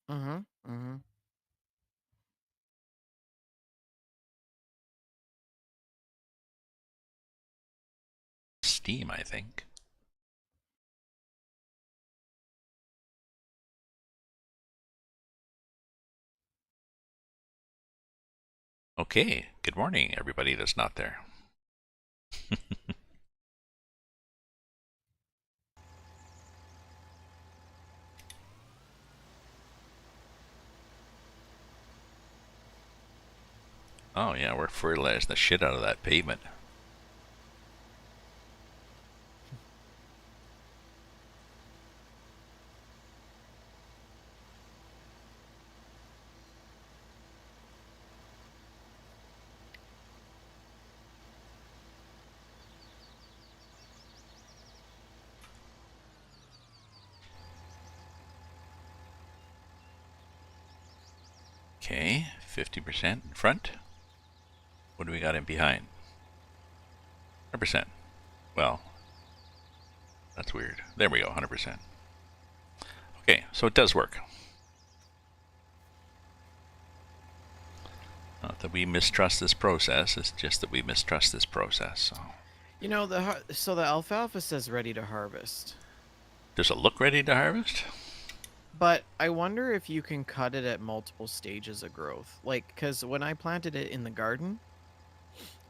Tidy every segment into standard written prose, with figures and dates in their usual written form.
Mm-hmm. Mm-hmm. Steam, I think. Okay, good morning, everybody that's not there. Oh yeah, we're fertilizing the shit out of that pavement. Okay, 50% in front. What do we got in behind? 100%. Well, that's weird. There we go, 100%. Okay, so it does work. Not that we mistrust this process, it's just that we mistrust this process. So. You know, so the alfalfa says ready to harvest. Does it look ready to harvest? But I wonder if you can cut it at multiple stages of growth. Like, because when I planted it in the garden,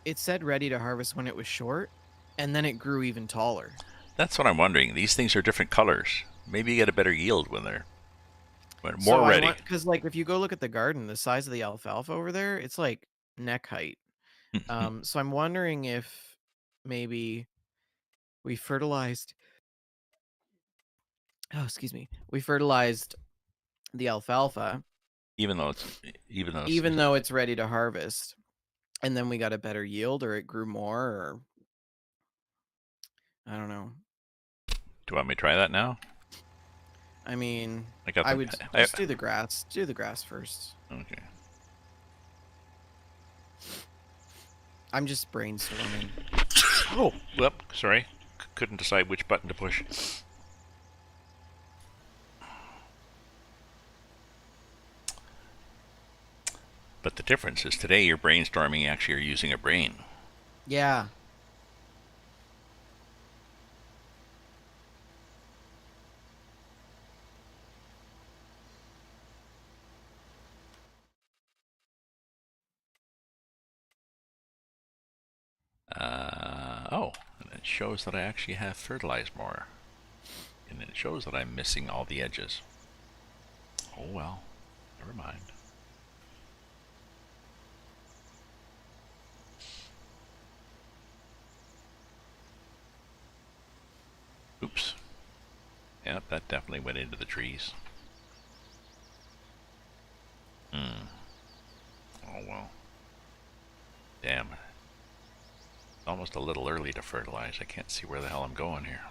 it said ready to harvest when it was short, and then it grew even taller. That's what I'm wondering. These things are different colors. Maybe you get a better yield when they're more So I ready. want, because like if you go look at the garden, the size of the alfalfa over there, it's like neck height. So I'm wondering if maybe we fertilized. Oh, excuse me. We fertilized the alfalfa, even though it's even though it's ready to harvest, and then we got a better yield, or it grew more, or I don't know. Do you want me to try that now? I mean, I got I the. would just do the grass. Do the grass first. Okay. I'm just brainstorming. Oh, whoop! Sorry, couldn't decide which button to push. But the difference is today you're brainstorming. Actually, you're using a brain. Yeah. Oh, and it shows that I actually have fertilized more, and it shows that I'm missing all the edges. Oh well, never mind. Oops. Yep, that definitely went into the trees. Hmm. Oh well. Damn. It's almost a little early to fertilize. I can't see where the hell I'm going here.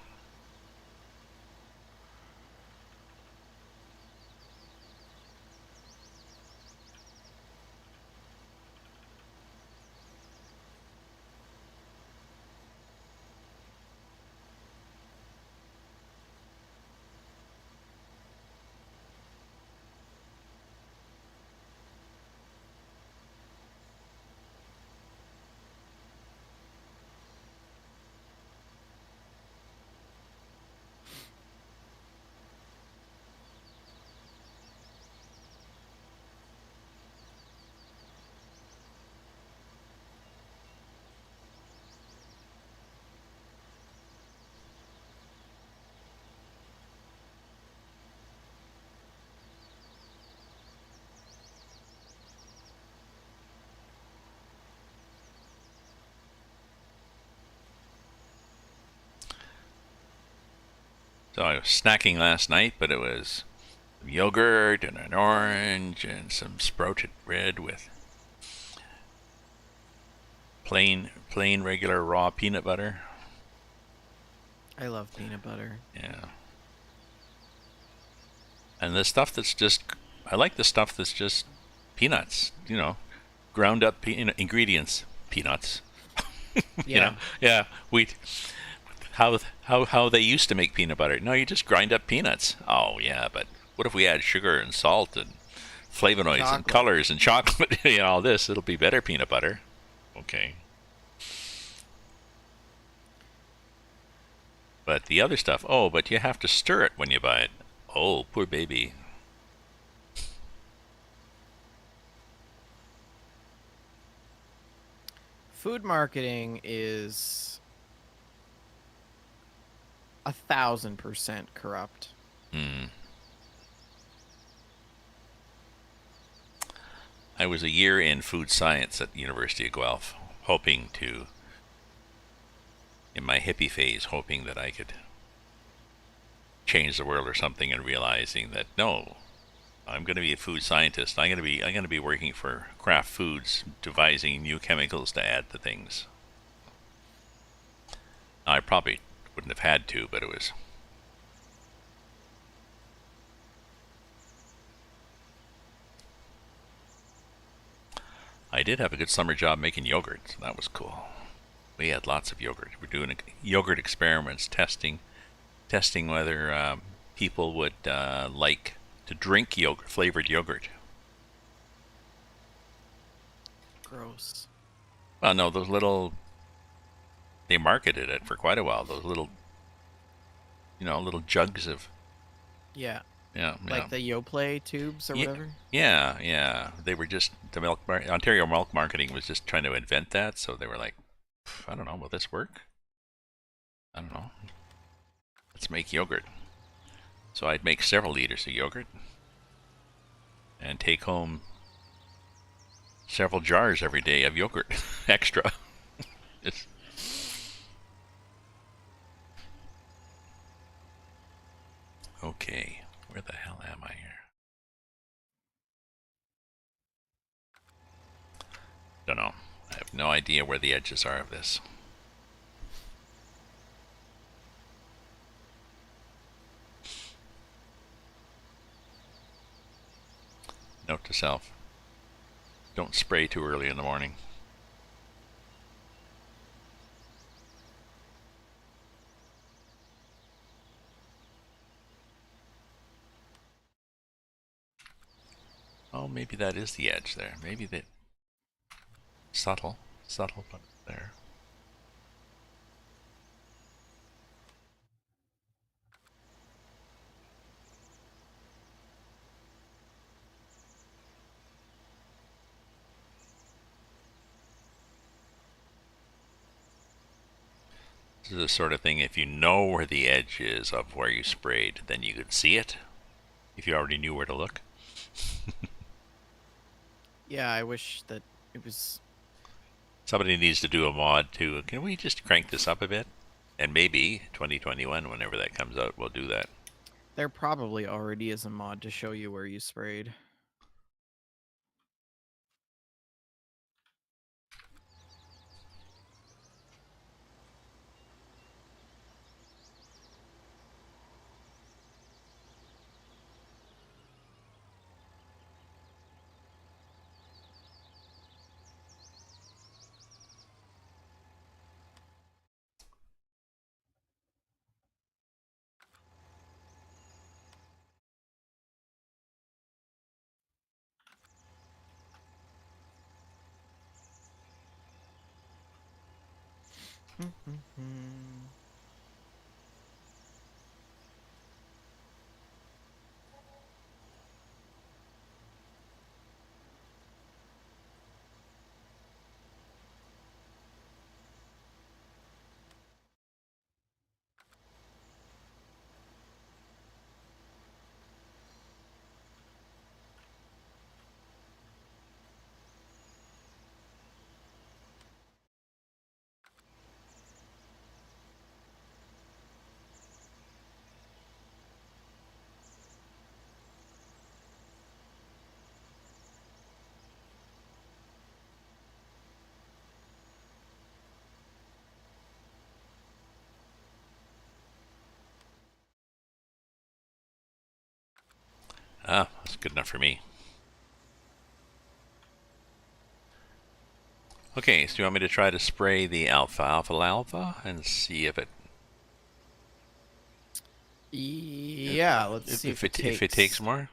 So I was snacking last night, but it was some yogurt and an orange and some sprouted bread with plain regular raw peanut butter. I love peanut butter. Yeah. And the stuff that's just I like the stuff that's just peanuts, ground up ingredients, peanuts. Yeah. Yeah, wheat. How they used to make peanut butter. No, you just grind up peanuts. Oh yeah, but What if we add sugar and salt and flavonoids and Chocolate. colors and chocolate? All this. It'll be better peanut butter. Okay. But the other stuff, oh, but you have to stir it when you buy it. Oh, poor baby. Food marketing is 1,000% corrupt. Hmm. I was a year in food science at the University of Guelph, hoping to, in my hippie phase, hoping that I could change the world or something, and realizing that no, I'm going to be a food scientist. I'm going to be working for Kraft Foods, devising new chemicals to add to things. I probably wouldn't have had to, but it was. I did have a good summer job making yogurt, so that was cool. We had lots of yogurt. We're doing yogurt experiments, testing whether people would like to drink yogurt, flavored yogurt. Gross. Well, no, those little. They marketed it for quite a while. Those little, little jugs of. Yeah. Yeah, yeah. Like the Yoplait tubes or Yeah, whatever. yeah, yeah. They were just Ontario Milk Marketing was just trying to invent that, so they were like, I don't know, will this work? I don't know. Let's make yogurt. So I'd make several liters of yogurt and take home several jars every day of yogurt extra. It's, okay, where the hell am I here? Don't know. I have no idea where the edges are of this. Note to self: don't spray too early in the morning. Oh, maybe that is the edge there. Maybe that subtle, but there. This is the sort of thing, if you know where the edge is of where you sprayed, then you could see it if you already knew where to look. Yeah, I wish that it was. Somebody needs to do a mod too. Can we just crank this up a bit? And maybe 2021, whenever that comes out, we'll do that. There probably already is a mod to show you where you sprayed. Ah, that's good enough for me. Okay, so you want me to try to spray the alfalfa and see if it... Yeah, let's see if it If it takes takes. more.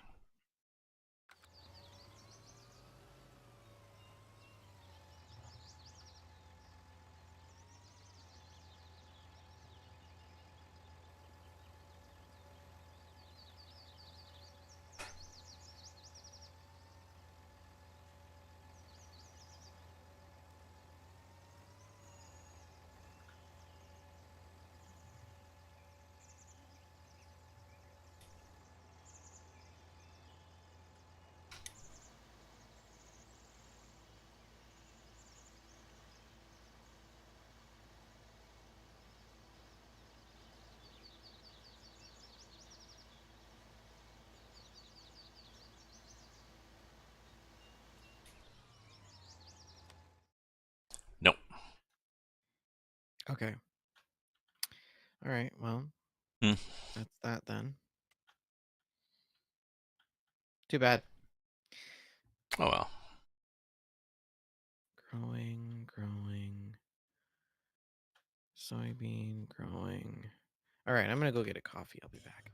Nope. Okay. All right. Well, Hmm. that's that then. Too bad. Oh well. Growing, growing. Soybean growing. All right, I'm gonna go get a coffee. I'll be back.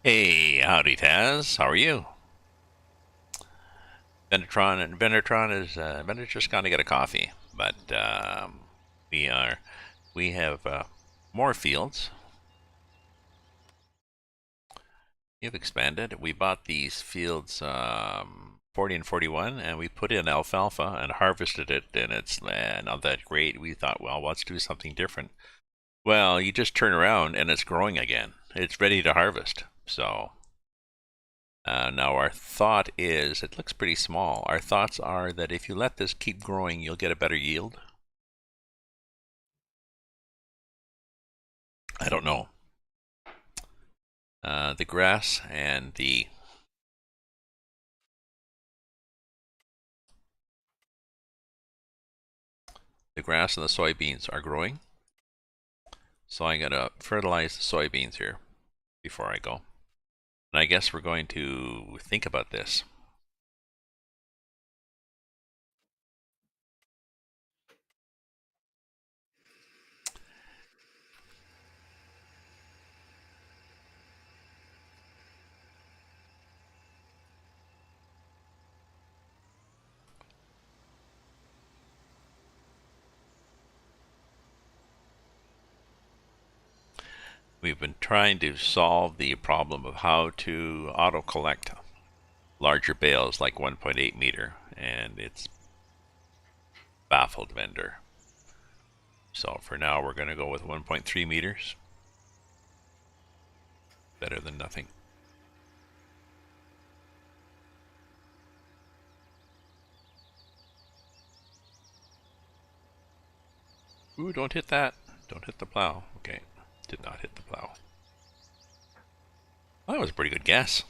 Hey, howdy, Taz. How are you? Vendertron is Vender's just gone to get a coffee, but we are we have more fields. You've expanded. We bought these fields 40 and 41, and we put in alfalfa and harvested it, and it's not that great. We thought, well, let's do something different. Well, you just turn around and it's growing again. It's ready to harvest. So now our thought is, it looks pretty small. Our thoughts are that if you let this keep growing, you'll get a better yield. I don't know. The grass and the grass and the soybeans are growing. So I'm gonna fertilize the soybeans here before I go. And I guess we're going to think about this. We've been trying to solve the problem of how to auto collect larger bales like 1.8 meter, and it's baffled vendor. So for now, we're going to go with 1.3 meters. Better than nothing. Ooh, don't hit that. Don't hit the plow. Okay, did not hit the plow. Well, that was a pretty good guess.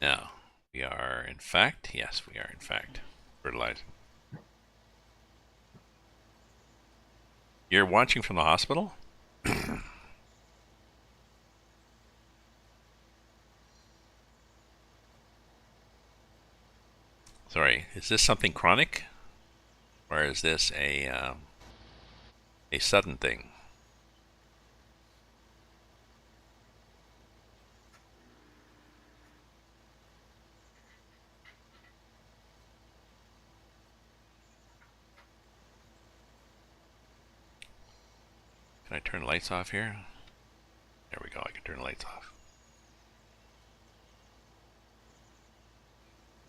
Now, we are in fact, yes, we are in fact fertilizing. You're watching from the hospital? Sorry, is this something chronic? Or is this a sudden thing? Can I turn the lights off here? There we go, I can turn the lights off.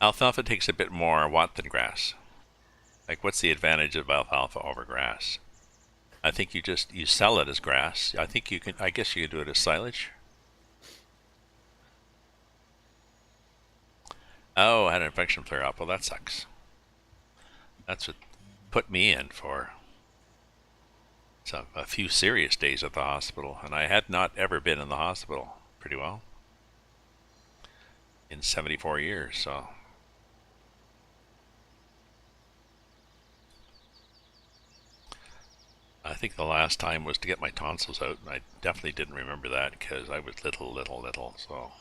Alfalfa takes a bit more watt than grass. Like, what's the advantage of alfalfa over grass? I think you sell it as grass. I think you can, I guess you could do it as silage. Oh, I had an infection flare up. Well, that sucks. That's what put me in for a few serious days at the hospital, and I had not ever been in the hospital pretty well in 74 years, so I think the last time was to get my tonsils out, and I definitely didn't remember that because I was little, so.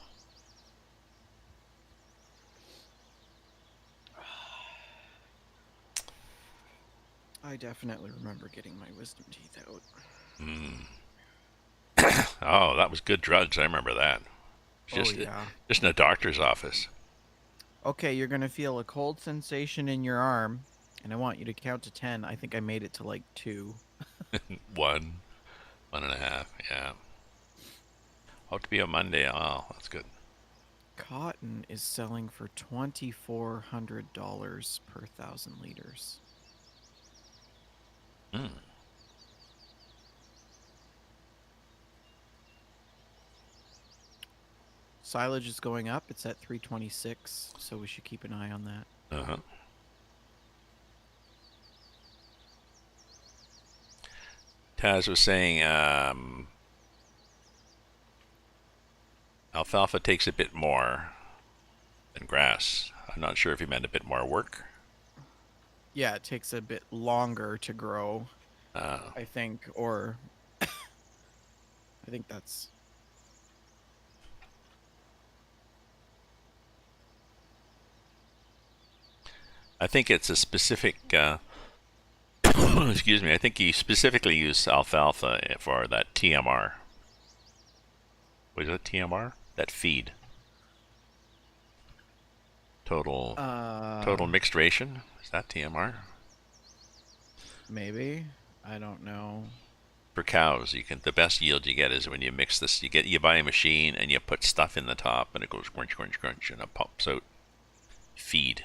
I definitely remember getting my wisdom teeth out. Mm. Oh, that was good drugs. I remember that. Oh, Just, yeah. just in a doctor's office. Okay, you're going to feel a cold sensation in your arm, and I want you to count to 10. I think I made it to like 2. One, 1.5. Yeah. Hope to be a Monday. Oh, that's good. Cotton is selling for $2,400 per 1,000 liters. Mm. Silage is going up. It's at 326, so we should keep an eye on that. Uh-huh. Taz was saying alfalfa takes a bit more than grass. I'm not sure if he meant a bit more work. Yeah, it takes a bit longer to grow, Uh, I think, or I think that's. I think it's a specific. Excuse me. I think he specifically used alfalfa for that TMR. Was it TMR? That feed. Total Uh, total mixed ration. Is that TMR? maybe. I don't know. For cows, you can the best yield you get is when you mix this. You buy a machine and you put stuff in the top and it goes crunch crunch crunch and it pops out feed.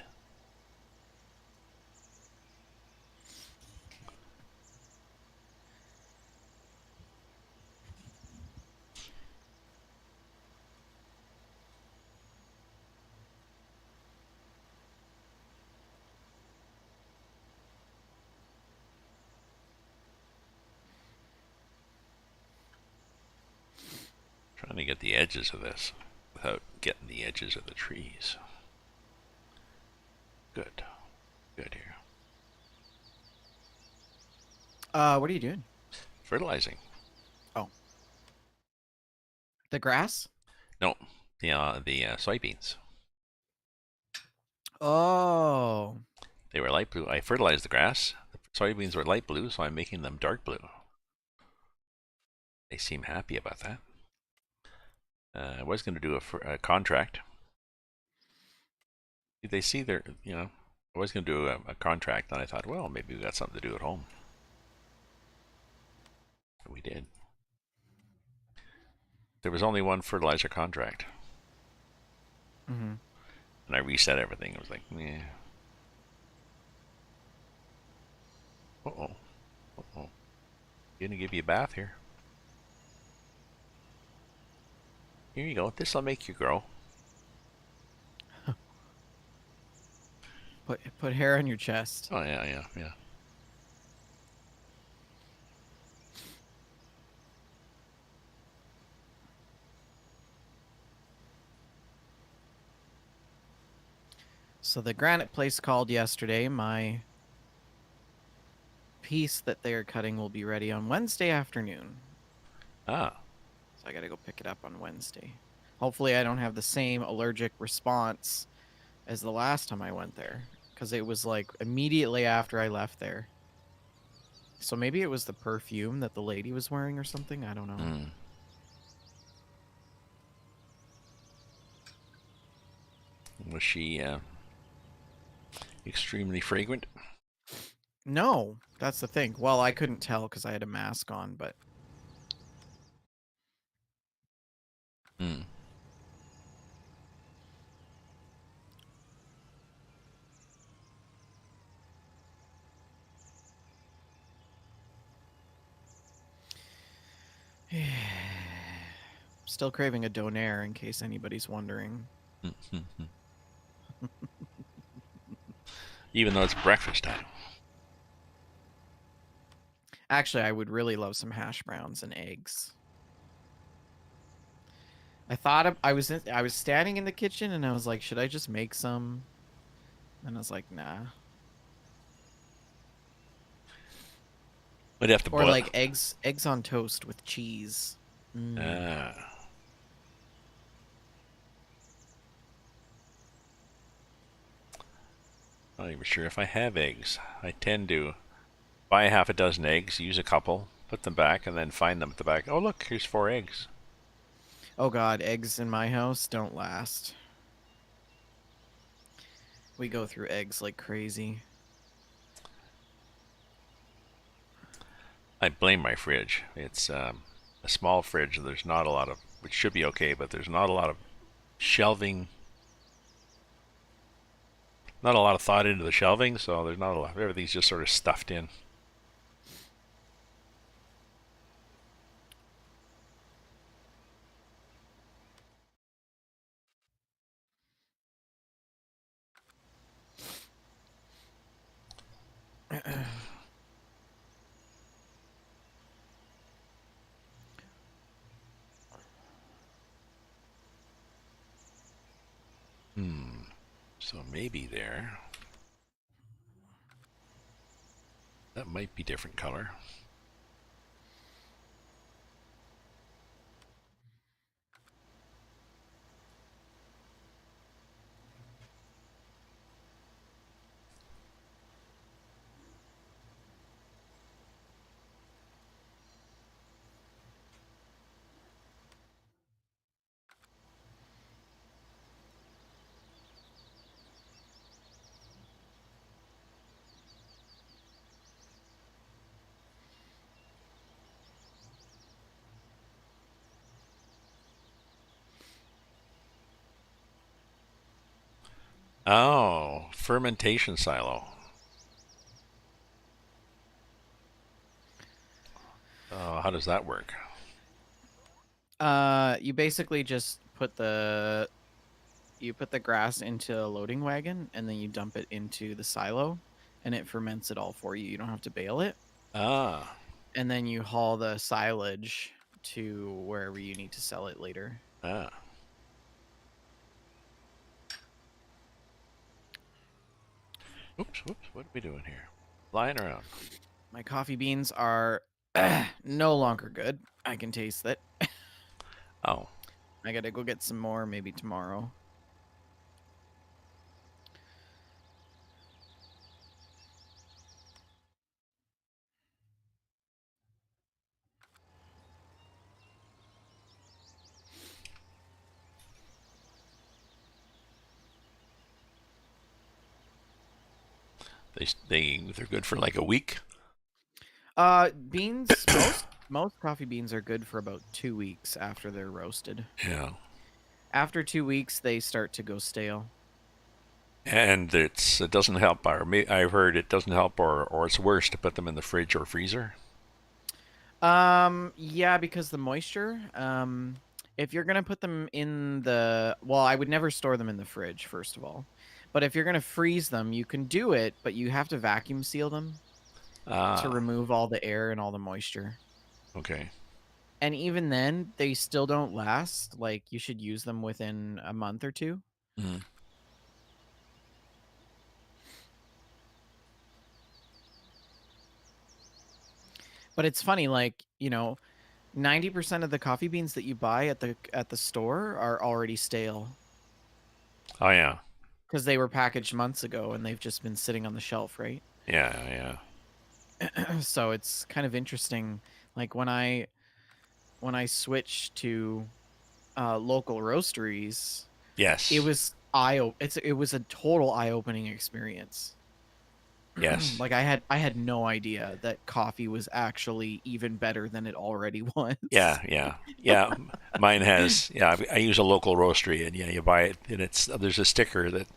Trying to get the edges of this without getting the edges of the trees. Good. Good here. What are you doing? Fertilizing. Oh, the grass? No, the soybeans. Oh, They were light blue. I fertilized the grass. The soybeans were light blue, so I'm making them dark blue. They seem happy about that. I was going to do a contract. They see their, I was going to do a contract, and I thought, well, maybe we got something to do at home. And we did. There was only one fertilizer contract, Hmm. and I reset everything. It was like, yeah. Uh-oh. Uh-oh. Gonna give you a bath here. Here you go. This'll make you grow. Put hair on your chest. Oh, yeah, yeah, yeah. So the granite place called yesterday. My piece that they're cutting will be ready on Wednesday afternoon. Ah. So I got to go pick it up on Wednesday. Hopefully I don't have the same allergic response as the last time I went there, because it was like immediately after I left there. So maybe it was the perfume that the lady was wearing or something. I don't know. Mm. Was she extremely fragrant? No, that's the thing. Well, I couldn't tell because I had a mask on, but Hmm. still craving a donair in case anybody's wondering. Even though it's breakfast time. Actually, I would really love some hash browns and eggs. I was standing in the kitchen and I was like, should I just make some? And I was like, nah. But you have to Or boil. like eggs on toast with cheese. Mm. Ah. Not even sure if I have eggs. I tend to buy half a dozen eggs, use a couple, put them back, and then find them at the back. Oh, look, here's 4 eggs. Oh god, eggs in my house don't last. We go through eggs like crazy. I blame my fridge. It's a small fridge. There's not a lot of, which should be okay, but there's not a lot of shelving, not a lot of thought into the shelving, so there's not a lot. Everything's just sort of stuffed in. Hmm. So maybe there. That might be different color. Oh, fermentation silo. How does that work? You basically just put the grass into a loading wagon and then you dump it into the silo and it ferments it all for you. You don't have to bale it. Ah, And then you haul the silage to wherever you need to sell it later. ah. Oops, whoops. What are we doing here? Flying around. My coffee beans are no longer good. I can taste that. Oh, I gotta go get some more maybe tomorrow. They're good for like a week. Beans, most coffee beans are good for about 2 weeks after they're roasted. Yeah. After 2 weeks, they start to go stale. And it doesn't help. I've heard it doesn't help, or it's worse to put them in the fridge or freezer. Yeah, because the moisture, if you're gonna put them in well, I would never store them in the fridge, first of all. But if you're gonna freeze them, you can do it, but you have to vacuum seal them to Ah, remove all the air and all the moisture. okay. And even then, they still don't last. Like, you should use them within a month or 2. Mm. But it's funny, like, 90% of the coffee beans that you buy at the store are already stale Oh yeah, because they were packaged months ago and they've just been sitting on the shelf, right? yeah, yeah. So it's kind of interesting. Like when I switched to local roasteries, it Yes, was it was a total eye-opening experience. yes. Like I had no idea that coffee was actually even better than it already was. Yeah, yeah, yeah. Mine has. Yeah, I use a local roastery, and yeah, you buy it, and there's a sticker that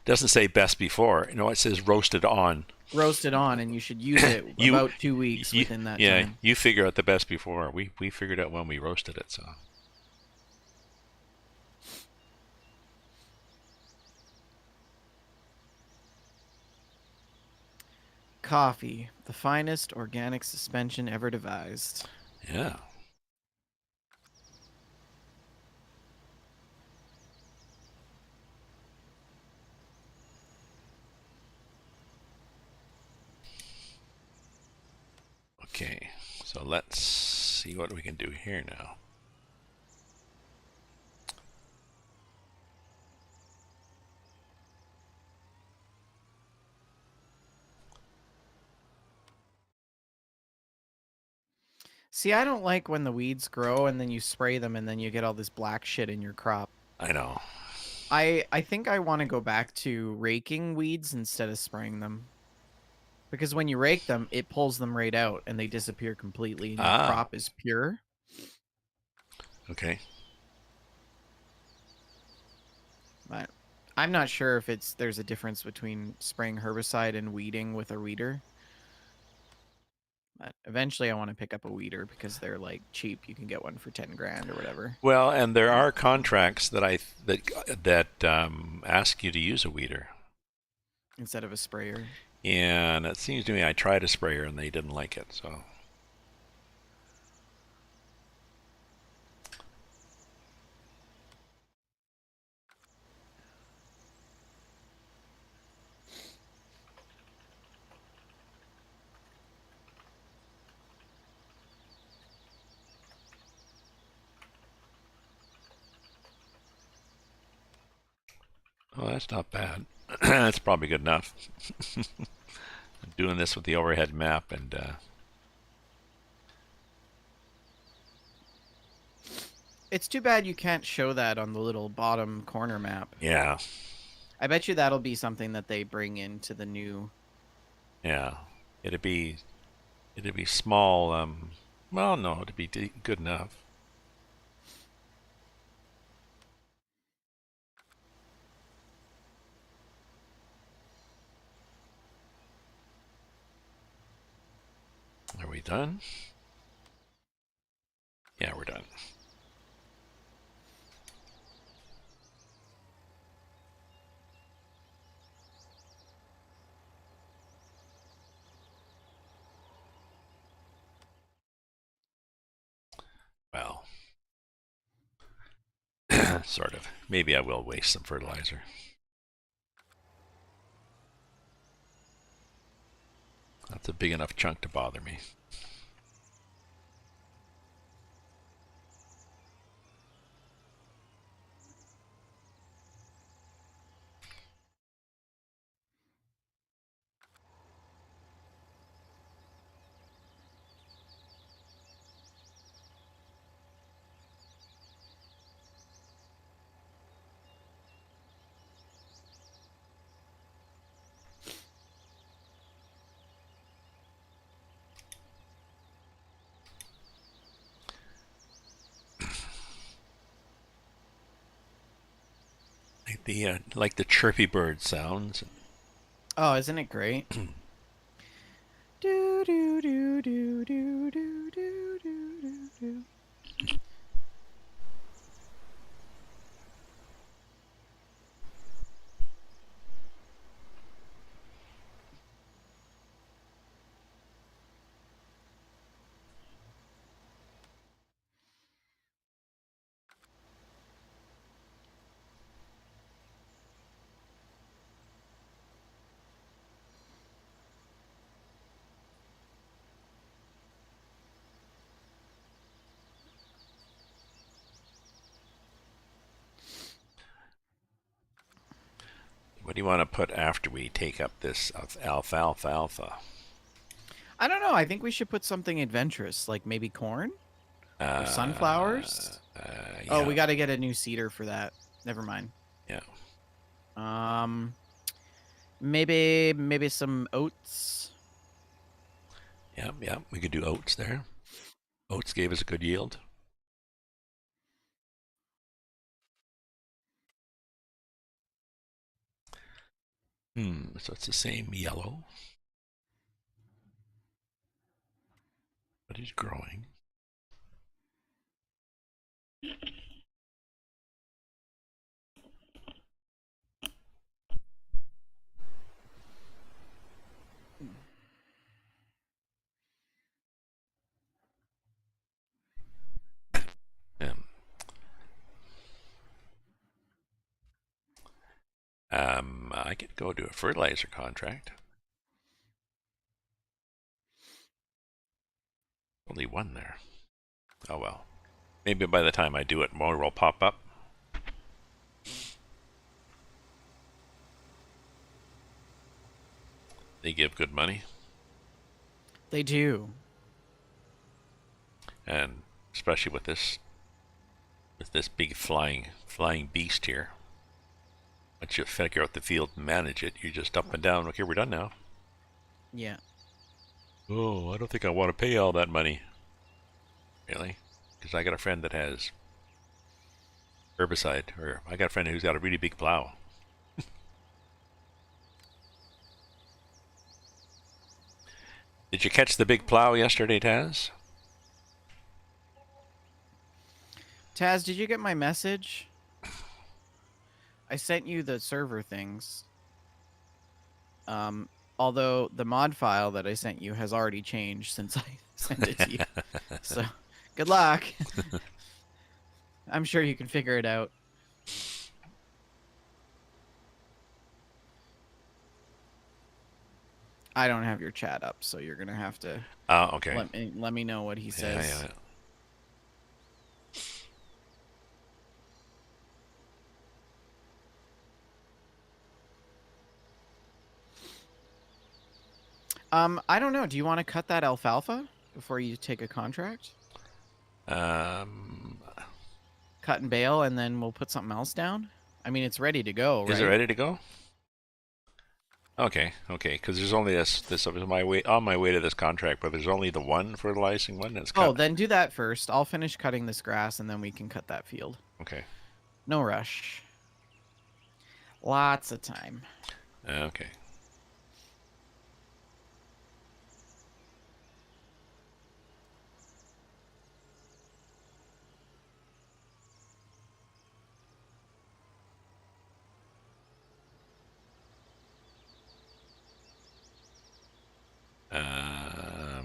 doesn't say best before. It says roasted on. Roasted on, and you should use it You, about 2 weeks you, within that yeah, time. you figure out the best before. We figured out when we roasted it. So Coffee, the finest organic suspension ever devised. yeah. Okay, so let's see what we can do here now. See, I don't like when the weeds grow and then you spray them and then you get all this black shit in your crop. I know. I think I want to go back to raking weeds instead of spraying them. Because when you rake them, it pulls them right out and they disappear completely and your Ah, crop is pure. okay. But I'm not sure if there's a difference between spraying herbicide and weeding with a weeder. But eventually I want to pick up a weeder because they're like cheap. You can get one for 10 grand or whatever Well, and there are contracts that ask you to use a weeder, instead of a sprayer. and it seems to me I tried a sprayer and they didn't like it. So oh, that's not bad. That's probably good enough. I'm doing this with the overhead map, and It's too bad you can't show that on the little bottom corner map. yeah, I bet you that'll be something that they bring into the new. yeah, it'd be it'd be small. Well, no, it'd be good enough. Are we done? Yeah, we're done. Well, sort of. Maybe I will waste some fertilizer. That's a big enough chunk to bother me. like the chirpy bird sounds. Oh, isn't it great? Do do do do do do do do do. What do you want to put after we take up this alfalfa? I don't know. I think we should put something adventurous, like maybe corn or sunflowers. Oh, Yeah, we got to get a new seeder for that. Never mind. yeah, Um, maybe some oats. yeah, yeah. We could do oats there. Oats gave us a good yield. So it's the same yellow, but it's growing. Yeah. I could go do a fertilizer contract. Only one there. Oh well. Maybe by the time I do it, more will pop up. They give good money, They do. and especially with this big flying beast here. Once you figure out the field and manage it, you just up and down. Okay, we're done now. Yeah. Oh, I don't think I want to pay all that money. Really? Because I got a friend that has herbicide, or I got a friend who's got a really big plow. Did you catch the big plow yesterday, Taz? Taz, did you get my message? I sent you the server things. Although the mod file that I sent you has already changed since I sent it to you. So, good luck. I'm sure you can figure it out. I don't have your chat up, so you're gonna have to Okay. let me know what he Yeah, says. yeah. I don't know. Do you want to cut that alfalfa before you take a contract? Um, Cut and bale, and then we'll put something else down. I mean, it's ready to go, is it right? ready to go? Okay, okay. Because there's only this on my way to this contract, but there's only the one fertilizing one that's Oh, cut. then do that first. I'll finish cutting this grass, and then we can cut that field. Okay. No rush. Lots of time. Okay.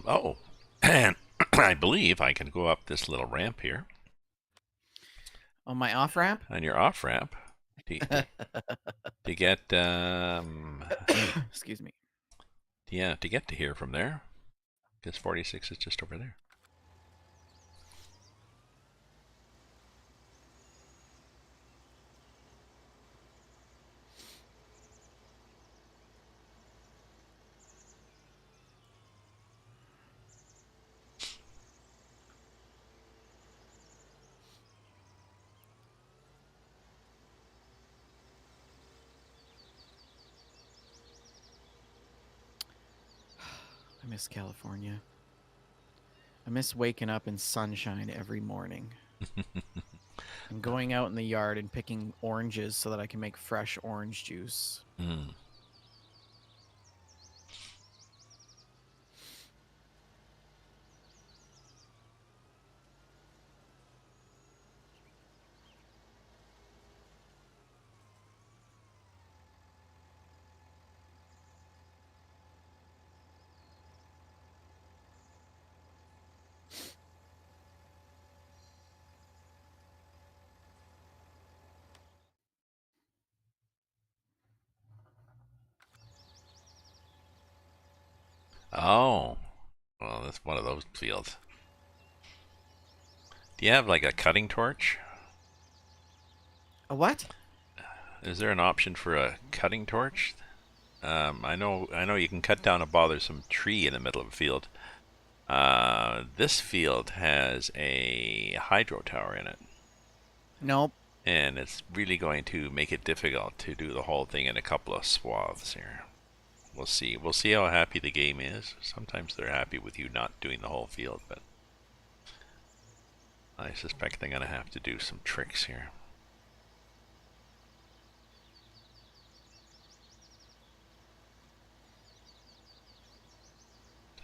Oh, and I believe I can go up this little ramp here On my off ramp? on your off ramp to get Excuse me. yeah, to get to here from there. Because 46 is just over there. I miss California. I miss waking up in sunshine every morning. I'm going out in the yard and picking oranges so that I can make fresh orange juice. Mm. Oh, well, that's one of those fields. Do you have like a cutting torch? A what? Is there an option for a cutting torch? I know you can cut down a bothersome tree in the middle of a field. This field has a hydro tower in it, Nope. and it's really going to make it difficult to do the whole thing in a couple of swaths here. We'll see. We'll see how happy the game is. Sometimes they're happy with you not doing the whole field, but I suspect they're going to have to do some tricks here.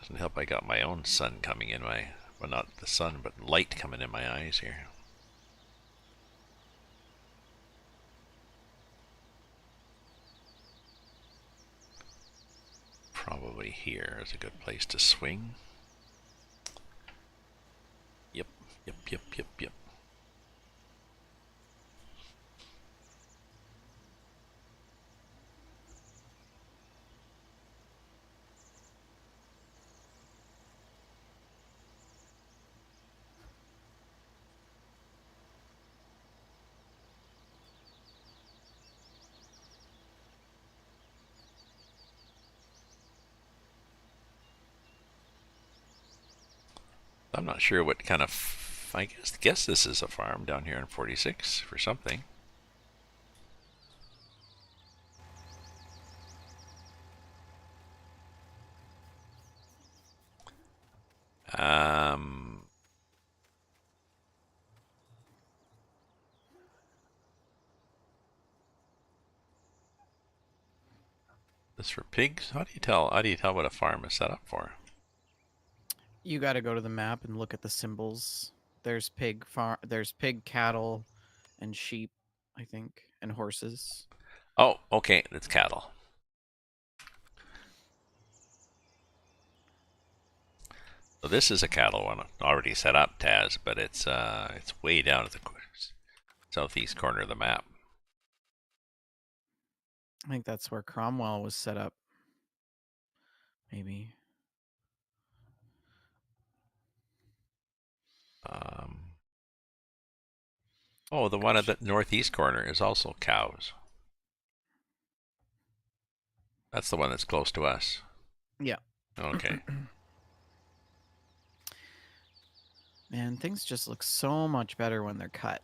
Doesn't help I got my own sun coming in my, well, not the sun, but light coming in my eyes here. Probably here is a good place to swing. Yep, yep, yep, yep, yep. I'm not sure what kind of, I guess this is a farm down here in 46 for something. Um, this for pigs? How do you tell? How do you tell what a farm is set up for? You got to go to the map and look at the symbols. There's pig, cattle, and sheep, I think, and horses. Oh, okay, it's cattle. So this is a cattle one already set up, Taz, but it's way down at the southeast corner of the map. I think that's where Cromwell was set up. Maybe. Um, oh, the one at the northeast corner is also cows. That's the one that's close to us. Yeah. Okay. Man, things just look so much better when they're cut.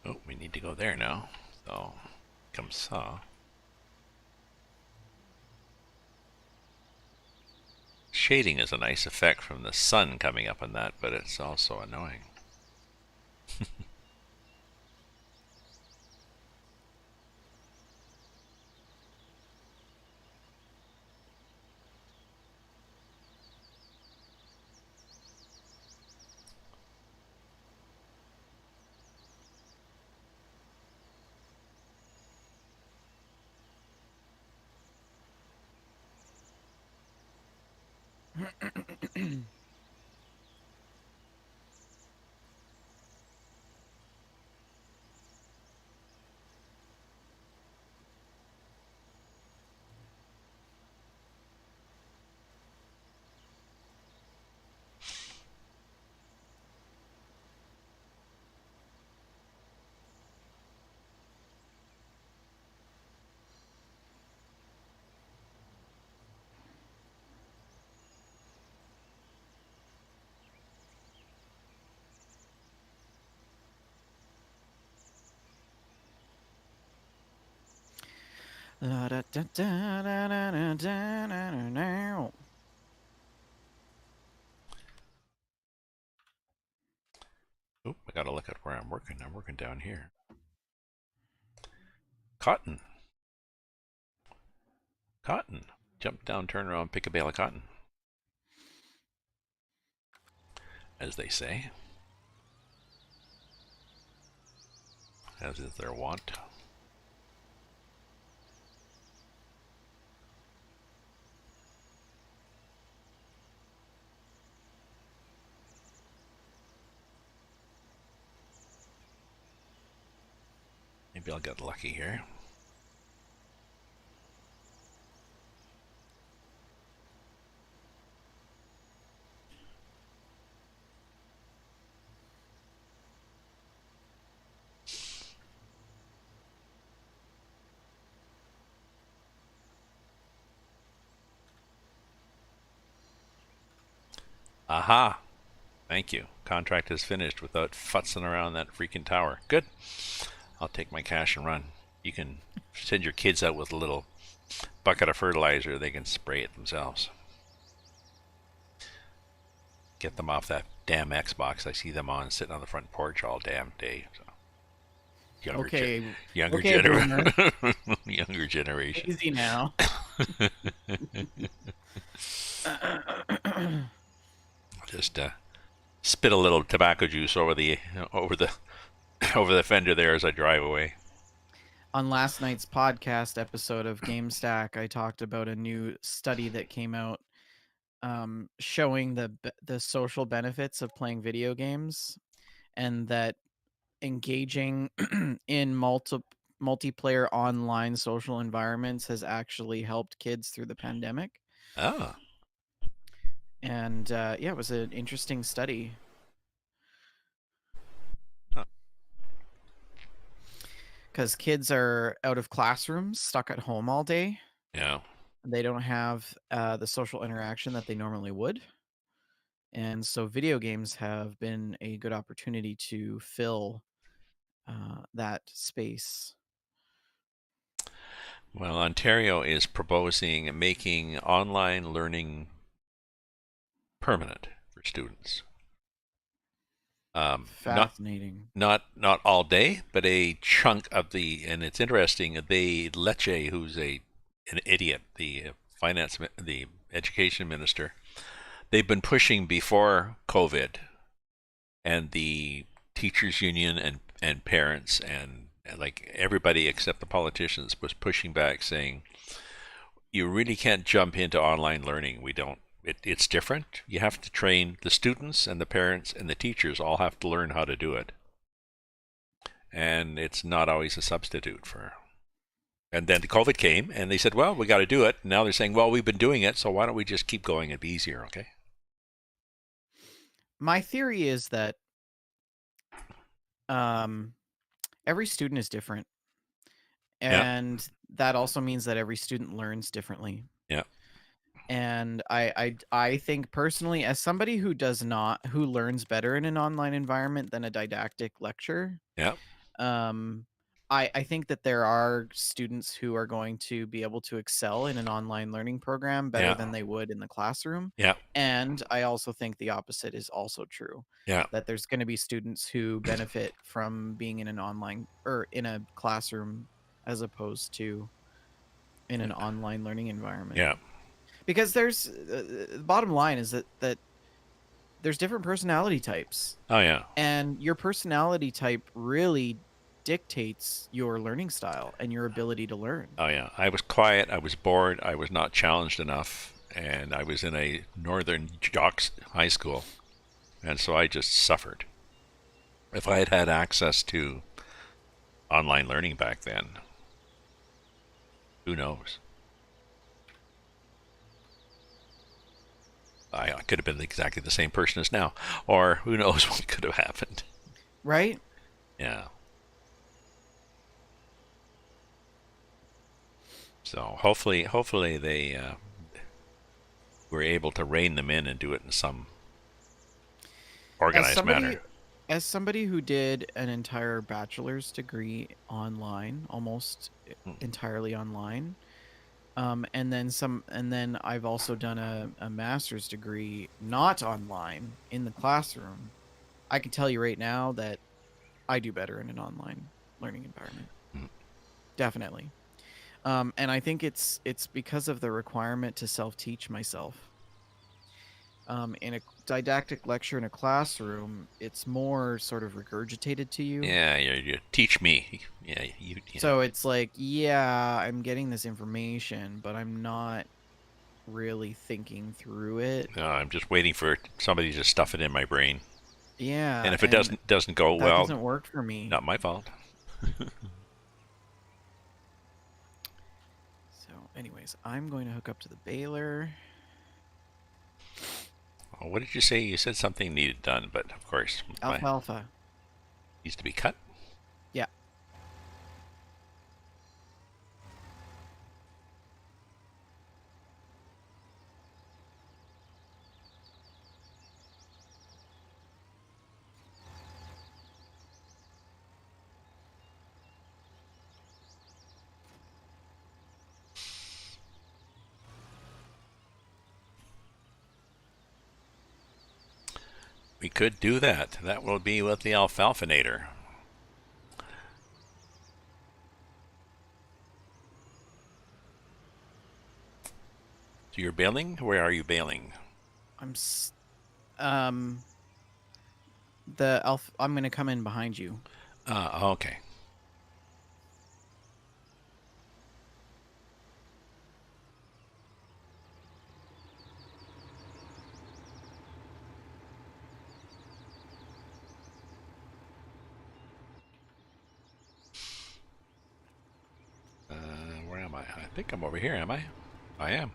Oh, we need to go there now. So, come saw. Shading is a nice effect from the sun coming up on that, but it's also annoying. Oop, I gotta look at where I'm working. I'm working down here. Cotton. Cotton. Jump down, turn around, pick a bale of cotton. As they say. As is their wont. Maybe I'll get lucky here. Aha! Thank you. Contract is finished without futzing around that freaking tower. Good. I'll take my cash and run. You can send your kids out with a little bucket of fertilizer. They can spray it themselves. Get them off that damn Xbox. I see them on sitting on the front porch all damn day. So. Okay, Younger okay, boomer. younger generation. Easy now. Just spit a little tobacco juice over the over the fender there as I drive away. On last night's podcast episode of GameStack, I talked about a new study that came out showing the social benefits of playing video games, and that engaging in multiplayer online social environments has actually helped kids through the pandemic. Oh. And yeah, it was an interesting study. Because kids are out of classrooms, stuck at home all day. Yeah. They don't have the social interaction that they normally would. And so video games have been a good opportunity to fill that space. Well, Ontario is proposing making online learning permanent for students. Not Fascinating. not all day, but a chunk of the. And it's interesting. They Lecce, who's an idiot, the the education minister. They've been pushing before COVID, and the teachers union and parents and like everybody except the politicians was pushing back, saying you really can't jump into online learning. We don't. It's different. You have to train the students and the parents and the teachers all have to learn how to do it. And it's not always a substitute for. And then the COVID came and they said, well, we got to do it. Now they're saying, well, we've been doing it, so why don't we just keep going? It'd be easier, okay? My theory is that every student is different. Yeah. And that also means that every student learns differently. Yeah. And I think personally, as somebody who learns better in an online environment than a didactic lecture, Yeah. I think that there are students who are going to be able to excel in an online learning program better Yeah. than they would in the classroom. Yeah. And I also think the opposite is also true. Yeah. That there's going to be students who benefit from being in an online or in a classroom as opposed to in an online learning environment. Yeah. Because there's the bottom line is that there's different personality types. Oh yeah. And your personality type really dictates your learning style and your ability to learn. Oh yeah. I was quiet. I was bored. I was not challenged enough. and I was in a northern jocks high school, and so I just suffered. If I had had access to online learning back then, who knows? I could have been exactly the same person as now, or who knows what could have happened. Right? Yeah. So hopefully they were able to rein them in and do it in some As organized somebody manner. as somebody who did an entire bachelor's degree online, almost entirely online, and then I've also done a master's degree not online in the classroom. I can tell you right now that I do better in an online learning environment. Mm. Definitely. And I think it's because of the requirement to self-teach myself. In a didactic lecture in a classroom, it's more sort of regurgitated to you. Yeah, you teach me. Yeah, you know. So it's like, yeah, I'm getting this information, but I'm not really thinking through it. I'm just waiting for somebody to stuff it in my brain. And Yeah, if it and doesn't go that well, doesn't work for me. not my fault. So, anyways, I'm going to hook up to the baler. Well, what did you say? You said something needed done, but of course, my Alfalfa. needs to be cut. Yeah. We could do that. That will be with the alfalfinator. So you're baling? Where are you baling? I'm um the elf I'm going to come in behind you. Okay. Where am I? I think I'm over here, am I? I am.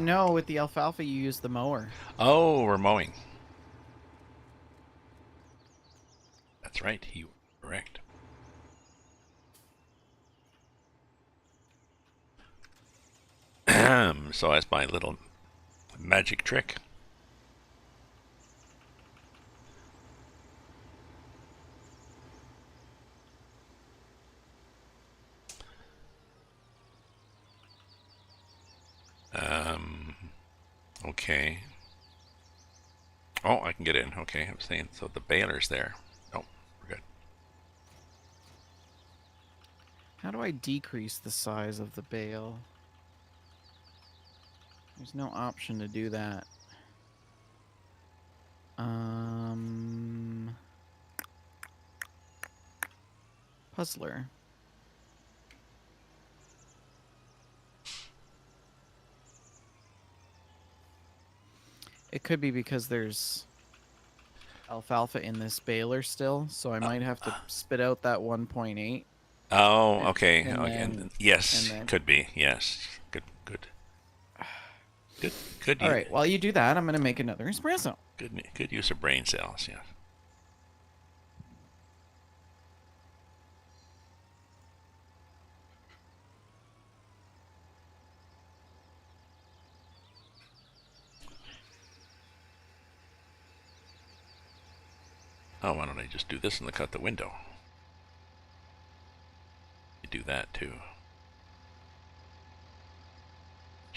No, with the alfalfa you use the mower. Oh, we're mowing. That's right. You were correct. So that's my little magic trick. Um, okay. Oh, I can get in. Okay, I'm saying so the baler's there. Oh, we're good. How do I decrease the size of the bale? There's no option to do that. Puzzler. It could be because there's alfalfa in this baler still, so I might have to spit out that 1.8 Oh, and okay. and Okay. then and Yes, then could be. Yes. Good. Good. Good. Good. All right, while you do that, I'm going to make another espresso. Good use of brain cells. Yeah. Oh, why don't I just do this and look out the window? You do that too.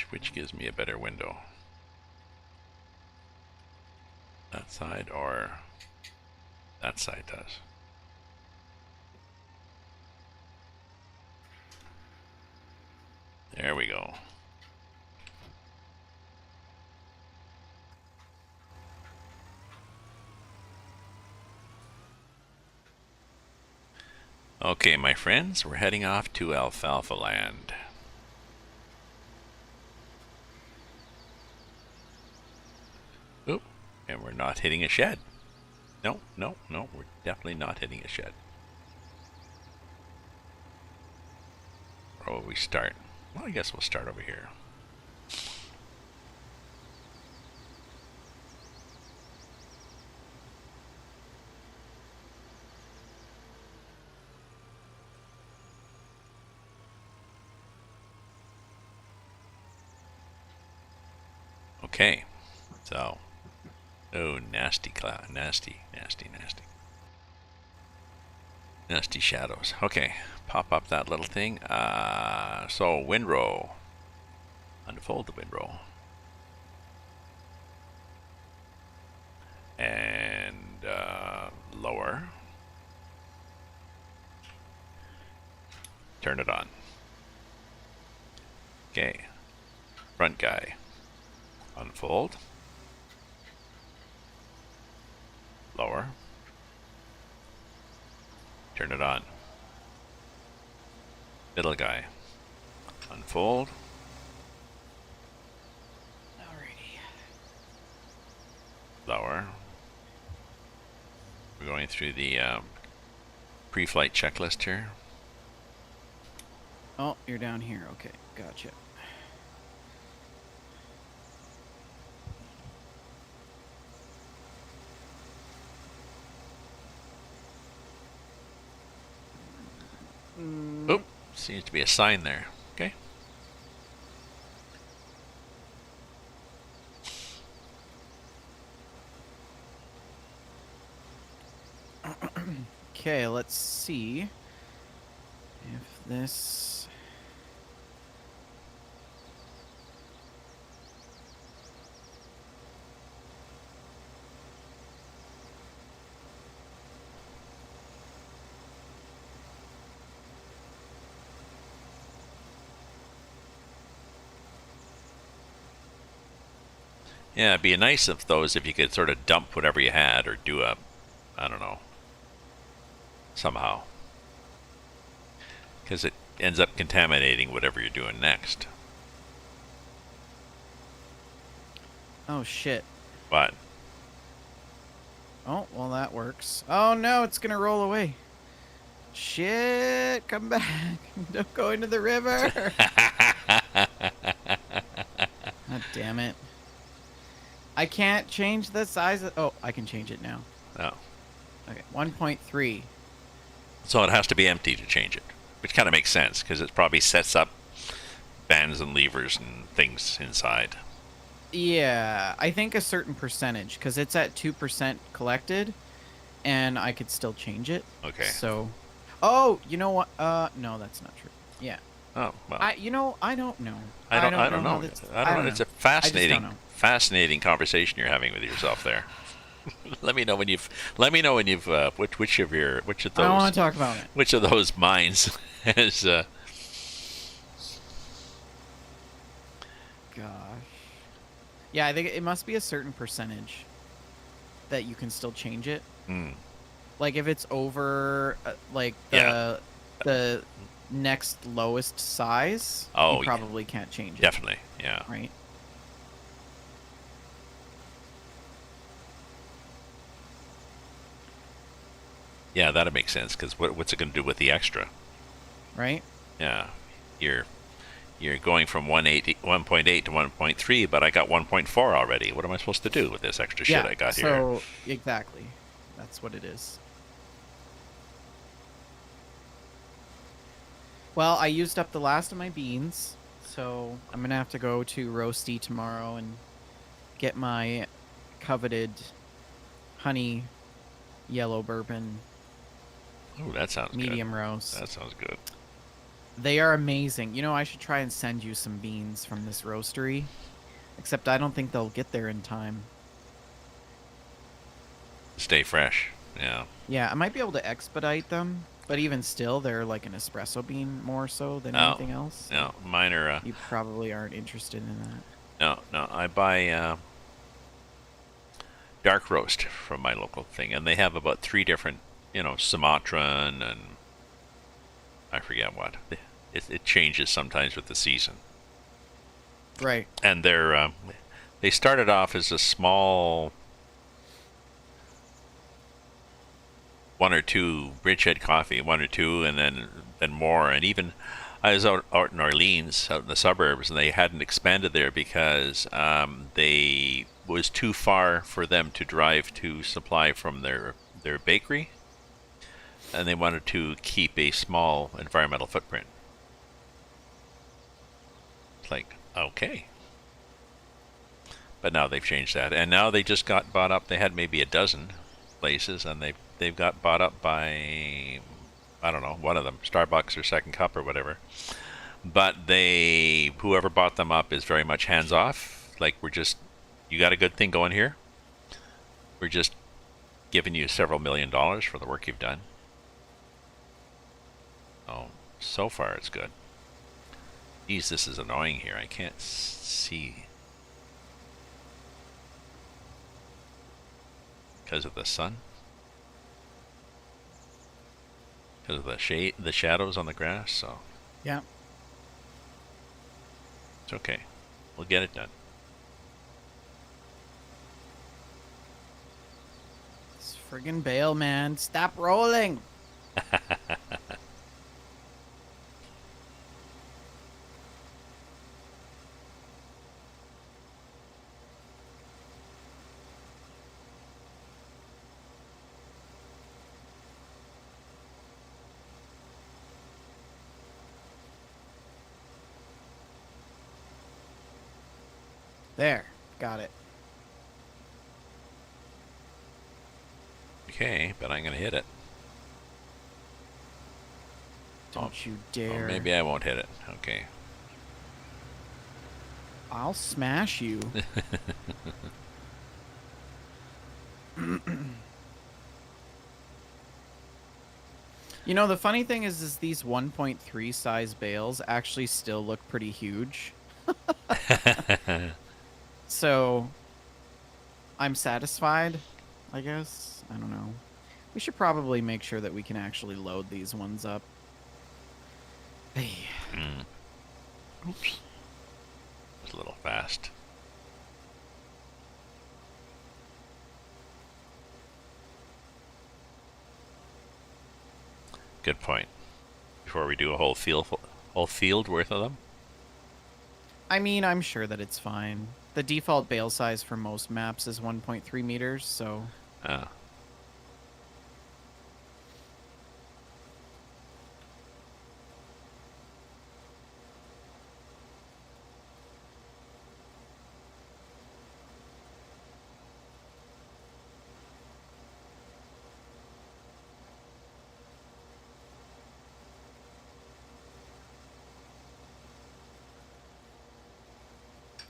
Which gives me a better window? That side or that side does. There we go. Okay, my friends, we're heading off to Alfalfa Land. Oop. And we're not hitting a shed. No, no, no. We're definitely not hitting a shed. Where will we start? Well, I guess we'll start over here. Okay. So. Oh, nasty cloud. Nasty, nasty, nasty. Nasty shadows. Okay. Pop up that little thing. So, windrow. Unfold the windrow. And lower. Turn it on. Okay. Front guy. Unfold. Lower. Turn it on. Middle guy. Unfold. Alrighty. Lower. We're going through the pre-flight checklist here. Oh, you're down here. Okay, gotcha. Oop, seems to be a sign there. Okay. Okay, let's see if this... Yeah, it'd be nice of those if you could sort of dump whatever you had or do a, I don't know, somehow. Because it ends up contaminating whatever you're doing next. Oh, shit. But Oh, well, that works. Oh, no, it's gonna roll away. Shit, come back. Don't go into the river. God damn it. I can't change the size of... Oh, I can change it now. no. Okay, 1.3. So it has to be empty to change it, which kind of makes sense because it probably sets up bands and levers and things inside. Yeah, I think a certain percentage, because it's at 2% collected, and I could still change it. Okay. So... Oh, you know what? No, that's not true. Yeah. Oh, well. I don't know. I don't know. how this- I don't know. It's a fascinating, fascinating conversation you're having with yourself there. Let me know when you've. Which of those? I don't want to talk about it. Which of those minds has? Gosh. Yeah, I think it must be a certain percentage that you can still change it. Mm, Like if it's over, like Yeah. the next lowest size, Oh, you probably can't change it. definitely. Yeah. Right. Yeah, that'd make sense because what's it going to do with the extra? Right. Yeah, you're going from 1.8 to 1.3, but I got 1.4 already. What am I supposed to do with this extra shit I got here? So exactly, that's what it is. Well, I used up the last of my beans, so I'm gonna have to go to Roasty tomorrow and get my coveted honey yellow bourbon Oh, that sounds medium good. roast. That sounds good. They are amazing. You know, I should try and send you some beans from this roastery, except I don't think they'll get there in time. Stay fresh. Yeah. Yeah, I might be able to expedite them, but even still, they're like an espresso bean more so than Oh, anything else. No, mine are. You probably aren't interested in that. No. I buy dark roast from my local thing, and they have about 3 different, Sumatran and I forget what. It changes sometimes with the season. Right. And They started off as a small one or two Bridgehead Coffee, one or two, and then more. And even I was out in Orleans, out in the suburbs, and they hadn't expanded there because they was too far for them to drive to supply from their bakery, and they wanted to keep a small environmental footprint. It's like, okay. But now they've changed that, and now they just got bought up. They had maybe a dozen places, and they've got bought up by, I don't know, one of them, Starbucks or Second Cup or whatever. But whoever bought them up is very much hands off. Like, you got a good thing going here. We're just giving you several $1,000,000 for the work you've done. Oh, so far it's good. Geez, this is annoying here. I can't see. Because of the sun? Because of the shadows on the grass, so. Yeah. It's okay. We'll get it done. It's friggin' bale, man. Stop rolling. There. Got it. Okay, but I'm going to hit it. Don't you Oh, dare. maybe I won't hit it. Okay. I'll smash you. You know, the funny thing is these 1.3 size bales actually still look pretty huge. So, I'm satisfied, I guess. I don't know. We should probably make sure that we can actually load these ones up. Hey. Oops. It's a little fast. Good point. Before we do a whole field worth of them. I mean, I'm sure that it's fine. The default bale size for most maps is 1.3 meters, so...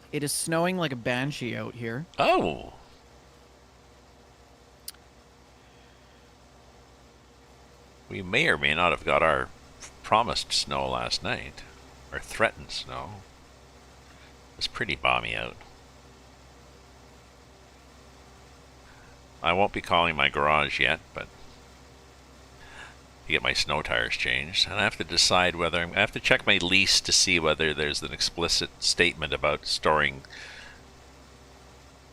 It is snowing like a banshee out here. Oh! We may or may not have got our promised snow last night. Or threatened snow. It was pretty balmy out. I won't be calling my garage yet, but to get my snow tires changed. And I have to decide whether I have to check my lease to see whether there's an explicit statement about storing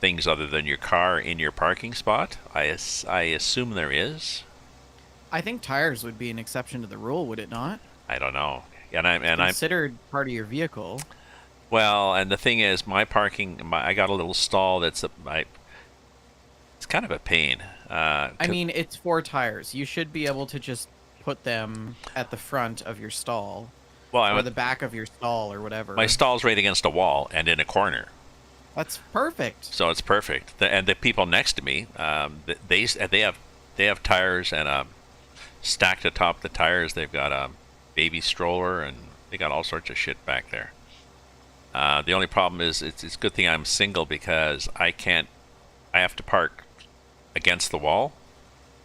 things other than your car in your parking spot. I assume there is. I think tires would be an exception to the rule, would it not? I don't know. And I'm considered part of your vehicle. Well, and the thing is, my parking, I got a little stall that's it's kind of a pain. I mean, it's 4 tires. You should be able to just put them at the front of your stall, or the back of your stall, or whatever. My stall's right against a wall and in a corner. That's perfect. So it's perfect. And the people next to me, they have tires, and stacked atop the tires, they've got a baby stroller, and they got all sorts of shit back there. The only problem is it's a good thing I'm single, because I have to park against the wall.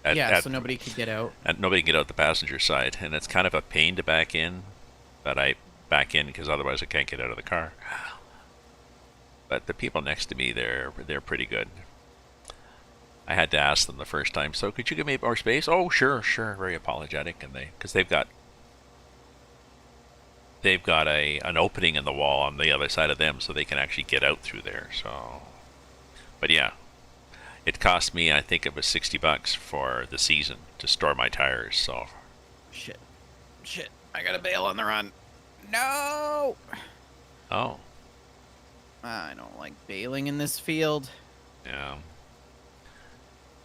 So nobody could get out. And nobody can get out the passenger side, and it's kind of a pain to back in, but I back in because otherwise I can't get out of the car. But the people next to me, they're pretty good. I had to ask them the first time, so could you give me more space? Oh, sure, very apologetic, and because they've got they've got an opening in the wall on the other side of them, so they can actually get out through there. So, but yeah, it cost me, I think it was $60 for the season to store my tires. So, Shit. Shit. I gotta bail on the run. No! oh, I don't like bailing in this field. yeah,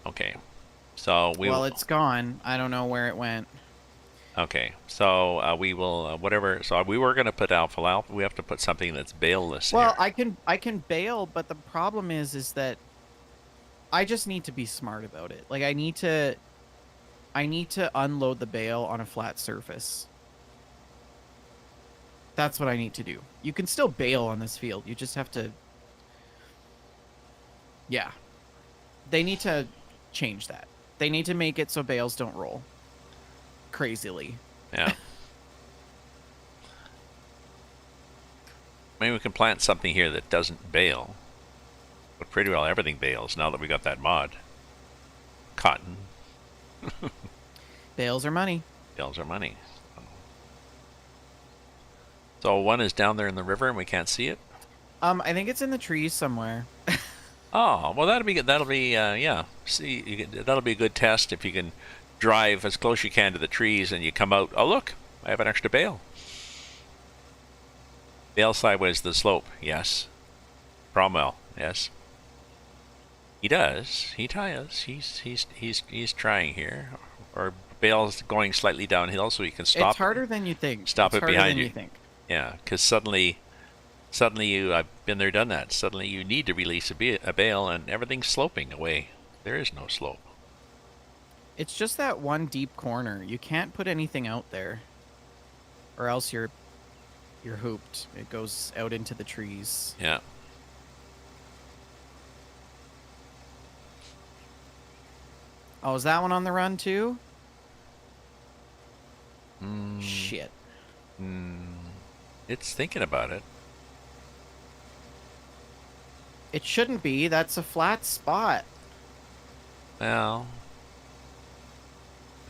okay. So we Well, it's gone. I don't know where it went. okay. So we will whatever. So we were gonna put alfalfa. We have to put something that's baleless Well, here. I can bail, but the problem is that I just need to be smart about it. Like I need to unload the bale on a flat surface. That's what I need to do. You can still bail on this field. You just have to, yeah. They need to change that. They need to make it so bales don't roll crazily. Yeah. Maybe we can plant something here that doesn't bale. But pretty well everything bales now that we got that mod. Cotton Bales are money. bales are money. So one is down there in the river and we can't see it. I think it's in the trees somewhere. Oh, well that'll be good. That'll be yeah. See, that'll be a good test if you can drive as close as you can to the trees and you come out. Oh look, I have an extra bale. Bale sideways to the slope. Yes. Cromwell. Yes. He does. He does. He's trying here. Or bale's going slightly downhill, so you can stop. It's harder than you think. Stop It's it harder behind than you. you think. Yeah, because suddenly you, I've been there, done that. Suddenly you need to release a bale, and everything's sloping away. There is no slope. It's just that one deep corner. You can't put anything out there, or else you're hooped. It goes out into the trees. Yeah. Oh, is that one on the run too? Mm, Shit. it's thinking about it. It shouldn't be. That's a flat spot. Well,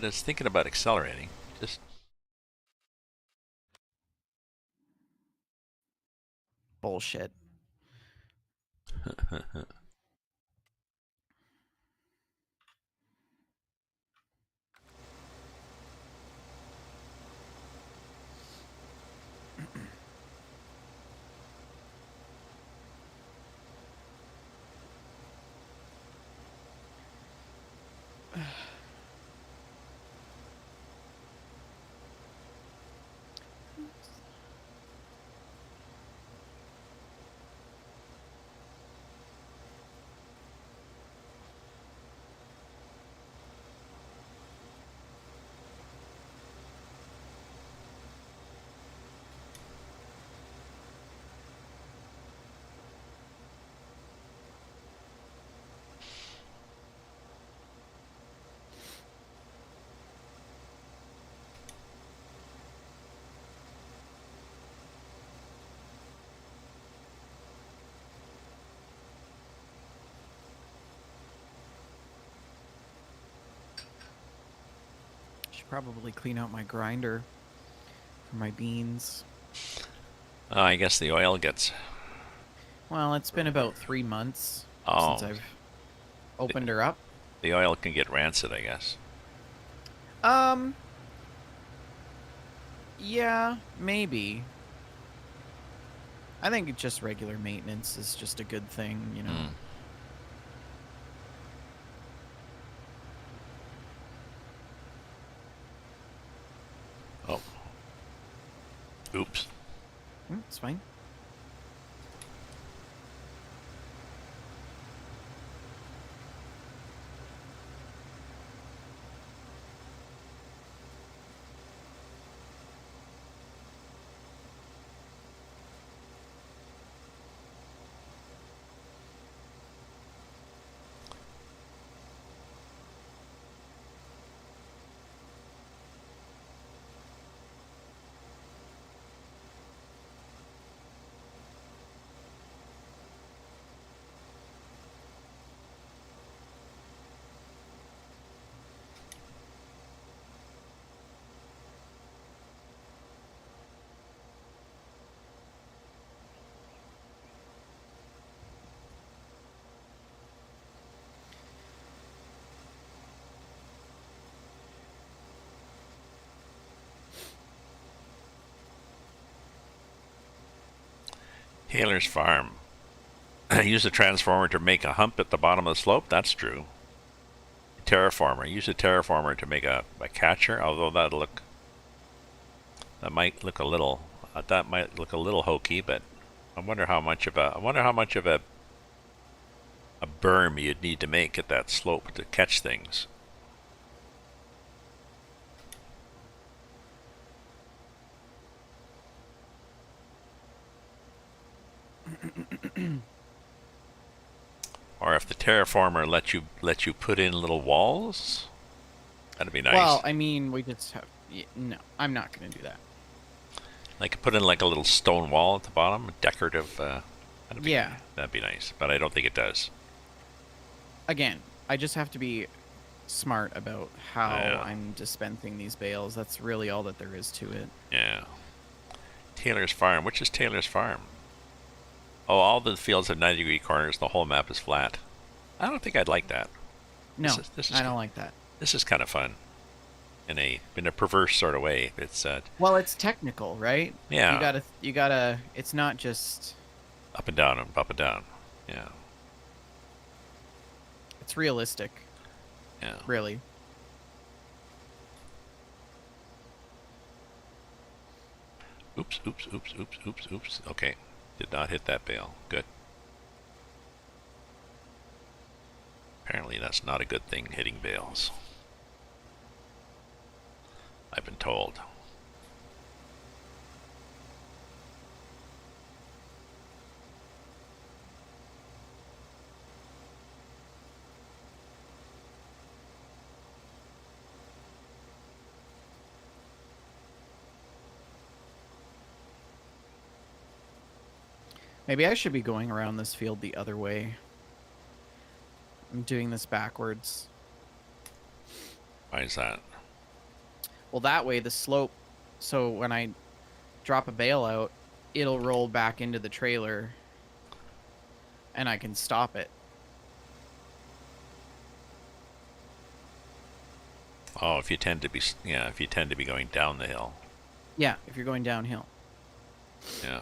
it's thinking about accelerating. Just Bullshit. Should probably clean out my grinder for my beans. I guess the oil gets. Well, it's been about 3 months Oh, since I've opened her up. the oil can get rancid, I guess. Um, yeah, maybe. I think just regular maintenance is just a good thing, you know. Mm. Oh. Oops. It's fine. Taylor's Farm. Use a transformer to make a hump at the bottom of the slope. That's true. Terraformer. Use a terraformer to make a catcher. Although that might look a little hokey. But I wonder how much of a berm you'd need to make at that slope to catch things. Or if the terraformer let you put in little walls, that'd be nice. Well, I mean, we just have... No, I'm not going to do that. Like put in like a little stone wall at the bottom, decorative. Yeah. That'd be nice, but I don't think it does. Again, I just have to be smart about how I'm dispensing these bales. That's really all that there is to it. Yeah. Taylor's Farm. Which is Taylor's Farm? Oh, all the fields have 90-degree corners. The whole map is flat. I don't think I'd like that. No, I don't like that. This is kind of fun. In a perverse sort of way. It's well, it's technical, right? Yeah. You gotta. It's not just up and down and up and down. Yeah. It's realistic. Yeah. Really. Oops, oops, oops, oops, oops, oops. Okay. Did not hit that bale. Good. Apparently that's not a good thing, hitting bales. I've been told. Maybe I should be going around this field the other way. I'm doing this backwards. Why is that? Well, that way the slope, so when I drop a bale out, it'll roll back into the trailer and I can stop it. Oh, if you tend to be going down the hill. Yeah, if you're going downhill. Yeah.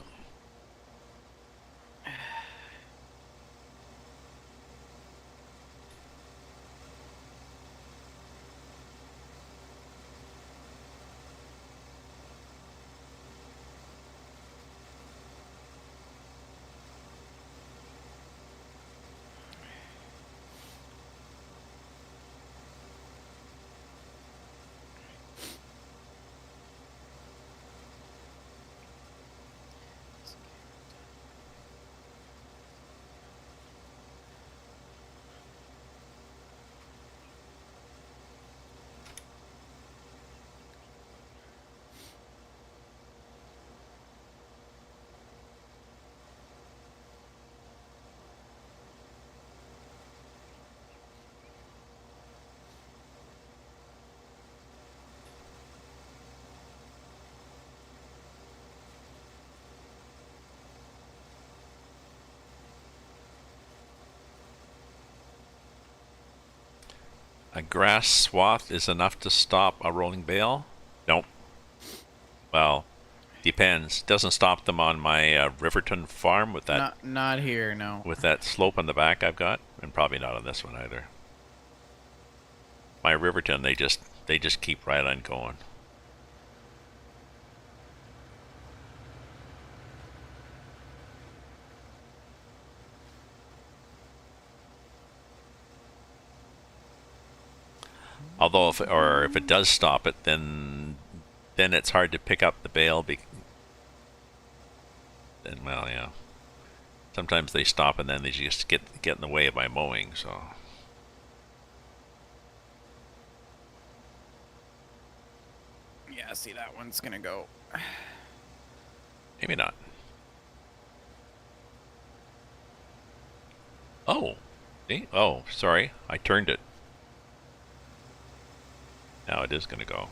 A grass swath is enough to stop a rolling bale? Nope. Well, depends. Doesn't stop them on my Riverton farm with that. Not here, no. With that slope on the back I've got, and probably not on this one either. My Riverton, they just keep right on going. Although, if it does stop it, then it's hard to pick up the bale. Then, well, yeah. Sometimes they stop and then they just get in the way of my mowing. So. Yeah, see, that one's gonna go. Maybe not. Oh. See? Oh, sorry. I turned it. Now it is going to go.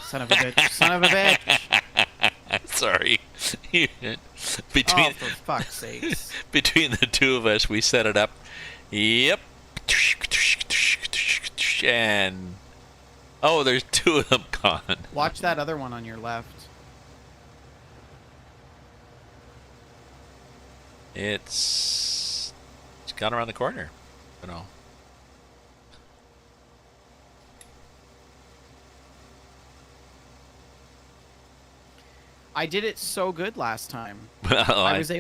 Son of a bitch. Son of a bitch. Sorry. Oh, for fuck's sakes. Between the two of us, we set it up. Yep. and oh, there's two of them gone. Watch that other one on your left. It's gone around the corner. I don't know. I did it so good last time. Well, I was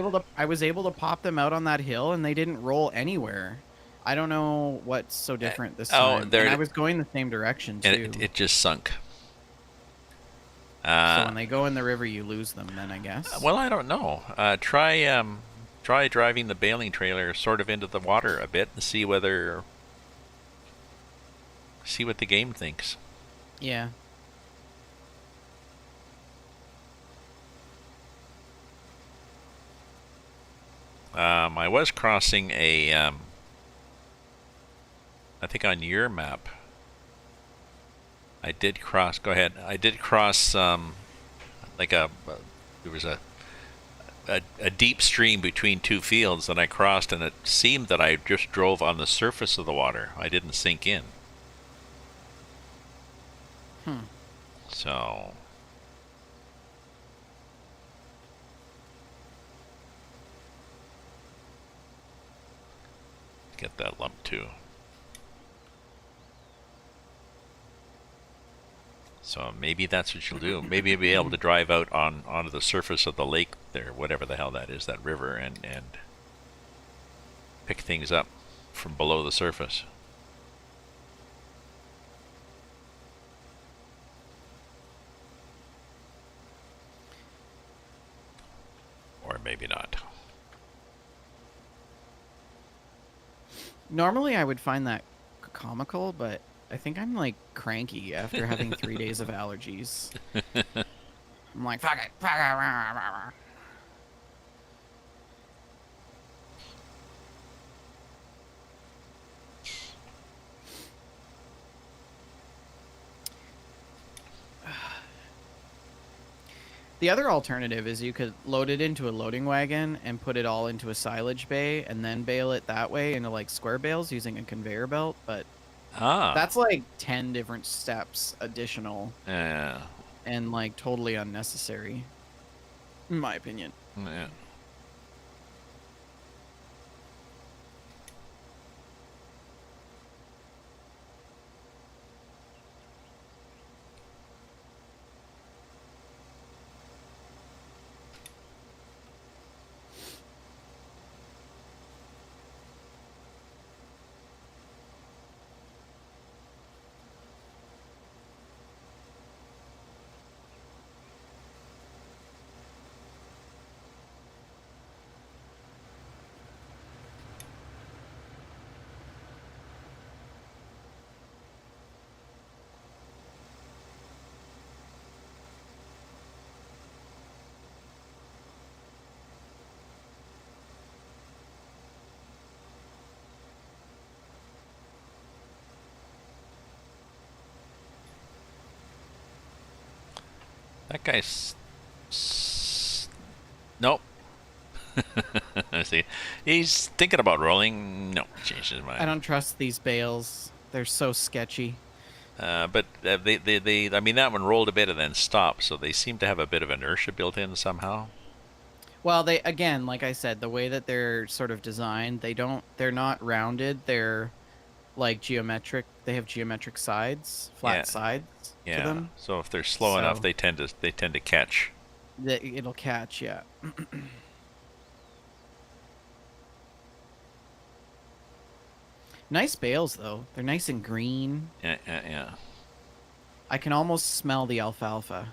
able to pop them out on that hill and they didn't roll anywhere. I don't know what's so different this oh, time. And I there, was going the same direction and too. it just sunk. So when they go in the river, you lose them. Then I guess. Well, I don't know. Try driving the baling trailer sort of into the water a bit and see what the game thinks. Yeah. I was crossing I think on your map. I did cross. Go ahead. I did cross like there was a deep stream between two fields, and I crossed, and it seemed that I just drove on the surface of the water. I didn't sink in. So get that lump too. So maybe that's what you'll do. Maybe you'll be able to drive out onto the surface of the lake there, whatever the hell that is, that river, and pick things up from below the surface. Or maybe not. Normally, I would find that comical, but I think I'm like cranky after having 3 days of allergies. I'm like, fuck it. The other alternative is you could load it into a loading wagon and put it all into a silage bay and then bale it that way into like square bales using a conveyor belt, but that's like 10 different steps additional. Yeah. And like totally unnecessary, in my opinion. Yeah. That guy's... Nope. I see. He's thinking about rolling. No, changed his mind. I don't trust these bales. They're so sketchy. But I mean, that one rolled a bit and then stopped, so they seem to have a bit of inertia built in somehow. Well, they, again, like I said, the way that they're sort of designed, they're not rounded. They're like geometric. They have geometric sides, flat sides to them. So if they're slow enough, they tend to catch. It'll catch, yeah. Nice bales, though. They're nice and green. Yeah. I can almost smell the alfalfa.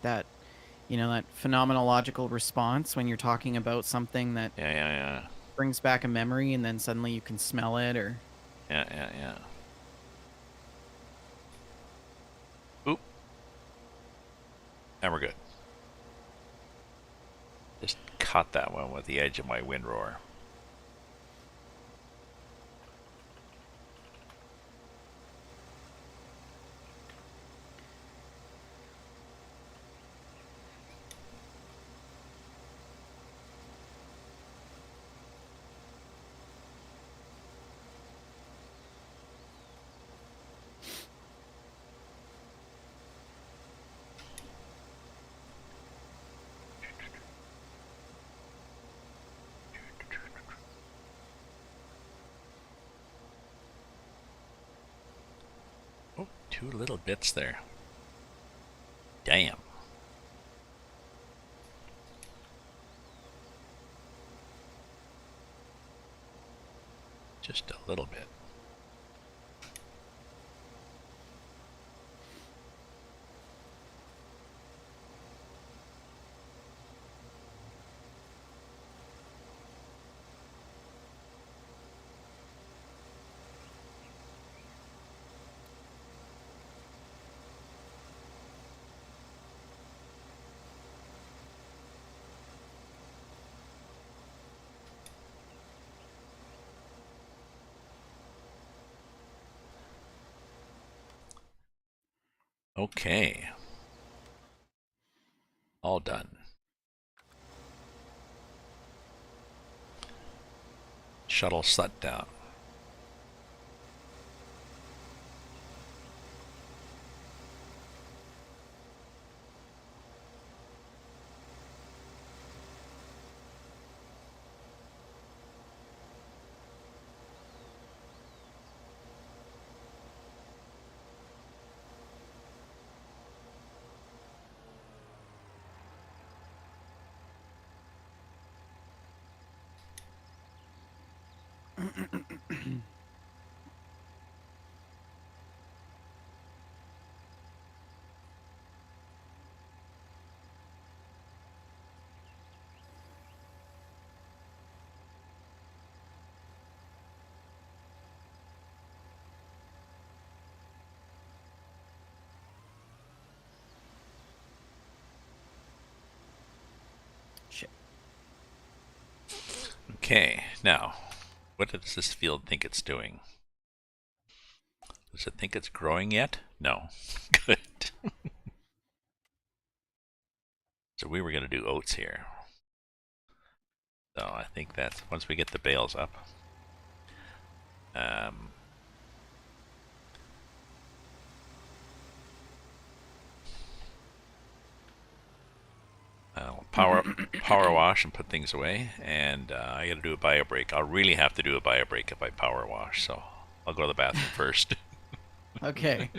That, that phenomenological response when you're talking about something that brings back a memory and then suddenly you can smell it, or... Yeah. Oop. And we're good. Just caught that one with the edge of my windrower. 2 little bits there. Damn. Just a little bit. Okay. All done. Shuttle shut down. Shit. Okay, now, what does this field think it's doing? Does it think it's growing yet? No. Good. So we were going to do oats here. So I think that's once we get the bales up. I'll power wash and put things away, and I got to do a bio break. I'll really have to do a bio break if I power wash, so I'll go to the bathroom first. Okay.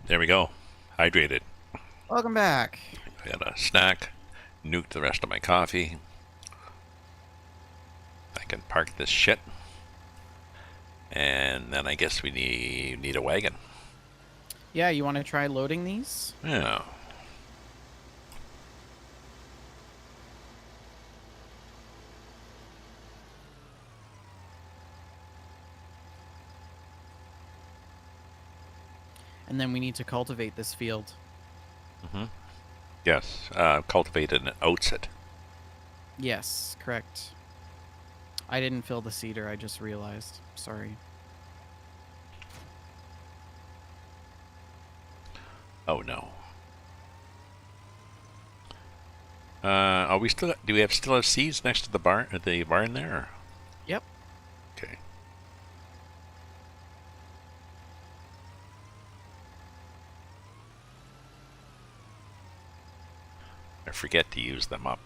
There we go. Hydrated. Welcome back. I got a snack. Nuked the rest of my coffee. I can park this shit. And then I guess we need a wagon. Yeah, you want to try loading these? Yeah. And then we need to cultivate this field. Mm-hmm. Yes. Cultivate it and oats it. Yes, correct. I didn't fill the cedar, I just realized. Sorry. Oh no. Are we still? Do we still have seeds next to the barn? The barn there? Or? Yep. Okay. I forget to use them up.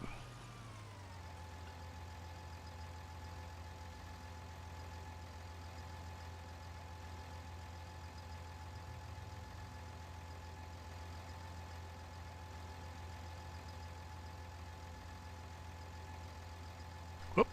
Whoop.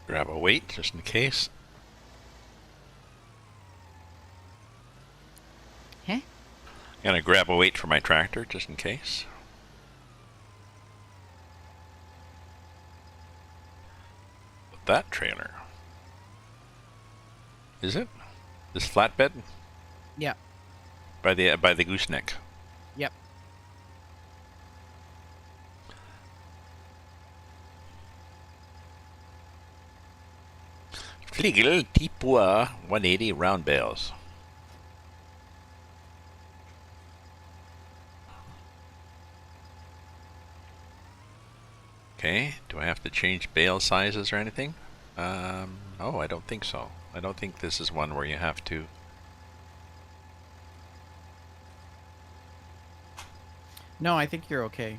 Grab a weight just in case. Huh? Gonna grab a weight for my tractor just in case. That trailer. Is it? This flatbed? Yep. By the gooseneck. Yep. Fliegel Tipua 180 round bales. Okay, do I have to change bale sizes or anything? Oh, I don't think so. I don't think this is one where you have to. No, I think you're okay.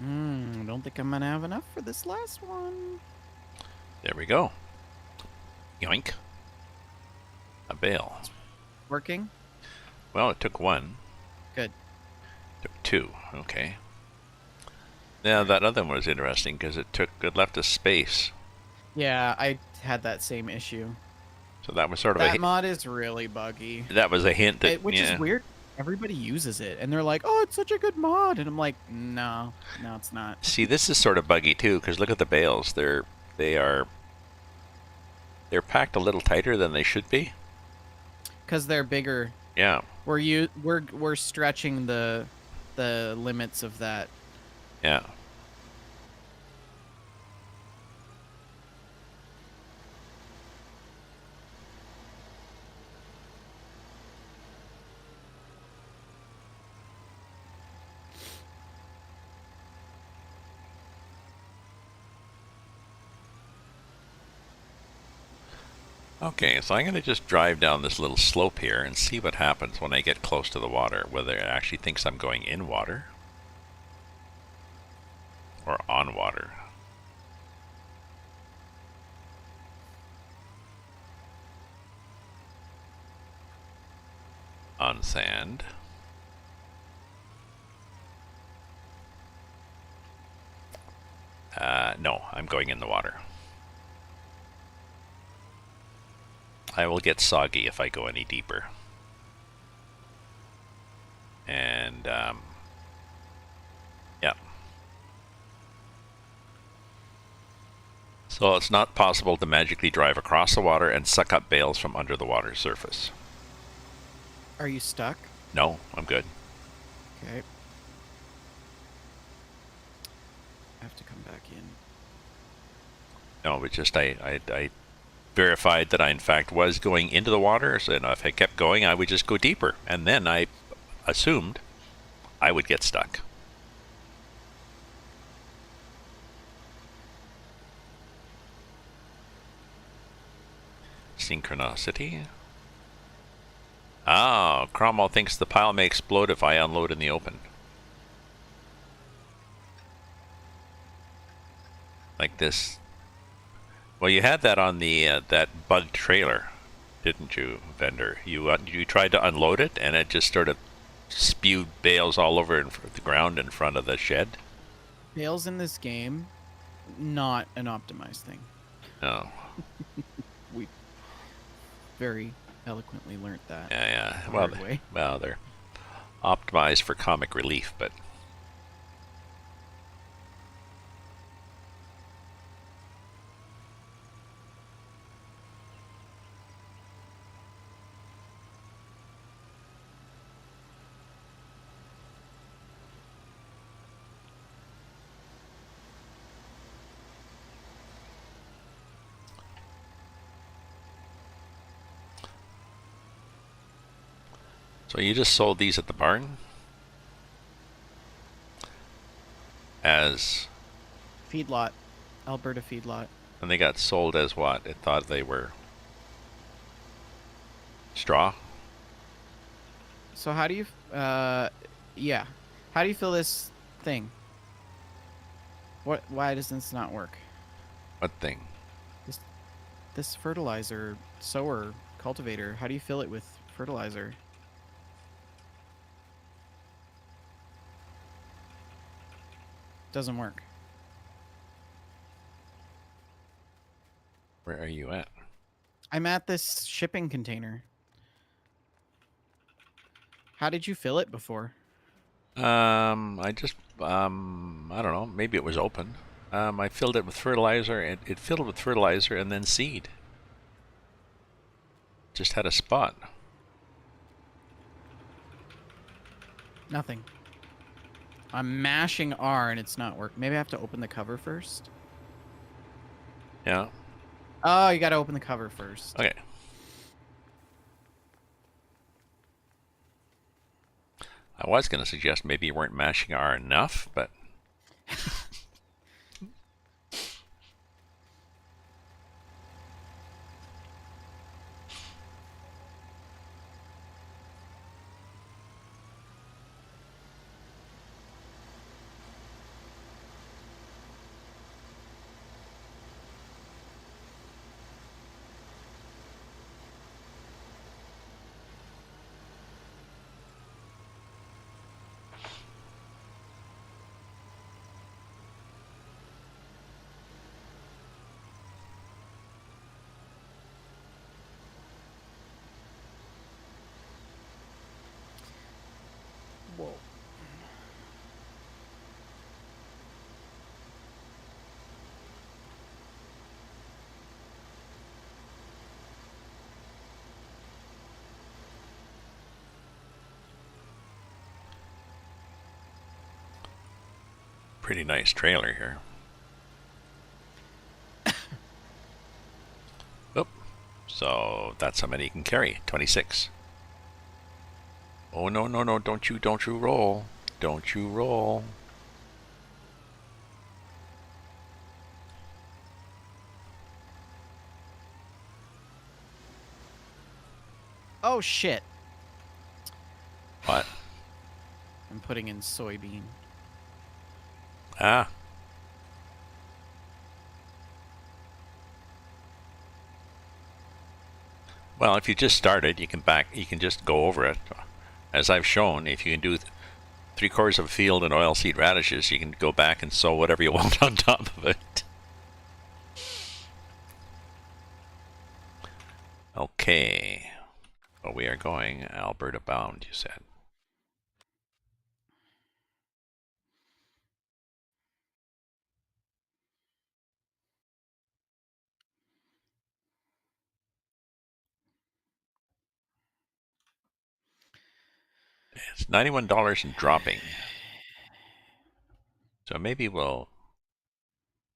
I don't think I'm gonna have enough for this last one. There we go. Yoink. A bale. Working? Well, it took one. Good. Took two. Okay. Now that other one was interesting because it left a space. Yeah, I had that same issue. So that was sort of That mod is really buggy. that was a hint that Which is yeah. weird. Everybody uses it, and they're like, "Oh, it's such a good mod," and I'm like, "No, no, it's not." See, this is sort of buggy too because look at the bales. They're packed a little tighter than they should be. Because they're bigger. Yeah. We're stretching the limits of that. Yeah. Okay, so I'm going to just drive down this little slope here and see what happens when I get close to the water, whether it actually thinks I'm going in water or on water. On sand. No, I'm going in the water. I will get soggy if I go any deeper. And, yeah. So it's not possible to magically drive across the water and suck up bales from under the water surface. Are you stuck? No, I'm good. Okay. I have to come back in. No, but just I verified that I in fact was going into the water, so if I kept going, I would just go deeper, and then I assumed I would get stuck. Synchronicity. Oh, Cromwell thinks the pile may explode if I unload in the open. Like this. Well, you had that on the that bug trailer, didn't you, vendor? You tried to unload it, and it just sort of spewed bales all over the ground in front of the shed. Bales in this game, not an optimized thing. Oh. We very eloquently learned that. Yeah. The Well, hard way. well, they're optimized for comic relief, but. So you just sold these at the barn? As. Feedlot. Alberta feedlot. And they got sold as what? It thought they were straw? So how do you yeah. How do you feel this thing? Why does this not work? What thing? This fertilizer sower cultivator, how do you fill it with fertilizer? Doesn't work. Where are you at? I'm at this shipping container. How did you fill it before? I just, I don't know, maybe it was open. I filled it with fertilizer, and it filled with fertilizer and then seed. Just had a spot. Nothing. I'm mashing R and it's not working. Maybe I have to open the cover first. Yeah. Oh, you got to open the cover first. Okay. I was going to suggest maybe you weren't mashing R enough, but Whoa. pretty nice trailer here. Oop. So that's how many you can carry. 26. Oh, no, no, no, don't you roll. Don't you roll. Oh, shit. What? I'm putting in soybean. Ah. Well, if you just started, you can just go over it. As I've shown, if you can do 3/4 of a field in oilseed radishes, you can go back and sow whatever you want on top of it. Okay. Well, we are going Alberta bound, you said. It's $91 and dropping. So maybe we'll...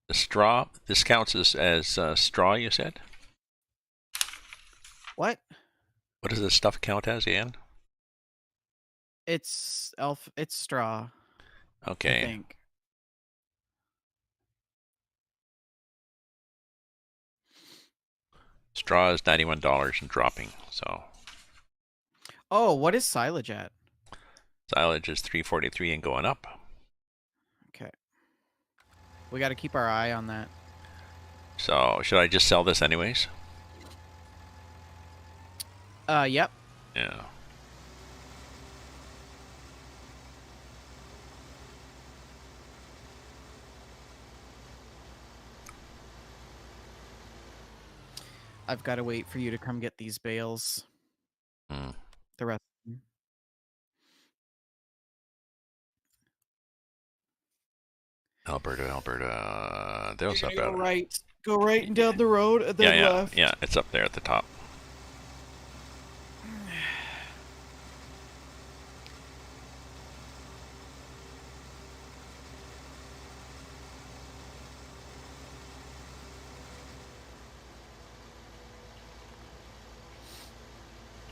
The straw, this counts as straw, you said? What? What does this stuff count as, Ian? It's it's straw, I Okay. think. Straw is $91 and dropping, so... Oh, what is silage at? Silage is $3.43 and going up. Okay. We got to keep our eye on that. So, should I just sell this anyways? Yep. Yeah. I've got to wait for you to come get these bales. Hmm. The rest of them. Alberta, Alberta. There's You're gonna about... go right. Go right and down the road and then Yeah, left. yeah, it's up there at the top.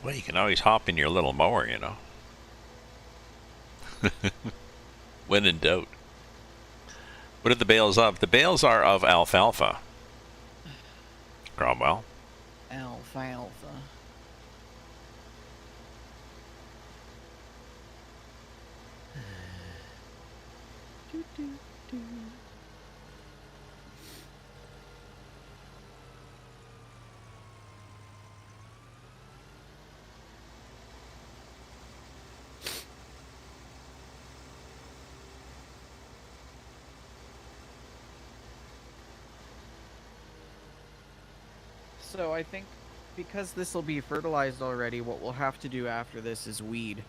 Well, you can always hop in your little mower, you know. When in doubt. What are the bales of? The bales are of alfalfa. Cromwell. Alfalfa. Do, do, do. So I think because this will be fertilized already, what we'll have to do after this is weed.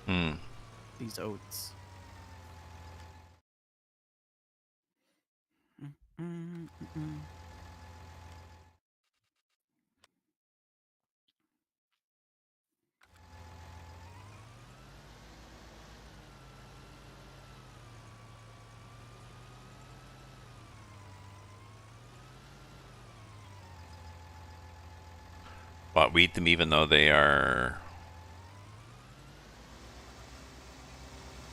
Hmm. these oats. What, weed them even though they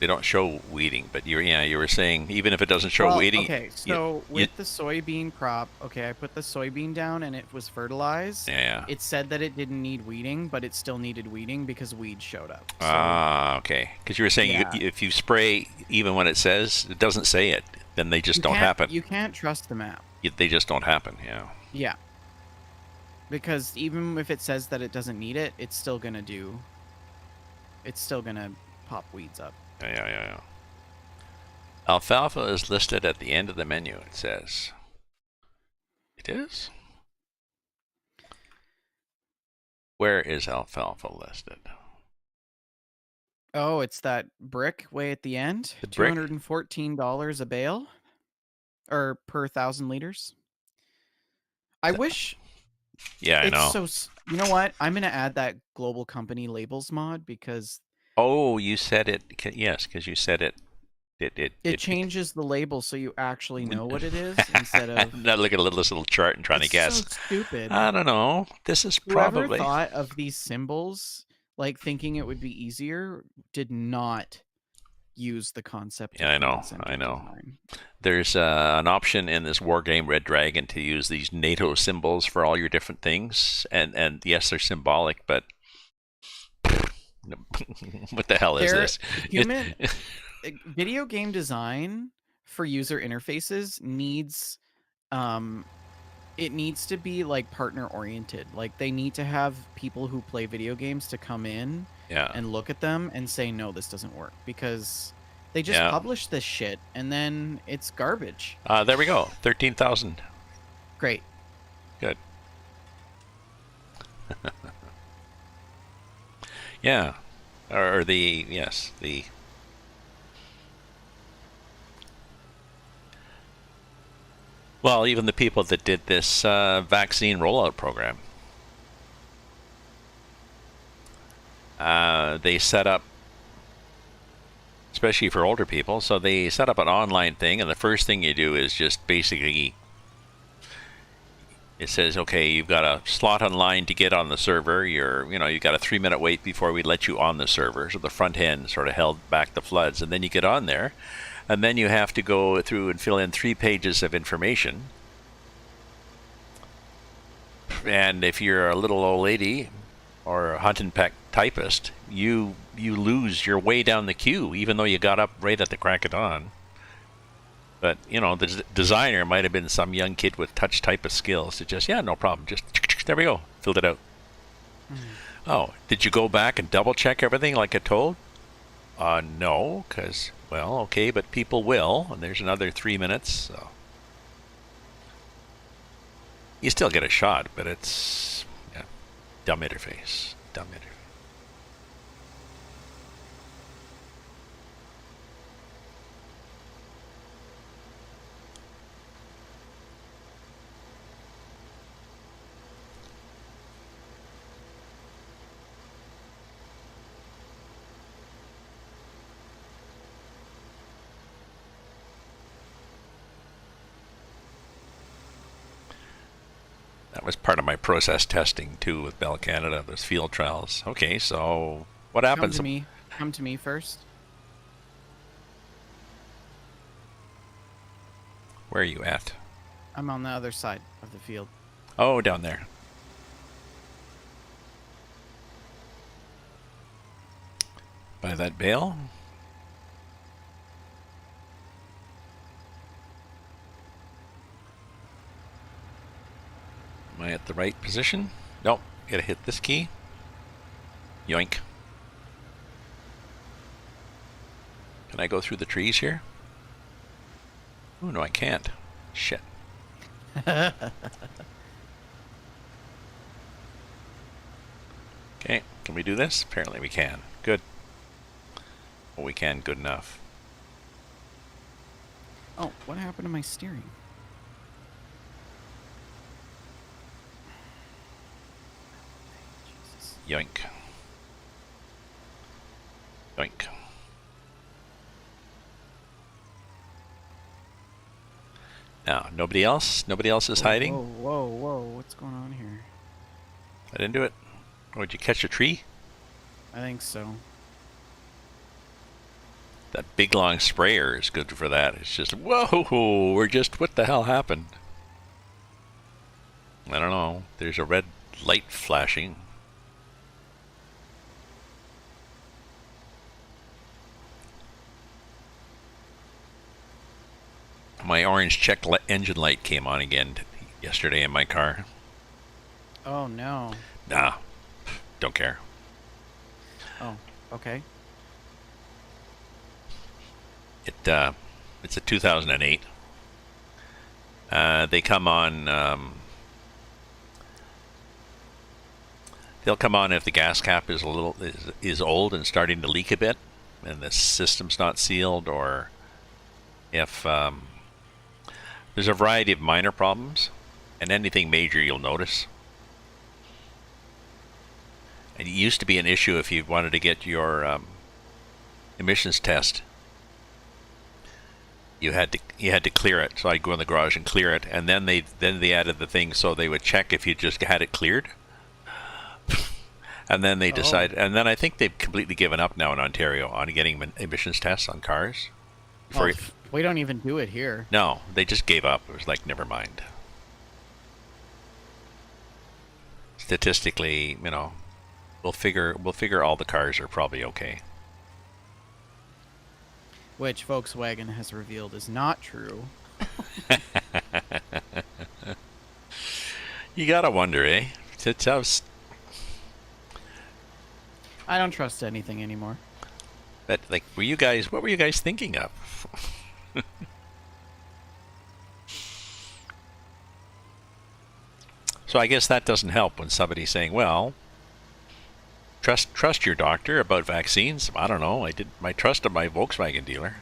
don't show weeding, but you were saying even if it doesn't show Well, weeding, okay, so with the soybean crop, okay, I put the soybean down and it was fertilized. yeah. It said that it didn't need weeding, but it still needed weeding because weeds showed up. So Ah, okay. Because you were saying yeah, if you spray even when it says it doesn't say it, then they just don't happen. you can't trust the map. They just don't happen. Yeah. Yeah, because even if it says that it doesn't need it, it's still gonna pop weeds up. Yeah. Alfalfa is listed at the end of the menu. It says. It is. Where is alfalfa listed? Oh, it's that brick way at the end. The brick? $214 a bale, or per 1,000 liters. I wish Yeah, I it's know. so. You know what? I'm gonna add that global company labels mod because Oh, you said it. Yes, because you said it. it changes the label so you actually know what it is instead of. Not look at this little chart and trying to It's so guess. stupid. I don't know. This is Whoever probably. thought of these symbols, like thinking it would be easier, did not use the concept Yeah, of I know. command center I know. design. There's an option in this war game Red Dragon to use these NATO symbols for all your different things, and yes, they're symbolic, but what the hell is this? Human video game design for user interfaces needs it needs to be like partner oriented. Like they need to have people who play video games to come in Yeah. and look at them and say no, this doesn't work, because they just Yeah. publish this shit and then it's garbage. There we go. 13,000. Great. Good. Yeah. Or the well, even the people that did this vaccine rollout program, they set up, especially for older people, so they set up an online thing, and the first thing you do is just basically, it says, okay, you've got a slot online to get on the server. You've got a 3-minute wait before we let you on the server. So the front end sort of held back the floods, and then you get on there, and then you have to go through and fill in 3 pages of information. And if you're a little old lady or a hunt and peck typist, you lose your way down the queue, even though you got up right at the crack of dawn. But, the designer might have been some young kid with touch typist skills. It just, yeah, no problem. Just, there we go. Filled it out. Oh, did you go back and double check everything like I told? No, because, well, okay, but people will. And there's another 3 minutes, so. You still get a shot, but it's, yeah, dumb interface. Dumb interface. That was part of my process testing too with Bell Canada. Those field trials. Okay, so what happens? Come to me first. Where are you at? I'm on the other side of the field. Oh, down there. By that bale? Am I at the right position? Nope. Gotta hit this key. Yoink. Can I go through the trees here? Oh, no, I can't. Shit. Okay, can we do this? Apparently we can. Good. what we can good enough. Oh, what happened to my steering? Jesus. Yoink. Yoink. Now, nobody else? Nobody else is hiding? Whoa, whoa, whoa. What's going on here? I didn't do it. Oh, did you catch a tree? I think so. That big long sprayer is good for that. It's just, whoa, we're just, what the hell happened? I don't know. There's a red light flashing. My orange check engine light came on again yesterday in my car. Oh, no. Nah, don't care. Oh, okay. It's a 2008. They come on. They'll come on if the gas cap is is old and starting to leak a bit, and the system's not sealed, or if there's a variety of minor problems, and anything major you'll notice. And it used to be an issue if you wanted to get your emissions test. You had to clear it. So I'd go in the garage and clear it, and then they added the thing so they would check if you just had it cleared. And then they decided, and then I think they've completely given up now in Ontario on getting emissions tests on cars. We don't even do it here. No, they just gave up. It was like, never mind. Statistically, we'll figure all the cars are probably okay. Which Volkswagen has revealed is not true. You gotta wonder, eh? I don't trust anything anymore. But like, what were you guys thinking of? So I guess that doesn't help when somebody's saying, well, trust your doctor about vaccines. I don't know. I trusted my Volkswagen dealer.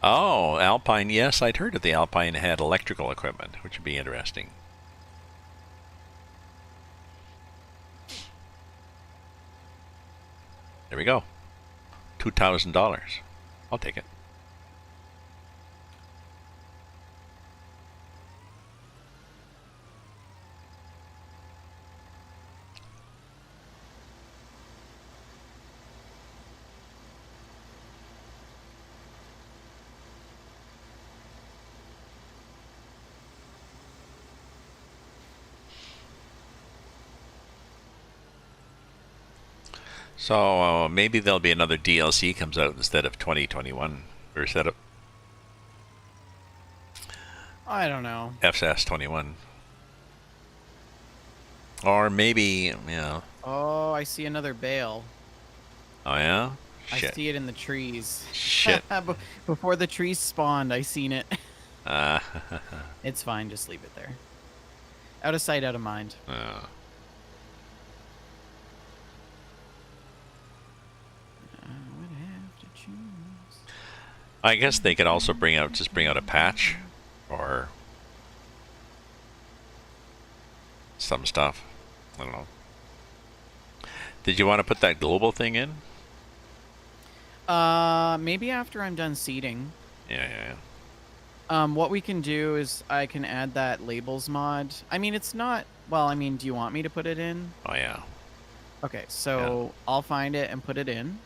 Oh, Alpine. Yes, I'd heard that the Alpine had electrical equipment, which would be interesting. There we go. $2,000. I'll take it. So maybe there'll be another DLC comes out instead of 2021 or instead of I don't know. FS 21, or maybe Oh, I see another bale. Oh yeah. Shit. I see it in the trees. Shit. Before the trees spawned, I seen it. Uh, It's fine. Just leave it there. Out of sight, out of mind. I guess they could also bring out a patch or some stuff. I don't know. Did you want to put that global thing in? Maybe after I'm done seeding. Yeah. What we can do is I can add that labels mod. I mean, it's not. Well, I mean, do you want me to put it in? Oh yeah. Okay, so yeah. I'll find it and put it in.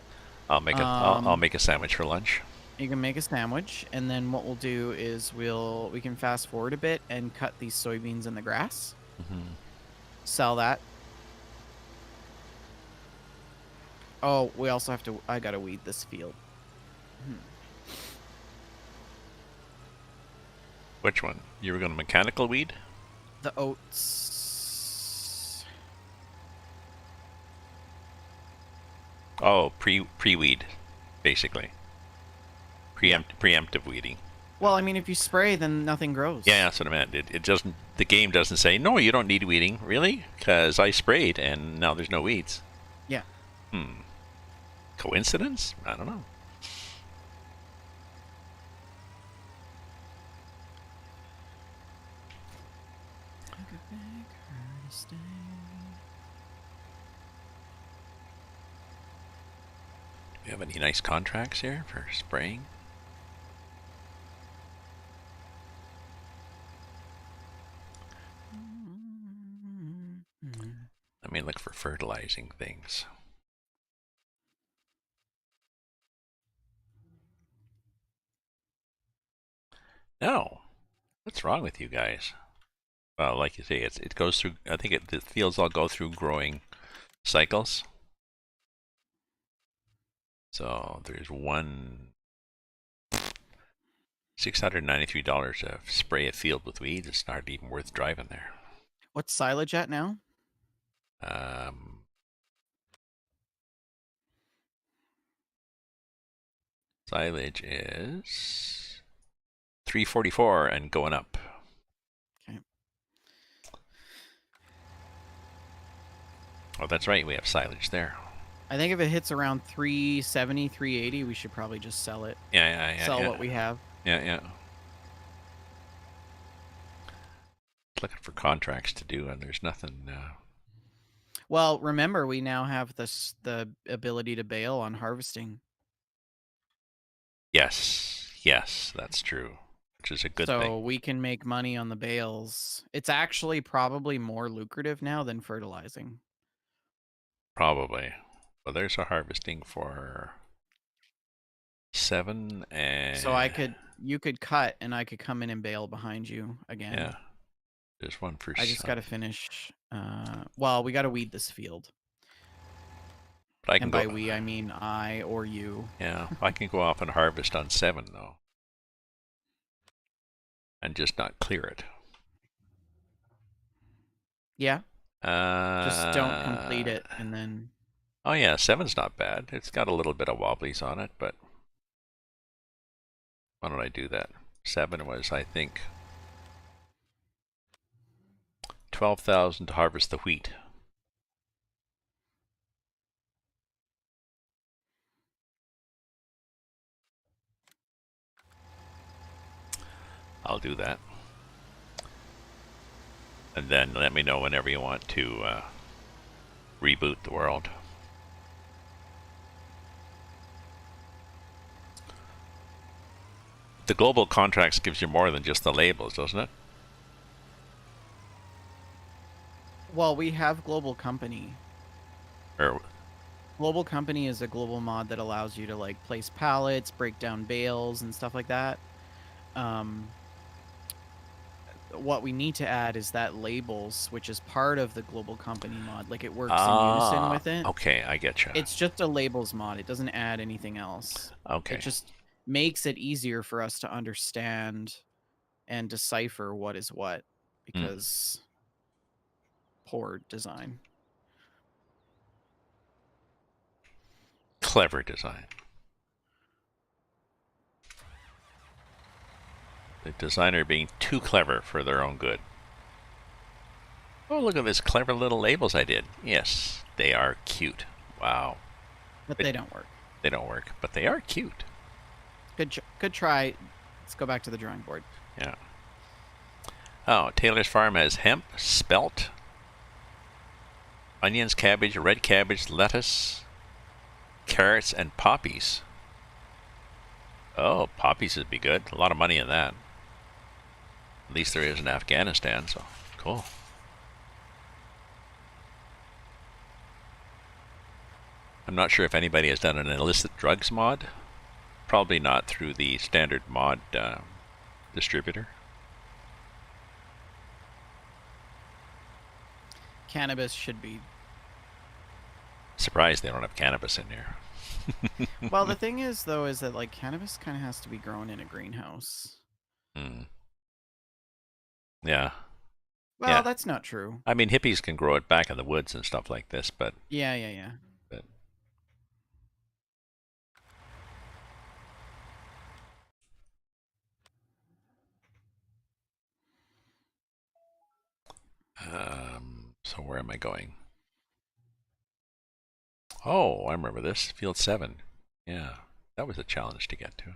I'll make a sandwich for lunch. You can make a sandwich, and then what we'll do is we can fast forward a bit and cut these soybeans in the grass. Mm-hmm. Sell that. Oh, we also have to. I gotta weed this field. Which one? You were going to mechanical weed? The oats. Oh, pre-weed, basically. Yeah. Preemptive weeding. Well, I mean, if you spray, then nothing grows. Yeah, that's what I meant. It doesn't. The game doesn't say no. You don't need weeding, really, because I sprayed and now there's no weeds. Yeah. Hmm. Coincidence? I don't know. I could beg her to stay. Do you have any nice contracts here for spraying? Let me look for fertilizing things. No. What's wrong with you guys? Well, like you say, it goes through. I think the fields all go through growing cycles. So there's one $693 to spray a field with weeds. It's not even worth driving there. What's silage at now? Um, silage is 344 and going up. Okay. Oh, that's right. We have silage there. I think if it hits around 370, 380, we should probably just sell it. Yeah. Sell what we have. Yeah. Looking for contracts to do, and there's nothing. Well, remember, we now have the ability to bail on harvesting. Yes, that's true, which is a good So thing. we can make money on the bales. It's actually probably more lucrative now than fertilizing. Probably. Well, there's a harvesting for 7 So and you could cut and I could come in and bale behind you again. yeah, there's one for I just got to finish. Well, we got to weed this field. but I can And go. by we, I mean I or you. Yeah, I can go off and harvest on 7 though, and just not clear it. Yeah. Just don't complete Uh, it and then. oh yeah, 7's not bad. It's got a little bit of wobblies on it, but why don't I do that? 7 was, I think, 12,000 to harvest the wheat. I'll do that. And then let me know whenever you want to reboot the world. The global contracts gives you more than just the labels, doesn't it? Well, we have Global Company. Or Global Company is a global mod that allows you to like place pallets, break down bales, and stuff like that. What we need to add is that labels, which is part of the Global Company mod. Like it works in unison with it. okay, I getcha. It's just a labels mod. It doesn't add anything else. It Okay. just makes it easier for us to understand and decipher what is what because poor design. Clever design. The designer being too clever for their own good. Oh, look at this clever little labels I did. Yes, they are cute. Wow. But they don't work. They don't work, but they are cute. Good try. Let's go back to the drawing board. Yeah. Oh, Taylor's Farm has hemp, spelt, onions, cabbage, red cabbage, lettuce, carrots, and poppies. Oh, poppies would be good. A lot of money in that. At least there is in Afghanistan, so cool. I'm not sure if anybody has done an illicit drugs mod. Probably not through the standard mod distributor. Cannabis should be. Surprised they don't have cannabis in here. Well, the thing is, though, is that like cannabis kind of has to be grown in a greenhouse. Yeah. Well, Yeah. that's not true. I mean, hippies can grow it back in the woods and stuff like this, but Yeah. but So where am I going? Oh, I remember this. Field 7. Yeah, that was a challenge to get to.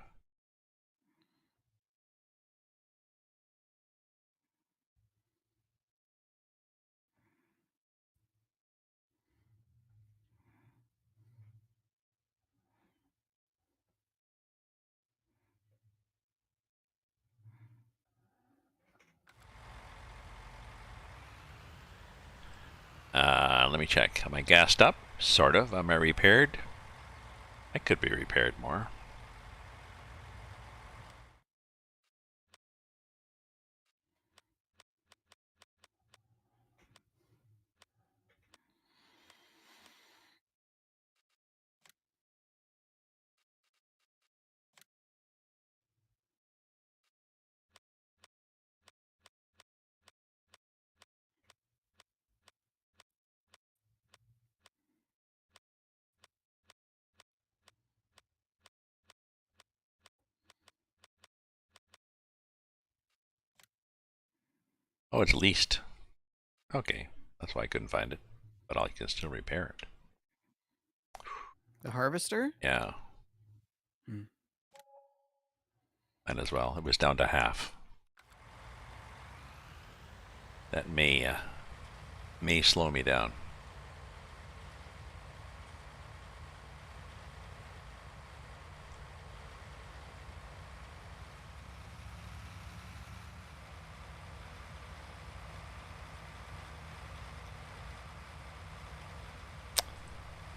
Let me check. Am I gassed up? Sort of. Am I repaired? I could be repaired more. Oh, it's leased. Okay, that's why I couldn't find it. But I can still repair it. The harvester? Yeah, Hmm. and as well. It was down to half. That may slow me down.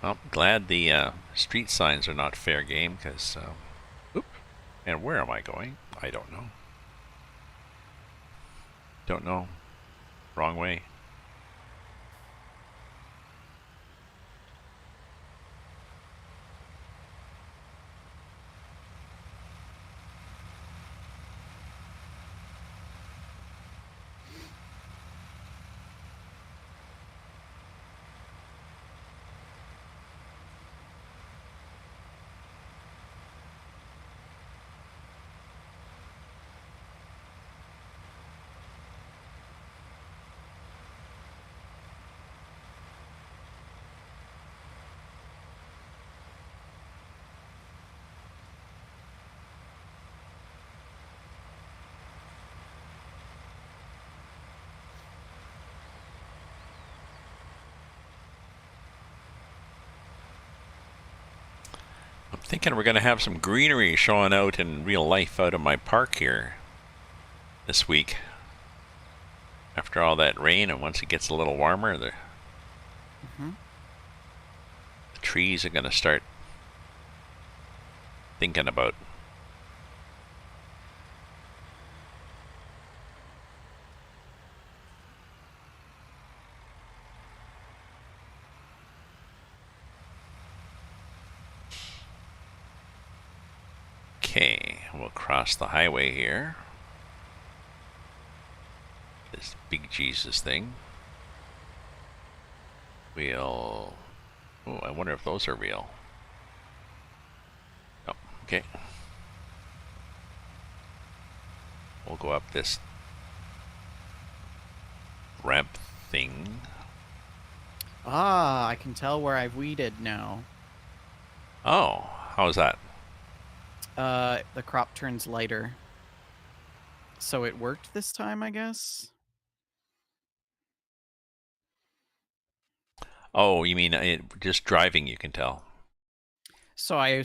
Well, glad the street signs are not fair game, because... oop. And where am I going? I don't know. Don't know. Wrong way. I'm thinking we're going to have some greenery showing out in real life out of my park here this week. After all that rain, and once it gets a little warmer, the trees are going to start thinking about. Okay, we'll cross the highway here. This big Jesus thing. We'll... Oh, I wonder if those are real. Oh, okay. We'll go up this ramp thing. Ah, I can tell where I've weeded now. Oh, how's that? The crop turns lighter. So it worked this time, I guess? Oh, you mean just driving you can tell. So I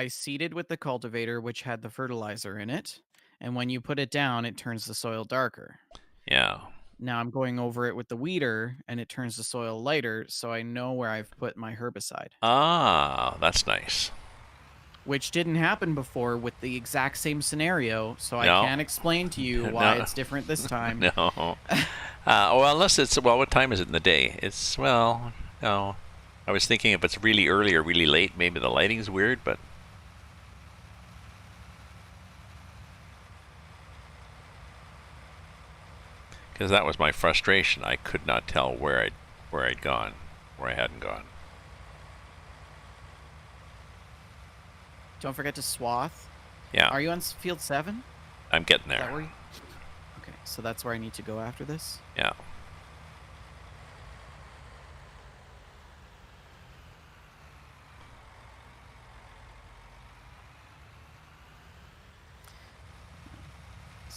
seeded with the cultivator, which had the fertilizer in it. And when you put it down, it turns the soil darker. Yeah. Now I'm going over it with the weeder, and it turns the soil lighter, so I know where I've put my herbicide. Ah, that's nice. Which didn't happen before with the exact same scenario, so I No. can't explain to you why No. it's different this time. No. Well, unless it's... Well, what time is it in the day? It's... Well, no. I was thinking if it's really early or really late, maybe the lighting's weird, but... Because that was my frustration. I could not tell where I'd gone, where I hadn't gone. Don't forget to swath. Yeah, Are you on field 7? I'm getting Is that there. where you... Okay, so that's where I need to go after this? Yeah.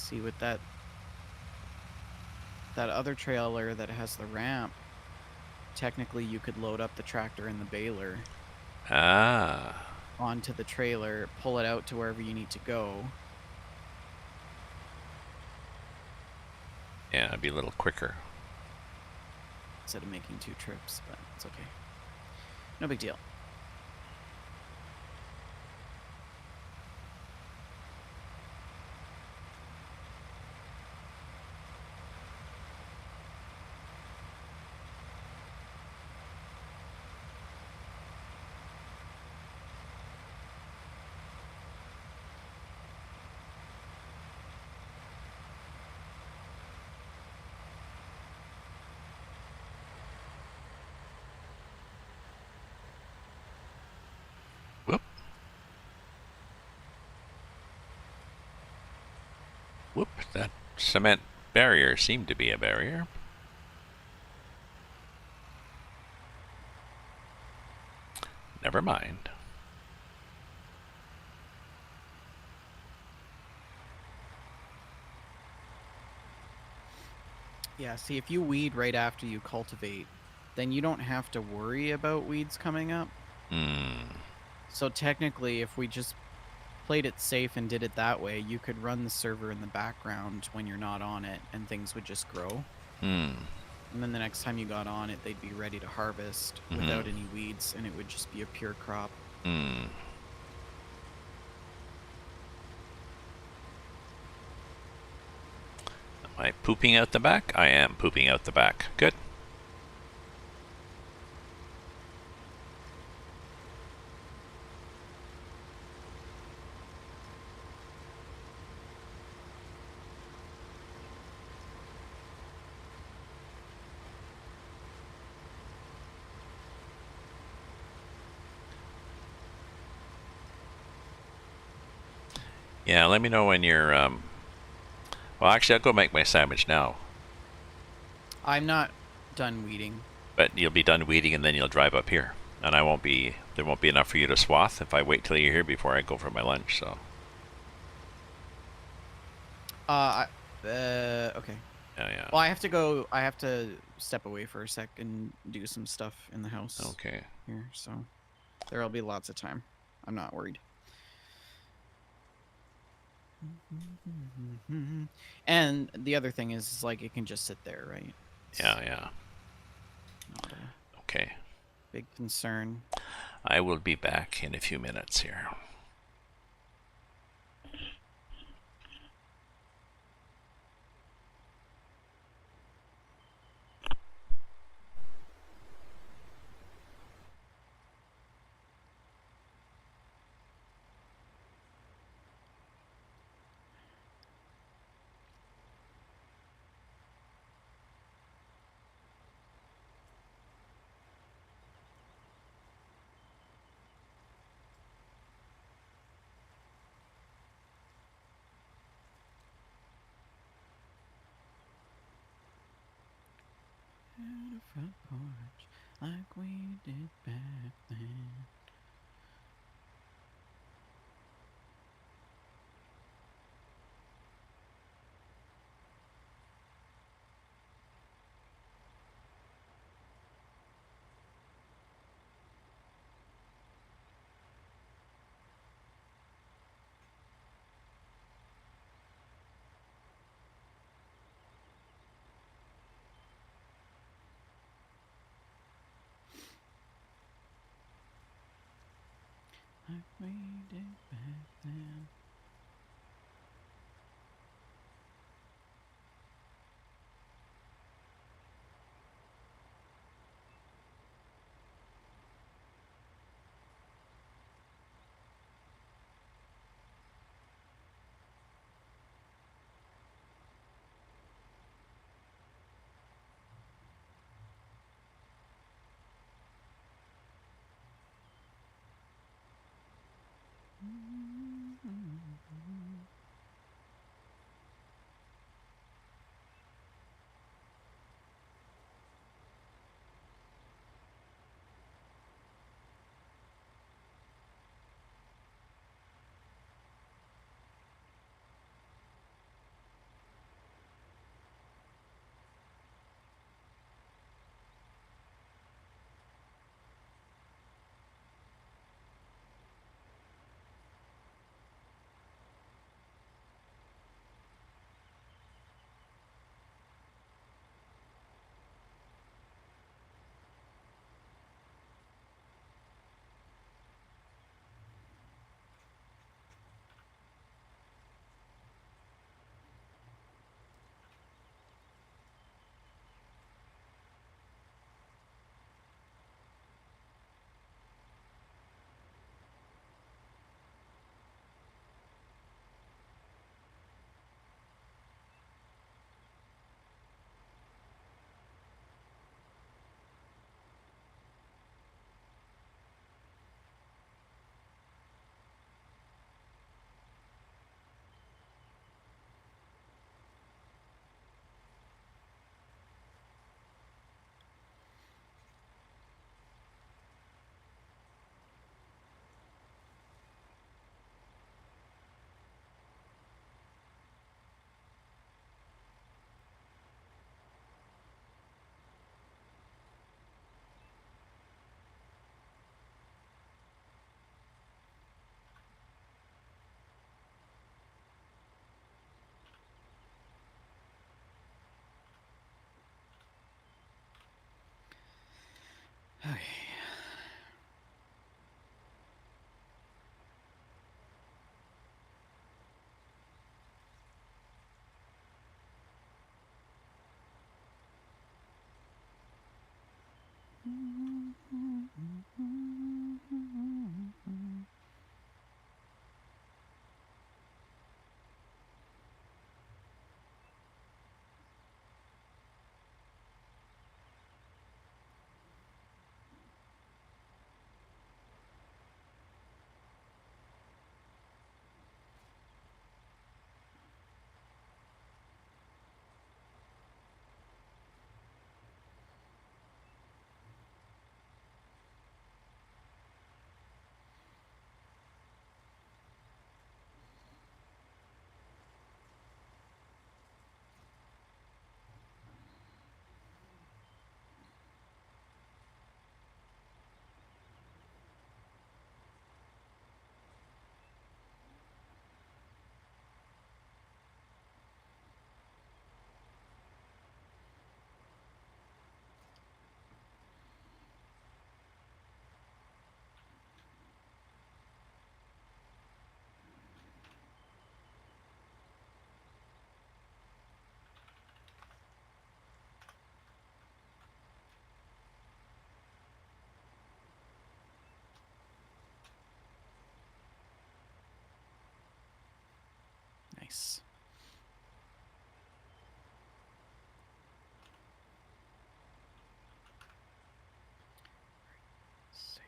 See, with that other trailer that has the ramp, technically you could load up the tractor and the baler Ah. onto the trailer, pull it out to wherever you need to go. Yeah, it'd be a little quicker. Instead of making 2 trips, but it's okay. No big deal. Whoop. Whoop. That cement barrier seemed to be a barrier. Never mind. Yeah, see, if you weed right after you cultivate, then you don't have to worry about weeds coming up. So technically, if we just played it safe and did it that way, you could run the server in the background when you're not on it, and things would just grow. And then the next time you got on it, they'd be ready to harvest without any weeds, and it would just be a pure crop. Am I pooping out the back? I am pooping out the back. Good. Yeah, let me know when you're, well, actually, I'll go make my sandwich now. I'm not done weeding. But you'll be done weeding and then you'll drive up here. And there won't be enough for you to swath if I wait till you're here before I go for my lunch, so. Okay. Yeah. Well, I have to step away for a sec and do some stuff in the house. Okay. Here, so there'll be lots of time. I'm not worried. And the other thing is, like, it can just sit there, right? Yeah. Not a Okay. big concern. I will be back in a few minutes here. At a front porch, like we did back then. Like we did back then. Okay. Nice. Save.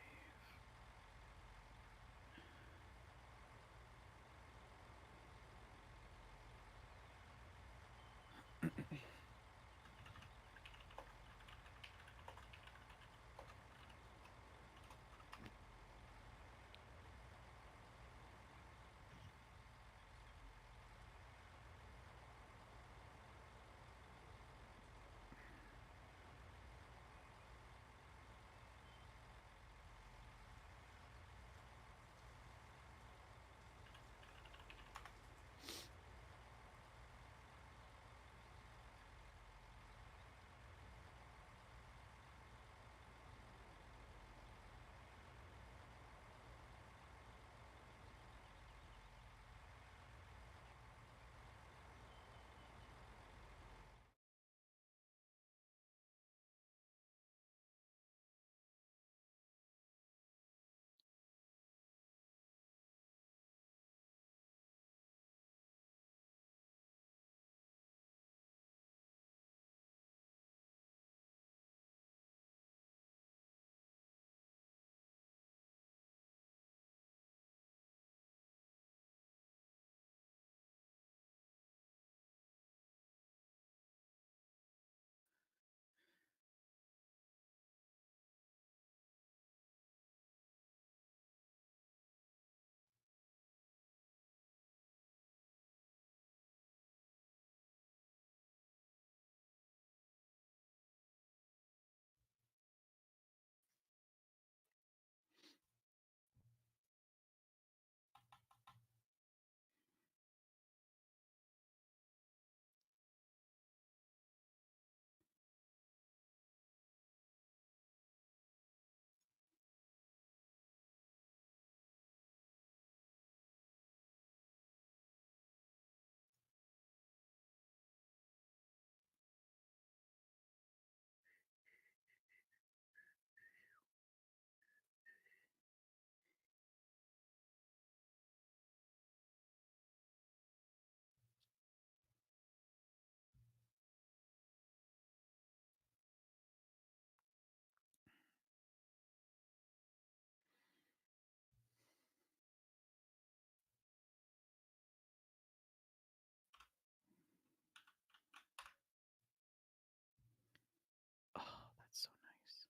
Oh, that's so nice.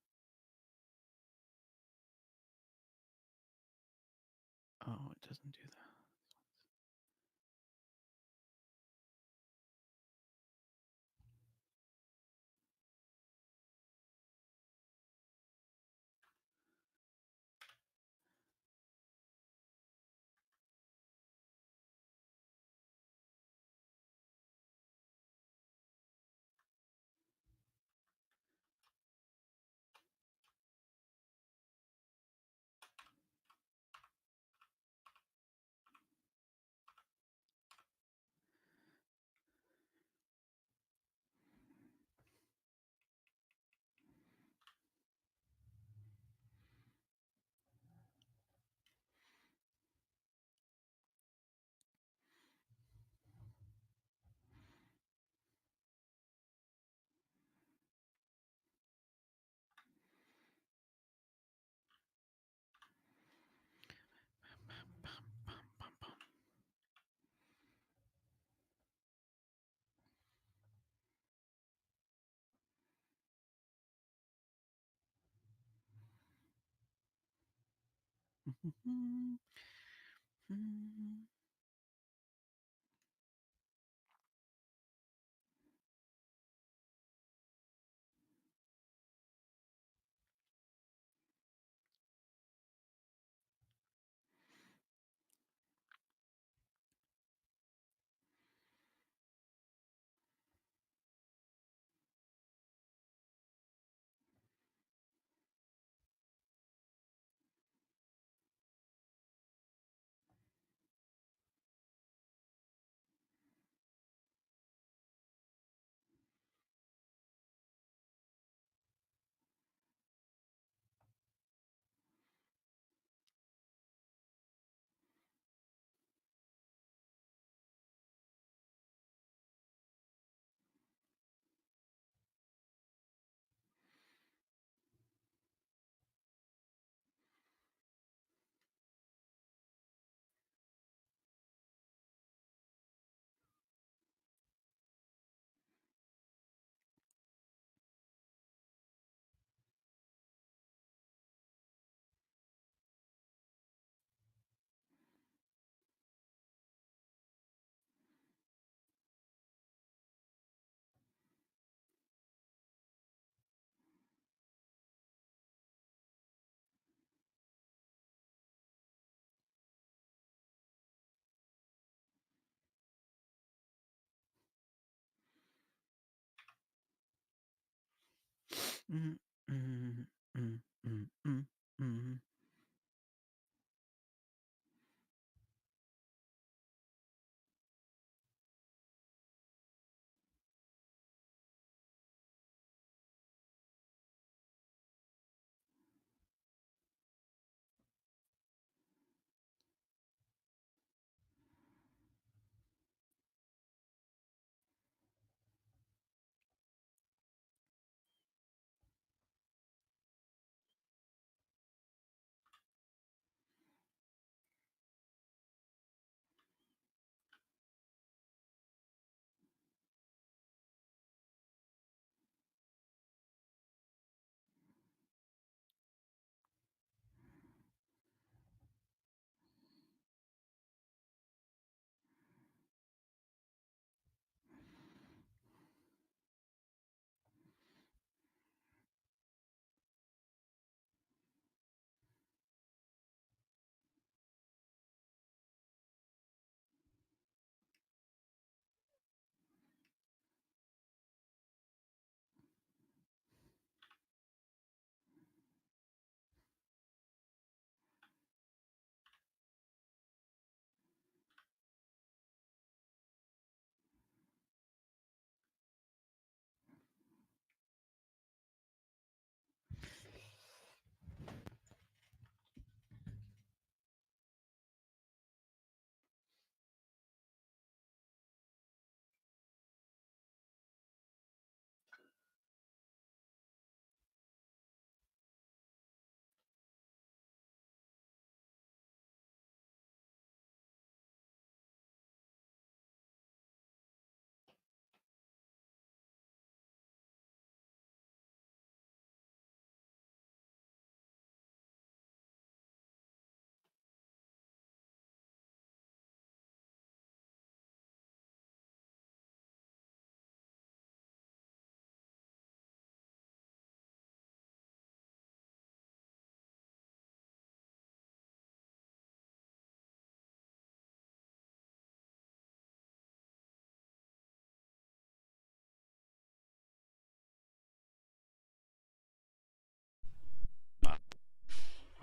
Oh, it doesn't do that.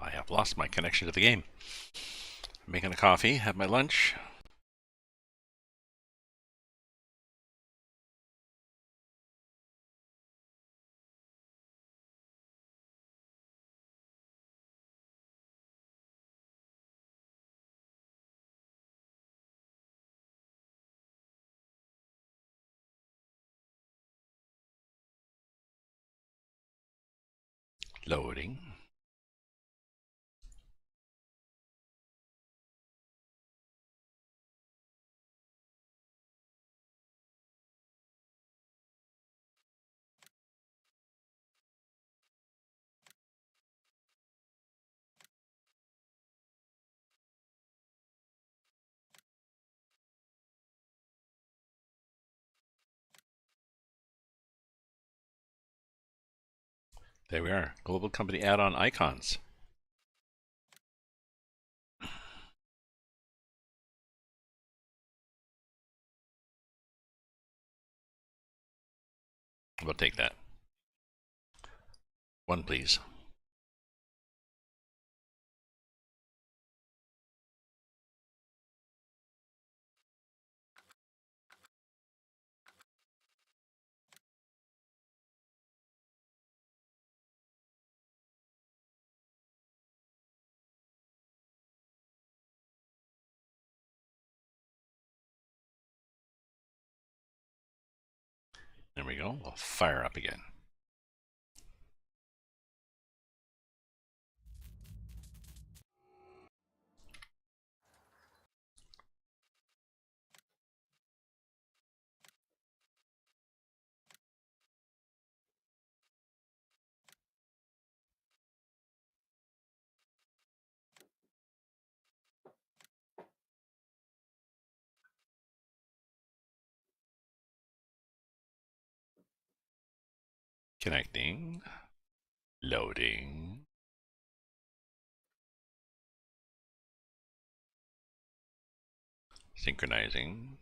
I have lost my connection to the game. I'm making a coffee, have my lunch. Loading. There we are. Global company add-on icons. We'll take that. One, please. There we go. We'll fire up again. Connecting. Loading. Synchronizing.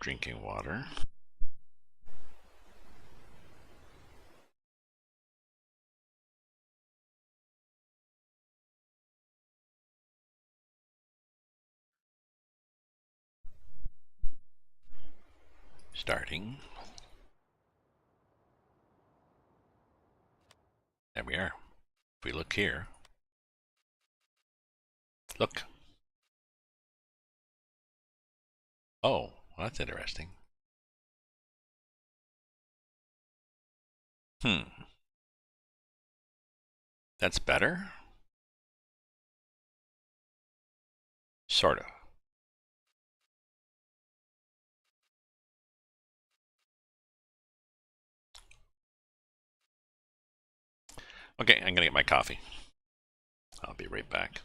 Drinking water. Starting. There we are. If we look here. Look. Oh, well, that's interesting. That's better? Sort of. Okay, I'm gonna get my coffee. I'll be right back.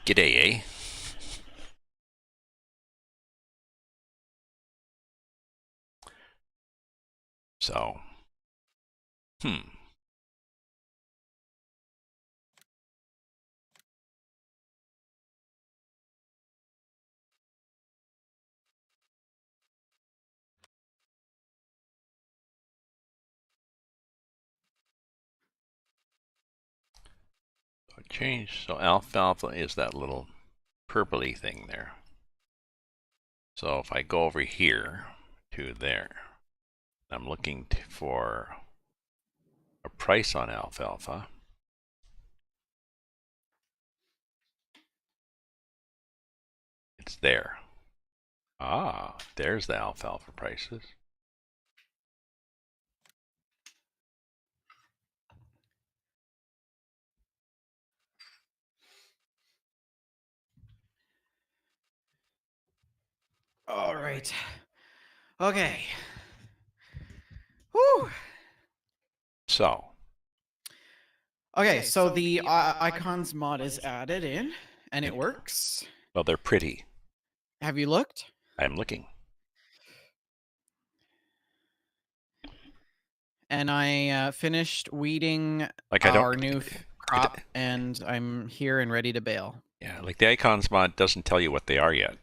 G'day, eh? So, hmm. Change. So alfalfa is that little purpley thing there. So if I go over here to there, I'm looking for a price on alfalfa. It's there. Ah, there's the alfalfa prices. All right. Okay. Whew. So, Okay, so the icons mod is added in, and it works. well, they're pretty. Have you looked? I'm looking. And I finished weeding Like I our don't. new crop, and I'm here and ready to bail. Yeah, like the icons mod doesn't tell you what they are yet.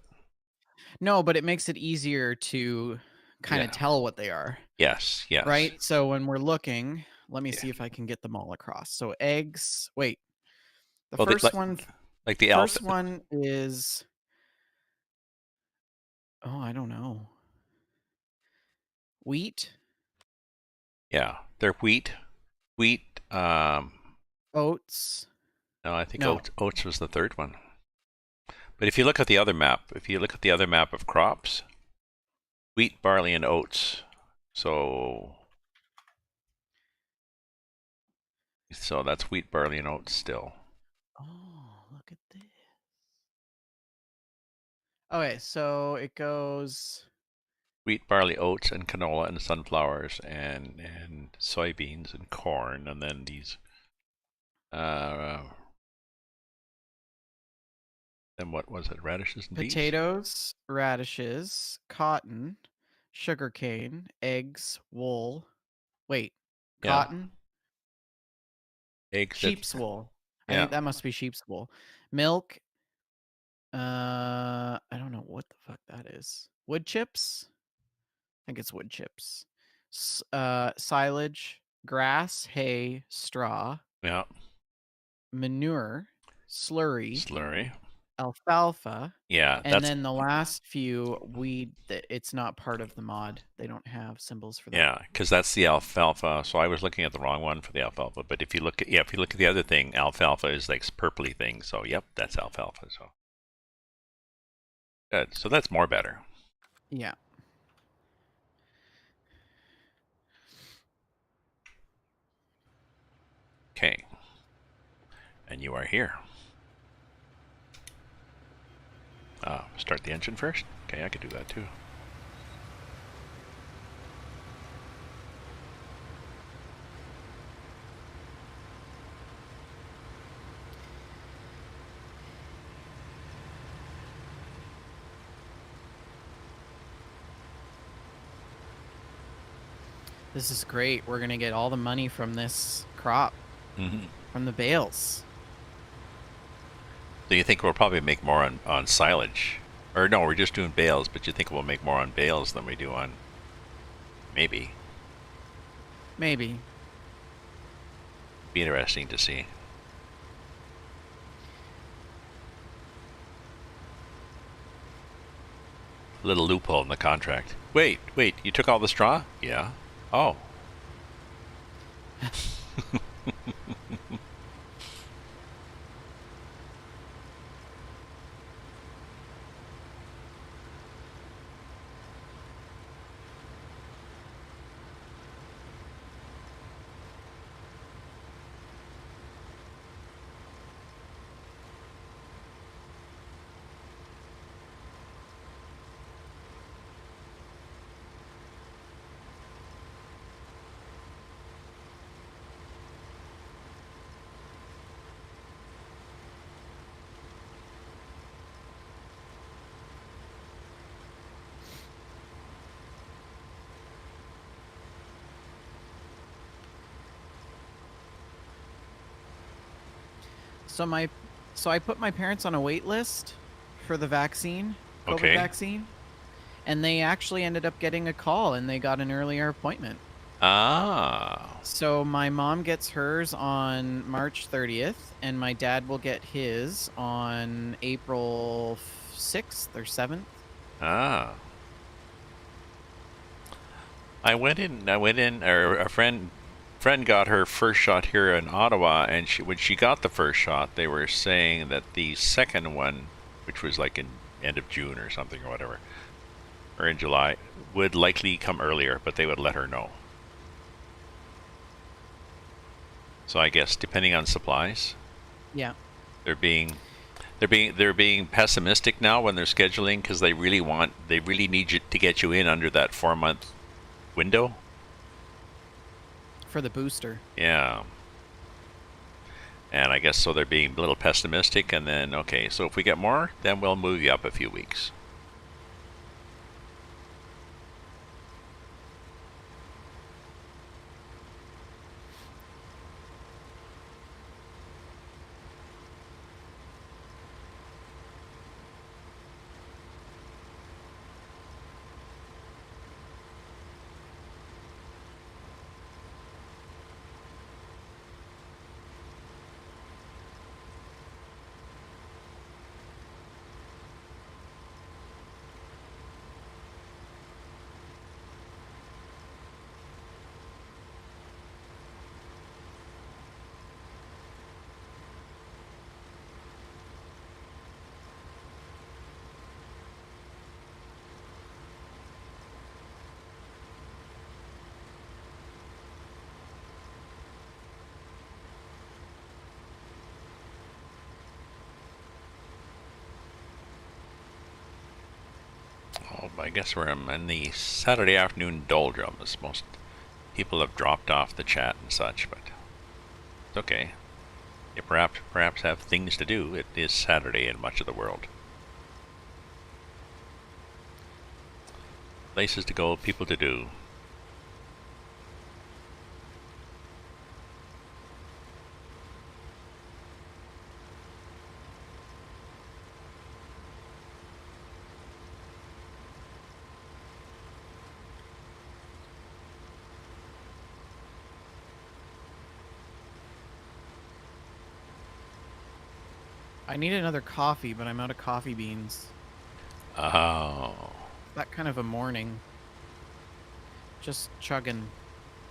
No, but it makes it easier to kind of Yeah. tell what they are, Yes. Yes. right? So when we're looking, let me Yeah. see if I can get them all across. So eggs, wait, the Well, first one, like the alpha. first one is, oh, I don't know. Wheat, Yeah, they're wheat. Wheat. oats. No, I think No. oats was the third one. But if you look at the other map, if you look at the other map of crops, wheat, barley, and oats. So that's wheat, barley, and oats still. Oh, look at this. Okay, so it goes Wheat, barley, oats, and canola, and sunflowers, and soybeans, and corn, and then these. Uh, then what was it? Radishes and beets. potatoes, radishes, cotton, sugarcane, eggs, wool. Wait, Yeah, cotton, eggs. That. sheep's wool. I Yeah, think that must be sheep's wool. Milk. I don't know what the fuck that is. Wood chips. I think it's wood chips. Silage, grass, hay, straw, yeah. manure, slurry, Slurry. alfalfa, Yeah, and that's then the last few weed that it's not part of the mod. They don't have symbols for that. yeah, because that's the alfalfa. So I was looking at the wrong one for the alfalfa. But if you look at if you look at the other thing, alfalfa is like purpley thing. So yep, that's alfalfa. So good. So that's more better. Yeah. Okay, and you are here. Start the engine first. Okay, I could do that too. This is great. We're going to get all the money from this crop, Mm-hmm. from the bales. So you think we'll probably make more on silage, or no? We're just doing bales, but you think we'll make more on bales than we do on maybe? Maybe. Be interesting to see. A little loophole in the contract. Wait, you took all the straw? Yeah. Oh. So I put my parents on a wait list for the vaccine, COVID Okay. vaccine, and they actually ended up getting a call and they got an earlier appointment. Ah. So my mom gets hers on March 30th and my dad will get his on April 6th or 7th. Ah. I went in. Or a friend got her first shot here in Ottawa, and when she got the first shot, they were saying that the second one, which was like in end of June or something or whatever, or in July, would likely come earlier, but they would let her know. So I guess depending on supplies, Yeah. they're being they're being pessimistic now when they're scheduling because they really need you to get you in under that 4 month window. For the booster. Yeah. And I guess so they're being a little pessimistic, and then okay, so if we get more, then we'll move you up a few weeks. I guess we're in the Saturday afternoon doldrums. Most people have dropped off the chat and such, but it's okay. You perhaps have things to do. It is Saturday in much of the world. Places to go, people to do. I need another coffee, but I'm out of coffee beans. Oh. That kind of a morning. Just chugging.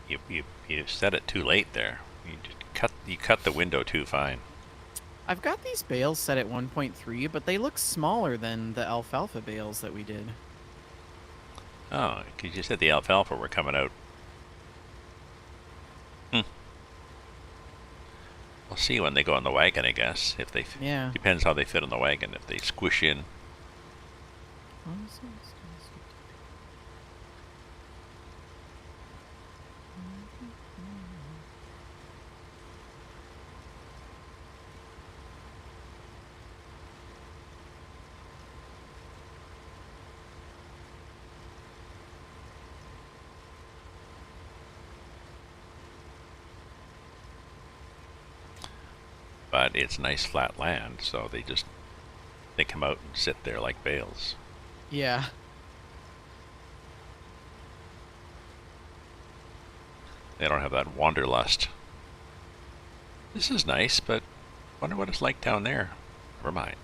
You said it too late there. You cut the window too fine. I've got these bales set at 1.3, but they look smaller than the alfalfa bales that we did. Oh, because you said the alfalfa were coming out. We'll see when they go on the wagon, I guess. If they Yeah. depends how they fit on the wagon. If they squish in. But it's nice flat land, so they come out and sit there like bales. Yeah. They don't have that wanderlust. This is nice, but wonder what it's like down there. Never mind.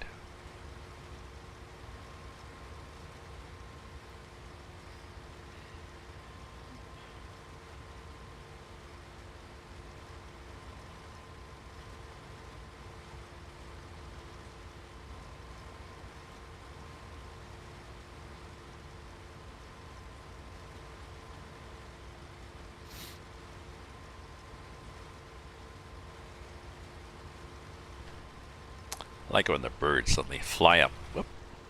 I like it when the birds suddenly fly up, whoop,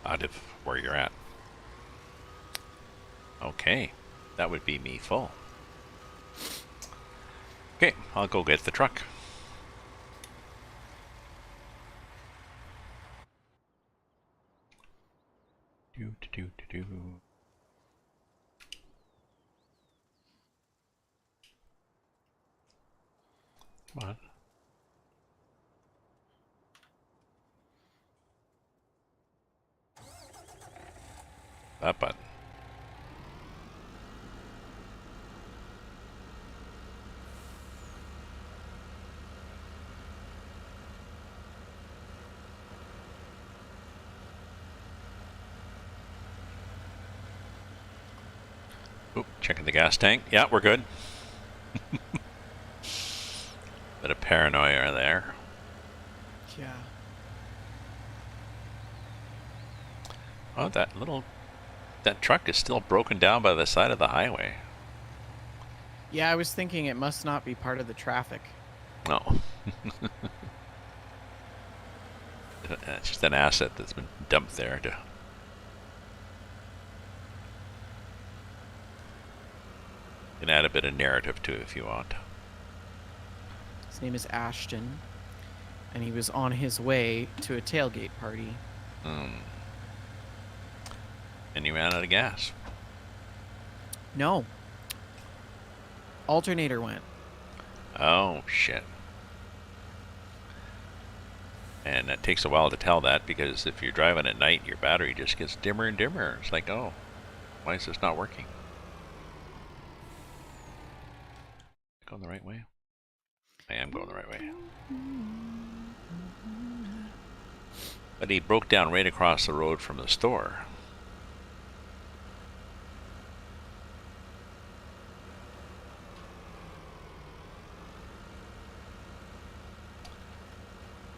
out of where you're at. Okay, that would be me full. Okay, I'll go get the truck. Do. Come on. That button. Oop, checking the gas tank. Yeah, we're good. Bit of paranoia there. Yeah. Oh, that truck is still broken down by the side of the highway. Yeah, I was thinking it must not be part of the traffic. No. It's just an asset that's been dumped there to. You can add a bit of narrative to it if you want. His name is Ashton, and he was on his way to a tailgate party. And you ran out of gas. No. Alternator went. Oh, shit. And that takes a while to tell that, because if you're driving at night, your battery just gets dimmer and dimmer. It's like, oh, why is this not working? Going the right way? I am going the right way. But he broke down right across the road from the store.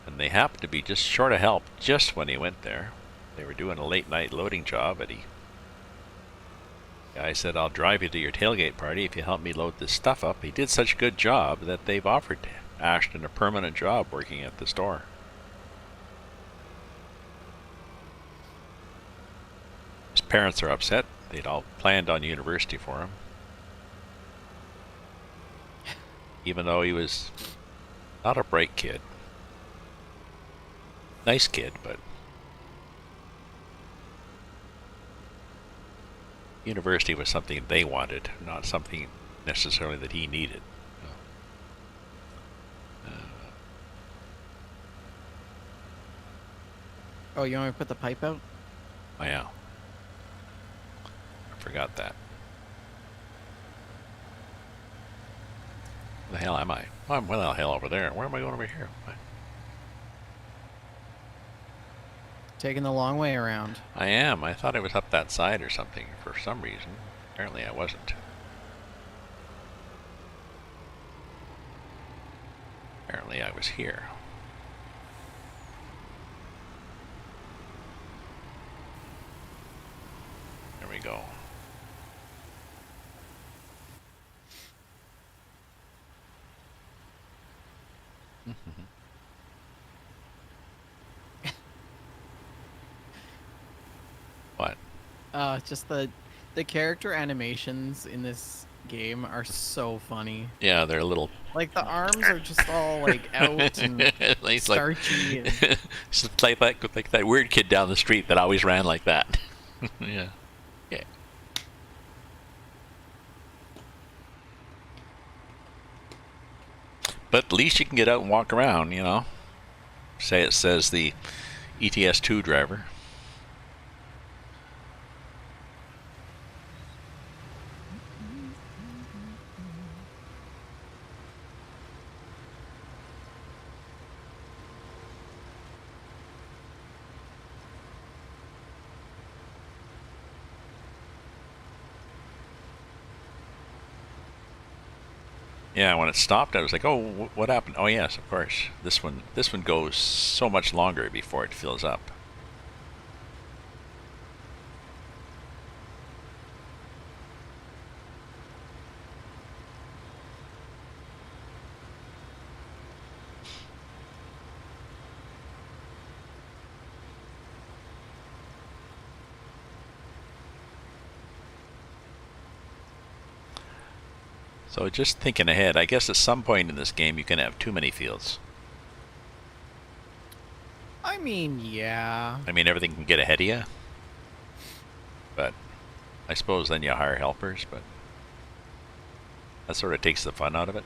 And they happened to be just short of help just when he went there. They were doing a late night loading job, and guy said, I'll drive you to your tailgate party if you help me load this stuff up. He did such a good job that they've offered Ashton a permanent job working at the store. parents are upset. They'd all planned on university for him. Even though he was not a bright kid. Nice kid, but university was something they wanted, not something necessarily that he needed. Oh, you want me to put the pipe out? Oh yeah. I forgot that. Where the hell am I? I'm well the hell over there. Where am I going over here? Taking the long way around. I am. I thought I was up that side or something for some reason. Apparently I wasn't. Apparently I was here. There we go. What? Just the character animations in this game are so funny. Yeah, they're a little. Like the arms are just all like out and starchy. It's like that weird kid down the street that always ran like that. Yeah. Yeah. But at least you can get out and walk around, you know. Say it says the ETS2 driver. Yeah, when it stopped, I was like, "Oh, what happened?" Oh, yes, of course. This one goes so much longer before it fills up. So just thinking ahead, I guess at some point in this game you can have too many fields. I mean, yeah. I mean, everything can get ahead of you. But I suppose then you hire helpers, but that sort of takes the fun out of it.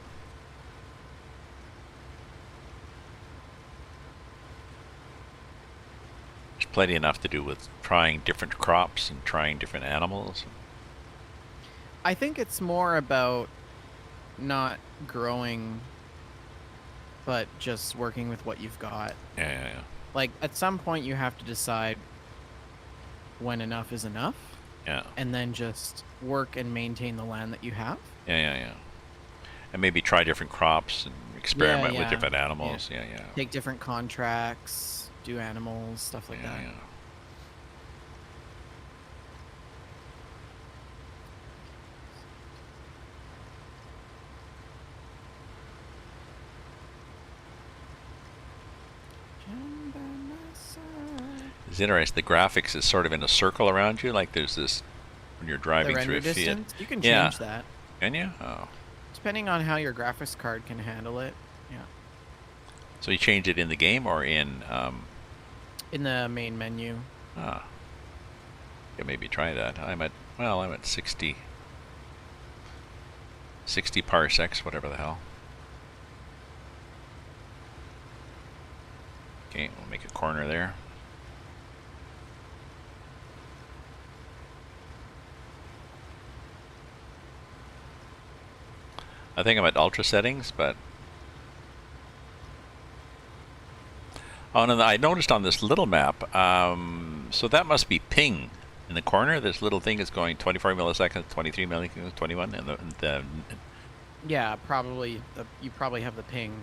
There's plenty enough to do with trying different crops and trying different animals. I think it's more about not growing, but just working with what you've got. Yeah. Like, at some point you have to decide when enough is enough. Yeah. And then just work and maintain the land that you have. Yeah. And maybe try different crops and experiment with different animals. Yeah. Take different contracts, do animals, stuff like that. Yeah. It's interesting. The graphics is sort of in a circle around you, like there's this when you're driving through a field. You can change that. Can you? Oh. Depending on how your graphics card can handle it. Yeah. So you change it in the game or in the main menu. Ah. Yeah, maybe try that. I'm at 60 parsecs, whatever the hell. Okay, we'll make a corner there. I think I'm at ultra settings, but oh no! I noticed on this little map, so that must be ping in the corner. This little thing is going 24 milliseconds, 23 milliseconds, 21, and the yeah, probably. You probably have the ping.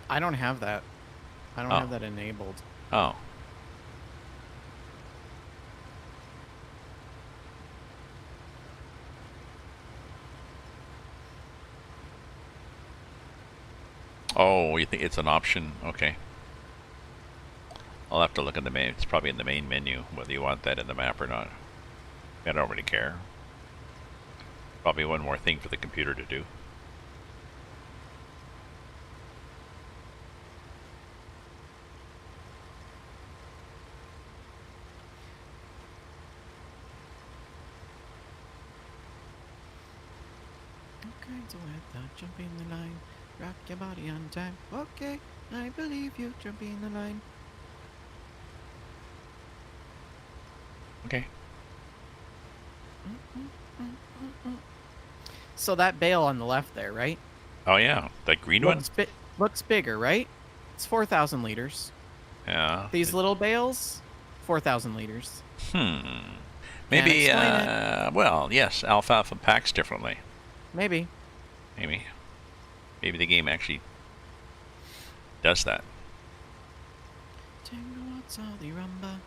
I don't have that. I don't have that enabled. Oh. Oh, you think it's an option? Okay. I'll have to look in the main. It's probably in the main menu whether you want that in the map or not. I don't really care. Probably one more thing for the computer to do. Kinds of weather, jump in the line, rock your body on time. Okay, I believe you, jump in the line. Okay. So that bale on the left there, right? Oh yeah, that green one? Looks bigger, right? It's 4,000 liters. Yeah. These little bales, 4,000 liters. Can't Maybe, explain it. well, yes, alfalfa packs differently. Maybe. Maybe. Maybe the game actually does that. Tango, what's all the rumba?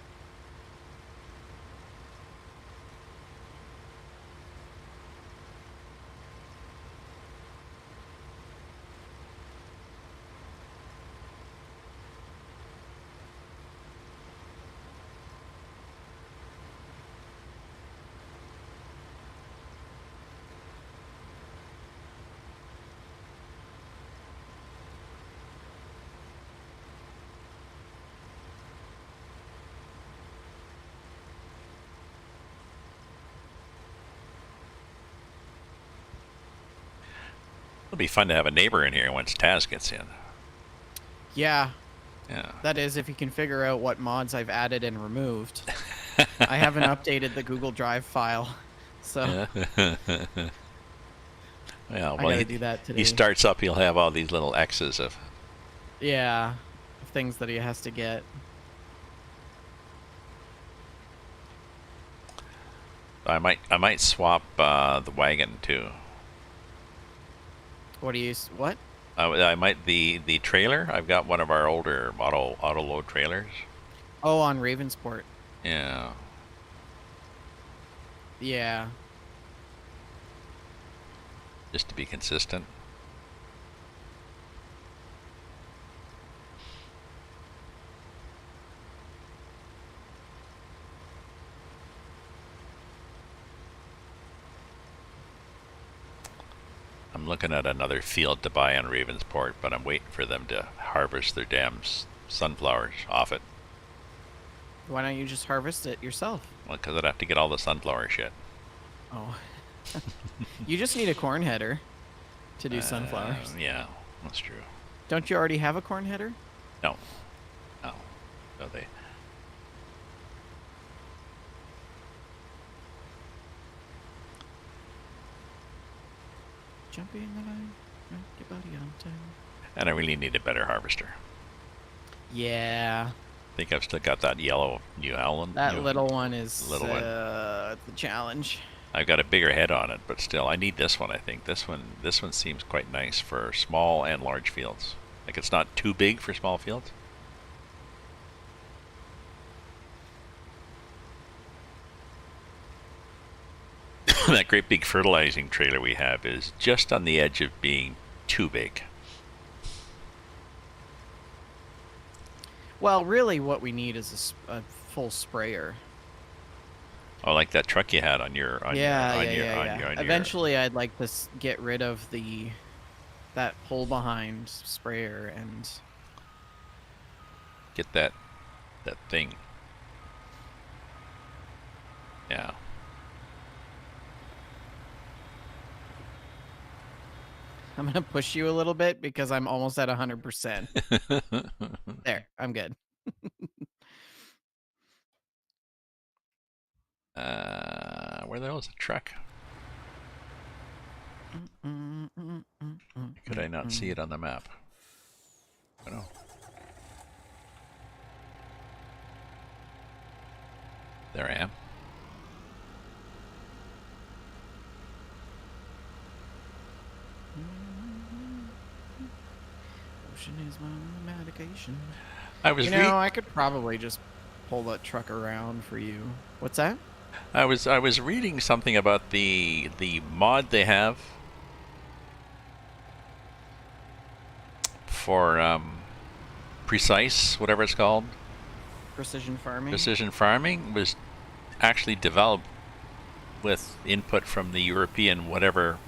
It'll be fun to have a neighbor in here once Taz gets in. Yeah. Yeah. That is, if you can figure out what mods I've added and removed. I haven't updated the Google Drive file, so Yeah, I well, gotta do that today. he starts up, he'll have all these little X's of... Yeah, of things that he has to get. I might swap the wagon too. What do you? What? I might the trailer. I've got one of our older auto load trailers. Oh, on Ravensport. Yeah. Yeah. Just to be consistent. I'm looking at another field to buy on Ravensport, but I'm waiting for them to harvest their damn sunflowers off it. Why don't you just harvest it yourself? Well, because I'd have to get all the sunflower shit. Oh. You just need a corn header to do sunflowers. Yeah, that's true. Don't you already have a corn header? No. No. No, they... Jump in the line, rock your body on time. And I really need a better harvester. Yeah. I think I've still got that yellow New Holland. That little one is little one. the challenge. I've got a bigger head on it, but still, I need this one. I think this one seems quite nice for small and large fields. Like, it's not too big for small fields. That great big fertilizing trailer we have is just on the edge of being too big. Well, really, what we need is a full sprayer. Oh, like that truck you had on your Eventually, I'd like to get rid of that pull behind sprayer and get that thing. Yeah. I'm gonna push you a little bit because I'm almost at 100%. There, I'm good. Where the hell is the truck? Could I not see it on the map? I don't know. There I am. Ocean is my medication. I was I could probably just pull that truck around for you. What's that? I was reading something about the mod they have for precise, whatever it's called. precision farming. Precision farming was actually developed with input from the European whatever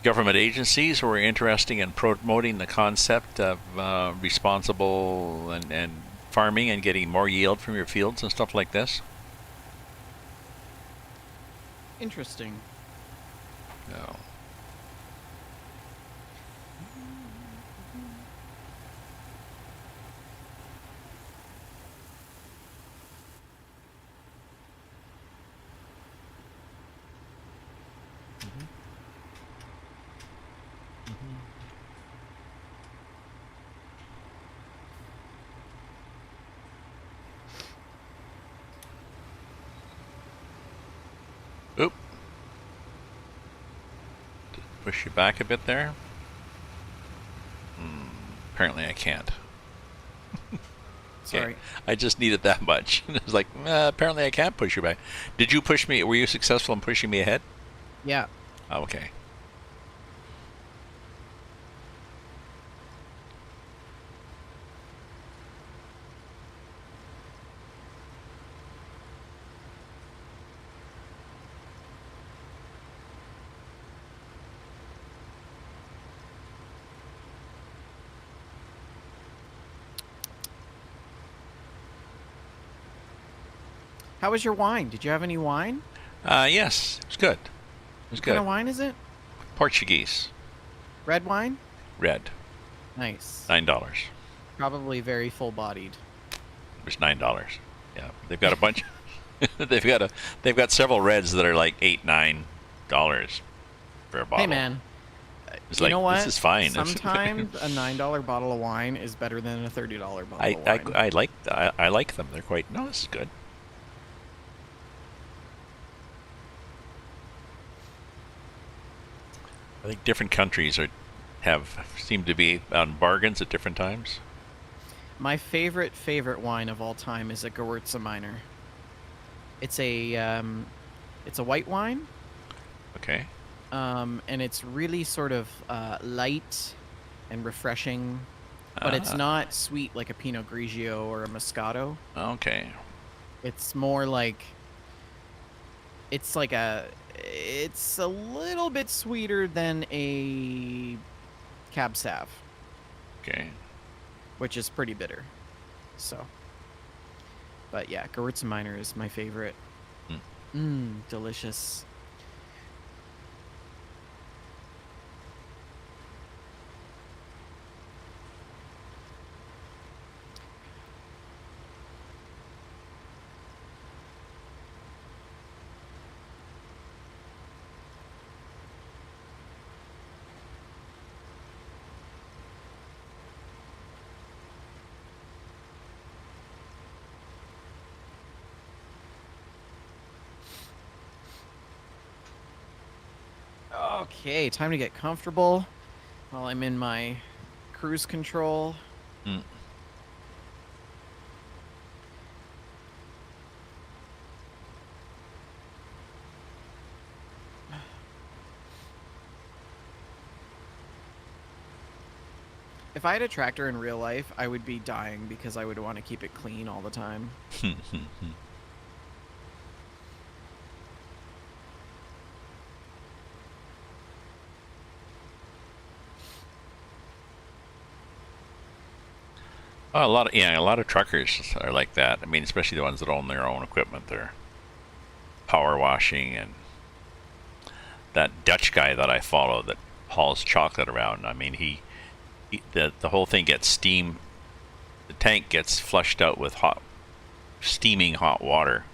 government agencies who were interested in promoting the concept of responsible and farming and getting more yield from your fields and stuff like this. Interesting. No. Oop. Push you back a bit there. Apparently I can't. Sorry. Okay. I just needed that much. It was like, apparently I can't push you back. Did you push me? Were you successful in pushing me ahead? Yeah. Oh, okay. How was your wine? Did you have any wine? Yes, it was good. It was What good. kind of wine is it? Portuguese. Red wine? Red. Nice. $9. Probably very full-bodied. It was $9. Yeah, they've got a bunch. they've got several reds that are like $8, $9 for a bottle. Hey man, It's you like, know what? this is fine. Sometimes a $9 bottle of wine is better than a $30 bottle of wine. I like them. They're quite. No, this is good. I think different countries seem to be on bargains at different times. My favorite wine of all time is a Gewürztraminer. It's a white wine, Okay. and it's really sort of light and refreshing, but it's not sweet like a Pinot Grigio or a Moscato. Okay. It's more like it's a little bit sweeter than a Cab Sav, Okay. which is pretty bitter. So, but yeah, Gewürztraminer is my favorite. Delicious. Okay, time to get comfortable while I'm in my cruise control. Mm. If I had a tractor in real life, I would be dying because I would want to keep it clean all the time. Oh, a lot of truckers are like that. I mean, especially the ones that own their own equipment. They're power washing, and that Dutch guy that I follow that hauls chocolate around. I mean, the whole thing gets steam. The tank gets flushed out with steaming hot water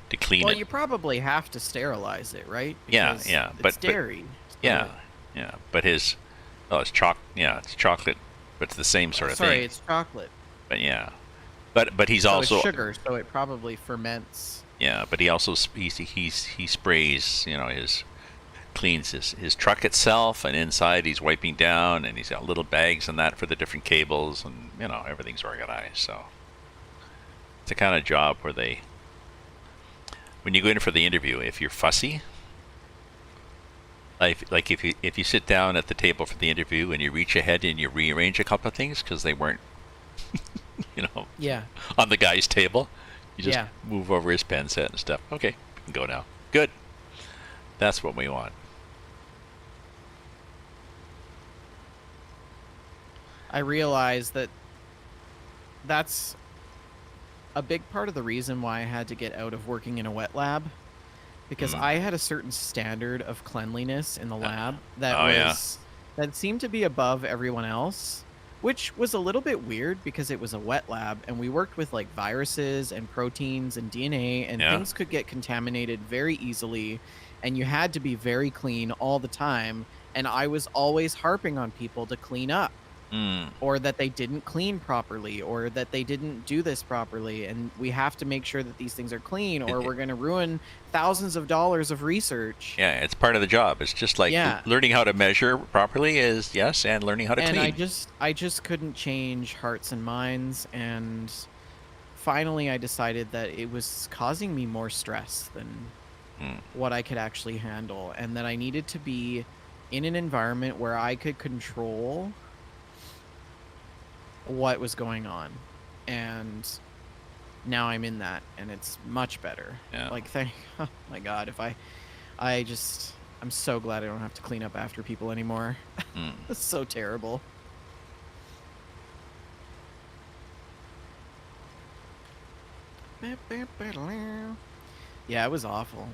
to clean it. Well, you probably have to sterilize it, right? Yeah, Because yeah, it's dairy. yeah, yeah. But it's chocolate, but it's the same sort of Sorry, thing. it's chocolate. But yeah, but he's So also it's sugar, so it probably ferments. yeah. But he also he sprays, cleans his truck itself, and inside he's wiping down, and he's got little bags and that for the different cables, and everything's organized. So it's the kind of job where when you go in for the interview, if you're fussy, Like if you sit down at the table for the interview and you reach ahead and you rearrange a couple of things because they weren't, you know, Yeah. on the guy's table, you just Yeah. move over his pen set and stuff. Okay, we can go now. Good. That's what we want. I realized that that's a big part of the reason why I had to get out of working in a wet lab, because Mm. I had a certain standard of cleanliness in the lab Oh yeah. that seemed to be above everyone else, which was a little bit weird because it was a wet lab and we worked with like viruses and proteins and DNA, and Yeah. things could get contaminated very easily, and you had to be very clean all the time, and I was always harping on people to clean up, Mm. or that they didn't clean properly, or that they didn't do this properly, and we have to make sure that these things are clean or we're going to ruin thousands of dollars of research. Yeah, it's part of the job. It's just like Yeah. learning how to measure properly is yes, and learning how to And clean. I just couldn't change hearts and minds, and finally I decided that it was causing me more stress than Mm. what I could actually handle, and that I needed to be in an environment where I could control what was going on. And now I'm in that, and it's much better. Yeah. Like, thank oh my god, if I just I'm so glad I don't have to clean up after people anymore. Mm. It's so terrible. Yeah, it was awful.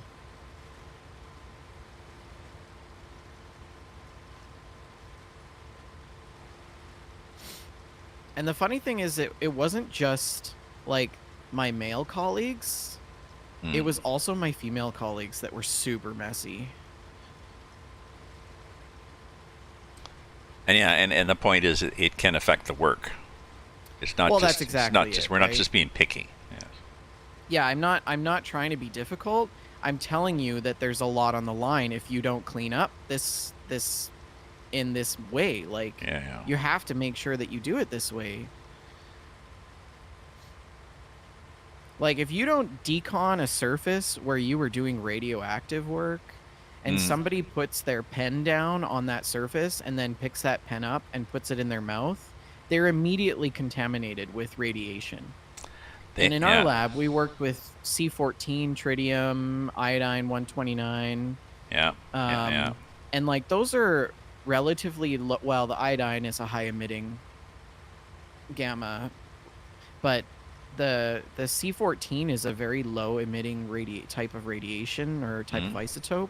And the funny thing is, it wasn't just like my male colleagues, it Mm. was also my female colleagues that were super messy. And yeah, and the point is, it can affect the work. It's not Well, just. that's It's not exactly just. it, We're not right? just being picky. Yeah. Yeah, I'm not trying to be difficult. I'm telling you that there's a lot on the line if you don't clean up this in this way. Like, Yeah. Yeah. you have to make sure that you do it this way. Like, if you don't decon a surface where you were doing radioactive work, and Mm. somebody puts their pen down on that surface and then picks that pen up and puts it in their mouth, they're immediately contaminated with radiation. And in our Yeah. lab, we worked with C14, tritium, iodine 129. Yeah. Yeah. Yeah. And like, those are relatively well, the iodine is a high emitting gamma, but the C14 is a very low emitting type of radiation, or type of Mm. isotope.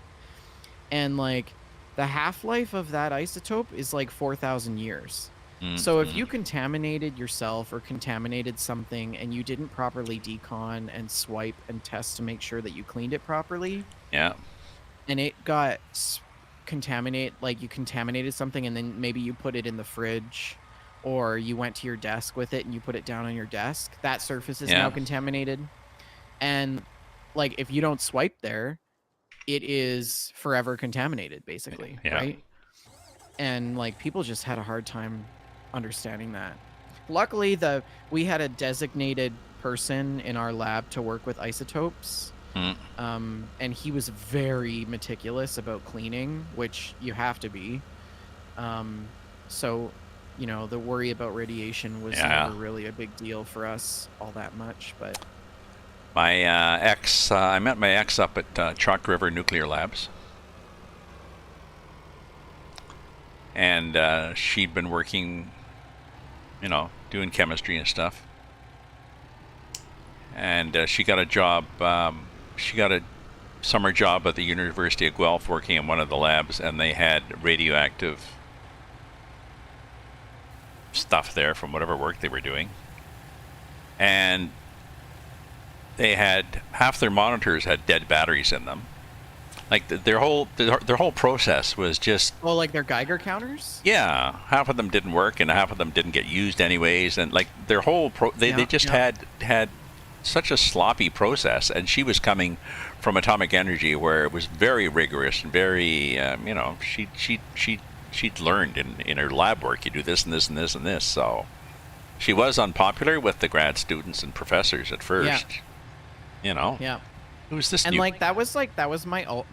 And like, the half-life of that isotope is like 4,000 years. Mm. So if Mm. you contaminated yourself or contaminated something and you didn't properly decon and swipe and test to make sure that you cleaned it properly, Yeah. and it got like you contaminated something, and then maybe you put it in the fridge, or you went to your desk with it and you put it down on your desk, that surface is Yeah. now contaminated. And like, if you don't swipe there, it is forever contaminated, basically, Yeah. right? And like, people just had a hard time understanding that. Luckily, we had a designated person in our lab to work with isotopes. Mm. And he was very meticulous about cleaning, which you have to be. So, you know, the worry about radiation was Yeah. never really a big deal for us all that much. But My ex, I met my ex up at Chalk River Nuclear Labs, and she'd been working, you know, doing chemistry and stuff, and she got a job. She got a summer job at the University of Guelph working in one of the labs, and they had radioactive stuff there from whatever work they were doing, and they had half their monitors had dead batteries in them. Like their whole process was just, oh, like their Geiger counters? yeah, half of them didn't work and half of them didn't get used anyways, and like their whole they just had such a sloppy process. And she was coming from atomic energy where it was very rigorous and very you know, she'd learned in her lab work, you do this and this and this and this. So she was unpopular with the grad students and professors at first. You know. Yeah. Who's this And new? that was my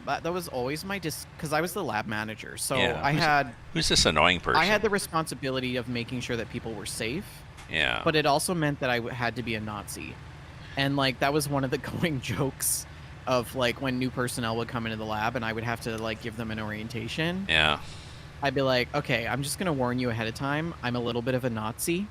that was always my because I was the lab manager. So Yeah. Who's this annoying I person? had the responsibility of making sure that people were safe, Yeah. but it also meant that had to be a Nazi. And like that was one of the going jokes of like when new personnel would come into the lab and I would have to like give them an orientation. Yeah. I'd be like, "Okay, I'm just going to warn you ahead of time. I'm a little bit of a Nazi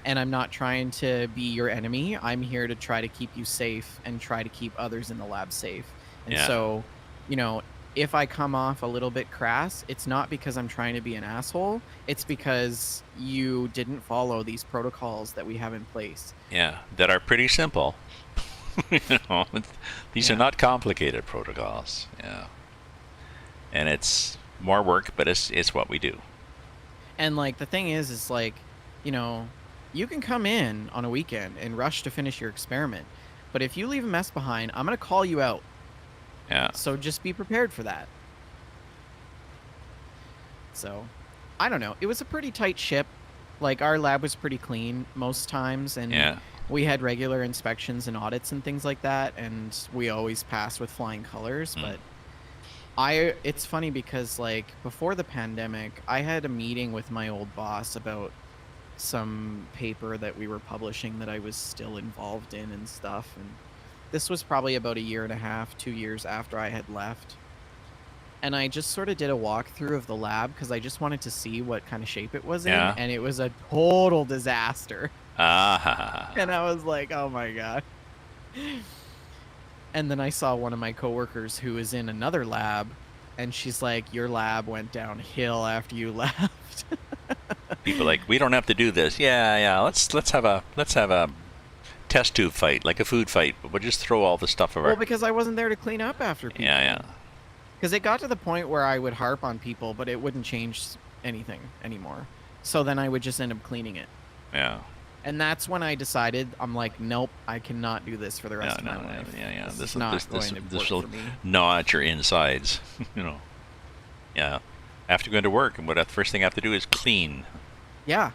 and I'm not trying to be your enemy. I'm here to try to keep you safe and try to keep others in the lab safe." And Yeah. so, you know, if I come off a little bit crass, it's not because I'm trying to be an asshole. It's because you didn't follow these protocols that we have in place. Yeah. That are pretty simple. you know, these are Yeah. not complicated protocols. Yeah. And it's more work, but it's what we do. And like the thing is like, you know, you can come in on a weekend and rush to finish your experiment. But if you leave a mess behind, I'm going to call you out. Yeah. So just be prepared for that. So, I don't know. It was a pretty tight ship. Like our lab was pretty clean most times and Yeah. we had regular inspections and audits and things like that and we always passed with flying colors, but it's funny because like before the pandemic, I had a meeting with my old boss about some paper that we were publishing that I was still involved in and stuff, and this was probably about a year and a half, 2 years after I had left. And I just sort of did a walkthrough of the lab because I just wanted to see what kind of shape it was in, Yeah. and it was a total disaster. And Ah. I was like, "Oh my god." And then I saw one of my coworkers who was in another lab, and she's like, "Your lab went downhill after you left." People like, we don't have to do this. Yeah, yeah. Let's have a test tube fight, like a food fight, but we'll just throw all the stuff of Well, our. because I wasn't there to clean up after Yeah, people. yeah, Because it got to the point where I would harp on people, but it wouldn't change anything anymore. So then I would just end up cleaning it. yeah. And that's when I decided, I'm like, nope, I cannot do this for the No, rest of no, my no, life. yeah, yeah. This This is will not this this going to this work will for me. gnaw at your insides. you know. Yeah. After going to work, and what the first thing I have to do is clean. Yeah.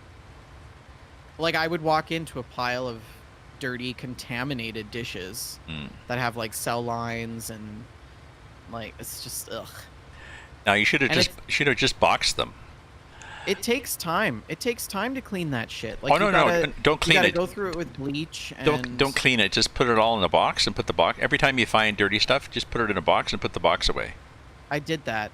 Like I would walk into a pile of dirty, contaminated dishes Mm. that have like cell lines and like, it's just, ugh. Now you And should have just boxed them. it takes time. It takes time to clean that shit. Oh Like no, no, don't you clean gotta it. go through it with bleach Don't and don't clean it. Just put it all in a box and put the box. Every time you find dirty stuff, just put it in a box and put the box away. I did that.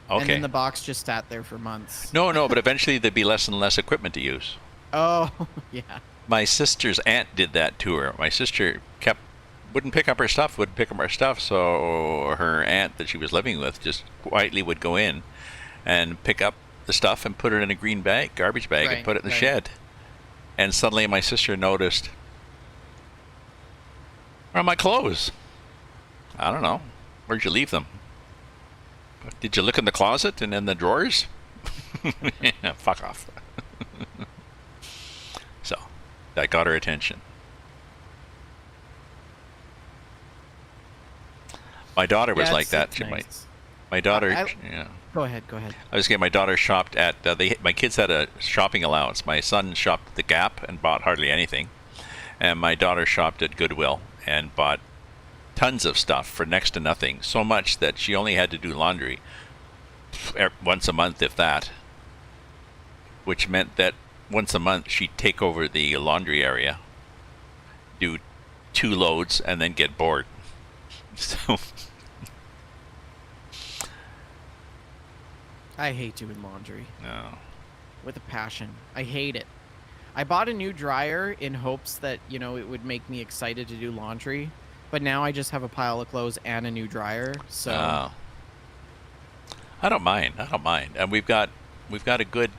And Okay. then the box just sat there for months. No, no, but eventually there'd be less and less equipment to use. Oh, yeah. My sister's aunt did that to her. My sister wouldn't pick up her stuff, wouldn't pick up her stuff, so her aunt that she was living with just quietly would go in and pick up the stuff and put it in a green garbage bag, and Right, put it in the right. shed. And suddenly my sister noticed, where are my clothes? I don't know. Where'd you leave them? Did you look in the closet and in the drawers? Yeah, fuck off. So, that got her attention. My daughter was Yeah, like that. it's nice. My daughter, I- yeah. Go ahead, go ahead. I was getting my daughter shopped at. My kids had a shopping allowance. My son shopped at the Gap and bought hardly anything, and my daughter shopped at Goodwill and bought tons of stuff for next to nothing. So much that she only had to do laundry once a month, if that. Which meant that once a month she'd take over the laundry area, do 2 loads, and then get bored. So. I hate doing laundry No. with a passion. I hate it. I bought a new dryer in hopes that, you know, it would make me excited to do laundry, but now I just have a pile of clothes and a new dryer. So I don't mind. I don't mind. And we've got a good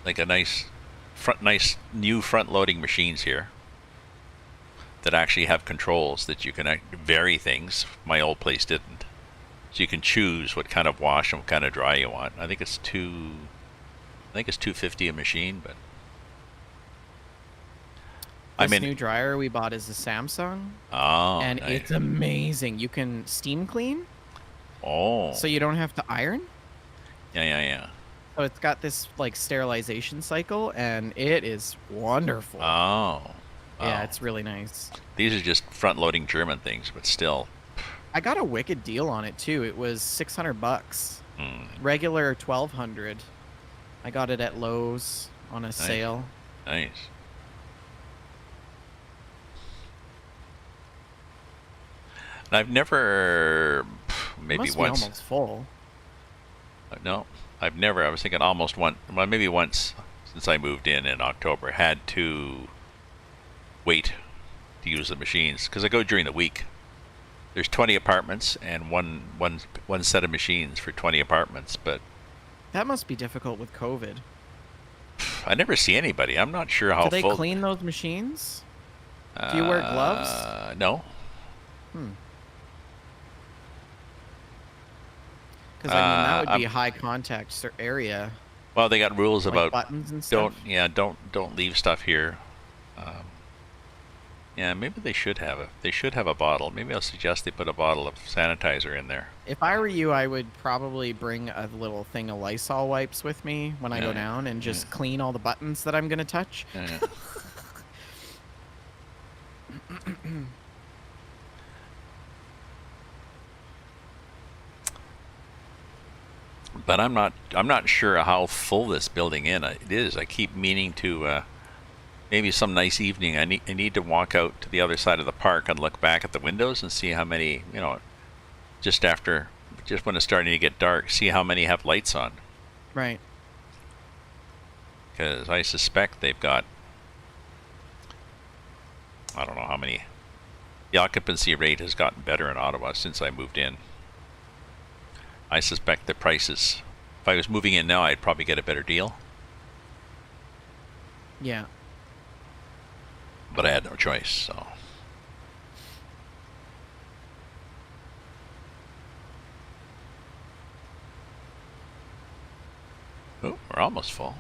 like a nice new front loading machines here that actually have controls that you can vary things. My old place didn't. So you can choose what kind of wash and what kind of dry you want. I think it's $250 a machine, but this new dryer we bought is a Samsung, oh, and nice. it's amazing. You can steam clean, Oh, so you don't have to iron. yeah. So it's got this like sterilization cycle, and it is wonderful. Oh, Yeah, Wow. it's really nice. These are just front-loading German things, but still. I got a wicked deal on it too. It was $600. Mm, Regular 1,200. I got it at Lowe's on a nice. sale. Nice. And I've never, It maybe must be once. almost full. No, I've never. I was thinking almost one. Well, maybe once since I moved in October. Had to wait to use the machines because I go during the week. There's 20 apartments and one set of machines for 20 apartments, but That must be difficult with COVID. I never see anybody. I'm not sure how Do they full. clean those machines? Do you wear gloves? No. Hmm. Because I mean that would be I'm, a high contact area, well, they got rules like about buttons and don't. stuff. Yeah, don't leave stuff here. Um, yeah, maybe they should have a bottle. Maybe I'll suggest they put a bottle of sanitizer in there. If I were you, I would probably bring a little thing of Lysol wipes with me when I go Yeah, down and yeah, just clean all the buttons that I'm gonna touch. yeah. But I'm not sure how full this building it is. I keep meaning to maybe some nice evening. I need to walk out to the other side of the park and look back at the windows and see how many, just when it's starting to get dark, see how many have lights on. Right. Because I suspect they've got, I don't know how many. The occupancy rate has gotten better in Ottawa since I moved in. I suspect the prices, if I was moving in now, I'd probably get a better deal. Yeah. But I had no choice, so. Oh, we're almost full.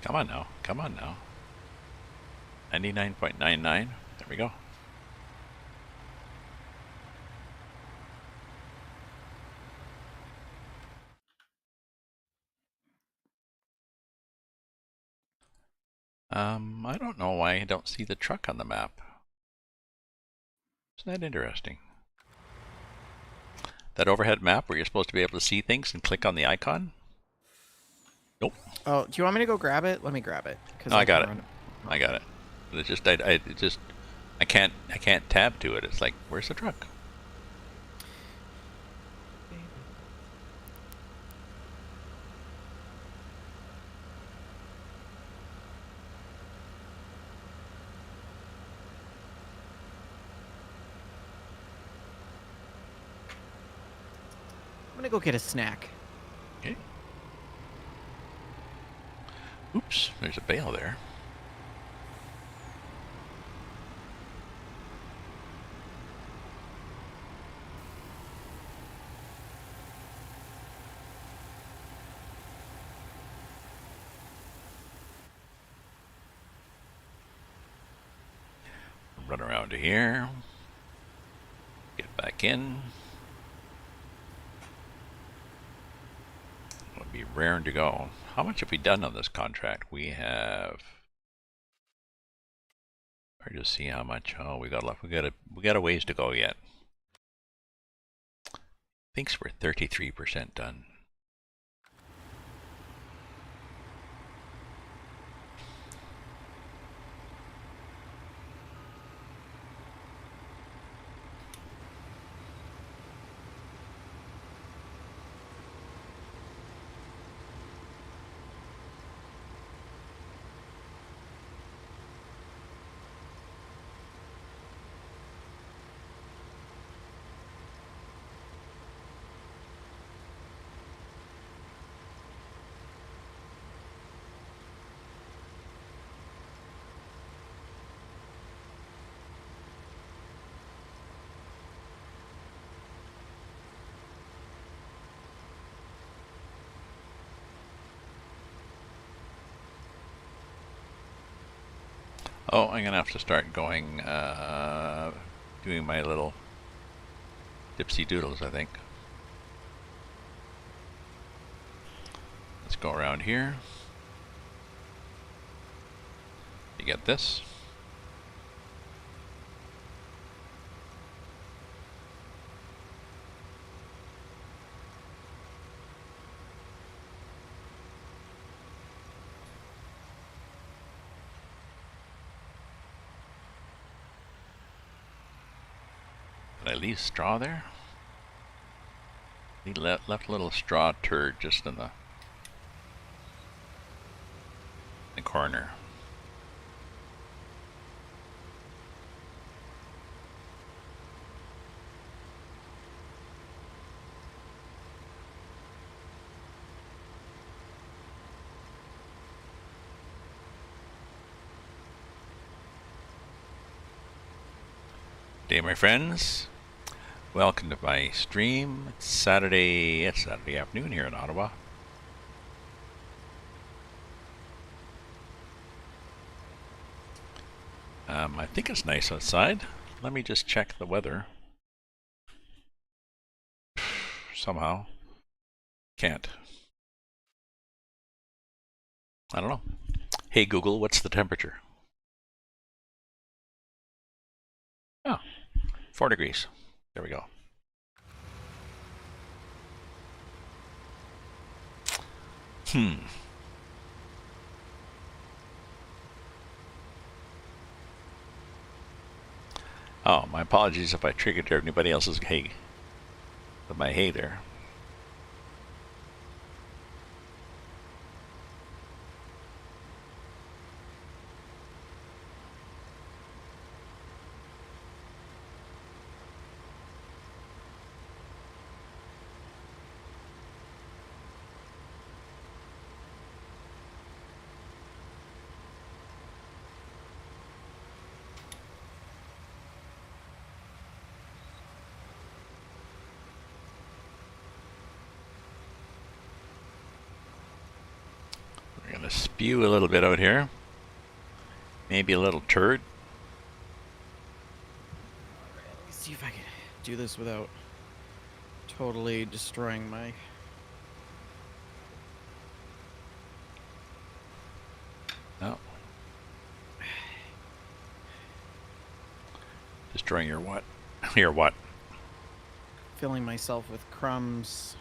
Come on now. Come on now. 99.99. There we go. I don't know why I don't see the truck on the map. Isn't that interesting? That overhead map where you're supposed to be able to see things and click on the icon? Nope. Oh, do you want me to go grab it? Let me grab it because Oh, I I got can it. run it. I got it. But it's just I can't tab to it. It's like, where's the truck? I'm gonna go get a snack. Okay. Oops, there's a bale there. Run around to here. Get back in. It would be raring to go. How much have we done on this contract? We have. Or just see how much. Oh, we got left. We got a ways to go yet. Thinks we're 33% done. Oh, I'm gonna have to start going, doing my little dipsy doodles, I think. Let's go around here. You get this. Did I leave straw there? He left a little straw turd just in the corner. Day, my friends. Welcome to my stream. It's Saturday afternoon here in Ottawa. I think it's nice outside. Let me just check the weather. Somehow. Can't. I don't know. Hey Google, what's the temperature? Oh, 4 degrees. There we go. Oh, my apologies if I triggered anybody else's hay. With my hay there. We're gonna spew a little bit out here. Maybe a little turd. Alright, let me see if I can do this without totally destroying my... No. Destroying your what? Your what? filling myself with crumbs.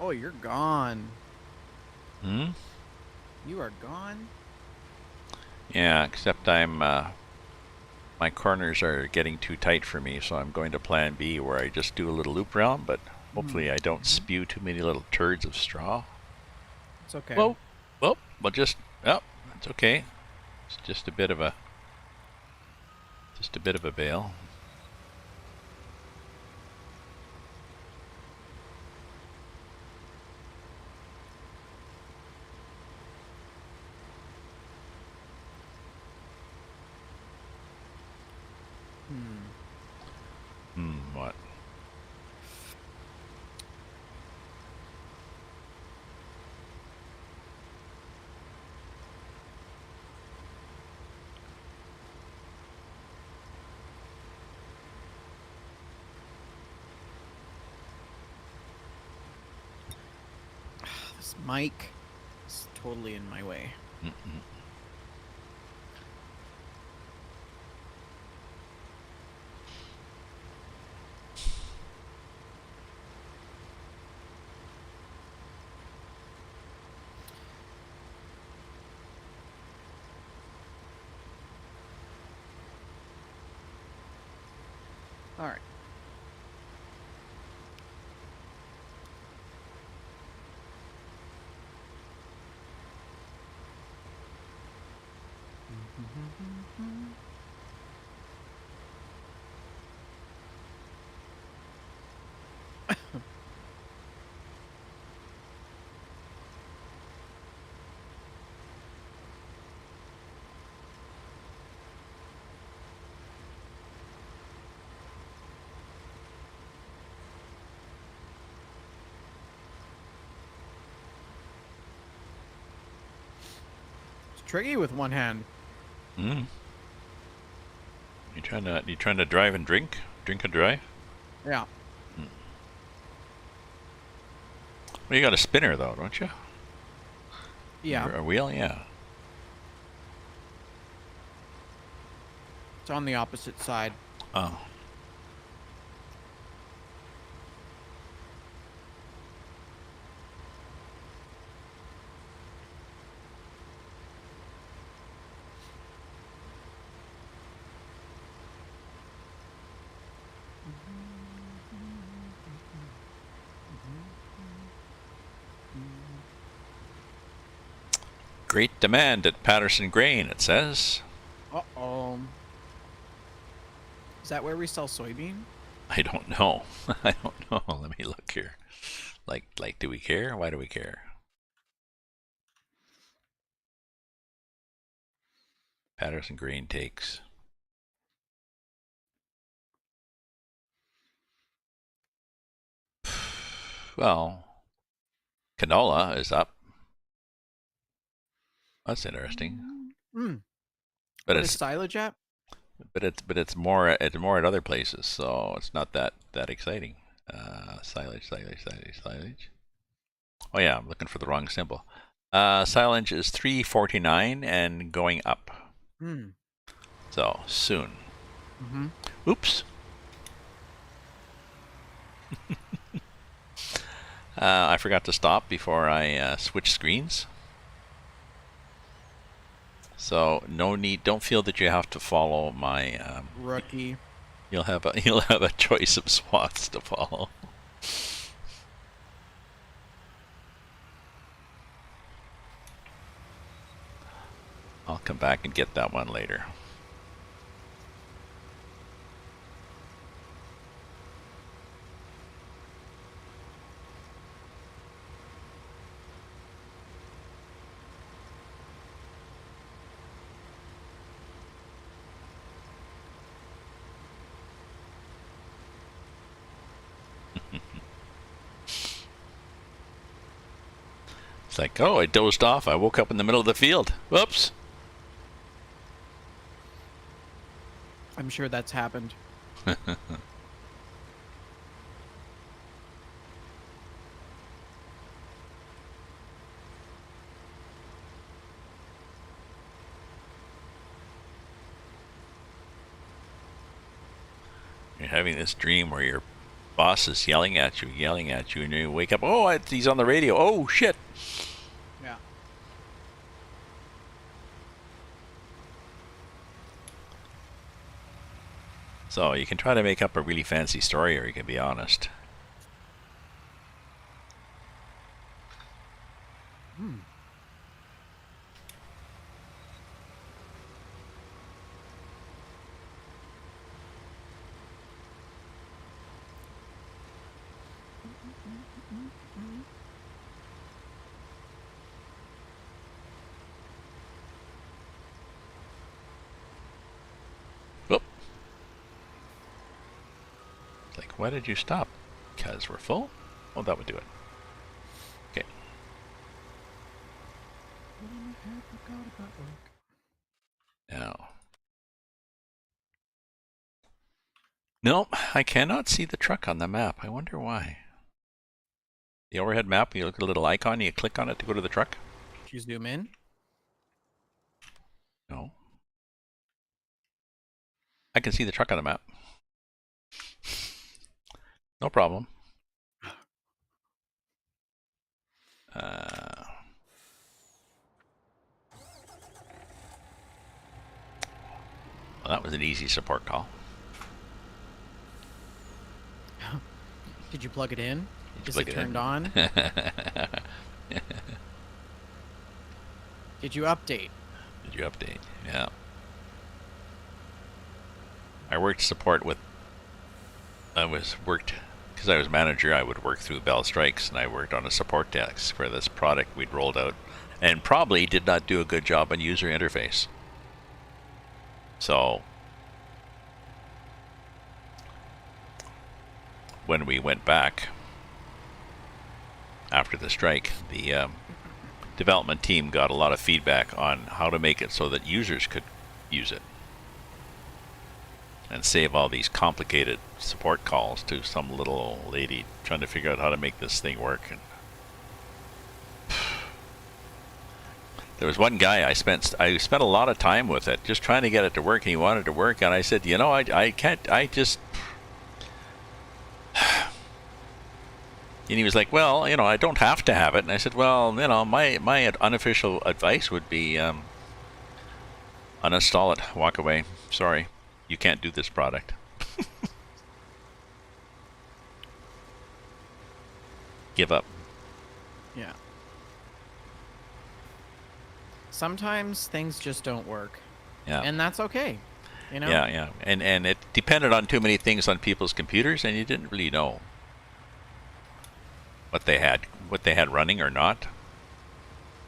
Oh, you're gone. Hmm? You are gone? Yeah, except I'm, my corners are getting too tight for me, so I'm going to plan B where I just do a little loop around, but hopefully I don't spew too many little turds of straw. It's okay. Well, we'll just, oh, it's okay. It's just a bit of a bale. What? This mic is totally in my way. All right. tricky with one hand. Mm. You trying to drive and drink? Drink and drive? Yeah. Mm. Well, you got a spinner though, don't you? Yeah. Or a wheel, yeah. It's on the opposite side. Oh. Great demand at Patterson Grain, it says. Uh-oh. Is that where we sell soybean? I don't know. I don't know. Let me look here. Like, do we care? Why do we care? Patterson Grain takes. Well, canola is up. That's interesting. Mm. But What is it's silage at? it's more at other places, so it's not that exciting. Silage. Oh yeah, I'm looking for the wrong symbol. Silage is 349 and going up. Mm. So soon. Mm-hmm. Oops. I forgot to stop before I switch screens. So no need. Don't feel that you have to follow my. Rookie. You'll have a choice of swaths to follow. I'll come back and get that one later. It's like, oh, I dozed off. I woke up in the middle of the field. Whoops. I'm sure that's happened. You're having this dream where your boss is yelling at you, and you wake up. Oh, he's on the radio. Oh, shit. Yeah. So you can try to make up a really fancy story, or you can be honest. Hmm. Whoop. It's like, why did you stop? Because we're full? Oh, that would do it. Okay. Now. No, I cannot see the truck on the map. I wonder why. The overhead map, you look at a little icon, you click on it to go to the truck? Did you zoom in? No. I can see the truck on the map. No problem. Well, that was an easy support call. Did you plug it in? Is Plug it it turned in. on? Did you update? Did you update? Yeah. I worked support with. Because I was manager. I would work through Bell Strikes, and I worked on a support desk for this product we'd rolled out, and probably did not do a good job on user interface. So when we went back after the strike, the development team got a lot of feedback on how to make it so that users could use it and save all these complicated support calls to some little lady trying to figure out how to make this thing work. And there was one guy I spent a lot of time with it, just trying to get it to work, and he wanted to work, and I said, you know, I can't, I just. And he was like, well, you know, I don't have to have it. And I said, well, you know, my unofficial advice would be uninstall it, walk away. Sorry, you can't do this product. Give up. Yeah. Sometimes things just don't work. Yeah. And that's okay. You know? Yeah, yeah. And it depended on too many things on people's computers, and you didn't really know what they had running or not,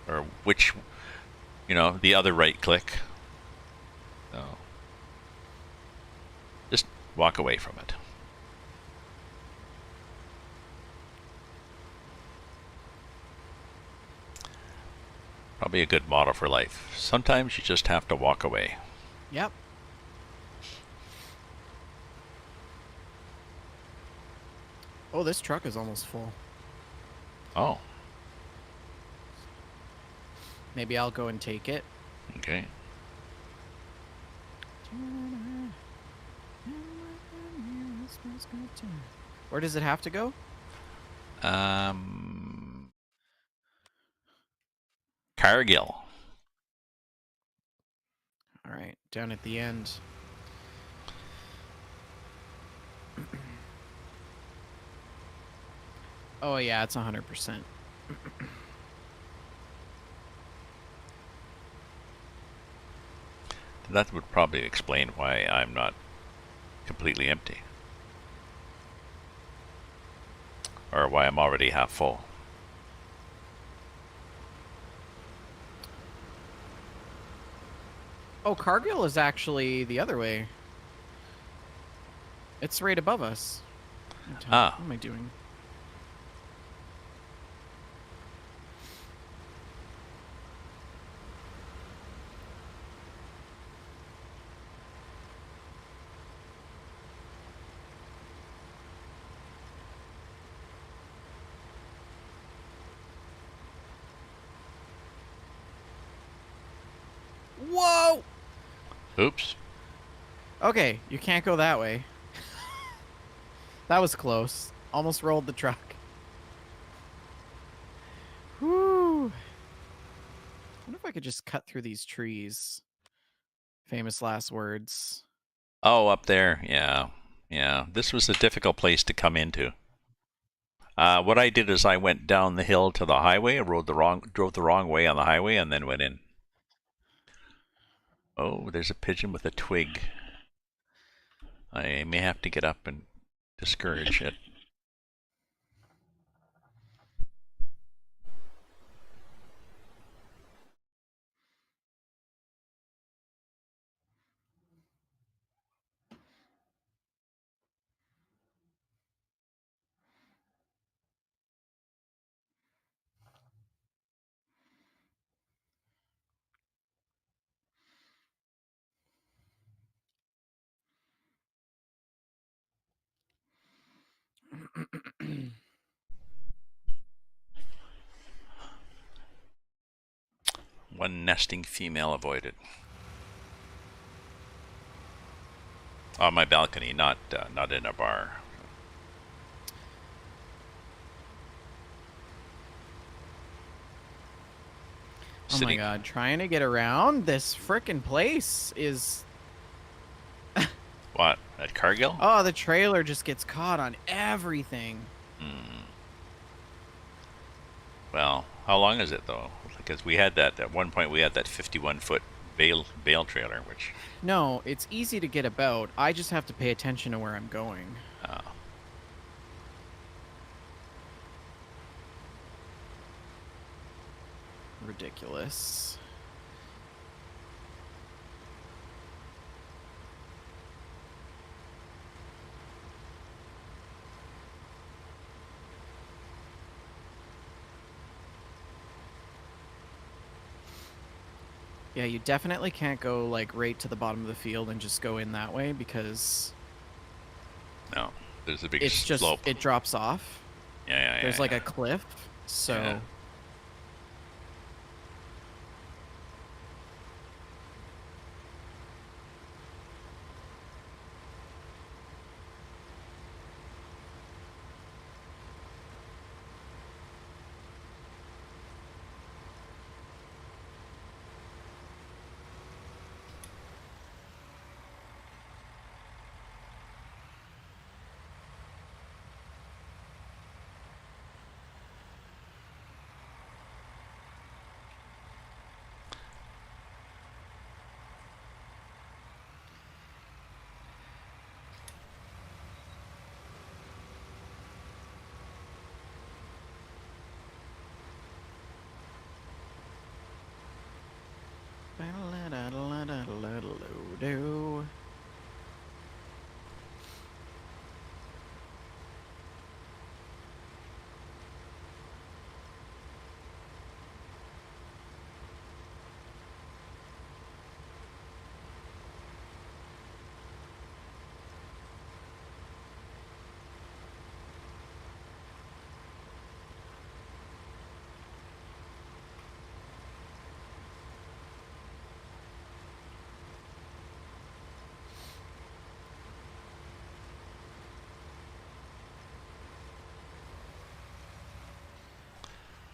or which, you know, the other right click. So just walk away from it. Probably a good motto for life. Sometimes you just have to walk away. Yep. Oh, this truck is almost full. Oh, Maybe I'll go and take it. okay. Where does it have to go? Cargill. All right, down at the end. Oh yeah, it's 100%. That would probably explain why I'm not completely empty. Or why I'm already half full. Oh, Cargill is actually the other way. It's right above us. Ah. What am I doing? Whoa! Oops. Okay, you can't go that way. That was close. Almost rolled the truck. Whew. I wonder if I could just cut through these trees. Famous last words. Oh, up there. Yeah. Yeah. This was a difficult place to come into. What I did is I went down the hill to the highway, drove the wrong way on the highway, and then went in. Oh, there's a pigeon with a twig. I may have to get up and discourage it. One nesting female avoided. On my balcony, not in a bar. Oh my god, trying to get around this frickin' place is... What? At Cargill? Oh, the trailer just gets caught on everything. Well, how long is it though? Because we had that, at one point we had that 51-foot bale trailer, which... No, it's easy to get about. I just have to pay attention to where I'm going. Ridiculous. Yeah, you definitely can't go like right to the bottom of the field and just go in that way because No, there's a big it's just slope. it drops off. Yeah, yeah, There's yeah, like yeah. a cliff. Yeah. So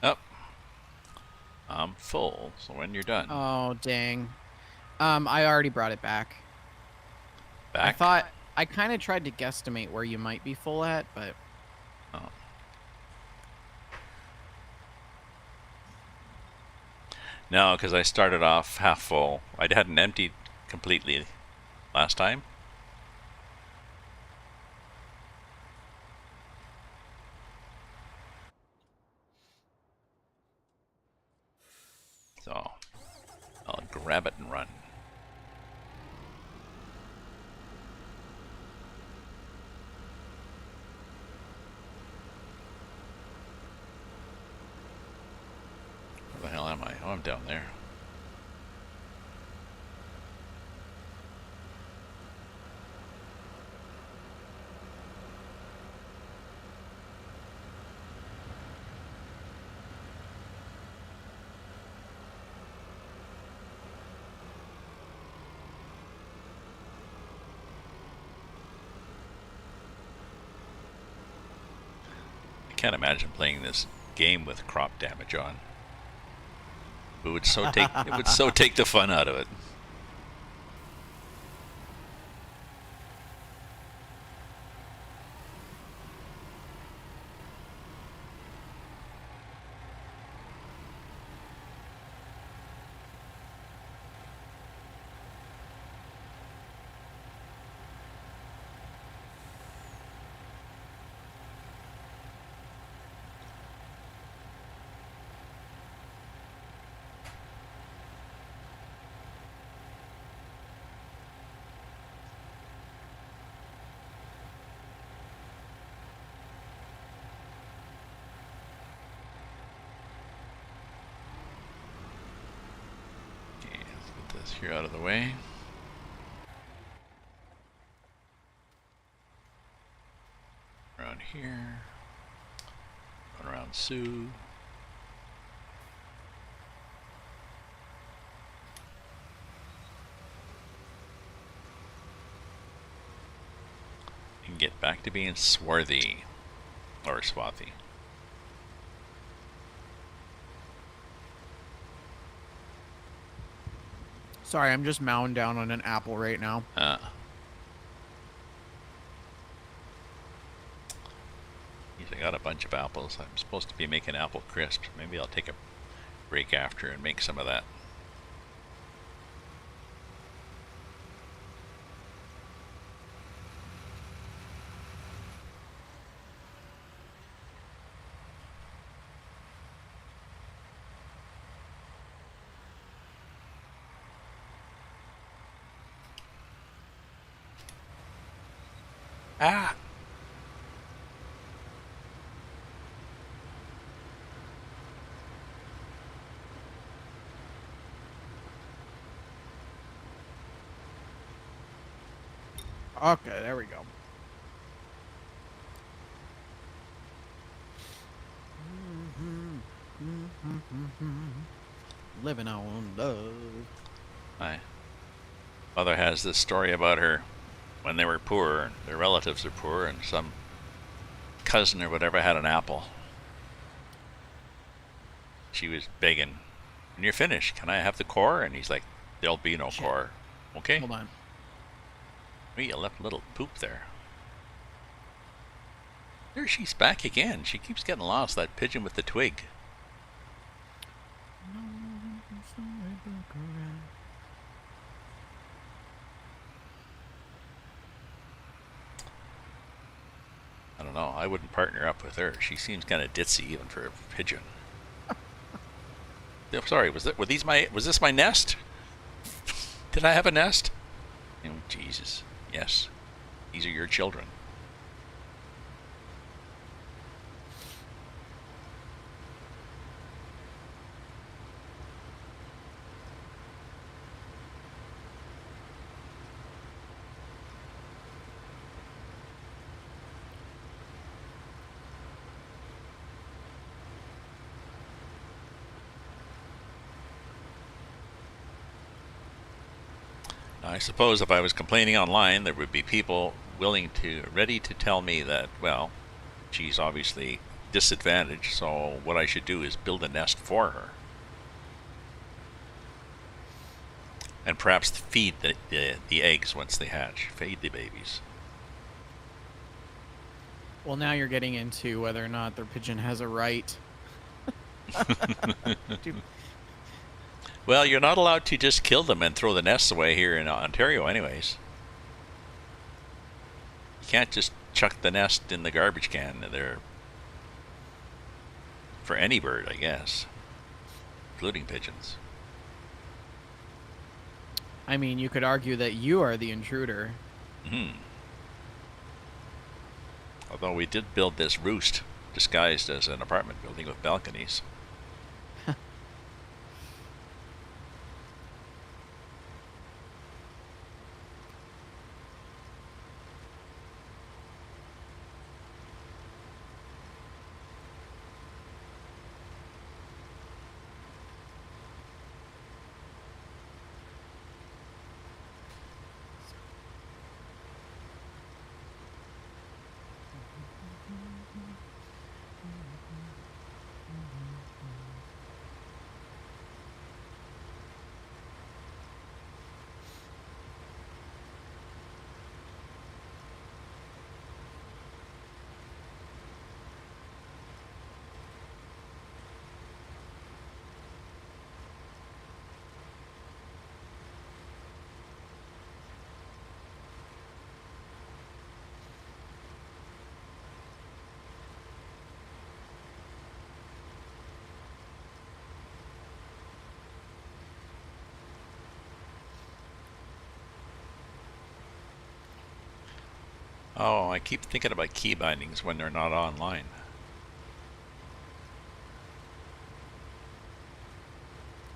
Up. I'm full. So when you're done, oh dang. I already brought it back. I back. thought I kind of tried to guesstimate where you might be full at, but Oh. No, because I started off half full. I hadn't emptied completely last time. So I'll grab it and run. Where the hell am I? Oh, I'm down there. I can't imagine playing this game with crop damage on. It would so take the fun out of it. Okay, let's get this here out of the way. Around here. Going around Sue. And get back to being swarthy. Or swathy. sorry, I'm just mowing down on an apple right now. I got a bunch of apples. I'm supposed to be making apple crisps. Maybe I'll take a break after and make some of that. Ah! Okay, there we go. Living on love. My mother has this story about her when they were poor, and their relatives are poor, and some cousin or whatever had an apple. She was begging, "When you're finished, can I have the core?" And he's like, "There'll be no Shit. core." Okay. Hold on. Wait, you left a little poop there. There she's back again. She keeps getting lost, that pigeon with the twig. I don't know. I wouldn't partner up with her. She seems kind of ditzy even for a pigeon. I'm sorry. Was this my nest? Did I have a nest? Oh, Jesus. Yes. These are your children. I suppose if I was complaining online, there would be people ready to tell me that, well, she's obviously disadvantaged, so what I should do is build a nest for her. And perhaps feed the eggs once they hatch. Feed the babies. Well, now you're getting into whether or not their pigeon has a right. Well, you're not allowed to just kill them and throw the nests away here in Ontario anyways. You can't just chuck the nest in the garbage can. They're for any bird, I guess, including pigeons. I mean, you could argue that you are the intruder. Although we did build this roost disguised as an apartment building with balconies. Oh, I keep thinking about key bindings when they're not online.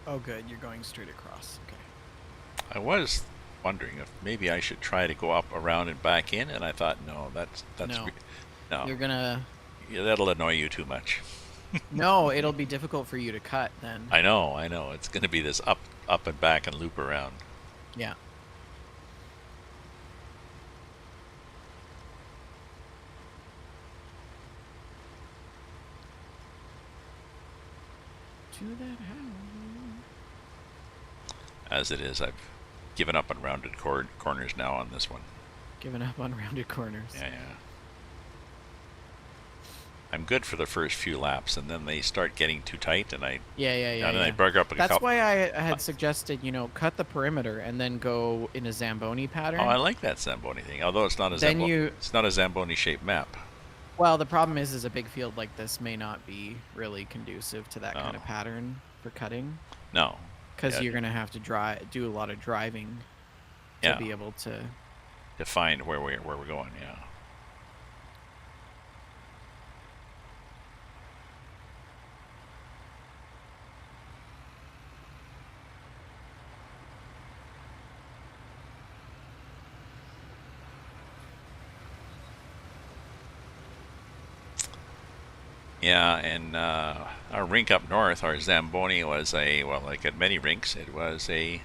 Oh, good. You're going straight across. Okay. I was wondering if maybe I should try to go up, around, and back in, and I thought, no, No. no, You're gonna... yeah, that'll annoy you too much. No, it'll be difficult for you to cut then. I know. It's going to be this up and back and loop around. Yeah. To that house. As it is, I've given up on rounded corners now on this one. Giving up on rounded corners. Yeah. I'm good for the first few laps, and then they start getting too tight, and Yeah. and then I burg up a That's couple. why I had suggested, cut the perimeter and then go in a Zamboni pattern. Oh, I like that Zamboni thing, although it's not a it's not a Zamboni shaped map. Well, the problem is a big field like this may not be really conducive to that kind of pattern for cutting. No. Because you're gonna have to do a lot of driving to be able to find where we're going. Yeah. Yeah, and our rink up north, our Zamboni, was a, well, like at many rinks, it was a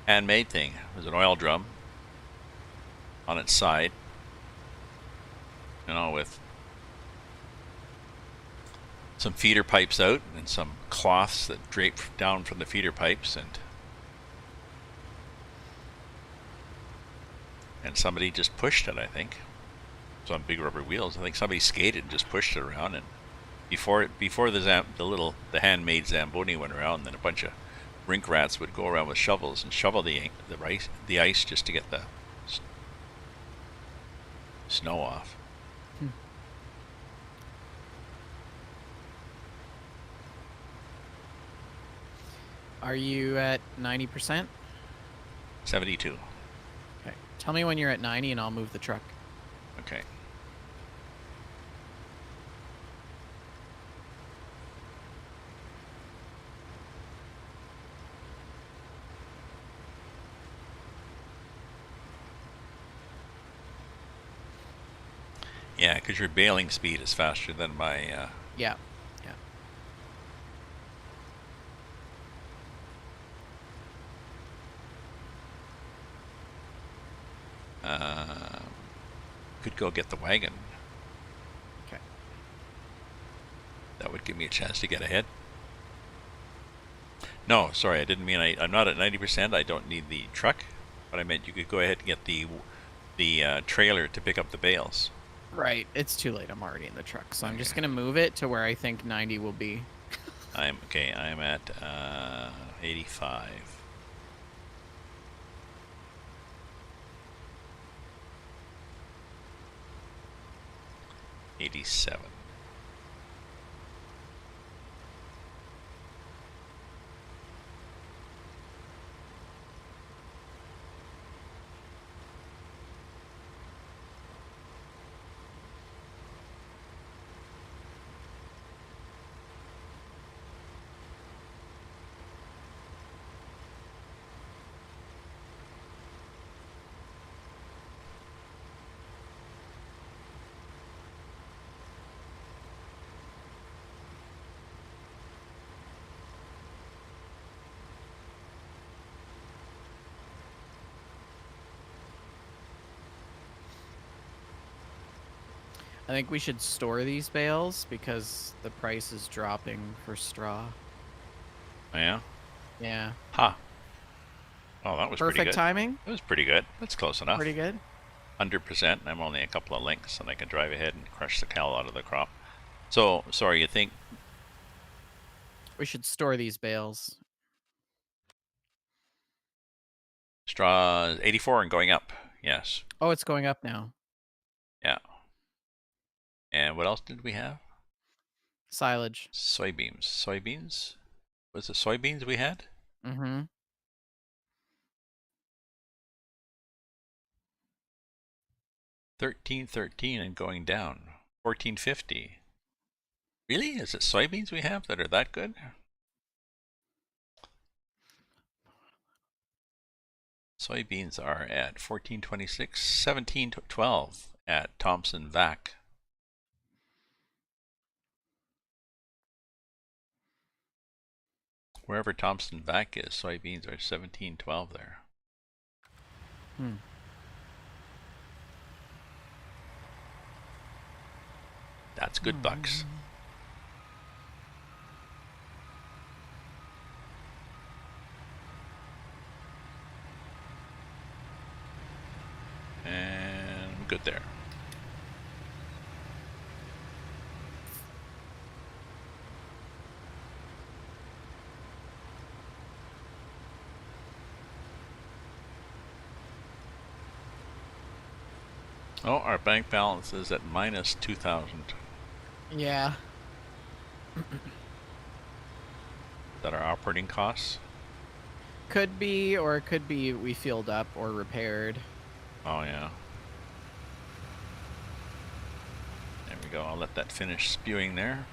handmade thing. It was an oil drum on its side, with some feeder pipes out and some cloths that drape down from the feeder pipes, and somebody just pushed it, I think. It was on big rubber wheels. I think somebody skated and just pushed it around, and before the handmade Zamboni went around, then a bunch of rink rats would go around with shovels and shovel the ice just to get the snow off. Hmm. Are you at 90%? 72. Okay. Tell me when you're at 90 and I'll move the truck. Okay. Yeah, because your bailing speed is faster than my. Yeah. Yeah. Could go get the wagon. Okay. That would give me a chance to get ahead. No, sorry, I didn't mean I'm not at 90%. I don't need the truck, but I meant you could go ahead and get the trailer to pick up the bales. Right. It's too late. I'm already in the truck. So I'm just Okay. going to move it to where I think 90 will be. I'm at 85. 87. I think we should store these bales because the price is dropping for straw. Oh, yeah? Yeah. Ha. Oh, that was pretty Perfect good. timing. That was pretty good. That's close enough. Pretty good. 100%, and I'm only a couple of lengths, and I can drive ahead and crush the cow out of the crop. So, sorry, you think We should store these bales. straw 84 and going up? Yes. Oh, it's going up now. Yeah. And what else did we have? Silage. Soybeans. Soybeans? Was it soybeans we had? Mm-hmm. 1313 and going down. 1450. Really? Is it soybeans we have that are that good? Soybeans are at 1426, 1712 at Thompson Vac. Wherever Thompson Vac is, soybeans are 1712 there. Hmm. That's good bucks. And I'm good there. Oh, our bank balance is at minus 2,000. Yeah. Is that our operating costs? Could be, or it could be we filled up or repaired. Oh, yeah. There we go. I'll let that finish spewing there.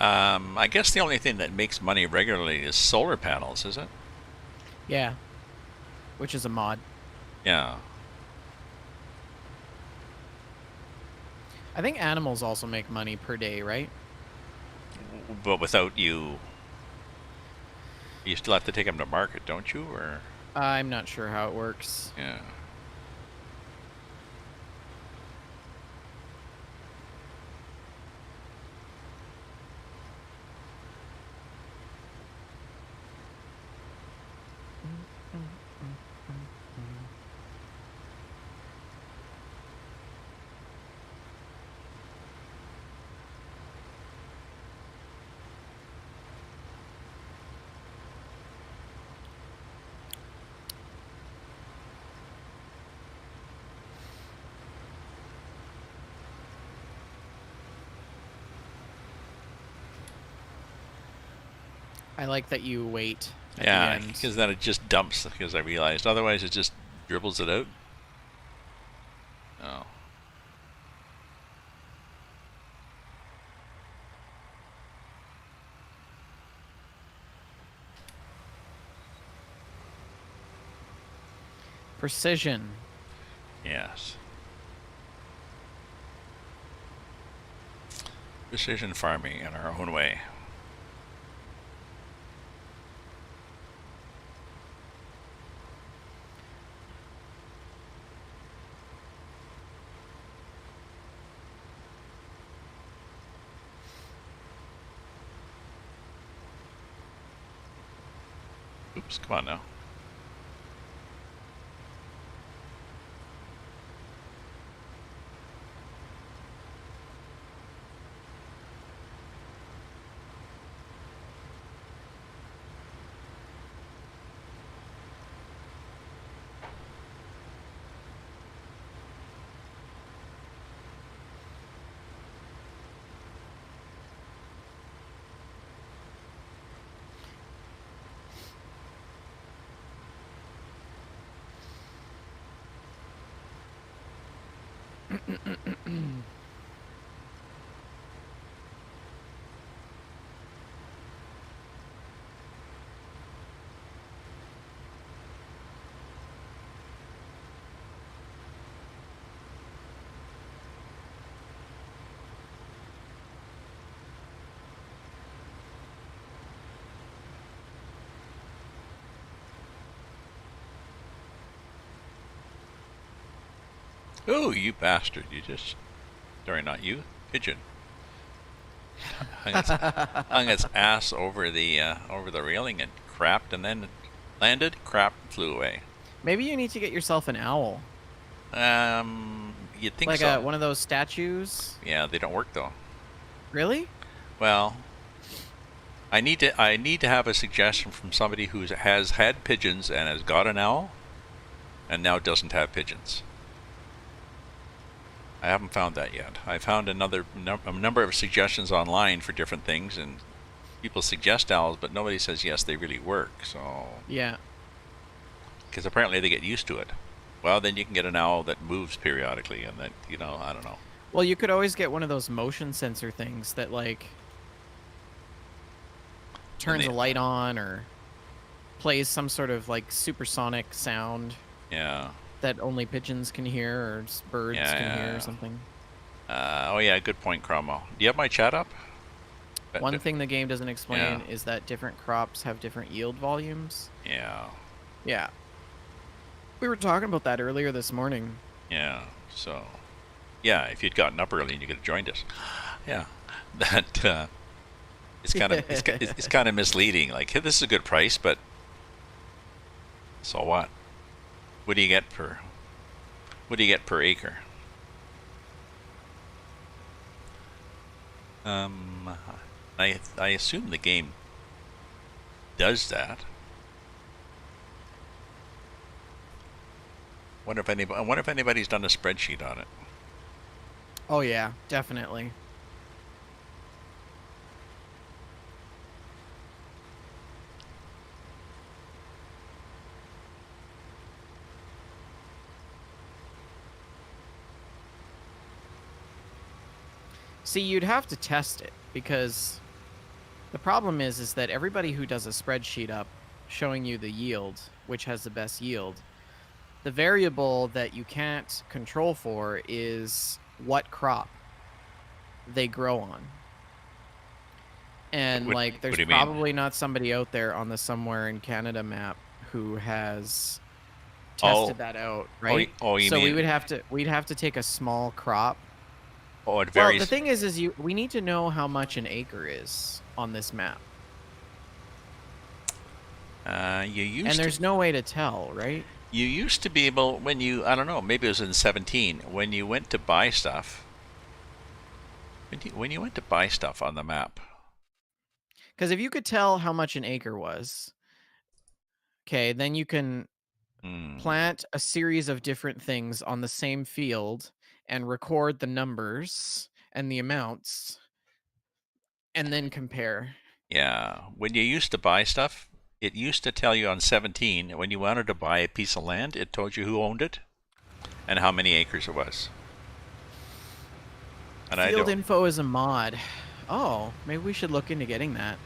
I guess the only thing that makes money regularly is solar panels, is it? Yeah, which is a mod. Yeah. I think animals also make money per day, right? But without you, you still have to take them to market, don't you? Or I'm not sure how it works. yeah. I like that you wait at the Yeah, end. because then it just dumps. Because I realized otherwise it just dribbles it out. Oh. Precision. Yes. Precision farming in our own way. Oops, come on now. Oh, you bastard! You just, sorry, not you, pigeon. Hung its ass over the railing and crapped, and then landed, crapped, and flew away. Maybe you need to get yourself an owl. You'd think Like so. one of those statues. Yeah, they don't work though. Really? Well, I need to have a suggestion from somebody who has had pigeons and has got an owl, and now doesn't have pigeons. I haven't found that yet. I found a number of suggestions online for different things, and people suggest owls, but nobody says yes, they really work. So, Yeah. because apparently they get used to it. Well, then you can get an owl that moves periodically, and that I don't know. Well, you could always get one of those motion sensor things that like And turns a light on or plays some sort of like supersonic sound yeah, that only pigeons can hear or birds can hear or yeah. something. Oh yeah, good point, Cromwell. Do you have my chat up? One thing the game doesn't Yeah, explain is that different crops have different yield volumes. yeah, Yeah. We were talking about that earlier this morning. yeah. So, yeah, if you'd gotten up early and you could have joined us, yeah, that it's kind of misleading. Like, hey, this is a good price, but so what? What do you get per acre? Um, I assume the game does that. I wonder if anybody's done a spreadsheet on it. Oh yeah, definitely. See, you'd have to test it because The problem is that everybody who does a spreadsheet up showing you the yield, which has the best yield, the variable that you can't control for is what crop they grow on. And like What there's do you mean? probably not somebody out there on the somewhere in Canada map who has Oh, tested that out, right? oh, you So mean, we'd have to take a small crop. oh, it Well, the varies. thing is we need to know how much an acre is on this map. You And used to, there's no way to tell, right? you used to be able, when you, I don't know, maybe it was in 17, when you went to buy stuff, when you went to buy stuff on the map. Because if you could tell how much an acre was, okay, then you can Hmm. plant a series of different things on the same field and record the numbers and the amounts and then compare. Yeah, when you used to buy stuff, it used to tell you on 17, when you wanted to buy a piece of land, it told you who owned it and how many acres it was. And I Field don't, info is a mod. Oh, maybe we should look into getting that.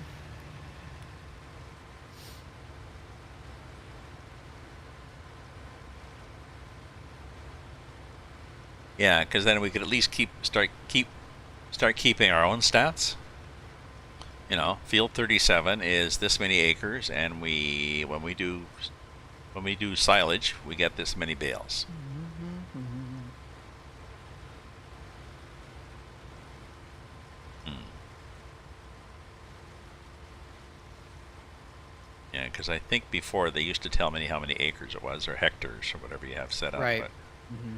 yeah, because then we could at least start keeping our own stats. You know, field 37 is this many acres, and when we do silage, we get this many bales. Hmm. Yeah, because I think before they used to tell me how many acres it was, or hectares, or whatever you have set up. Right. But Mm-hmm.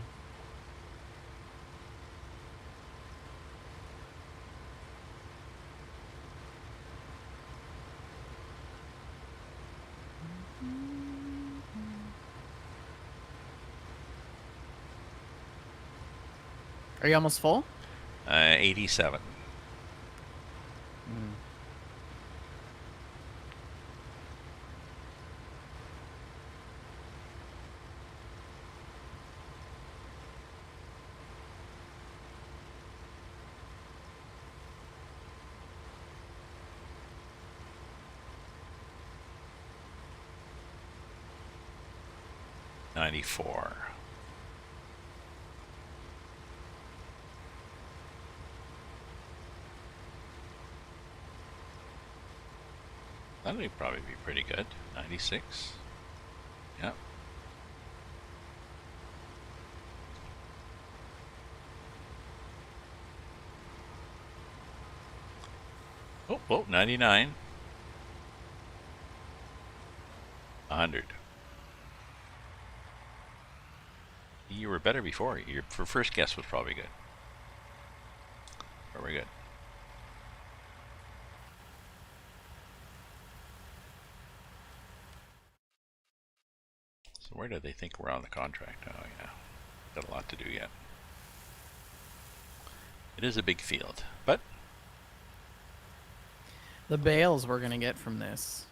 Are you almost full? 87. Mm. 94. That would probably be pretty good. 96. Yeah. Oh, 99. 100. You were better before. Your first guess was probably good. Very good. So where do they think we're on the contract? Oh yeah, got a lot to do yet. It is a big field, but The bales we're gonna get from this.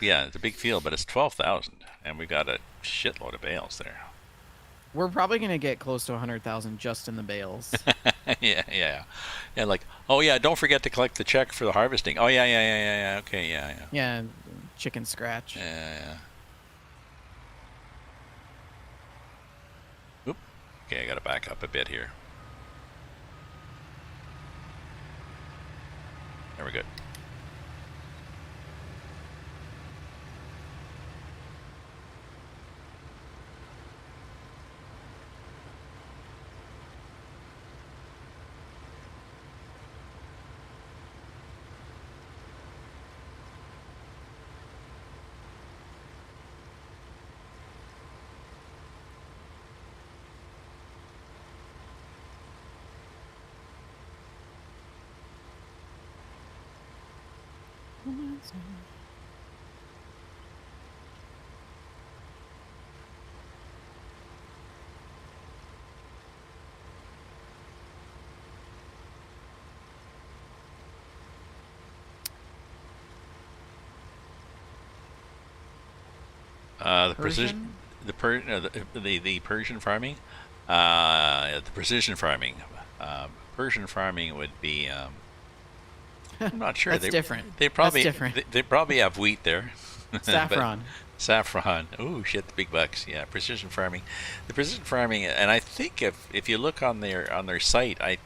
yeah, it's a big field, but it's 12,000, and we got a shitload of bales there. We're probably gonna get close to 100,000 just in the bales. Yeah. Like, oh yeah, don't forget to collect the check for the harvesting. Oh yeah. Okay, yeah. Yeah, chicken scratch. Yeah. Oop. Okay, I got to back up a bit here. There we go. The precision, Persian? the Persian farming, the precision farming. Persian farming would be I'm not sure. That's different. They That's probably different. they probably have wheat there, but Saffron. saffron. Oh shit, the big bucks. Yeah, precision farming. The precision farming, and I think if you look on their site, I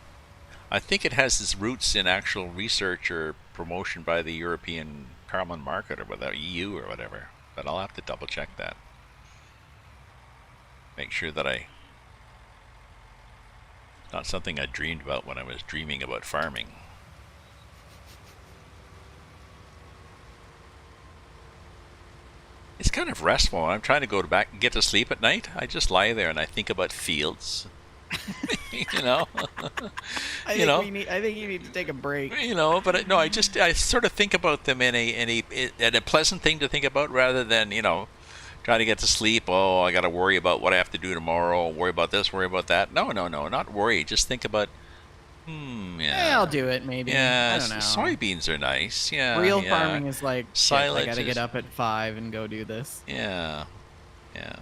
think it has its roots in actual research or promotion by the European common market or without EU or whatever. But I'll have to double check that. Make sure that not something I dreamed about when I was dreaming about farming. It's kind of restful. I'm trying to go to back and get to sleep at night. I just lie there and I think about fields. you know, you know, I think you need to take a break. But no, I sort of think about them in a pleasant thing to think about rather than trying to get to sleep. Oh, I got to worry about what I have to do tomorrow. Worry about this. Worry about that. No, not worry. Just think about. Yeah, I'll do it maybe. Yeah, I don't know. soybeans are nice. Yeah, Real yeah. farming is like, shit, Silage I gotta is, get up at 5 and go do this. yeah, yeah.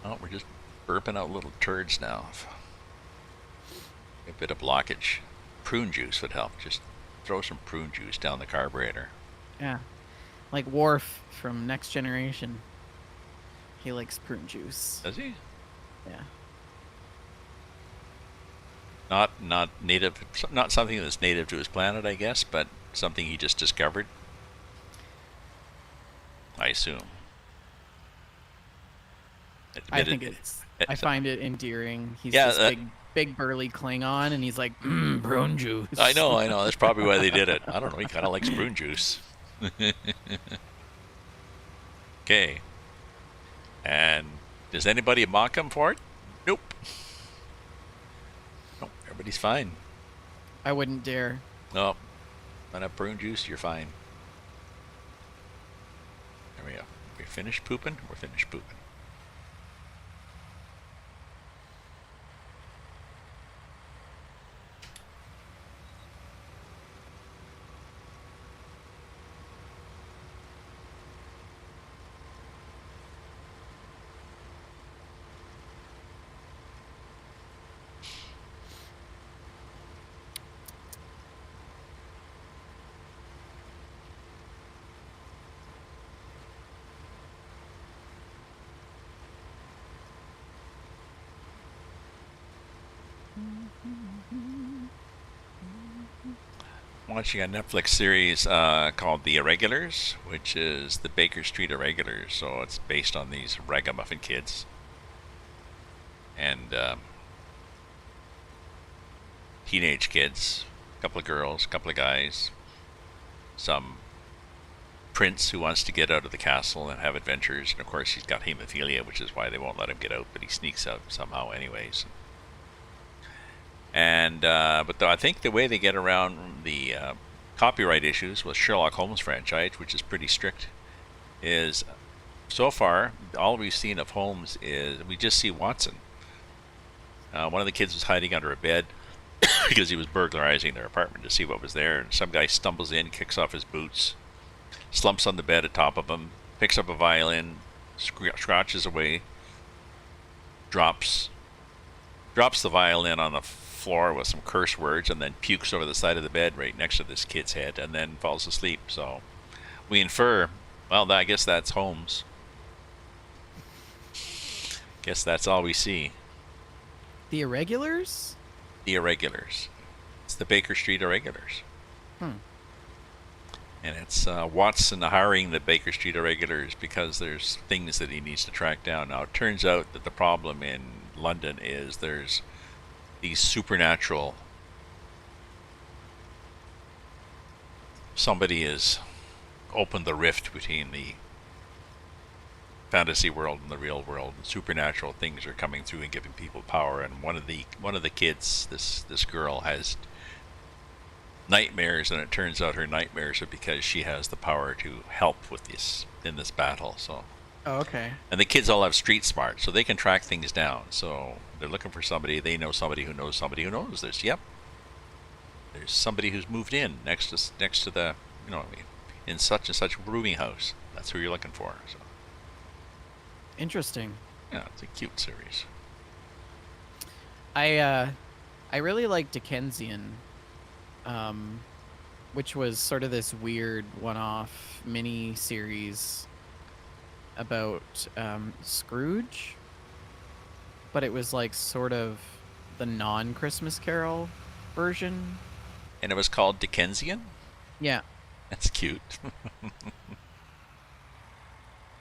Oh, we're just burping out little turds now. A bit of blockage. Prune juice would help. Just throw some prune juice down the carburetor. Yeah. Like Worf from Next Generation. He likes prune juice. Does he? Yeah. Not native, not something that's native to his planet, I guess, but something he just discovered. I assume. I think I find it endearing. He's yeah, this big burly Klingon, and he's like, prune juice. I know. That's probably why they did it. I don't know. He kind of likes prune juice. Okay. And does anybody mock him for it? Nope. Nope. Everybody's fine. I wouldn't dare. No. When I have prune juice, you're fine. There we go. We finished pooping? We're finished pooping. Watching a Netflix series called The Irregulars, which is the Baker Street Irregulars. So it's based on these ragamuffin kids. And teenage kids, a couple of girls, a couple of guys, some prince who wants to get out of the castle and have adventures. And of course he's got hemophilia, which is why they won't let him get out, but he sneaks out somehow anyways. And but I think the way they get around the copyright issues with Sherlock Holmes franchise, which is pretty strict, is so far all we've seen of Holmes is we just see Watson. One of the kids was hiding under a bed because he was burglarizing their apartment to see what was there, and some guy stumbles in, kicks off his boots, slumps on the bed atop of him, picks up a violin, scratches away, drops the violin on the floor with some curse words, and then pukes over the side of the bed right next to this kid's head, and then falls asleep. So we infer, well, I guess that's Holmes. Guess that's all we see. The Irregulars? The Irregulars. It's the Baker Street Irregulars. And it's Watson hiring the Baker Street Irregulars because there's things that he needs to track down. Now, it turns out that the problem in London is there's these supernatural... Somebody has opened the rift between the fantasy world and the real world, and supernatural things are coming through and giving people power. And one of the kids, this girl, has nightmares, and it turns out her nightmares are because she has the power to help with this in this battle. So Oh, okay. And the kids all have street smart, so they can track things down. So they're looking for somebody. They know somebody who knows somebody who knows this. Yep, there's somebody who's moved in next to the, you know, in such and such rooming house. That's who you're looking for. So Interesting. yeah, it's a cute series. I really like Dickensian, um, which was sort of this weird one-off mini series about Scrooge, but it was like sort of the non-Christmas Carol version. And it was called Dickensian. Yeah. That's cute.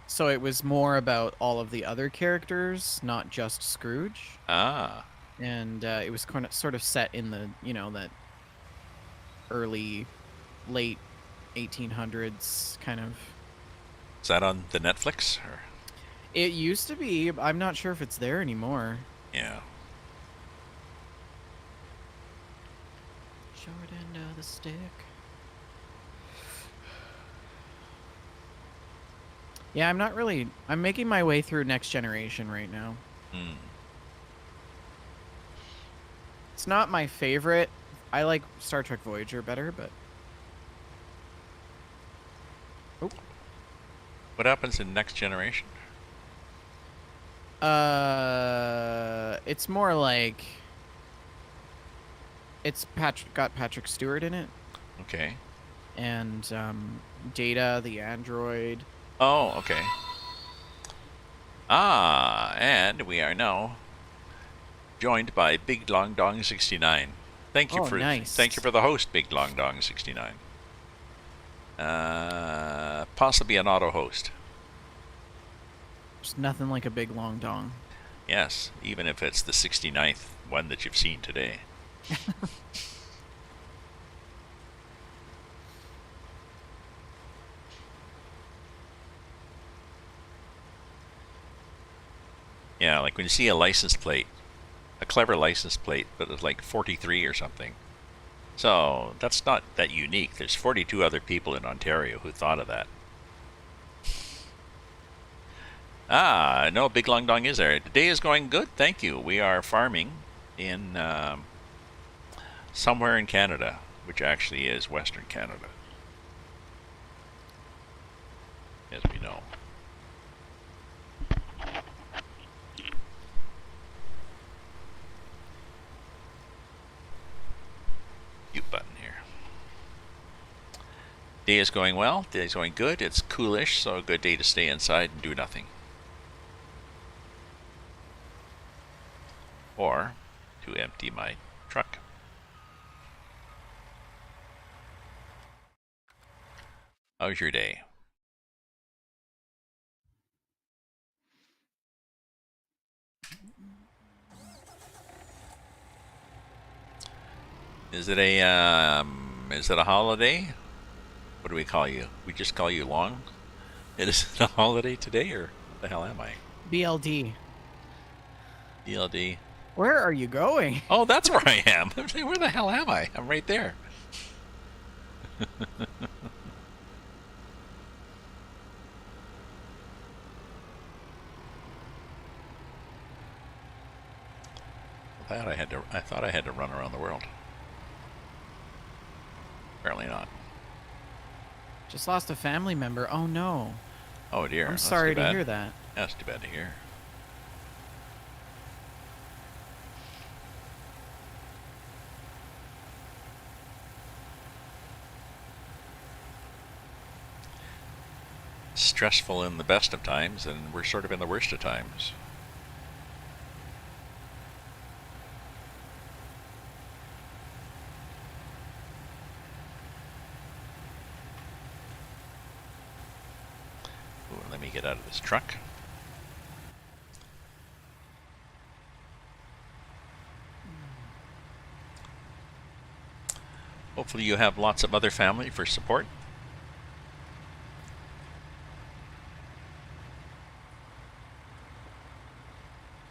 So it was more about all of the other characters, not just Scrooge. Ah, And it was kind of sort of set in the, that early, late 1800s kind of. is that on the Netflix? Or? It used to be. I'm not sure if it's there anymore. Yeah. Short end of the stick. Yeah, I'm making my way through Next Generation right now. Hmm. It's not my favorite. I like Star Trek Voyager better, but... Oh. What happens in Next Generation? It's more like... It's got Patrick Stewart in it. Okay. And, Data, the android. Oh, okay. Ah, and we are now joined by Big Long Dong 69. Thank you Nice. Thank you for the host, Big Long Dong 69. Possibly an auto host. There's nothing like a big long dong. Yes, even if it's the 69th one that you've seen today. Yeah, like when you see a license plate, a clever license plate, but it's like 43 or something. So that's not that unique. There's 42 other people in Ontario who thought of that. Ah, no, Big Long Dong is there. The day is going good, thank you. We are farming in somewhere in Canada, which actually is Western Canada, as we know. Mute button here. Day is going well. Day is going good. It's coolish, so a good day to stay inside and do nothing. Or to empty my truck. How's your day? Is it a holiday? What do we call you? We just call you Long? It is a holiday today, or what the hell am I? BLD. DLD. Where are you going? Oh, that's where I am. Where the hell am I? I'm right there. I thought I had to run around the world. Apparently not. Just lost a family member. Oh no. Oh dear. I'm sorry to hear that. That's too bad to hear. Stressful in the best of times, and we're sort of in the worst of times. Ooh, let me get out of this truck. Hopefully you have lots of other family for support.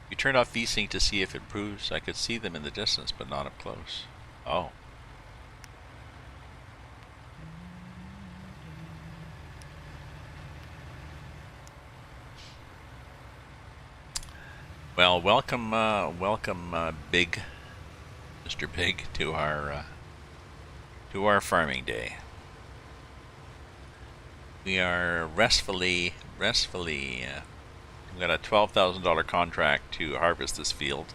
You turn off VSync to see if it improves. I could see them in the distance, but not up close. Oh. Well, welcome, Big Mr. Big, to our farming day. We are restfully. We got a $12,000 contract to harvest this field.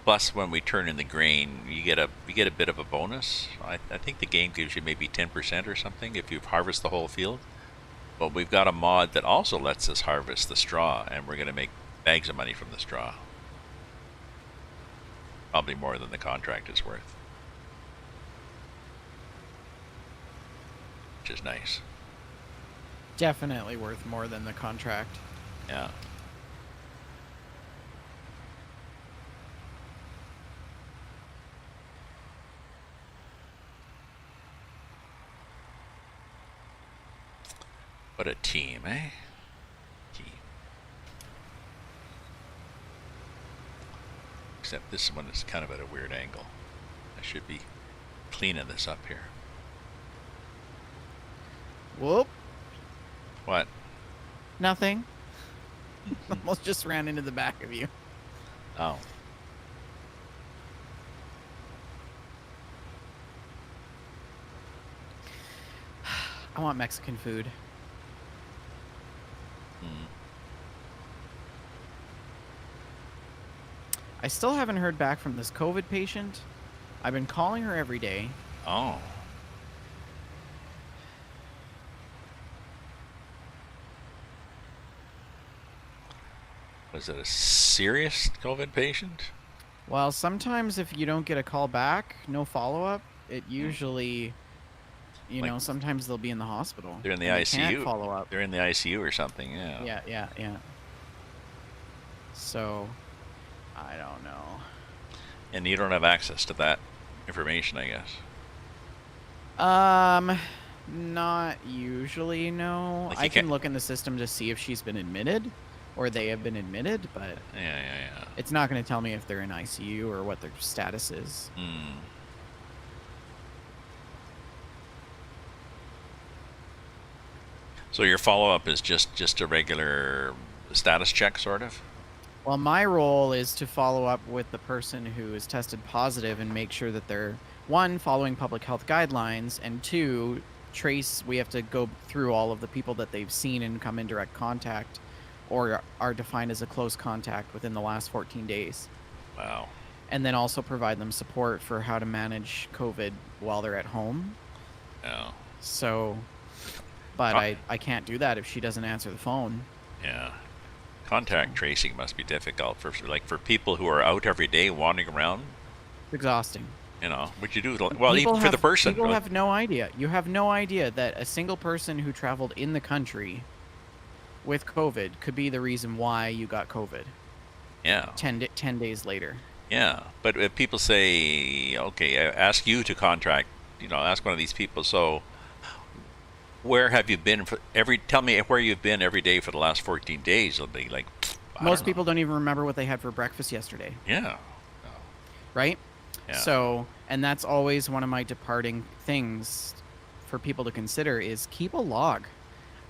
Plus, when we turn in the grain, you get a bit of a bonus. I think the game gives you maybe 10% or something if you harvest the whole field. But we've got a mod that also lets us harvest the straw, and we're going to make bags of money from the straw. Probably more than the contract is worth. Which is nice. Definitely worth more than the contract. Yeah. What a team, eh? Team. Except this one is kind of at a weird angle. I should be cleaning this up here. Whoop. What? Nothing. Almost just ran into the back of you. Oh. I want Mexican food. I still haven't heard back from this COVID patient. I've been calling her every day. Oh. Was it a serious COVID patient? Well, sometimes if you don't get a call back, no follow-up, it usually, you know, sometimes they'll be in the hospital. They're in the and ICU. They can't follow up. They're in the ICU or something, yeah. Yeah. So, I don't know. And you don't have access to that information, I guess. Not usually, no. Like I can look in the system to see if she's been admitted or they have been admitted, but Yeah. it's not going to tell me if they're in ICU or what their status is. So your follow-up is just a regular status check, sort of? Well, my role is to follow up with the person who is tested positive and make sure that they're, one, following public health guidelines, and two, we have to go through all of the people that they've seen and come in direct contact or are defined as a close contact within the last 14 days. Wow. And then also provide them support for how to manage COVID while they're at home. Yeah. So, but I can't do that if she doesn't answer the phone. Yeah. Contact tracing must be difficult for people who are out every day wandering around. It's exhausting. You know, what you do, well, even for the person. People have no idea. You have no idea that a single person who traveled in the country with COVID could be the reason why you got COVID. Yeah. 10 days later. Yeah, but if people say, okay, ask you to contact, ask one of these people, so where have you been tell me where you've been every day for the last 14 days. It'll be like, most people don't even remember what they had for breakfast yesterday. Yeah. Right? Yeah. So, and that's always one of my departing things for people to consider is keep a log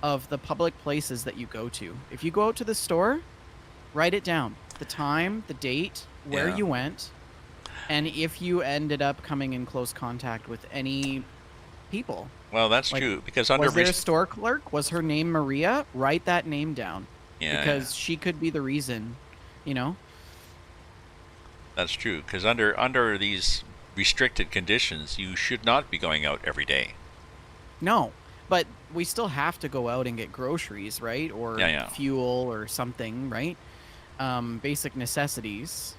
of the public places that you go to. If you go out to the store, write it down. The time, the date, where you went, and if you ended up coming in close contact with any people. Well, that's true, because was there a store clerk? Was her name Maria? Write that name down. Yeah. Because she could be the reason, That's true, because under these restricted conditions, you should not be going out every day. No, but we still have to go out and get groceries, right? Or fuel or something, right? Basic necessities.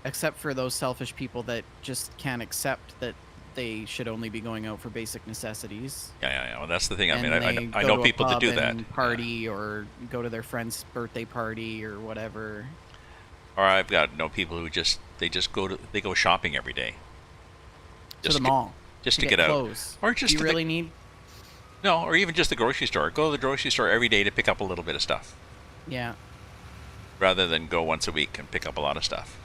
Except for those selfish people that just can't accept that they should only be going out for basic necessities. Yeah. Well, that's the thing. I And mean, I know people that do that. Party or go to their friend's birthday party or whatever. Or I've got people who they go shopping every day. To the mall. Just to get clothes. Out. Or just do you really need? No, or even just the grocery store. Go to the grocery store every day to pick up a little bit of stuff. Yeah. Rather than go once a week and pick up a lot of stuff.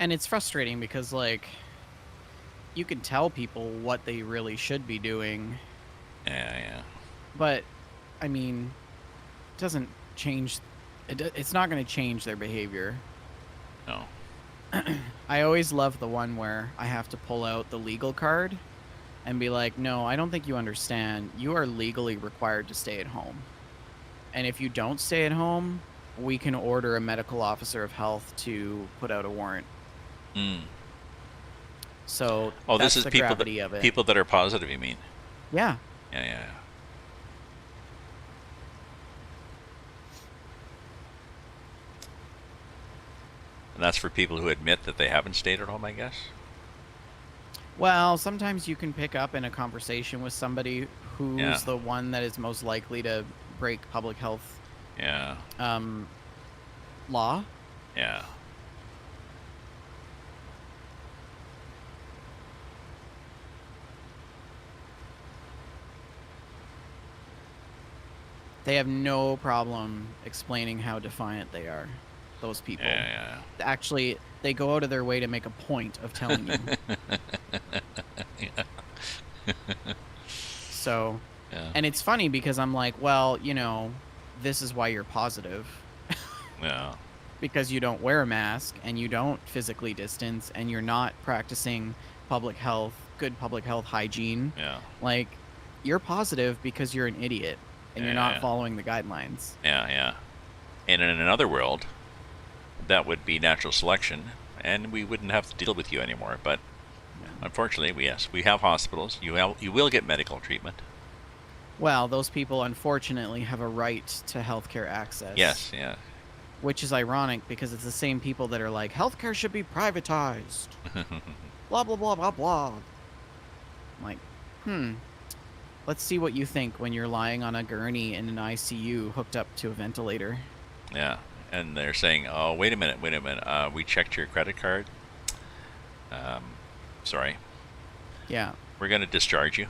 And it's frustrating because, like, you can tell people what they really should be doing, Yeah, yeah. but, I mean, it doesn't change it's not gonna change their behavior. No. I always love the one where I have to pull out the legal card and be like, "No, I don't think you understand. You are legally required to stay at home. And if you don't stay at home, we can order a medical officer of health to put out a warrant." Mm. So Oh, this that's is the gravity of it. people that are positive, you mean? Yeah. Yeah, yeah, yeah. And that's for people who admit that they haven't stayed at home, I guess? Well, sometimes you can pick up in a conversation with somebody Yeah, who's the one that is most likely to break public health yeah, um, law. yeah. They have no problem explaining how defiant they are, those people. Yeah, Actually, they go out of their way to make a point of telling you. yeah. So, Yeah, and it's funny because I'm like, well, this is why you're positive. yeah, Because you don't wear a mask and you don't physically distance and you're not practicing good public health hygiene. yeah, Like, you're positive because you're an idiot and you're not yeah, following the guidelines. yeah, yeah. And in another world, that would be natural selection, and we wouldn't have to deal with you anymore. But Yeah. unfortunately, yes, we have hospitals. You will get medical treatment. Well, those people unfortunately have a right to healthcare access, Yes, yeah. which is ironic because it's the same people that are like, healthcare should be privatized. Blah, blah, blah, blah, blah. I'm like, let's see what you think when you're lying on a gurney in an ICU hooked up to a ventilator. Yeah, and they're saying, "Oh, wait a minute, wait a minute. We checked your credit card. Um, sorry, Yeah. we're going to discharge you."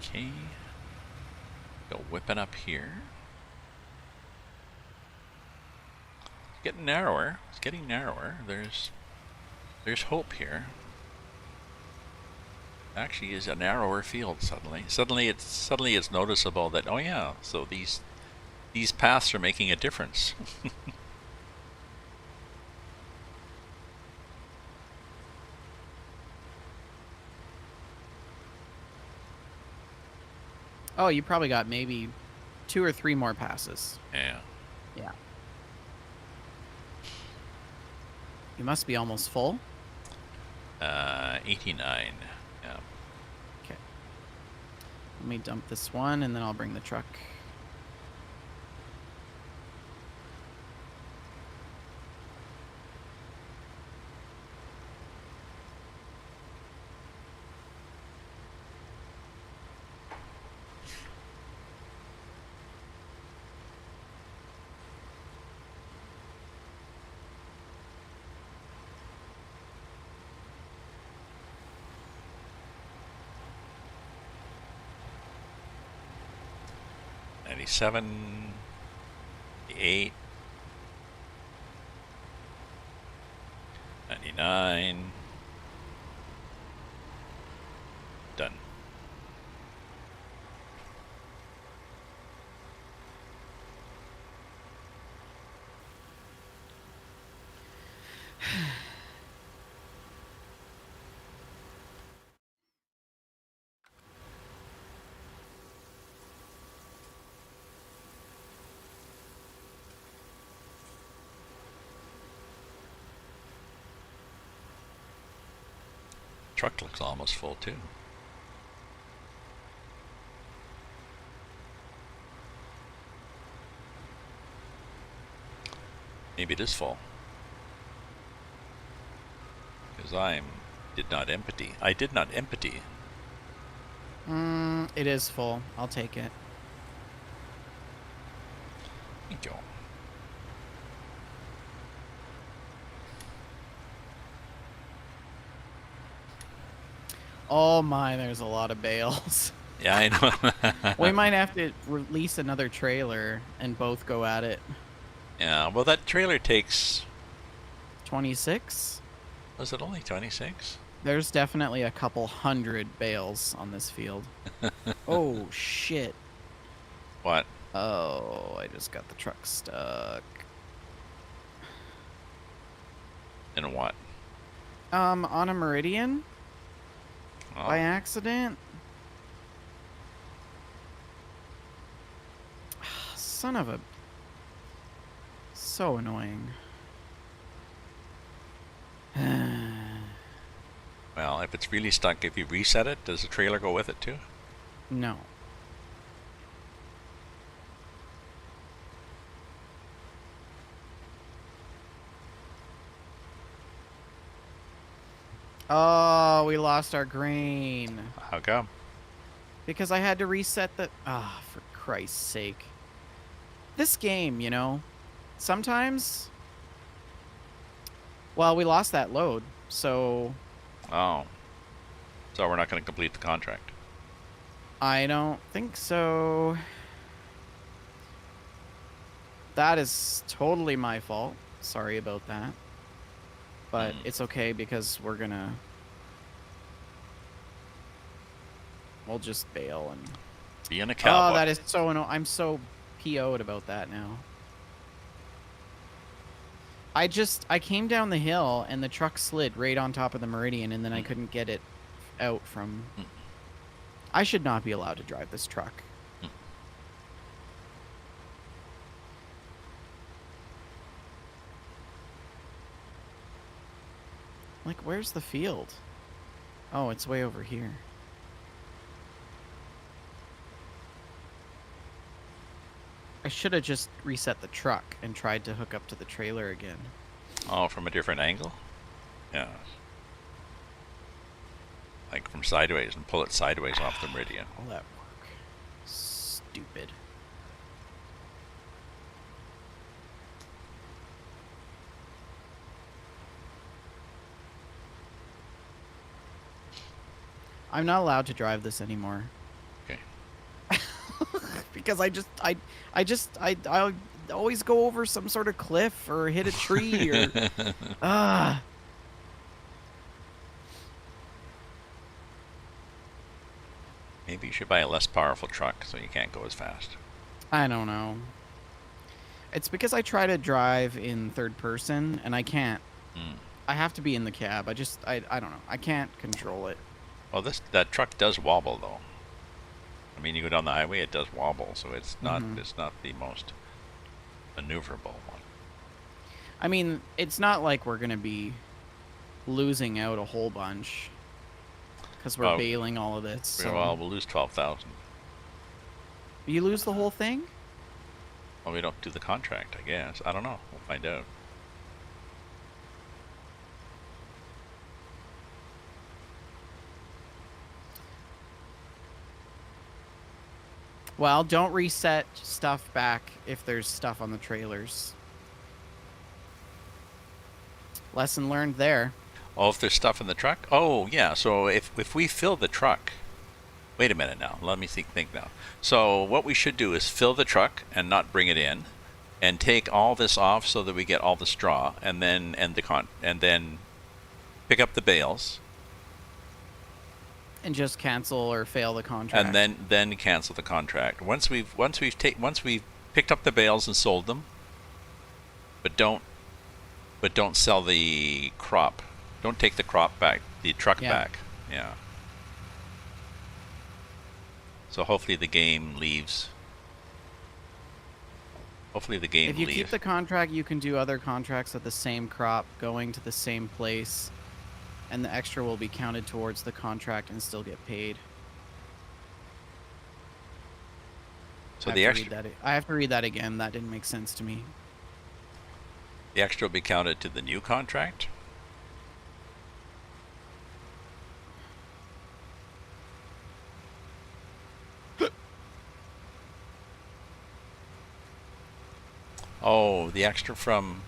Okay, go whipping up here. It's getting narrower. It's getting narrower. There's hope here. Actually, is a narrower field suddenly. Suddenly it's noticeable that, oh yeah, so these paths are making a difference. Oh, you probably got maybe 2 or 3 more passes. Yeah. Yeah. You must be almost full. 89. Yeah. Okay. Let me dump this one and then I'll bring the truck. '97, 8, 99. Done. Truck looks almost full too. Maybe it is full. Because did not empty. I did not empty. It is full. I'll take it. Thank you. Oh my, there's a lot of bales. Yeah, I We know. might have to release another trailer and both go at it. Yeah, well, that trailer takes. 26? Was it only 26? There's definitely a couple hundred bales on this field. Oh, shit. What? Oh, I just got the truck stuck. And what? On a meridian Oh, by accident. Son of a... So annoying. well, if it's really stuck, if you reset it, does the trailer go with it too? No. Oh, we lost our grain. How come? Because I had to reset the... Ah, for Christ's sake. This game, you know, sometimes... Well, we lost that load, so... Oh. So we're not going to complete the contract. I don't think so. That is totally my fault. Sorry about that. But it's okay because we're gonna... We'll just bail and... Being a cowboy. Oh, that is so annoying. I'm so PO'd about that now. I came down the hill and the truck slid right on top of the meridian and then I couldn't get it out from... I should not be allowed to drive this truck. Like, where's the field? Oh, it's way over here. I should have just reset the truck and tried to hook up to the trailer again. Oh, from a different angle? Yeah. Like from sideways and pull it sideways off the meridian. All that work. Stupid. I'm not allowed to drive this anymore. Okay. Because I always go over some sort of cliff or hit a tree or ah. Maybe you should buy a less powerful truck so you can't go as fast. I don't know. It's because I try to drive in third person and I can't. I have to be in the cab. I don't know. I can't control it. Well, that truck does wobble though. I mean, you go down the highway, it does wobble, so it's not the most maneuverable one. I mean, it's not like we're gonna be losing out a whole bunch because we're bailing all of this. So. Well, we'll lose 12,000. You lose the whole thing? Well, we don't do the contract, I guess. I don't know. We'll find out. Well, don't reset stuff back if there's stuff on the trailers. Lesson learned there. Oh, if there's stuff in the truck? Oh, yeah. So if we fill the truck... Wait a minute now. Let me think now. So what we should do is fill the truck and not bring it in, and take all this off so that we get all the straw, and then and then pick up the bales. And just cancel or fail the contract. And then cancel the contract. Once we've picked up the bales and sold them, but don't sell the crop. Don't take the crop back, the truck back. Yeah. So hopefully the game leaves. Hopefully the game leaves. If you keep the contract, you can do other contracts at the same crop, going to the same place, and the extra will be counted towards the contract and still get paid. So the extra... I have to read that again. That didn't make sense to me. The extra will be counted to the new contract? Oh, the extra from...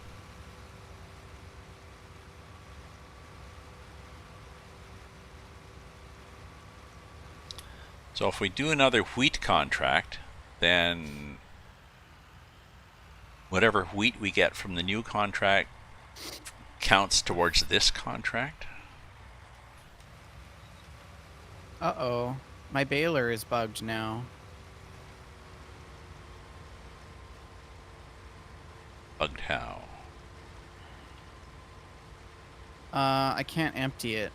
So if we do another wheat contract, then whatever wheat we get from the new contract counts towards this contract. Uh-oh. My baler is bugged now. Bugged how? I can't empty it.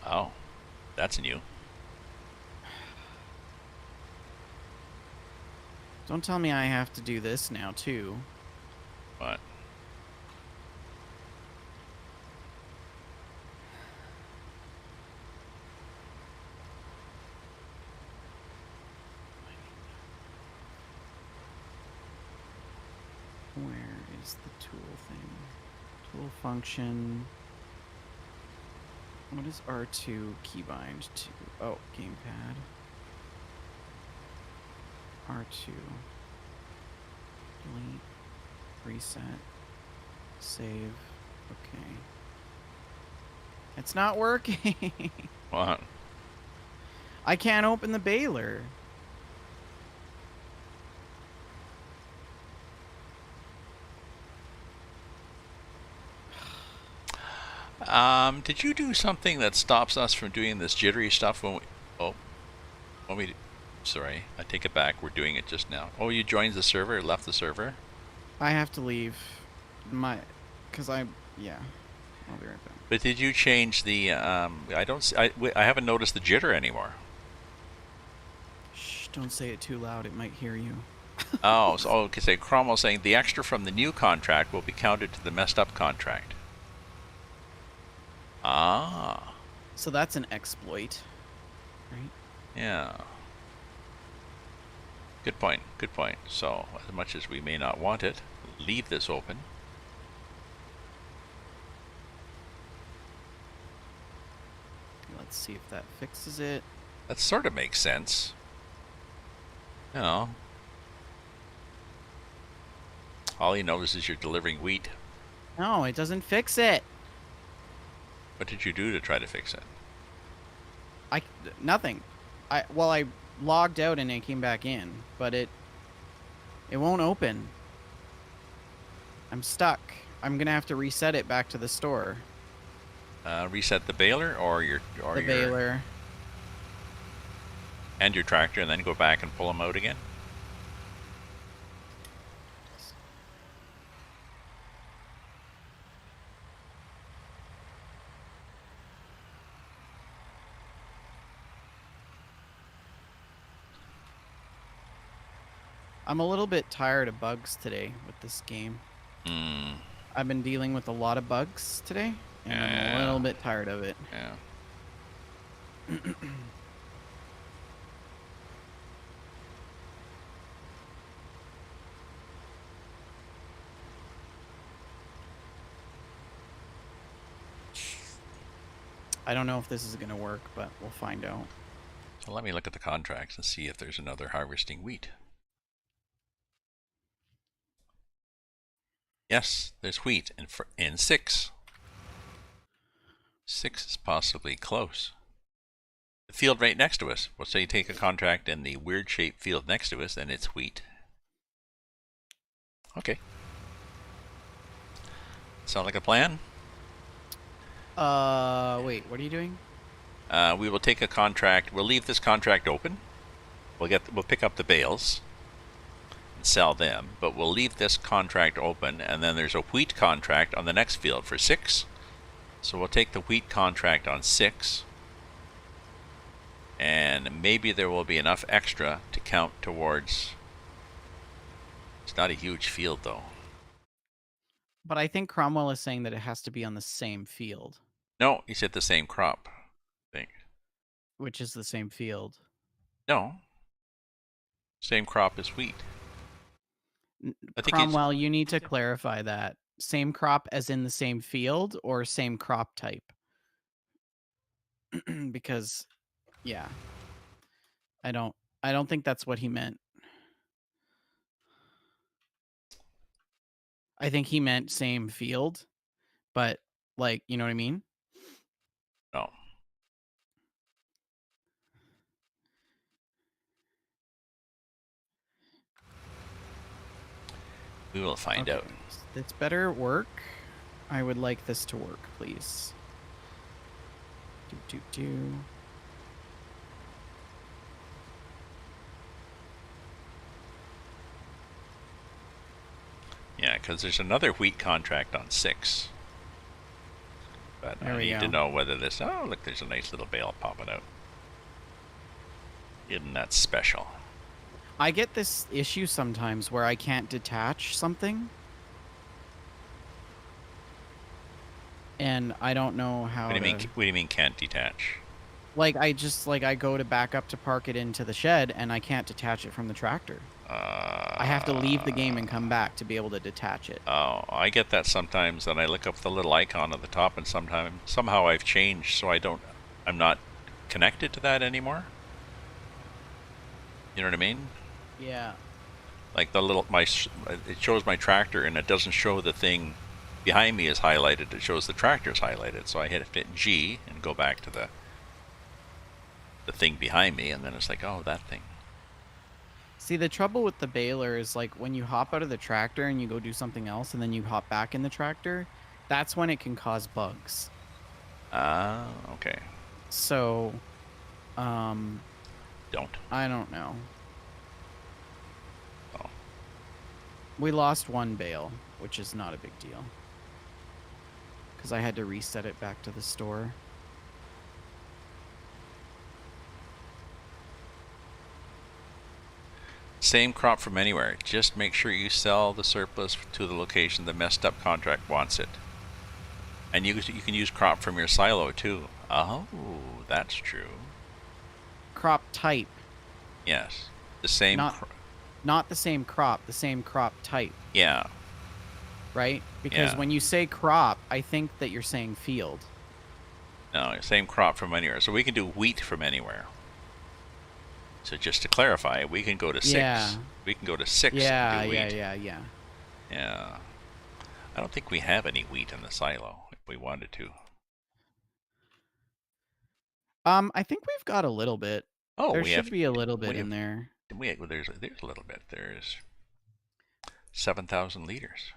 Oh, that's new. Don't tell me I have to do this now, too. What? Where is the tool thing? Tool function. What is R2 keybind to? Oh, gamepad. R2. Delete. Reset. Save. Okay. It's not working. What? I can't open the baler. Did you do something that stops us from doing this jittery stuff when we... Oh, when we... Sorry, I take it back. We're doing it just now. Oh, you joined the server, left the server? I have to leave. Yeah. I'll be right back. But did you change the... I haven't noticed the jitter anymore. Shh, don't say it too loud. It might hear you. Oh, so okay, say Cromwell saying the extra from the new contract will be counted to the messed up contract. Ah. So that's an exploit, right? Yeah. Good point. Good point. So, as much as we may not want it, leave this open. Let's see if that fixes it. That sort of makes sense. You know. All he knows is you're delivering wheat. No, it doesn't fix it. What did you do to try to fix it? Nothing. I logged out and it came back in, but it won't open. I'm stuck. I'm gonna have to reset it back to the store. Reset the baler or The baler. and your tractor, and then go back and pull them out again. I'm a little bit tired of bugs today with this game. Hmm. I've been dealing with a lot of bugs today, and I'm a little bit tired of it. Yeah. I don't know if this is gonna work, but we'll find out. So let me look at the contracts and see if there's another harvesting wheat. Yes, there's wheat in 6. 6 is possibly close. The field right next to us. We'll say you take a contract in the weird shaped field next to us, and it's wheat. Okay. Sound like a plan? Wait, what are you doing? We will take a contract. We'll leave this contract open. We'll pick up the bales and sell them, but we'll leave this contract open, and then there's a wheat contract on the next field for 6. So we'll take the wheat contract on 6, and maybe there will be enough extra to count towards... It's not a huge field, though. But I think Cromwell is saying that it has to be on the same field. No, he said the same crop, I think. Which is the same field. No. Same crop as wheat. I think it's... Cromwell, you need to clarify that. Same crop as in the same field or same crop type? Because, yeah. I don't think that's what he meant. I think he meant same field, but like, you know what I mean? No. We will find Okay, out. this better work. I would like this to work, please. Do. Yeah, because there's another wheat contract on 6. But There I we need to go. know whether this... Oh, look, there's a nice little bale popping out. Isn't that special? I get this issue sometimes where I can't detach something. And I don't know how to... What do you mean can't detach? Like, I go to back up to park it into the shed, and I can't detach it from the tractor. I have to leave the game and come back to be able to detach it. Oh, I get that sometimes, and I look up the little icon at the top, and somehow I've changed, so I'm not connected to that anymore. You know what I mean? Yeah. Like it shows my tractor, and it doesn't show the thing behind me is highlighted. It shows the tractor is highlighted. So I hit G and go back to the thing behind me, and then it's like, oh, that thing. See, the trouble with the baler is, like, when you hop out of the tractor and you go do something else, and then you hop back in the tractor, that's when it can cause bugs. Ah, okay. So, Don't. I don't know. Oh. We lost one bale, which is not a big deal. Because I had to reset it back to the store. Same crop from anywhere. Just make sure you sell the surplus to the location the messed up contract wants it. And you can use crop from your silo too. Oh, that's true. Crop type. Yes. The same... Not the same crop, the same crop type. Yeah. Right? Because when you say crop, I think that you're saying field. No, same crop from anywhere. So we can do wheat from anywhere. So just to clarify, we can go to 6. Yeah. We can go to 6 yeah, and do wheat. Yeah. I don't think we have any wheat in the silo if we wanted to. I think we've got a little bit. Oh, there we should have... be a little bit in there. There's a little bit. There's 7,000 liters.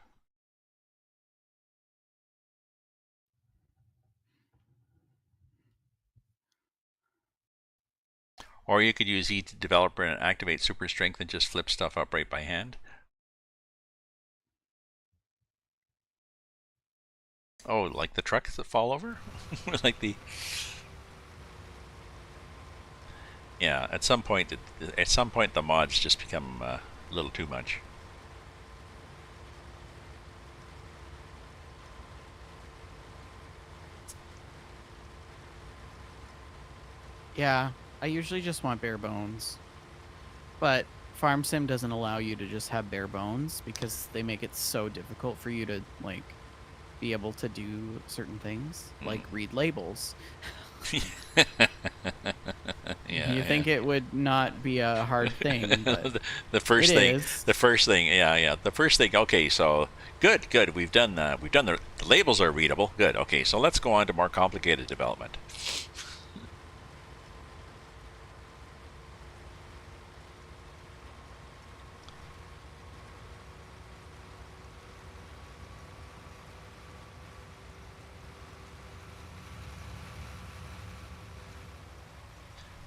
Or you could use E to developer and activate super strength and just flip stuff up right by hand. Oh, like the trucks that fall over? Like the... Yeah, at some point the mods just become a little too much. Yeah, I usually just want bare bones. But Farm Sim doesn't allow you to just have bare bones because they make it so difficult for you to, like, be able to do certain things, like read labels. Yeah, you think it would not be a hard thing, but the first thing, is. the first thing, the first thing. Okay, so good. We've done the labels are readable. Good. Okay, so let's go on to more complicated development.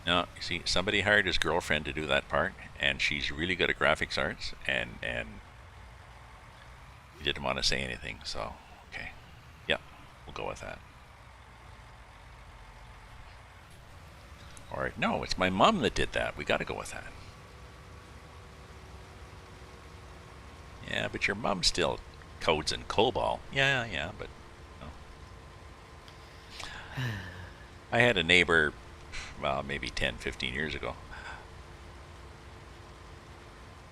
No, you see, somebody hired his girlfriend to do that part, and she's really good at graphics arts, and he didn't want to say anything, so okay, yep, we'll go with that. Or no, it's my mom that did that. We got to go with that. Yeah, but your mom still codes in COBOL. Yeah, but no. I had a neighbor, well, maybe 10, 15 years ago,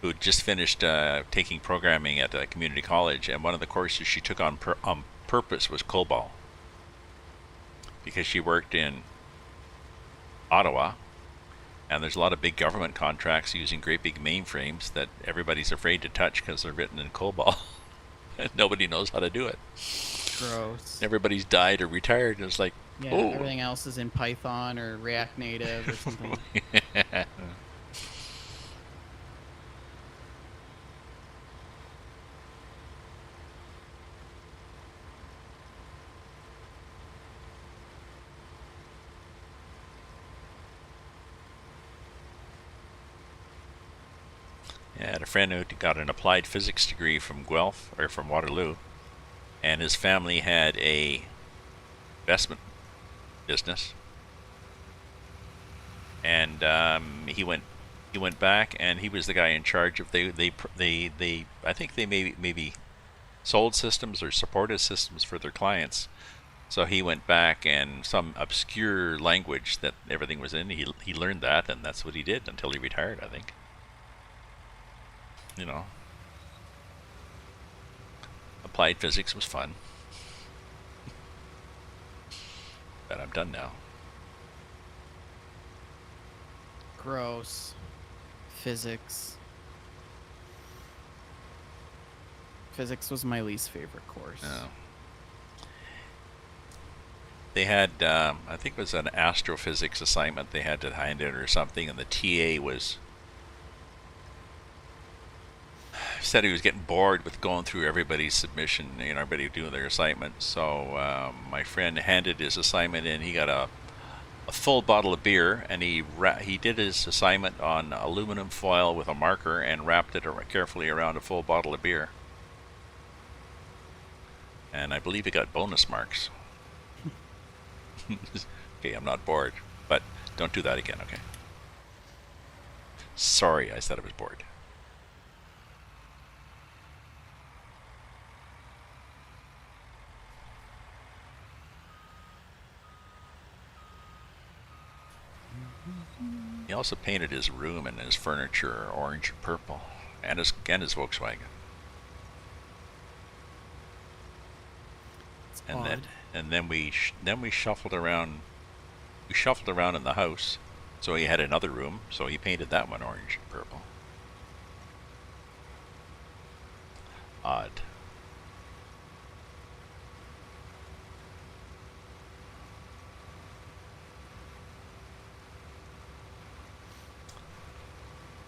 who just finished taking programming at a community college, and one of the courses she took on purpose was COBOL, because she worked in Ottawa, and there's a lot of big government contracts using great big mainframes that everybody's afraid to touch because they're written in COBOL. And nobody knows how to do it. Gross. Everybody's died or retired, and it's like, yeah, oh. Everything else is in Python or React Native or something. I had a friend who got an applied physics degree from Guelph or from Waterloo, and his family had a investment business, and he went back, and he was the guy in charge of they I think they maybe sold systems or supported systems for their clients. So he went back, and some obscure language that everything was in, he learned that, and that's what he did until he retired, I think. You know, applied physics was fun, but I'm done now. Gross. Physics. Physics was my least favorite course. Oh. They had, I think it was an astrophysics assignment they had to hand in or something, and the TA was said he was getting bored with going through everybody's submission, you know, everybody doing their assignment. So my friend handed his assignment in. He got a full bottle of beer, and he did his assignment on aluminum foil with a marker and wrapped it carefully around a full bottle of beer. And I believe he got bonus marks. Okay, I'm not bored, but don't do that again, okay? Sorry, I said I was bored. He also painted his room and his furniture orange and purple, and his Volkswagen. It's And odd. then we shuffled around. We shuffled around in the house, so he had another room. So he painted that one orange and purple. Odd.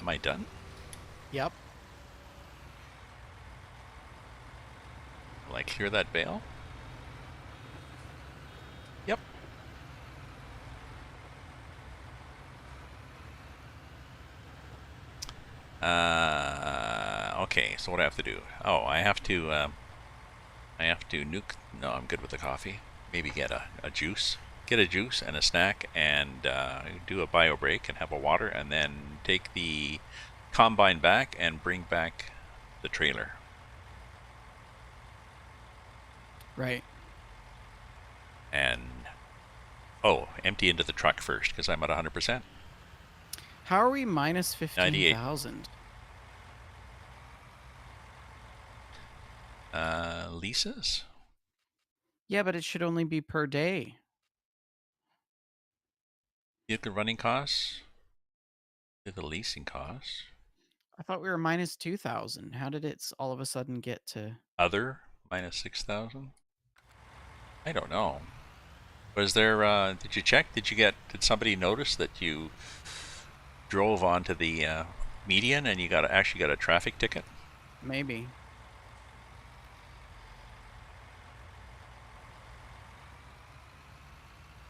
Am I done? Yep. Will I clear that bale? Yep. Okay, so what do I have to do? Oh, I have to nuke. No, I'm good with the coffee. Maybe get a juice. Get a juice and a snack, and do a bio break and have a water, and then take the combine back and bring back the trailer. Right. And empty into the truck first because I'm at 100%. How are we minus 98. 15,000? Leases? Yeah, but it should only be per day. Get the running costs? Get the leasing costs? I thought we were minus 2,000. How did it all of a sudden get to... Other minus 6,000? I don't know. Was there, did you check? Did somebody notice that you drove onto the median and you actually got a traffic ticket? Maybe.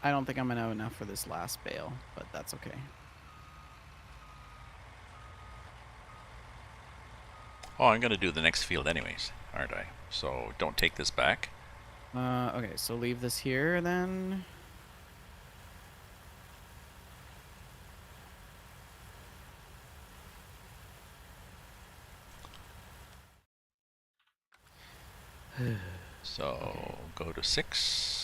I don't think I'm going to have enough for this last bale, but that's okay. Oh, I'm going to do the next field anyways, aren't I? So don't take this back. Okay, so leave this here then. So Okay. go to 6.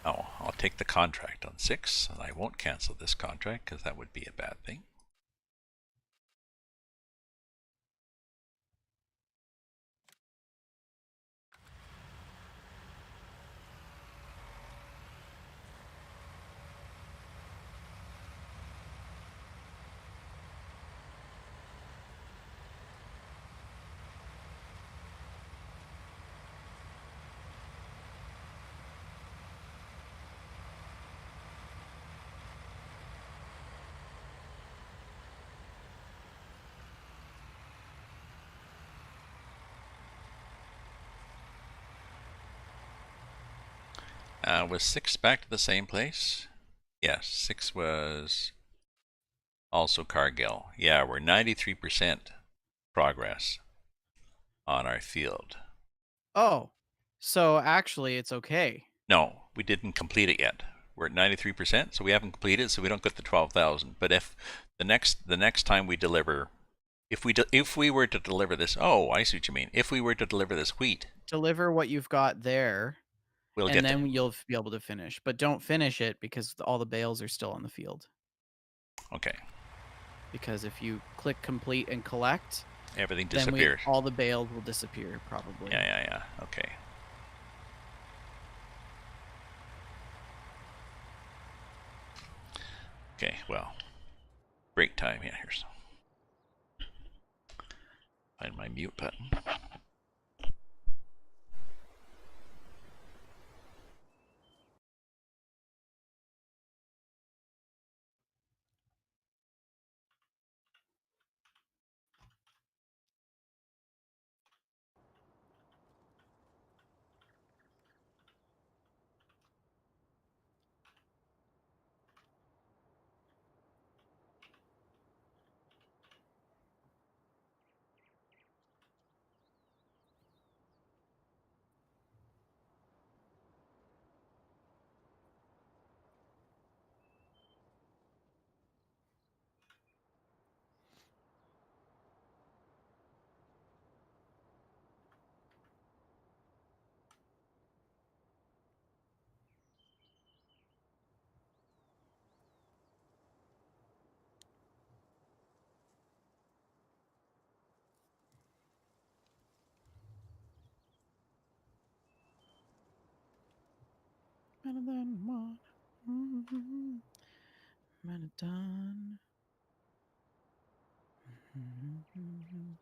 Oh, I'll take the contract on 6, and I won't cancel this contract because that would be a bad thing. Was 6 back to the same place? Yes, 6 was also Cargill. Yeah, we're 93% progress on our field. Oh, so actually it's okay. No, we didn't complete it yet. We're at 93%, so we haven't completed, so we don't get the 12,000. But if the next time we deliver, if we were to deliver this, oh, I see what you mean. If we were to deliver this wheat, Deliver what you've got there, we'll and get the, then you'll be able to finish. But don't finish it because all the bales are still on the field. okay. Because if you click complete and collect, Everything then disappears. all the bales will disappear probably. Yeah. Okay. Okay, well, break time. Yeah, here's find my mute button. Better than what? Mm-hmm. Better done. Mm-hmm. Mm-hmm.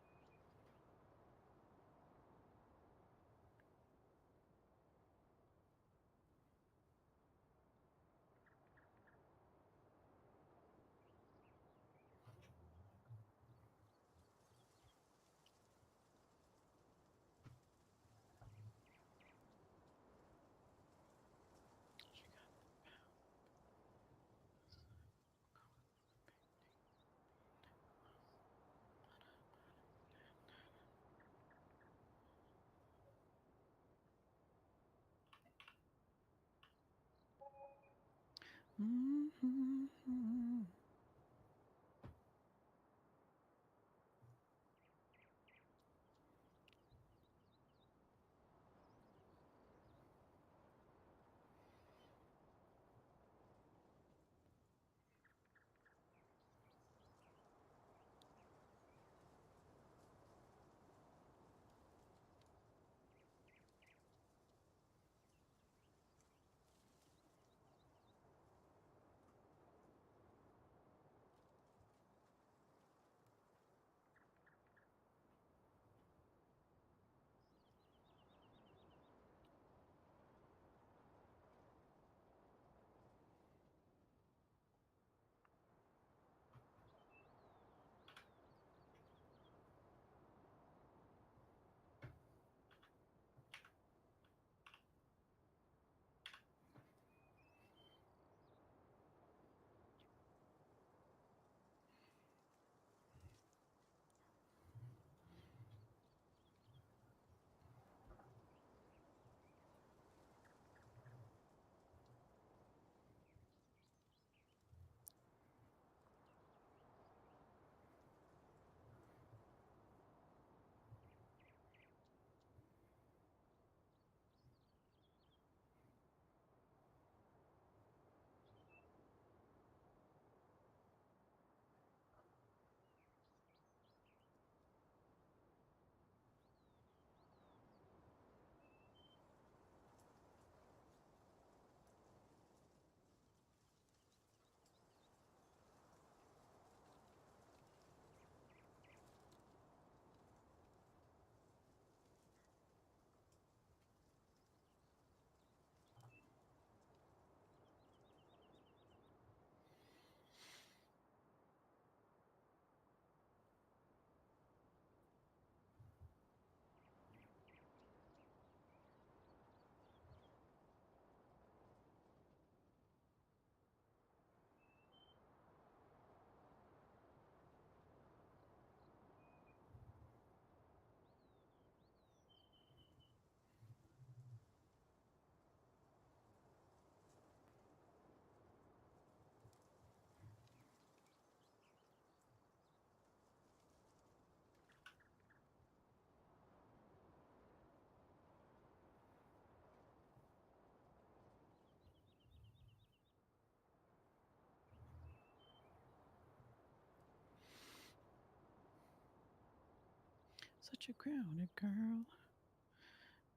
Such a grounded girl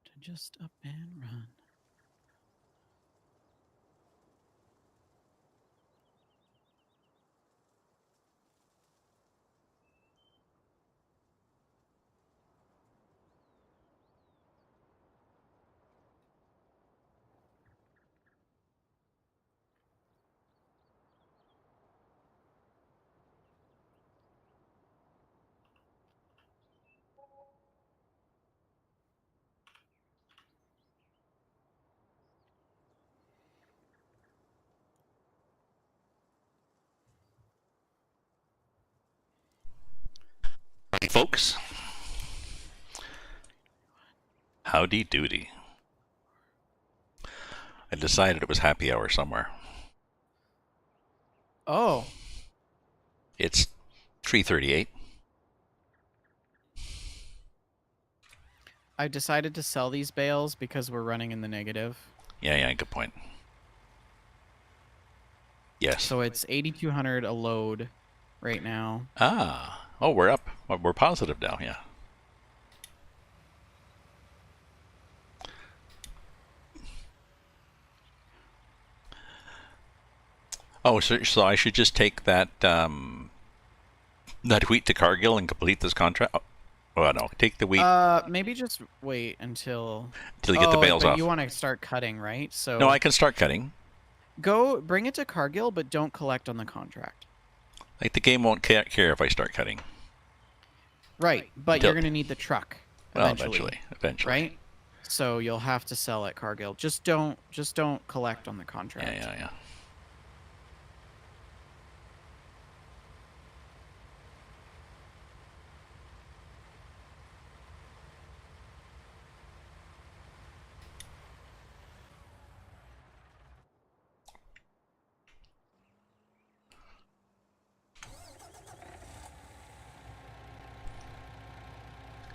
to just up and run. Hey, folks. Howdy doody. I decided it was happy hour somewhere. Oh, It's 3:38. I decided to sell these bales because we're running in the negative. Yeah, good point. Yes. So it's 8,200 a load right now. Oh, we're up. We're positive now, yeah. Oh, so I should just take that that wheat to Cargill and complete this contract? Oh, no. Take the wheat Maybe just wait until. until you get the Oh, bales but you off. want to start cutting, right? So No, I can start cutting. go bring it to Cargill, but don't collect on the contract. Like, the game won't care if I start cutting. Right, but Until- you're gonna need the truck Well, eventually, eventually. right? So you'll have to sell at Cargill. Just don't collect on the contract. Yeah.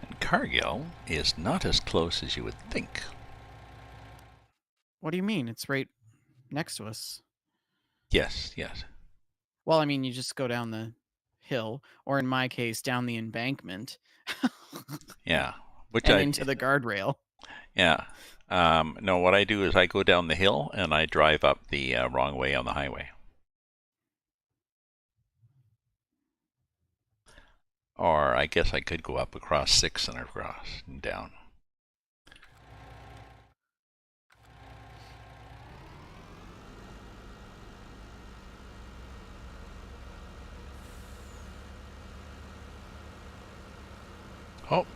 And Cargill is not as close as you would think. What do you mean? It's right next to us. Yes. Well, I mean, you just go down the hill, or in my case, down the embankment Yeah. Which and into the guardrail. Yeah. No, what I do is I go down the hill and I drive up the wrong way on the highway. Or I guess I could go up across 6 and across and down. Oh,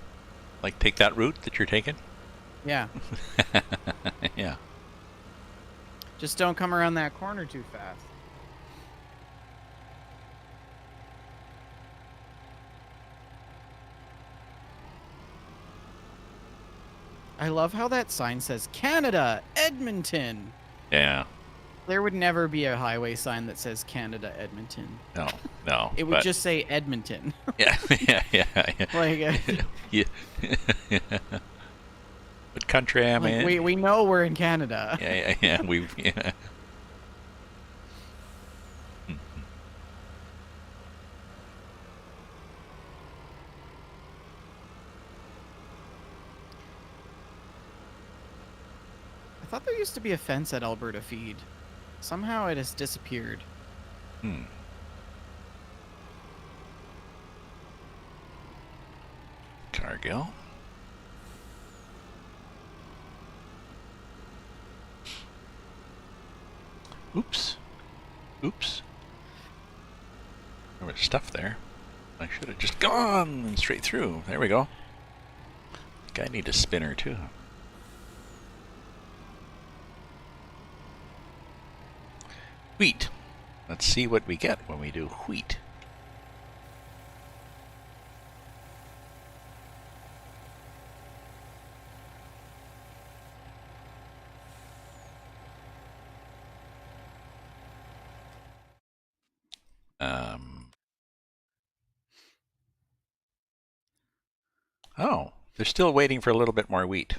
like take that route that you're taking? Yeah. Yeah. Just don't come around that corner too fast. I love how that sign says Canada, Edmonton. Yeah. There would never be a highway sign that says Canada, Edmonton. No. It would just say Edmonton. Yeah. Like, Yeah. What country am I like in? we know we're in Canada. Yeah. Yeah. I thought there used to be a fence at Alberta Feed. Somehow it has disappeared. Cargill. Oops. There was stuff there. I should have just gone straight through. There we go. I need a spinner too. Wheat. Let's see what we get when we do wheat. Oh, they're still waiting for a little bit more wheat.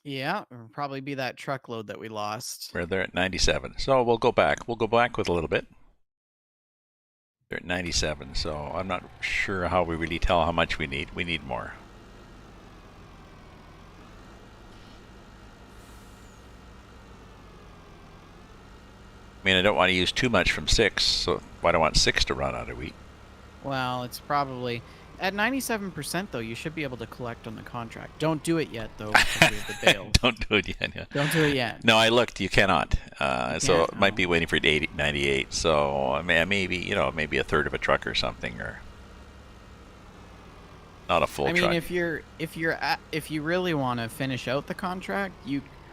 Yeah, it'll probably be that truckload that we lost. Where they're at 97. So we'll go back. We'll go back with a little bit. They're at 97, so I'm not sure how we really tell how much we need. We need more. I mean, I don't want to use too much from 6, so I don't want 6 to run out of wheat. Well, it's probably at 97% though. You should be able to collect on the contract. Don't do it yet though, because we have the bales. Don't do it yet. Yeah. Don't do it yet. No, I looked. You cannot. So it might Oh. be waiting for 80, 98. So I mean, maybe maybe a third of a truck or something, or not a full I mean, truck. if you really want to finish out the contract,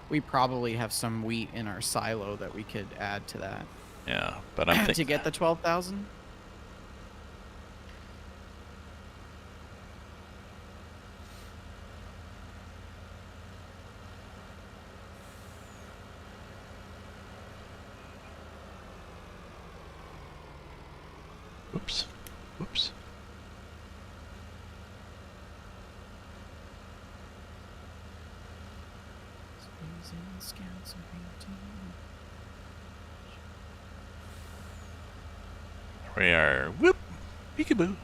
we probably have some wheat in our silo that we could add to that. Yeah, but I'm To thinking. get the 12,000. Oops. Oops. We are. Whoop. Peekaboo.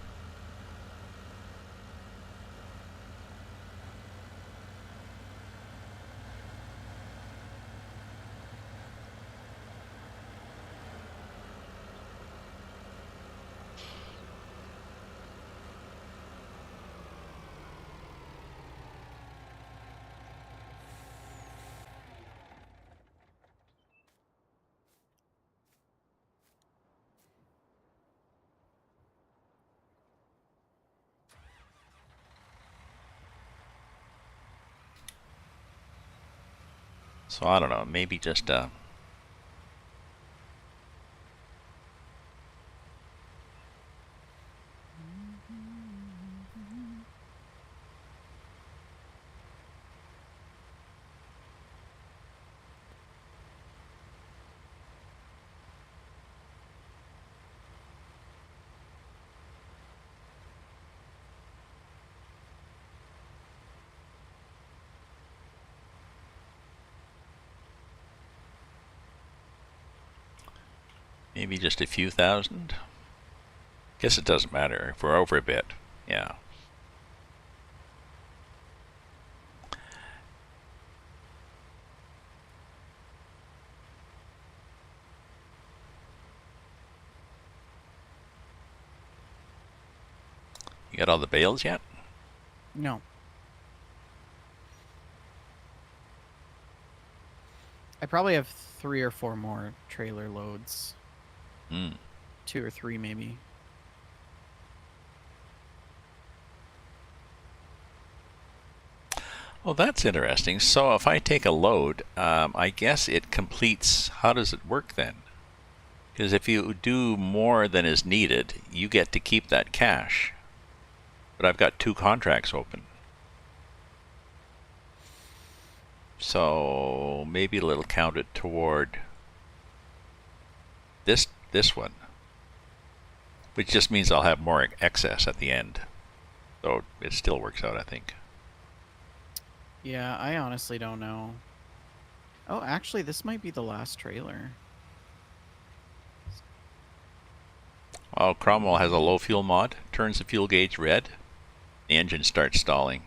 So I don't know. Maybe just maybe just a few thousand. Guess it doesn't matter if we're over a bit. Yeah. You got all the bales yet? No. I probably have 3 or 4 more trailer loads. Hmm. 2 or 3 maybe. Well, that's interesting. So if I take a load, I guess it completes. How does it work then? Because if you do more than is needed, you get to keep that cash. But I've got 2 contracts open. So maybe it'll count it toward this one, which just means I'll have more excess at the end. So it still works out, I think. Yeah, I honestly don't know. Oh, actually, this might be the last trailer. Oh, Cromwell has a low fuel mod, turns the fuel gauge red, the engine starts stalling.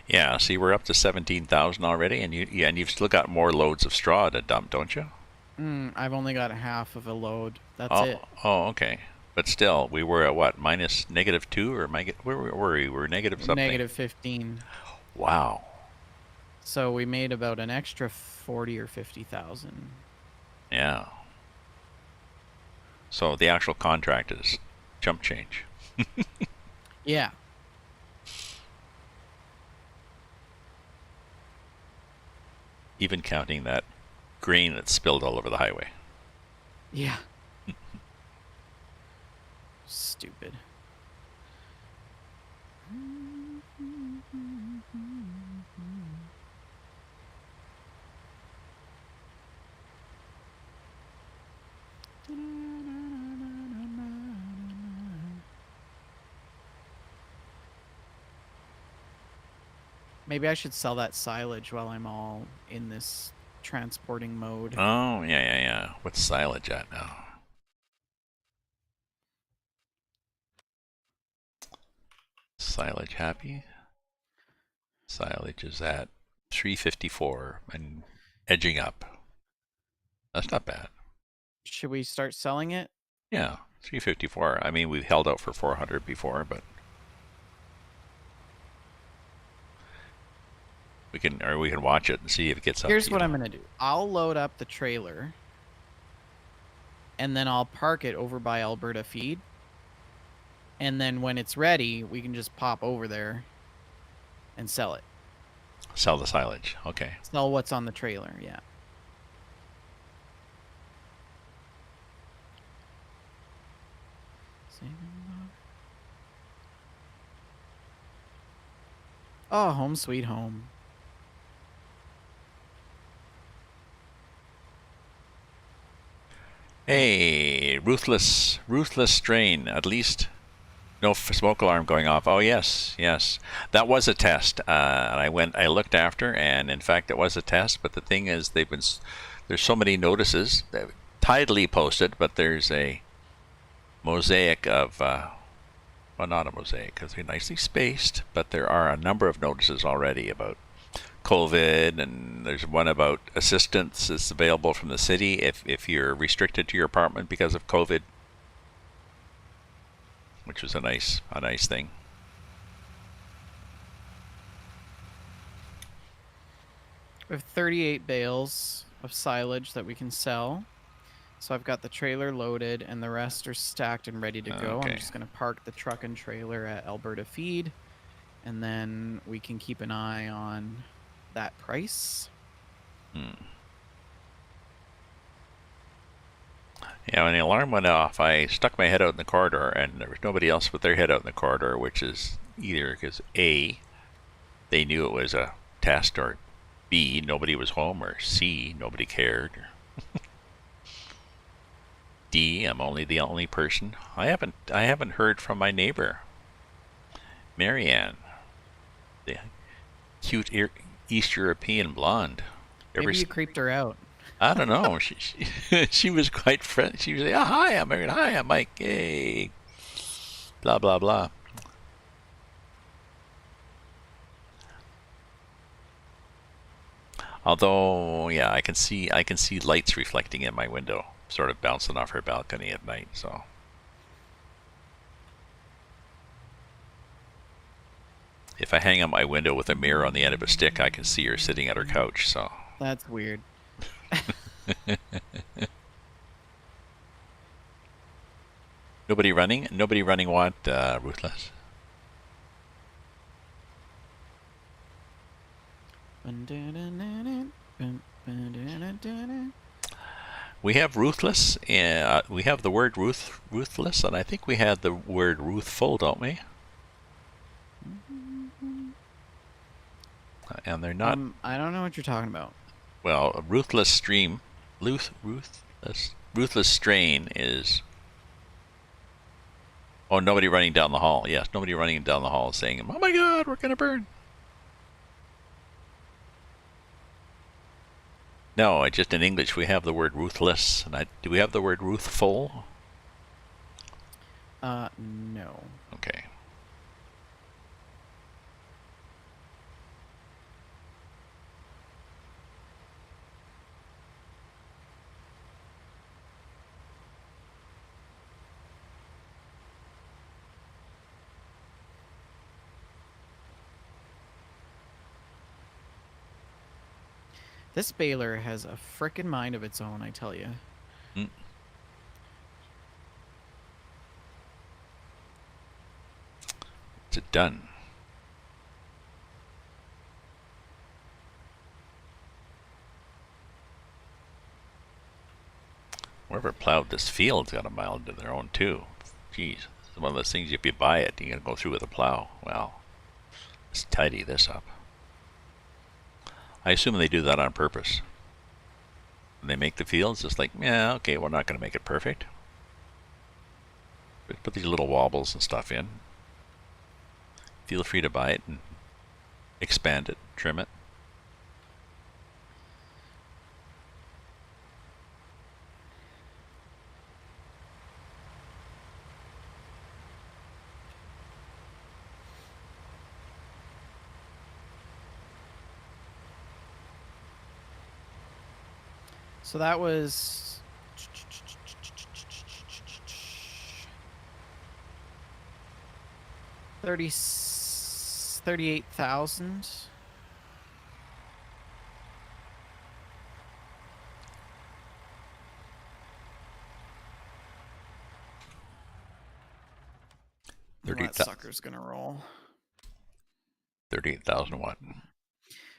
Yeah, see, we're up to 17,000 already, and you've still got more loads of straw to dump, don't you? I've only got half of a load. That's Oh, it. oh, okay. But still, we were at what, minus -2, or where were we? We were negative something. Negative 15. Wow. So we made about an extra 40 or 50,000. Yeah. So the actual contract is chump change. Yeah. Even counting that grain that's spilled all over the highway. Yeah. stupid. Maybe I should sell that silage while I'm all in this transporting mode. Oh, yeah. What's silage at now? Silage happy? Silage is at 354 and edging up. That's not bad. Should we start selling it? Yeah, 354. I mean, we've held out for 400 before, but we can watch it and see if it gets up. Here's what I'm gonna do. I'll load up the trailer, and then I'll park it over by Alberta Feed. And then when it's ready, we can just pop over there and sell it. Sell the silage. Okay. Sell what's on the trailer, yeah. Oh, home sweet home. Hey, ruthless strain. At least no smoke alarm going off. Oh yes, that was a test. And I looked after, and in fact, it was a test. But the thing is, there's so many notices that tidily posted, but there's a mosaic of, well, not a mosaic because they're nicely spaced, but there are a number of notices already about COVID, and there's one about assistance that's available from the city if you're restricted to your apartment because of COVID, which was a nice thing. We have 38 bales of silage that we can sell. So I've got the trailer loaded, and the rest are stacked and ready to go. Okay. I'm just going to park the truck and trailer at Alberta Feed, and then we can keep an eye on that price. Yeah, when the alarm went off, I stuck my head out in the corridor, and there was nobody else with their head out in the corridor, which is either because A, they knew it was a test, or B, nobody was home, or C, nobody cared. D, I'm only the only person. I haven't heard from my neighbor, Marianne, the cute East European blonde. Maybe you creeped her out. I don't know. She was quite friendly. She was like, "Oh, hi, I'm Marianne. Hi, I'm Mike. Hey, blah blah blah." Although, yeah, I can see lights reflecting in my window, sort of bouncing off her balcony at night. So, if I hang out my window with a mirror on the end of a stick, I can see her sitting at her couch. So that's weird. Nobody running? Nobody running what, Ruthless? We have Ruthless, we have the word Ruthless, and I think we had the word Ruthful, don't we? And they're not... I don't know what you're talking about. Well, a Ruthless Stream... Ruthless Strain is... Oh, nobody running down the hall. Yes, nobody running down the hall saying, "Oh my god, we're gonna burn." No, just in English we have the word ruthless. And do we have the word ruthful? No. Okay. This baler has a frickin' mind of its own, I tell you. Is it done? Whoever plowed this field's got a mile into their own too. Jeez, one of those things. If you buy it, you're gonna go through with a plow. Well, let's tidy this up. I assume they do that on purpose. When they make the fields, it's like, yeah, okay, we're not gonna make it perfect. But put these little wobbles and stuff in. Feel free to buy it and expand it, trim it. So that was 38,000. That sucker's gonna roll. 38,000 what?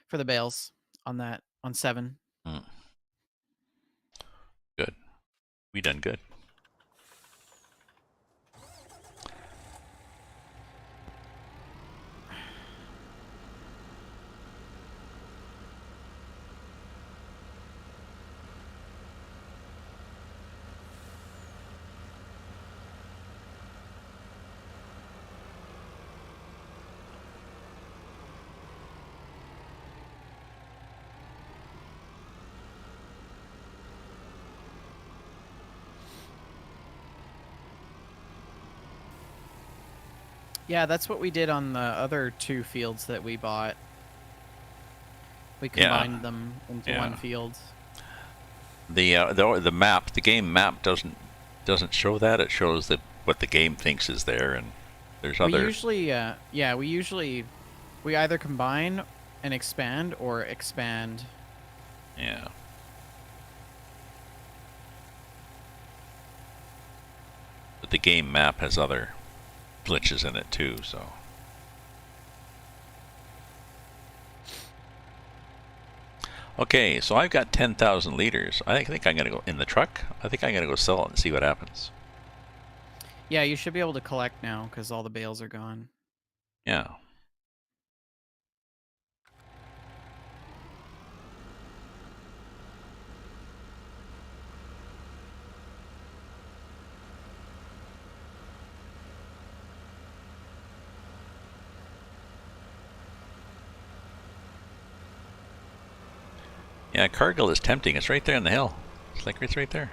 For the bales on that, on 7. Good. We done good. Yeah, that's what we did on the other 2 fields that we bought. We combined them into one field. The map, the game map doesn't show that. It shows that what the game thinks is there, and there's other. We either combine and expand or expand. Yeah. But the game map has other glitches in it too, so. Okay, so I've got 10,000 liters. I think I'm gonna go in the truck. I think I'm gonna go sell it and see what happens. Yeah, you should be able to collect now because all the bales are gone. Yeah. Yeah, Cargill is tempting. It's right there on the hill. It's like it's right there.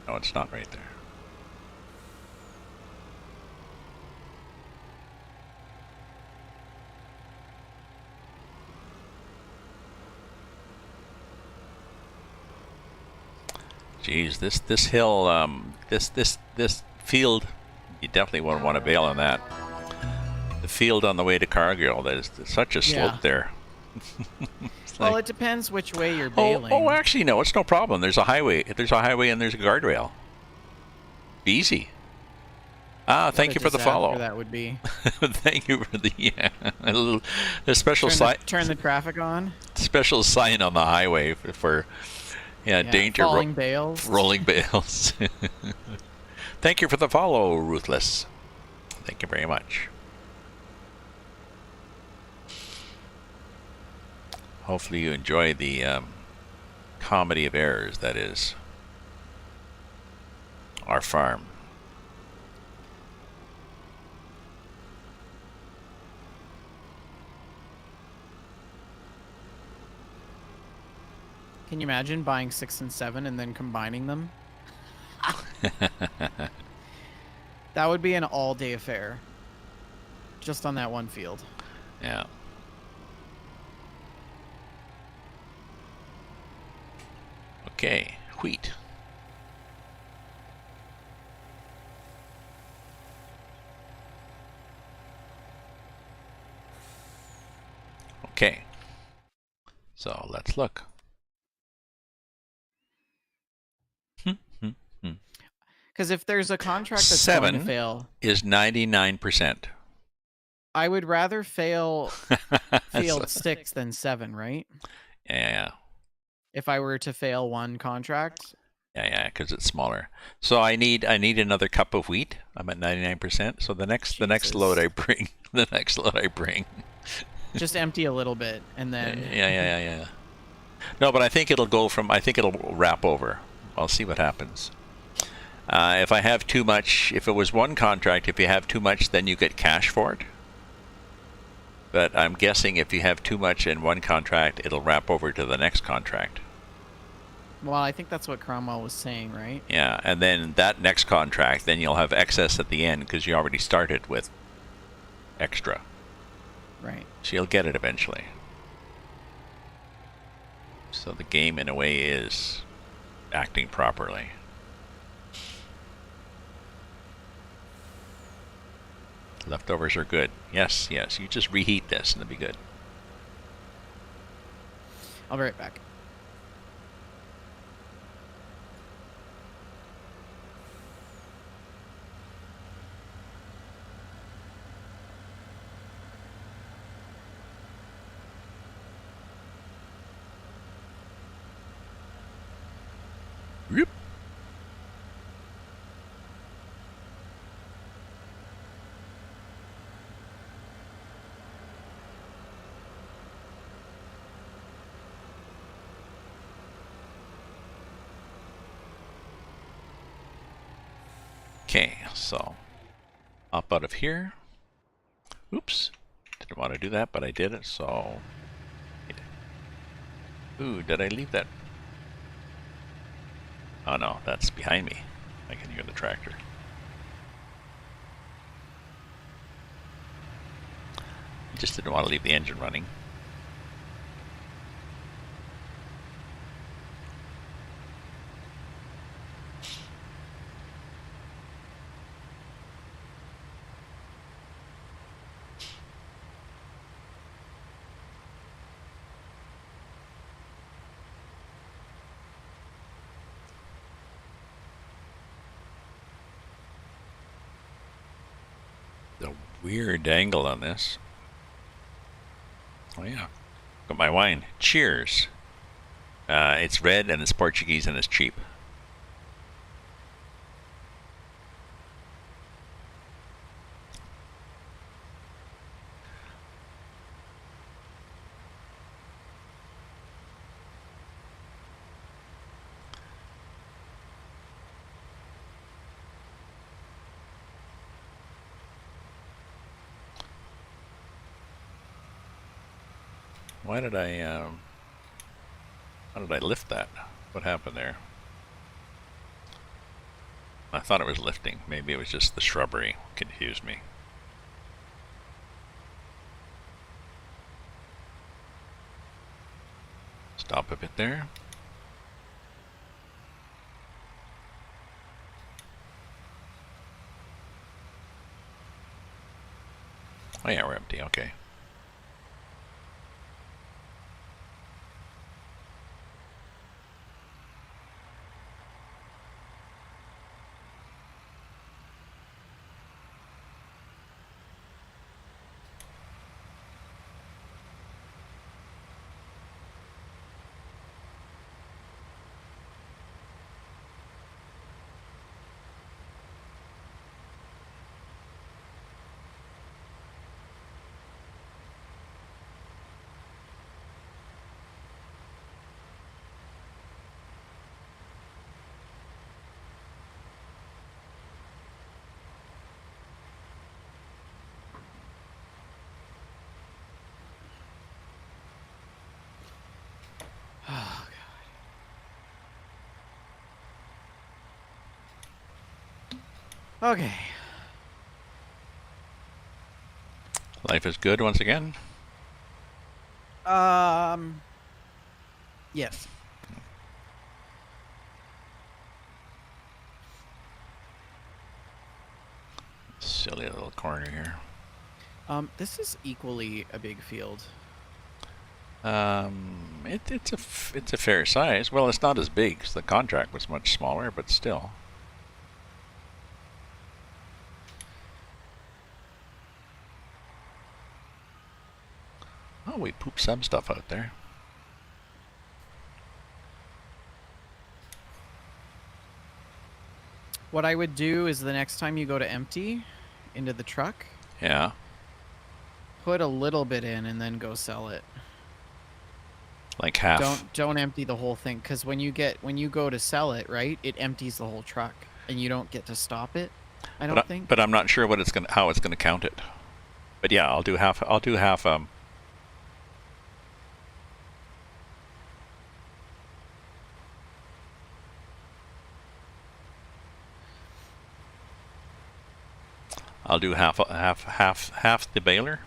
No, it's not right there. Geez, this hill, this field, you definitely won't want to bail on that. The field on the way to Cargill, there's such a slope there. Well, it depends which way you're bailing. Oh, actually, no, it's no problem. There's a highway. There's a highway and there's a guardrail. Easy. Thank you for the follow. That would be. Thank you for the special sign. Turn the traffic on. Special sign on the highway for danger. Falling bales. Rolling bales. Thank you for the follow, Ruthless. Thank you very much. Hopefully you enjoy the comedy of errors that is our farm. Can you imagine buying 6 and 7 and then combining them? That would be an all-day affair. Just on that one field. Yeah. Okay, wheat. Okay. So let's look. Because if there's a contract that's going to fail, is 99%. I would rather fail field 6 than 7, right? Yeah. If I were to fail one contract, Yeah, because it's smaller. So I need another cup of wheat. I'm at 99%. So the next load Jesus. I bring, the next load I bring. Just empty a little bit and Yeah, then. yeah, yeah, yeah, yeah. No, but I think it'll go from. I think it'll wrap over. I'll see what happens. If I have too much, if it was one contract, if you have too much, then you get cash for it. But I'm guessing if you have too much in one contract, it'll wrap over to the next contract. Well, I think that's what Cromwell was saying, right? Yeah, and then that next contract, then you'll have excess at the end because you already started with extra. Right. So you'll get it eventually. So the game, in a way, is acting properly. Leftovers are good. Yes, yes. You just reheat this and it'll be good. I'll be right back. Yep. Okay, so hop out of here. Oops. Didn't want to do that, but I did it, so... Ooh, did I leave that? Oh no, that's behind me. I can hear the tractor. I just didn't want to leave the engine running. The weird angle on this. Oh yeah. Got my wine. Cheers. It's red and it's Portuguese and it's cheap. Why did how did I lift that? What happened there? I thought it was lifting. Maybe it was just the shrubbery confused me. Stop a bit there. Oh yeah, we're empty. Okay. Oh, God. Okay. Life is good once again. Yes. Silly little corner here. This is equally a big field. It's a fair size. Well, it's not as big because the contract was much smaller, but still. Oh, we pooped some stuff out there. What I would do is the next time you go to empty into the truck, Yeah. put a little bit in and then go sell it. Like half. Don't empty the whole thing, because when you go to sell it, right, it empties the whole truck and you don't get to stop it. I don't think. But I'm not sure what how it's gonna count it. But yeah, I'll do half. I'll do half. I'll do half the baler.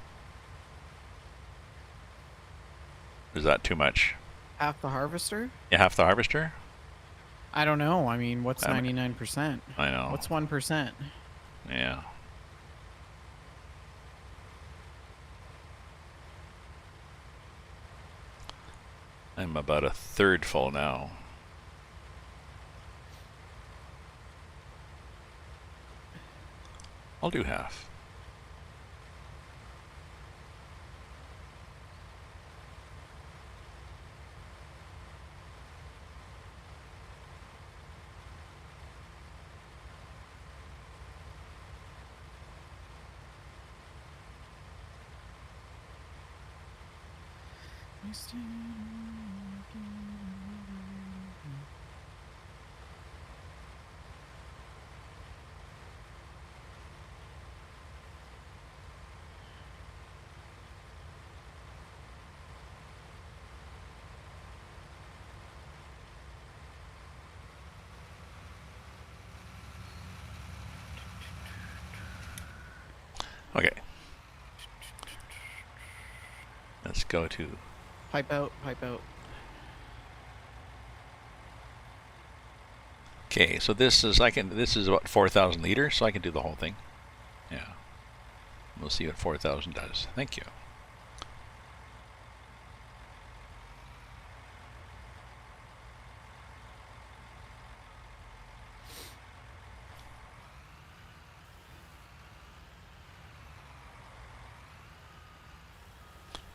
Is that too much? Half the harvester? Yeah, half the harvester. I don't know. I mean, what's 99%? I know. What's 1%? Yeah. I'm about a third full now. I'll do half. Okay. Let's go to Pipe out, pipe out. okay, so this is what 4,000 liters, so I can do the whole thing. Yeah. We'll see what 4,000 does. Thank you.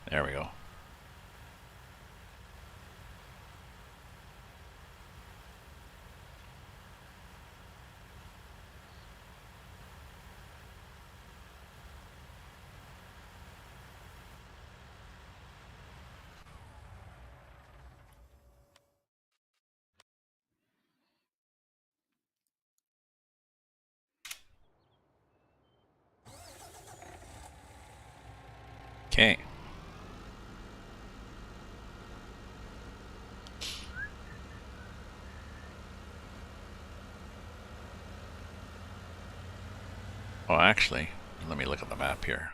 There we go. Okay. Oh, actually, let me look at the map here.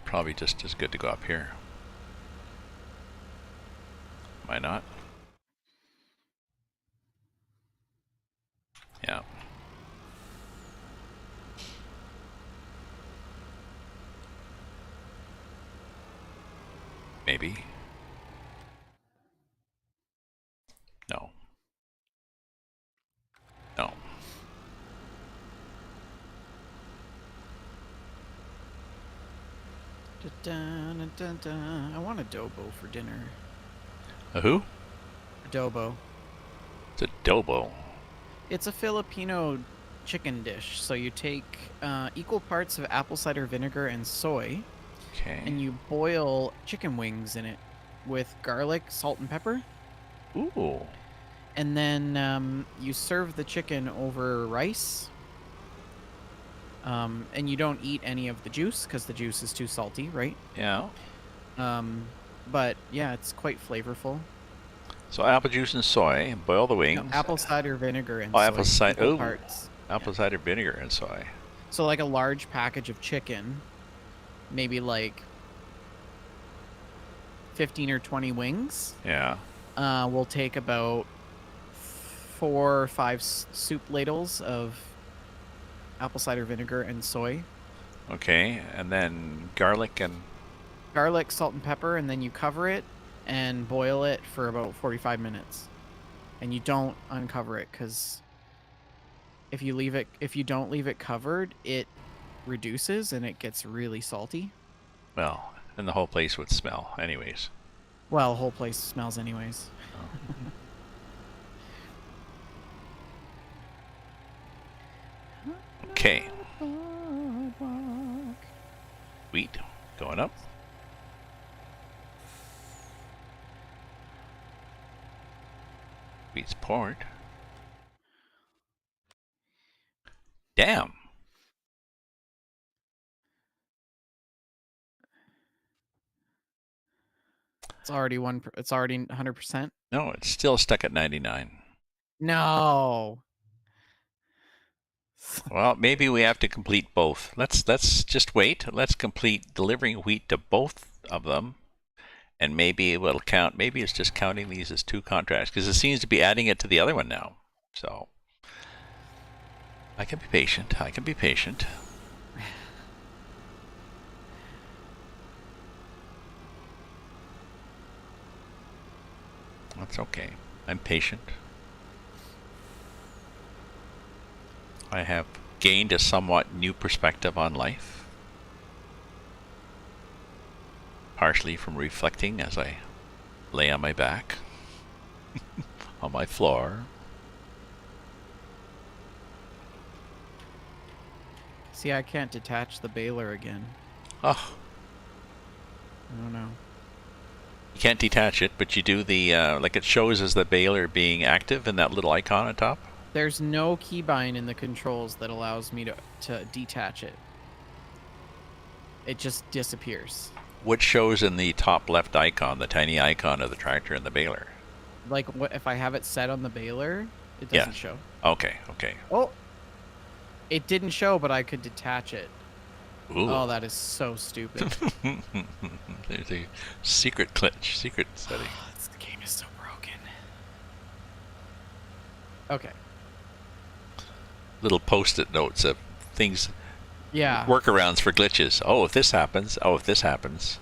Probably just as good to go up here. Why not? Yeah. Maybe. No. No. I want adobo for dinner. A who? Adobo. It's adobo. It's a Filipino chicken dish. So you take equal parts of apple cider vinegar and soy, Okay. and you boil chicken wings in it with garlic, salt, and pepper. Ooh. And then you serve the chicken over rice. And you don't eat any of the juice because the juice is too salty, right? Yeah. But yeah, it's quite flavorful. So apple juice and soy, boil the wings. No, apple cider vinegar and Oh, soy. apple cider. Equal Oh, parts. apple cider vinegar and soy. So like a large package of chicken, maybe like 15 or 20 wings. Yeah. Will take about 4 or 5 soup ladles of apple cider vinegar and soy. Okay, and then garlic and Garlic, salt, and pepper, and then you cover it and boil it for about 45 minutes. And you don't uncover it because if you don't leave it covered, it reduces and it gets really salty. well, and the whole place would smell anyways. Well, the whole place smells anyways. Okay. Wheat going up. Wheat's poured. Damn. It's already it's already 100%. No, it's still stuck at 99. No. Well, maybe we have to complete both. Let's just wait. Let's complete delivering wheat to both of them, and maybe it will count. Maybe it's just counting these as two contracts because it seems to be adding it to the other one now. So I can be patient. I can be patient. That's okay. I'm patient. I have gained a somewhat new perspective on life, partially from reflecting as I lay on my back on my floor. See, I can't detach the baler again. Oh, I don't know. you can't detach it, but you do the, like it shows as the baler being active in that little icon on top. There's no keybind in the controls that allows me to detach it. It just disappears. What shows in the top left icon, the tiny icon of the tractor and the baler? Like, what if I have it set on the baler? It doesn't show. Okay, okay. Oh! It didn't show, but I could detach it. Ooh. Oh, that is so stupid. There's a secret glitch, secret setting. This game is so broken. Okay. Little post-it notes of things, Yeah. workarounds for glitches. Oh, if this happens. Oh, if this happens.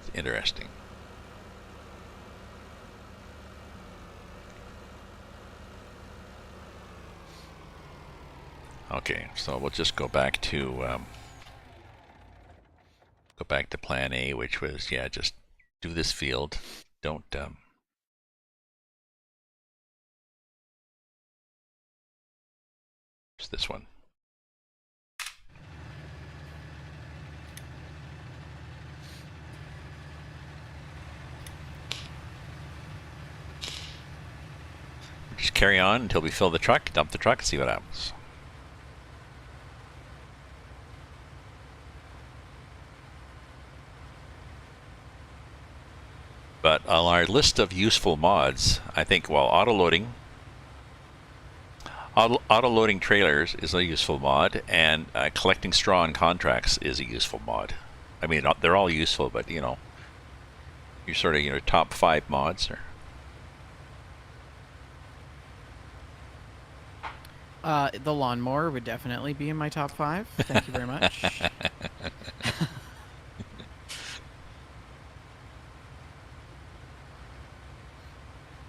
It's interesting. Okay, so we'll just go back to plan A, which was just do this field. Don't it's this one. Just carry on until we fill the truck, dump the truck, and see what happens. But on our list of useful mods, I think, well, auto-loading trailers is a useful mod, and collecting straw and contracts is a useful mod. I mean, they're all useful, but your sort of top 5 mods are. The lawnmower would definitely be in my top 5. Thank you very much.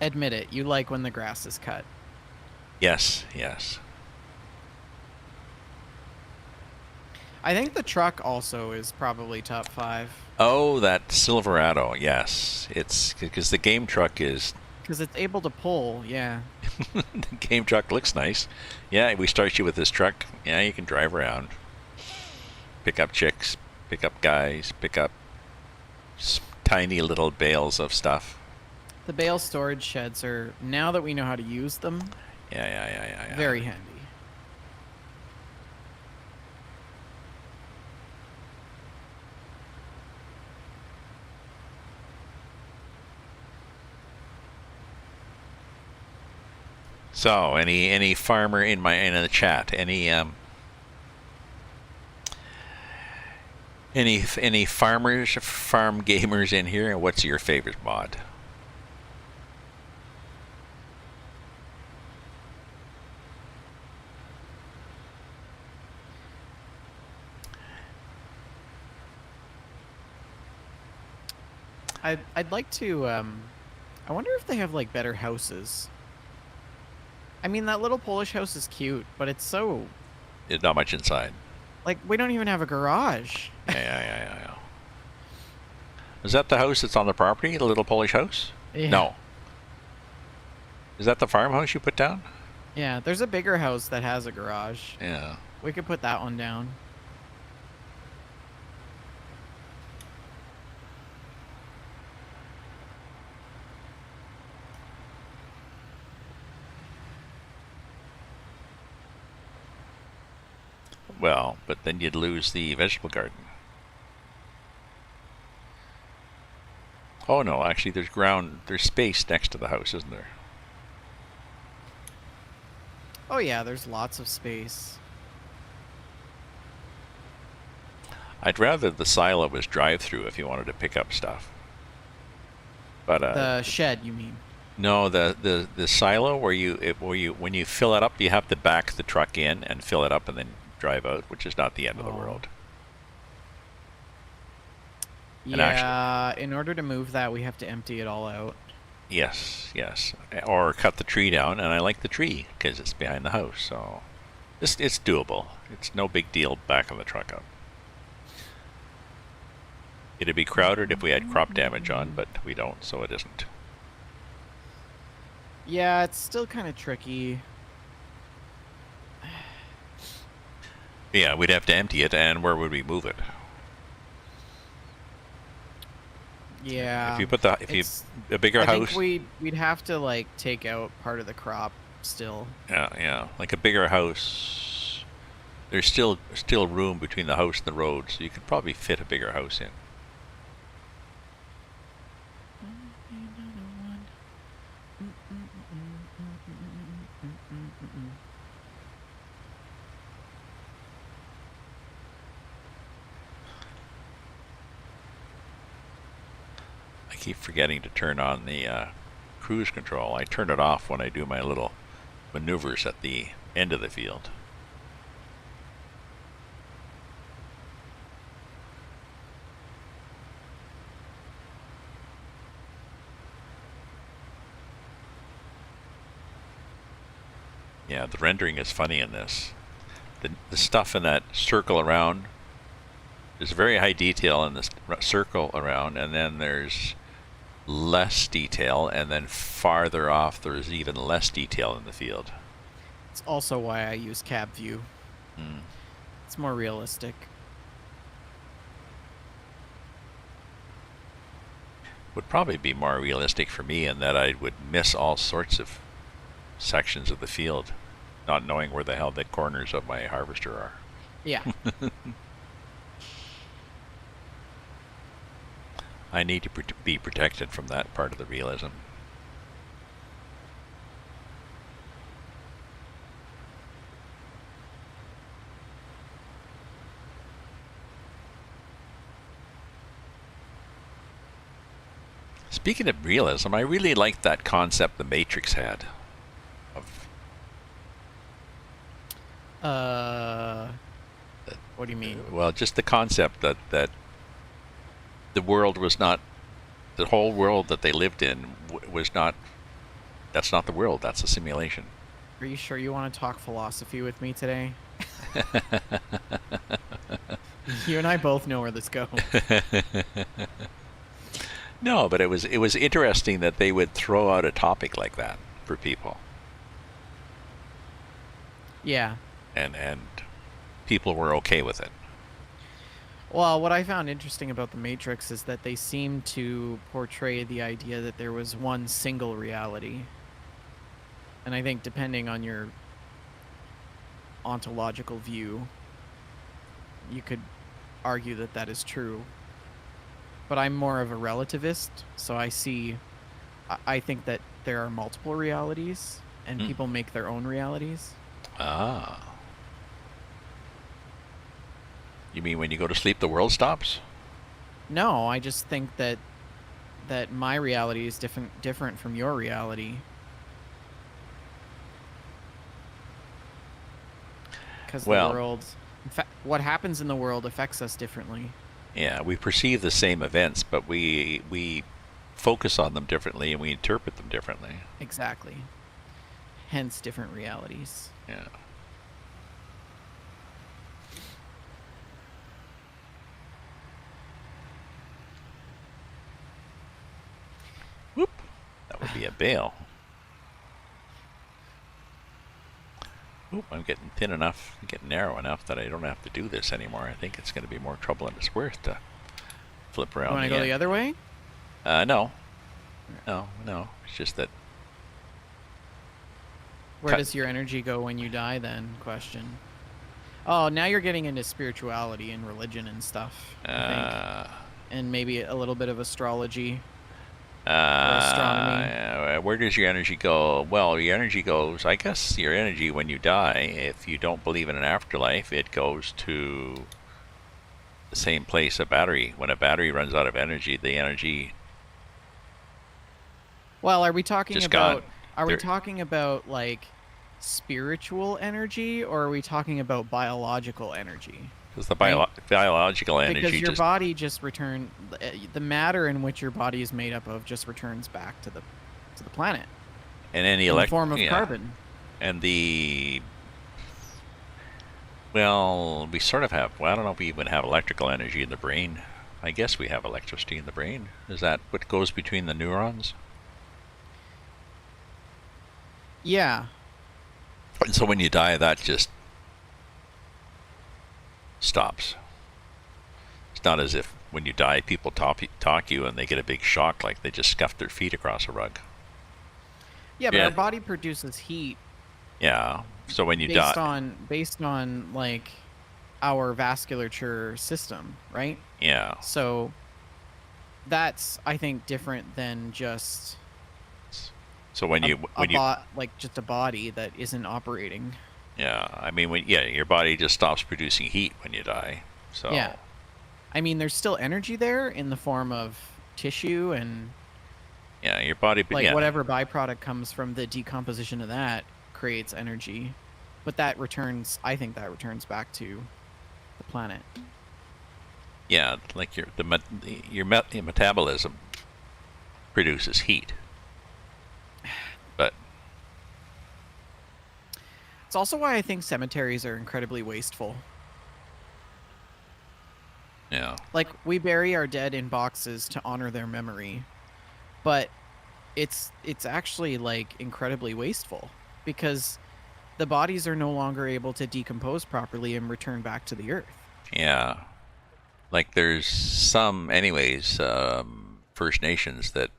Admit it, you like when the grass is cut. Yes, yes. I think the truck also is probably top 5. Oh, that Silverado, yes. It's because the game truck is. Because it's able to pull, yeah. The game truck looks nice. Yeah, we start you with this truck. Yeah, you can drive around. Pick up chicks, pick up guys, pick up tiny little bales of stuff. The bale storage sheds are, now that we know how to use them, Yeah. very handy. So, any farmer in the chat? Any farmers, farm gamers in here? And what's your favorite mod? I'd like to, I wonder if they have, like, better houses. I mean, that little Polish house is cute, but it's so... There's not much inside. Like, we don't even have a garage. Yeah. Is that the house that's on the property, the little Polish house? Yeah. No. Is that the farmhouse you put down? Yeah, there's a bigger house that has a garage. Yeah. We could put that one down. Well, but then you'd lose the vegetable garden. Oh no, actually there's space next to the house, isn't there? Oh yeah, there's lots of space. I'd rather the silo was drive-through if you wanted to pick up stuff. But The shed, you mean? no, the silo where you when you fill it up, you have to back the truck in and fill it up and then drive out, which is not the end of the world. And Yeah, in order to move that, we have to empty it all out. Yes, yes. Or cut the tree down, and I like the tree because it's behind the house, so it's doable. It's no big deal backing the truck up. It'd be crowded if we had crop damage on, but we don't, so it isn't. Yeah, it's still kind of tricky. Yeah, we'd have to empty it, and where would we move it? Yeah. If you put a bigger I house. think we'd have to like take out part of the crop still. Yeah, like a bigger house. There's still room between the house and the road, so you could probably fit a bigger house in. I keep forgetting to turn on the cruise control. I turn it off when I do my little maneuvers at the end of the field. Yeah, the rendering is funny in this. The stuff in that circle around, there's very high detail in this circle around, and then there's less detail, and then farther off there's even less detail in the field. It's also why I use cab view. It's more realistic. Would probably be more realistic for me in that I would miss all sorts of sections of the field, not knowing where the hell the corners of my harvester are. Yeah. I need to be protected from that part of the realism. Speaking of realism, I really liked that concept the Matrix had. What do you mean? Well, just the concept that the world was not, the whole world that they lived in was not, that's not the world, that's a simulation. Are you sure you want to talk philosophy with me today? You and I both know where this goes. No, but it was interesting that they would throw out a topic like that for people. Yeah. And people were okay with it. Well, what I found interesting about the Matrix is that they seem to portray the idea that there was one single reality. And I think depending on your ontological view, you could argue that that is true. But I'm more of a relativist, so I think that there are multiple realities, and people make their own realities. Ah. You mean when you go to sleep, the world stops? No, I just think that my reality is different from your reality. Because the world, in fact, what happens in the world affects us differently. Yeah, we perceive the same events, but we focus on them differently and we interpret them differently. Exactly. Hence different realities. Yeah. Whoop. That would be a bale. Oop, I'm getting thin enough, getting narrow enough that I don't have to do this anymore. I think it's going to be more trouble than it's worth to flip You around want to the go the end. other way? No, no. It's just that Where cut. does your energy go when you die then? Question. Oh, now you're getting into spirituality and religion and stuff, I think. Uh, And maybe a little bit of astrology or astronomy. where does your energy go? Well, your energy goes, I guess your energy when you die, if you don't believe in an afterlife, it goes to the same place a battery. When a battery runs out of energy, the energy Well, are we talking just gone. about are we There, talking about like spiritual energy or are we talking about biological energy? because the Right? biological Because energy your just, body just the matter in which your body is made up of just returns back to the planet and any in the form of yeah, carbon. and well, we sort of have, well, I don't know if we even have electrical energy in the brain. I guess we have electricity in the brain. Is that what goes between the neurons? Yeah. And so when you die, that just stops. It's not as if when you die, people talk you and they get a big shock, like they just scuffed their feet across a rug. Yeah, but our Yeah, body produces heat yeah. So when you die, based on like our vasculature system, right? yeah. So that's I think different than just So when you like just a body that isn't operating. yeah, I mean your body just stops producing heat when you die. Yeah. So I mean, there's still energy there in the form of tissue and yeah, your body, but like yeah, whatever byproduct comes from the decomposition of that creates energy. But I think that returns back to the planet. yeah, like your metabolism produces heat, but It's also why I think cemeteries are incredibly wasteful. yeah, Like we bury our dead in boxes to honor their memory, but it's actually like incredibly wasteful because the bodies are no longer able to decompose properly and return back to the earth. yeah. Like there's some, anyways, First Nations that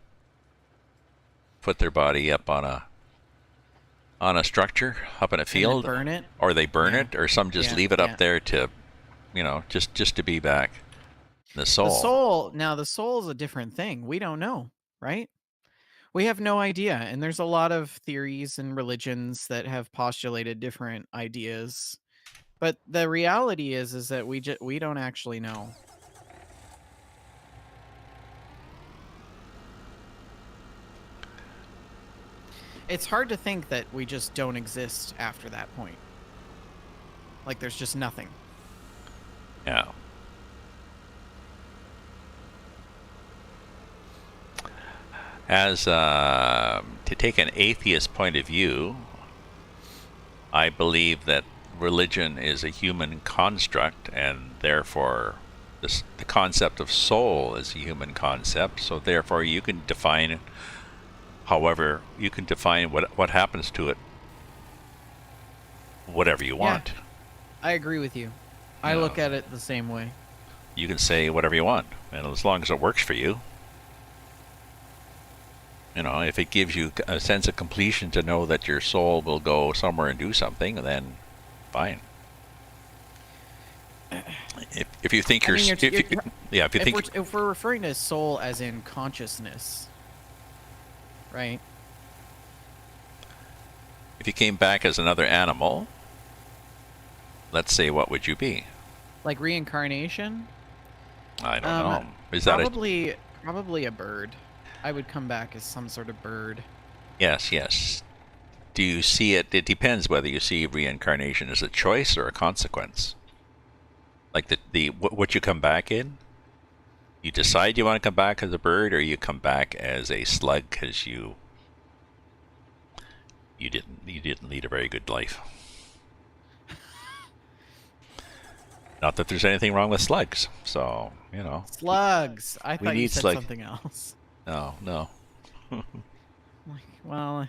put their body up on a structure up in a And then field, burn it. or they burn Yeah. it, or some just Yeah. leave it up Yeah. there to, just to be back in the soul. The soul is a different thing. We don't know, right? We have no idea. And there's a lot of theories and religions that have postulated different ideas. But the reality is that we don't actually know. It's hard to think that we just don't exist after that point. Like there's just nothing. Yeah. As to take an atheist point of view, I believe that religion is a human construct, and therefore the concept of soul is a human concept. So therefore, you can define, however, you can define what happens to it, whatever you Yeah, want. I agree with you. I You know, look at it the same way. you can say whatever you want, and as long as it works for you, if it gives you a sense of completion to know that your soul will go somewhere and do something, then fine. If you think I mean, if you think if we're referring to soul as in consciousness, right? if you came back as another animal, let's say, what would you be? Like reincarnation? I don't Um, know. Is that a probably a bird. I would come back as some sort of bird. yes, yes? Do you see it? It depends whether you see reincarnation as a choice or a consequence. Like what you come back in. You decide you want to come back as a bird, or you come back as a slug because you didn't lead a very good life. Not that there's anything wrong with slugs. So Slugs. I we thought you need said slug. something else. No, no. Like, well,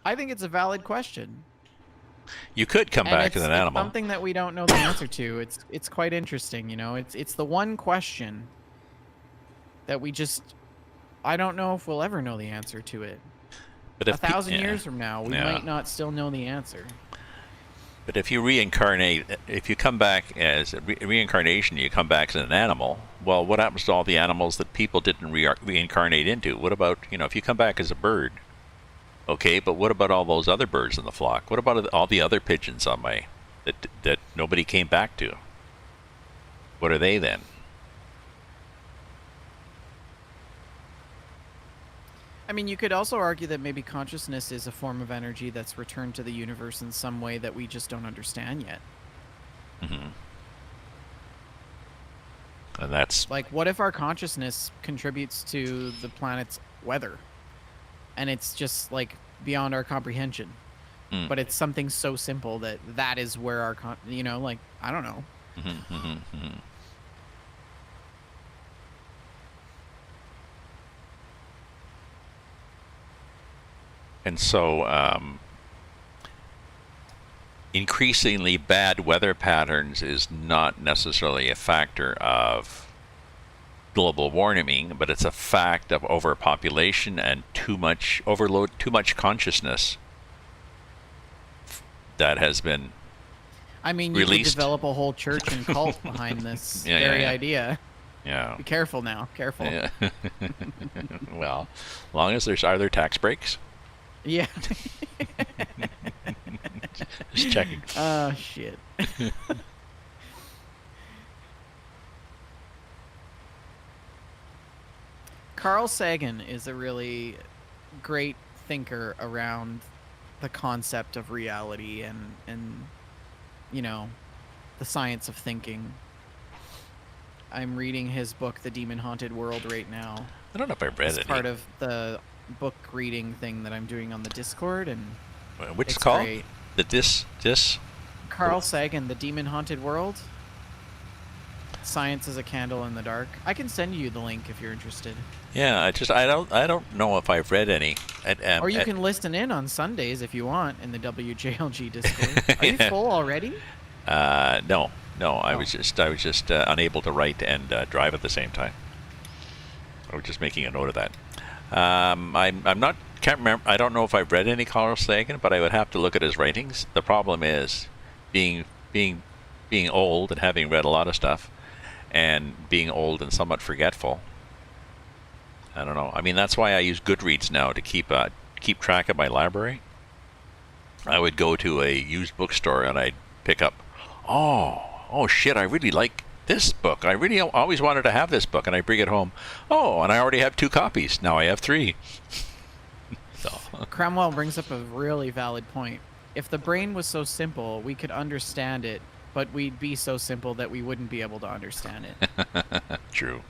I think it's a valid question. You could come And back as it's an it's animal. something that we don't know the answer to. It's quite interesting, you know. It's the one question that we just I don't know if we'll ever know the answer to it. But A if thousand yeah, years from now, we yeah. might not still know the answer. But if you reincarnate, if you come back as a reincarnation, you come back as an animal. Well, what happens to all the animals that people didn't reincarnate into? What about, if you come back as a bird? Okay, but what about all those other birds in the flock? What about all the other pigeons on my that nobody came back to? What are they then? I mean, you could also argue that maybe consciousness is a form of energy that's returned to the universe in some way that we just don't understand yet. Mm-hmm. And that's Like, what if our consciousness contributes to the planet's weather? And it's just, like, beyond our comprehension. mm, But it's something so simple that is where our, like, I don't know. mm-hmm, mm-hmm, mm-hmm. And so increasingly bad weather patterns is not necessarily a factor of global warming, but it's a fact of overpopulation and too much consciousness that has been I mean, you could released. develop a whole church and cult behind this Yeah, very yeah, idea. yeah. Be careful now. Careful. Yeah. Well, as long as are there tax breaks? Yeah. Just checking. Oh, shit. Carl Sagan is a really great thinker around the concept of reality and the science of thinking. I'm reading his book, The Demon Haunted World, right now. I don't know if I've read As any. part of the book reading thing that I'm doing on the Discord, and Which is it's called great. the dis. Carl Sagan, The Demon Haunted World. Science is a Candle in the Dark. I can send you the link if you're interested. Yeah, I don't know if I've read any. Or you can listen in on Sundays if you want in the WJLG Discord. Are you Yeah. full already? No. I Oh. was just unable to write and drive at the same time. I was just making a note of that. I'm not can't remember. I don't know if I've read any Carl Sagan, but I would have to look at his writings. The problem is being being being old and having read a lot of stuff, and being old and somewhat forgetful. I don't know. I mean, that's why I use Goodreads now to keep track of my library. I would go to a used bookstore and I'd pick up, oh shit, I really like this book. I really always wanted to have this book, and I bring it home. Oh, and I already have 2 copies. Now I have 3. So Cromwell brings up a really valid point. If the brain was so simple, we could understand it, but we'd be so simple that we wouldn't be able to understand it. true.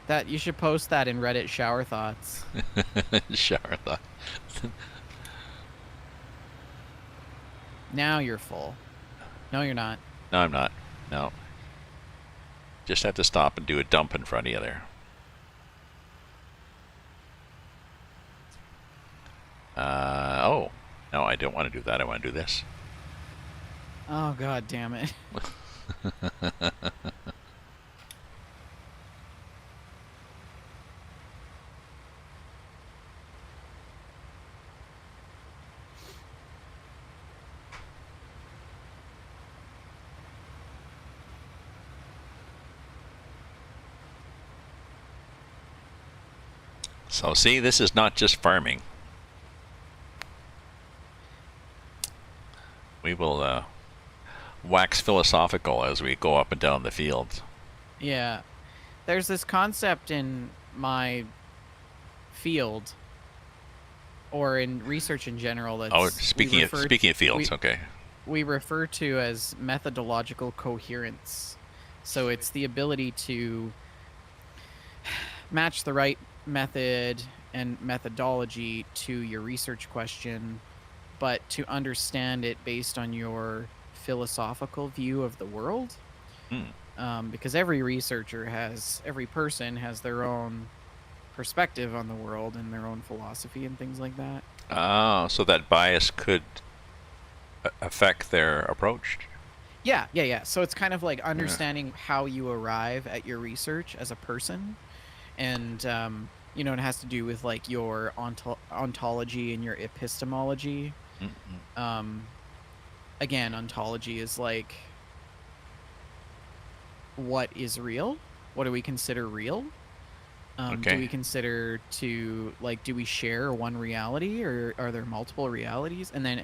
That you should post that in Reddit shower thoughts. Shower thought. Now you're full. No, you're not. No, I'm not. No. Just have to stop and do a dump in front of you there. Oh. No, I don't want to do that. I want to do this. Oh, god damn it. So see, this is not just farming. We will wax philosophical as we go up and down the fields. Yeah. There's this concept in my field, or in research in general, that's speaking of fields, okay. We refer to as methodological coherence. So it's the ability to match the right method and methodology to your research question, but to understand it based on your philosophical view of the world. Hmm. Because every person has their own perspective on the world and their own philosophy and things like that. Oh, so that bias could affect their approach. Yeah. So it's kind of like Yeah. understanding how you arrive at your research as a person, and it has to do with like your ontology and your epistemology. Mm-mm. Um, Again, ontology is like what is real? What do we consider real? Do Okay. we consider do we share one reality, or are there multiple realities? And then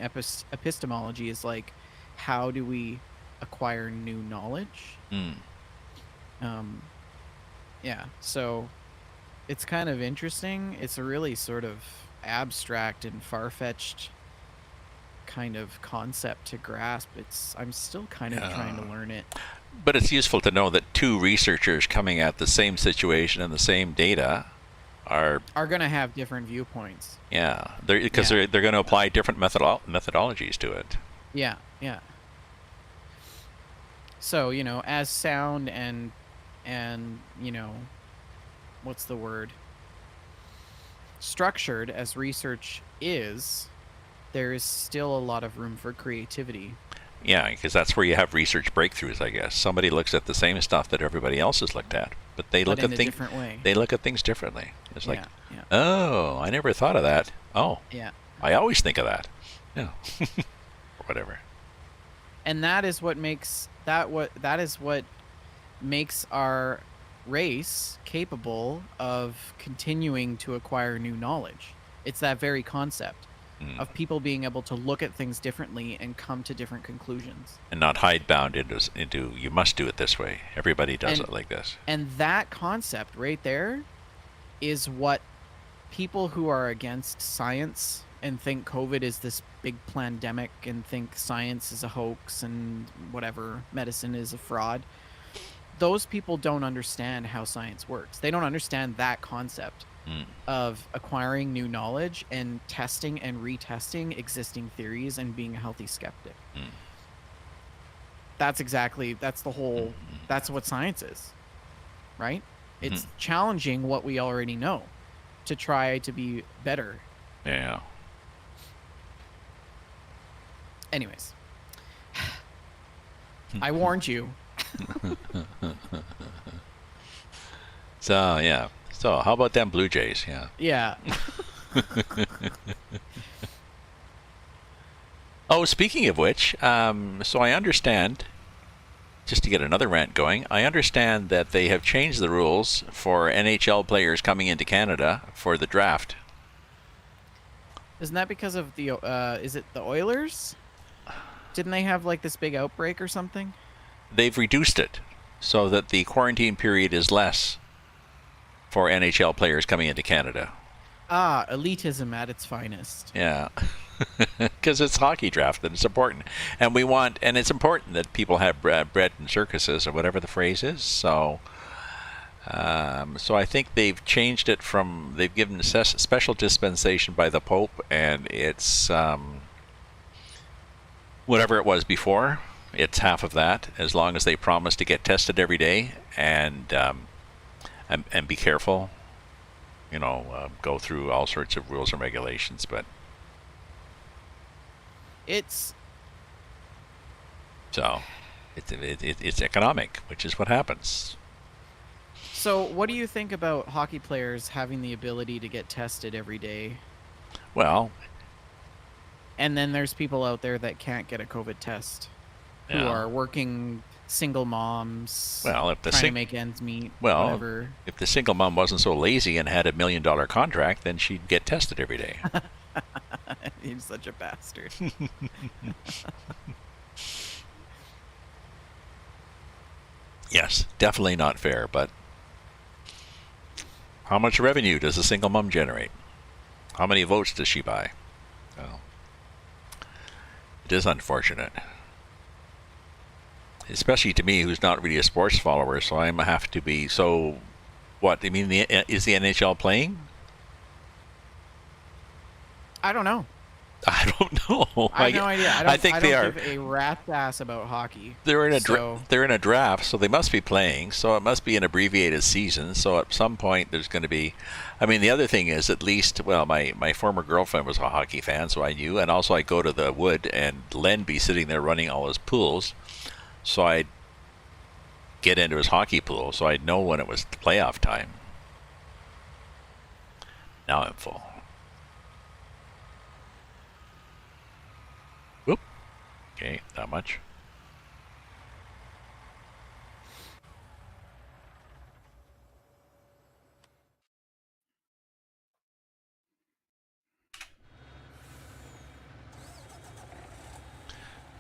epistemology is like, how do we acquire new knowledge? Mm. Um, yeah, so it's kind of interesting. It's a really sort of abstract and far-fetched kind of concept to grasp. I'm still kind of trying to Yeah. learn it. But it's useful to know that two researchers coming at the same situation and the same data are, Are going to have different viewpoints. yeah, because Yeah. they're going to apply different methodologies to it. Yeah. So, as sound and, what's the word? Structured as research is, there is still a lot of room for creativity. Yeah, because that's where you have research breakthroughs, I guess. Somebody looks at the same stuff that everybody else has looked at, but But in a different way. they look at things differently. It's like, Yeah. oh, I never thought of that. Oh, Yeah. I always think of that. Yeah, or whatever. And that is what makes our race capable of continuing to acquire new knowledge. It's that very concept Mm. of people being able to look at things differently and come to different conclusions. And not hidebound into you must do it this way. Everybody does And it like this. and that concept right there is what people who are against science and think COVID is this big pandemic and think science is a hoax and whatever, medicine is a fraud. Those people don't understand how science works. They don't understand that concept Mm. of acquiring new knowledge and testing and retesting existing theories and being a healthy skeptic. Mm. That's what science is, right? Mm-hmm. It's challenging what we already know to try to be better. Yeah. Anyways, I warned you. So yeah. So how about them Blue Jays? Yeah. Yeah. Oh, speaking of which, so I understand. Just to get another rant going, I understand that they have changed the rules for NHL players coming into Canada for the draft. Isn't that because of is it the Oilers? Didn't they have like this big outbreak or something? They've reduced it so that the quarantine period is less for NHL players coming into Canada. Ah, elitism at its finest. Yeah. Because it's hockey draft and it's important. And it's important that people have bread in circuses or whatever the phrase is. So I think they've changed it they've given special dispensation by the Pope, and it's whatever it was before, it's half of that, as long as they promise to get tested every day and be careful, go through all sorts of rules and regulations. But It's so it's economic, which is what happens. So, what do you think about hockey players having the ability to get tested every day? Well, And then there's people out there that can't get a COVID test, who yeah. are working single moms, Well, trying to make ends meet, well, whatever. if the single mom wasn't so lazy and had $1 million contract, then she'd get tested every day. He's such a bastard. Yes, definitely not fair, but how much revenue does a single mom generate? How many votes does she buy? Well, it is unfortunate. Especially to me, who's not really a sports follower, so I have to be so. What? I mean, is the NHL playing? I don't know. I don't know. I have no idea. I think I they don't are. give a rat's ass about hockey. They're in a So they're in a draft, so they must be playing. So it must be an abbreviated season. So at some point there's going to be. I mean, the other thing is at least. Well, my former girlfriend was a hockey fan, so I knew. And also I go to the wood, and Len be sitting there running all his pools, so I'd get into his hockey pool, so I'd know when it was playoff time. Now I'm full. Whoop. Okay, not much.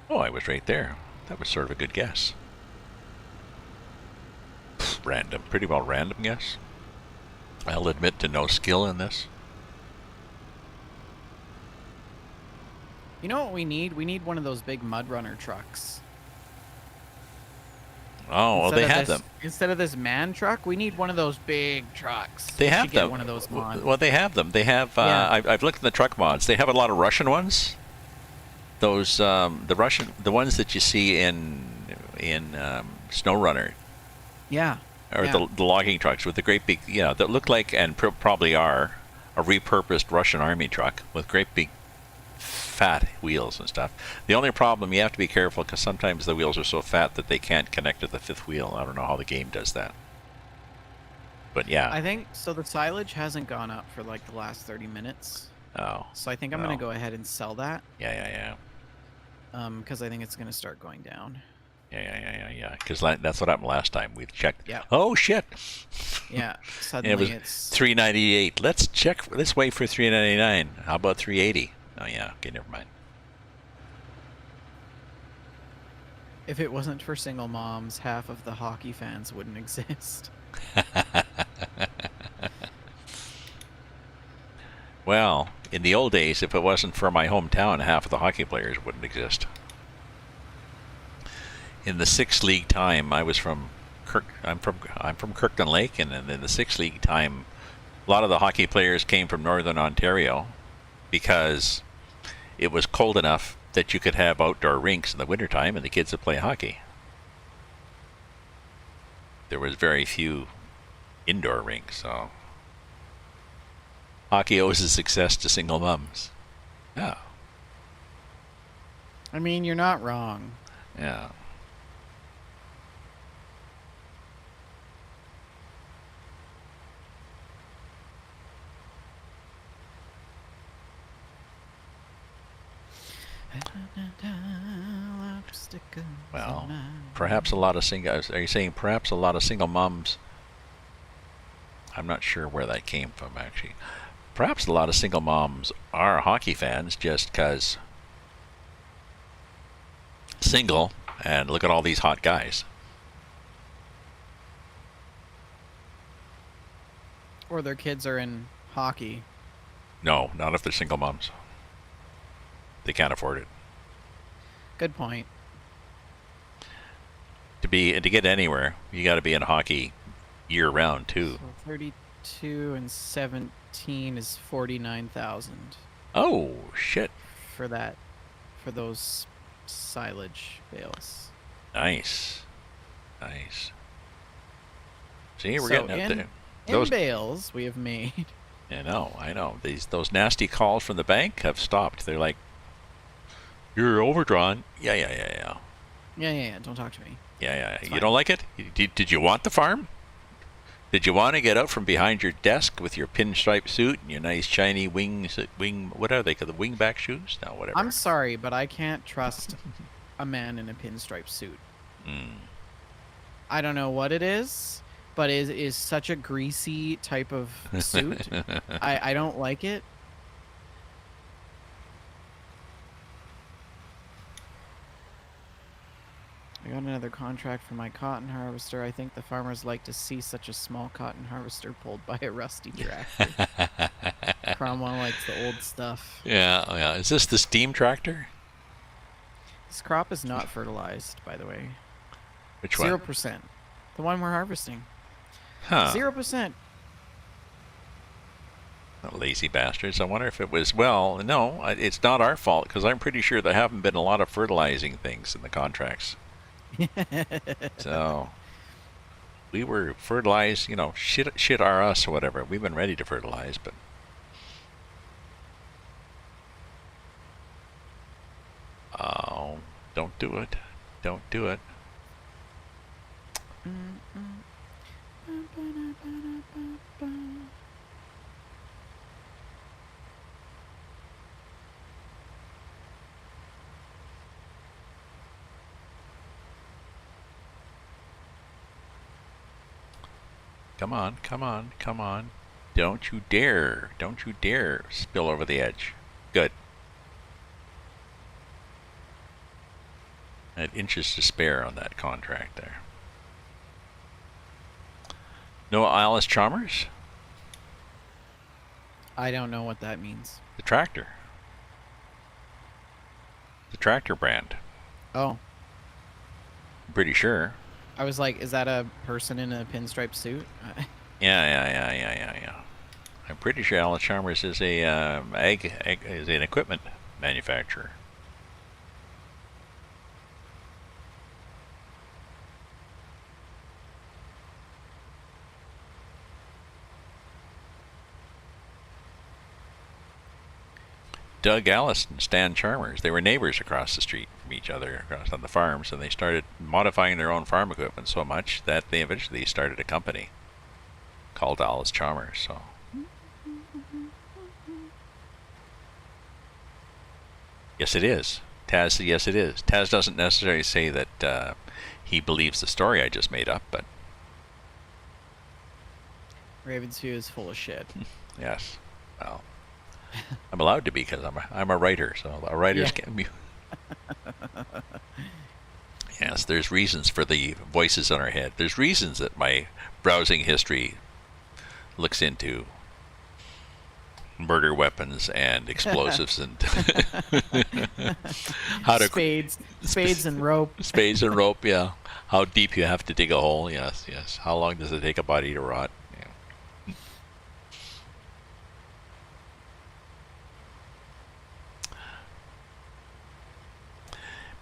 Oh, I was right there. That was sort of a good guess. Random. Pretty well random guess. I'll admit to no skill in this. you know what we need? We need one of those big mud runner trucks. Oh, well, they have them. Instead of this man truck, we need one of those big trucks. They We have should get them. one of those mods. Well, they have them. They have. Yeah. I've looked at the truck mods. They have a lot of Russian ones. Those the ones that you see in SnowRunner, Yeah. or Yeah. the logging trucks with the great big, that look like and probably are a repurposed Russian army truck with great big fat wheels and stuff. The only problem, you have to be careful because sometimes the wheels are so fat that they can't connect to the fifth wheel. I don't know how the game does that. But yeah. I think so. The silage hasn't gone up for like the last 30 minutes. Oh. So I think I'm Oh. gonna go ahead and sell that. Yeah. Because I think it's gonna start going down. Yeah. Because that's what happened last time. We checked. Yeah. Oh shit. Yeah. Yeah, Suddenly it was it's $3.98. Let's check. Let's wait for $3.99. How about $3.80? Oh yeah. Okay, never mind. if it wasn't for single moms, half of the hockey fans wouldn't exist. Well, in the old days, if it wasn't for my hometown, half of the hockey players wouldn't exist. In the 6 league time, I'm from Kirkton Lake, and in the 6 league time, a lot of the hockey players came from Northern Ontario because it was cold enough that you could have outdoor rinks in the wintertime and the kids would play hockey. There was very few indoor rinks, so hockey owes its success to single moms. Yeah. I mean, you're not wrong. Yeah. Well, perhaps a lot of single. Are you saying perhaps a lot of single moms? I'm not sure where that came from, actually. Perhaps a lot of single moms are hockey fans just because single, and look at all these hot guys. Or their kids are in hockey. No, not if they're single moms. They can't afford it. Good point. To get anywhere, you got to be in hockey year round too. So 32 and 17 is 49,000 Oh shit! for that, for those silage bales. Nice. See, we're So getting up there. In bales we have made. I know. Those nasty calls from the bank have stopped. They're like, "You're overdrawn." Yeah. Yeah. Don't talk to me. Yeah. It's You fine. don't like it? Did you want the farm? Did you want to get out from behind your desk with your pinstripe suit and your nice shiny what are they called? The wingback shoes? No, whatever. I'm sorry, but I can't trust a man in a pinstripe suit. I don't know what it is, but it is such a greasy type of suit. I don't like it. I got another contract for my cotton harvester. I think the farmers like to see such a small cotton harvester pulled by a rusty tractor. Cromwell likes the old stuff. Yeah. Is this the steam tractor? This crop is not fertilized, by the way. Which one? 0%. The one we're harvesting. Huh. 0%. Lazy bastards. I wonder if it was, well, no, it's not our fault because I'm pretty sure there haven't been a lot of fertilizing things in the contracts. So we were fertilized, shit are us or whatever. We've been ready to fertilize, but oh, don't do it. Don't do it. Come on, come on, come on. Don't you dare spill over the edge. Good. I had inches to spare on that contract there. No Alice Chalmers? I don't know what that means. The tractor. The tractor brand. Oh. I'm pretty sure. I was like, is that a person in a pinstripe suit? Yeah. I'm pretty sure Alice Chalmers is a is an equipment manufacturer. Doug Alice and Stan Chalmers, they were neighbors across the street from each other across on the farms, and they started modifying their own farm equipment so much that they eventually started a company called Alice Chalmers. So yes, it is. Taz, yes, it is. Taz doesn't necessarily say that he believes the story I just made up, but Ravensview is full of shit. yes. Well, I'm allowed to be because I'm a writer, so a writers can be. Yes, there's reasons for the voices in our head. There's reasons that my browsing history looks into murder weapons and explosives and how to spades and rope. Spades and rope, yeah. How deep you have to dig a hole, yes. How long does it take a body to rot? Yeah.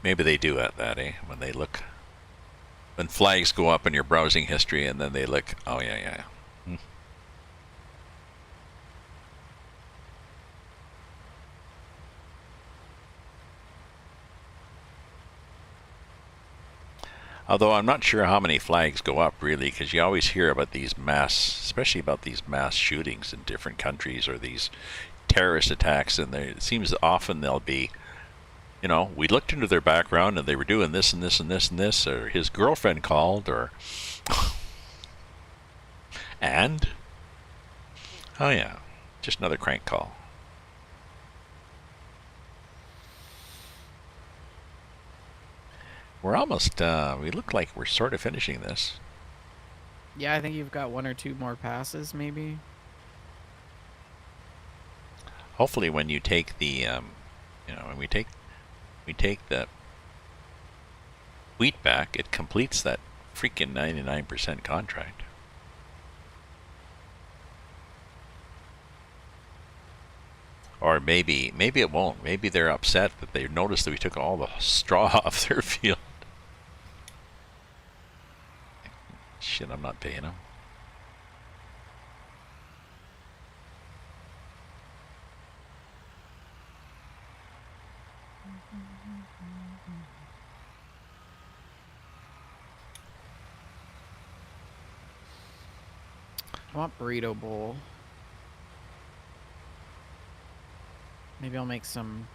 Maybe they do at that, eh? When flags go up in your browsing history and then they look, oh yeah. Although I'm not sure how many flags go up really, because you always hear about especially about these mass shootings in different countries or these terrorist attacks, and it seems often they'll be, we looked into their background and they were doing this and this and this and this, or his girlfriend called, or and oh yeah, just another crank call. We're almost, we look like we're sort of finishing this. Yeah, I think you've got one or two more passes, maybe. Hopefully when you take the, when we take the wheat back, it completes that freaking 99% contract. Or maybe it won't. Maybe they're upset that they noticed that we took all the straw off their field. Shit, I'm not paying them. I want burrito bowl. Maybe I'll make some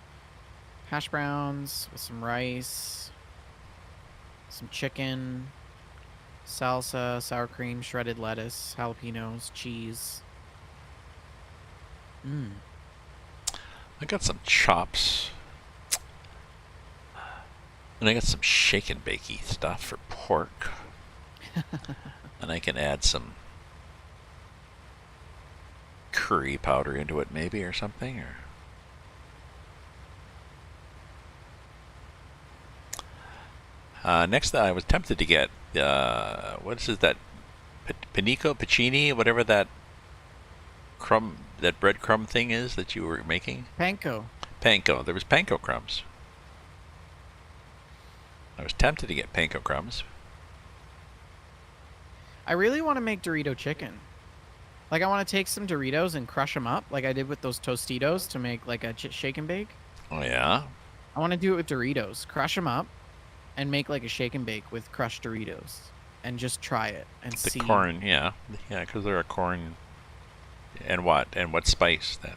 hash browns with some rice, some chicken, salsa, sour cream, shredded lettuce, jalapenos, cheese. I got some chops. And I got some shake and bakey stuff for pork. And I can add some curry powder into it maybe or something, or next I was tempted to get what is it, that panico, pacini, whatever that that breadcrumb thing is that you were making? Panko. Panko. There was panko crumbs. I was tempted to get panko crumbs. I really want to make Dorito chicken. Like, I want to take some Doritos and crush them up, like I did with those Tostitos to make like a shake and bake. Oh yeah. I want to do it with Doritos. Crush them up, and make like a shake and bake with crushed Doritos, and just try it and The see. corn, yeah, because they're a corn. And what spice then?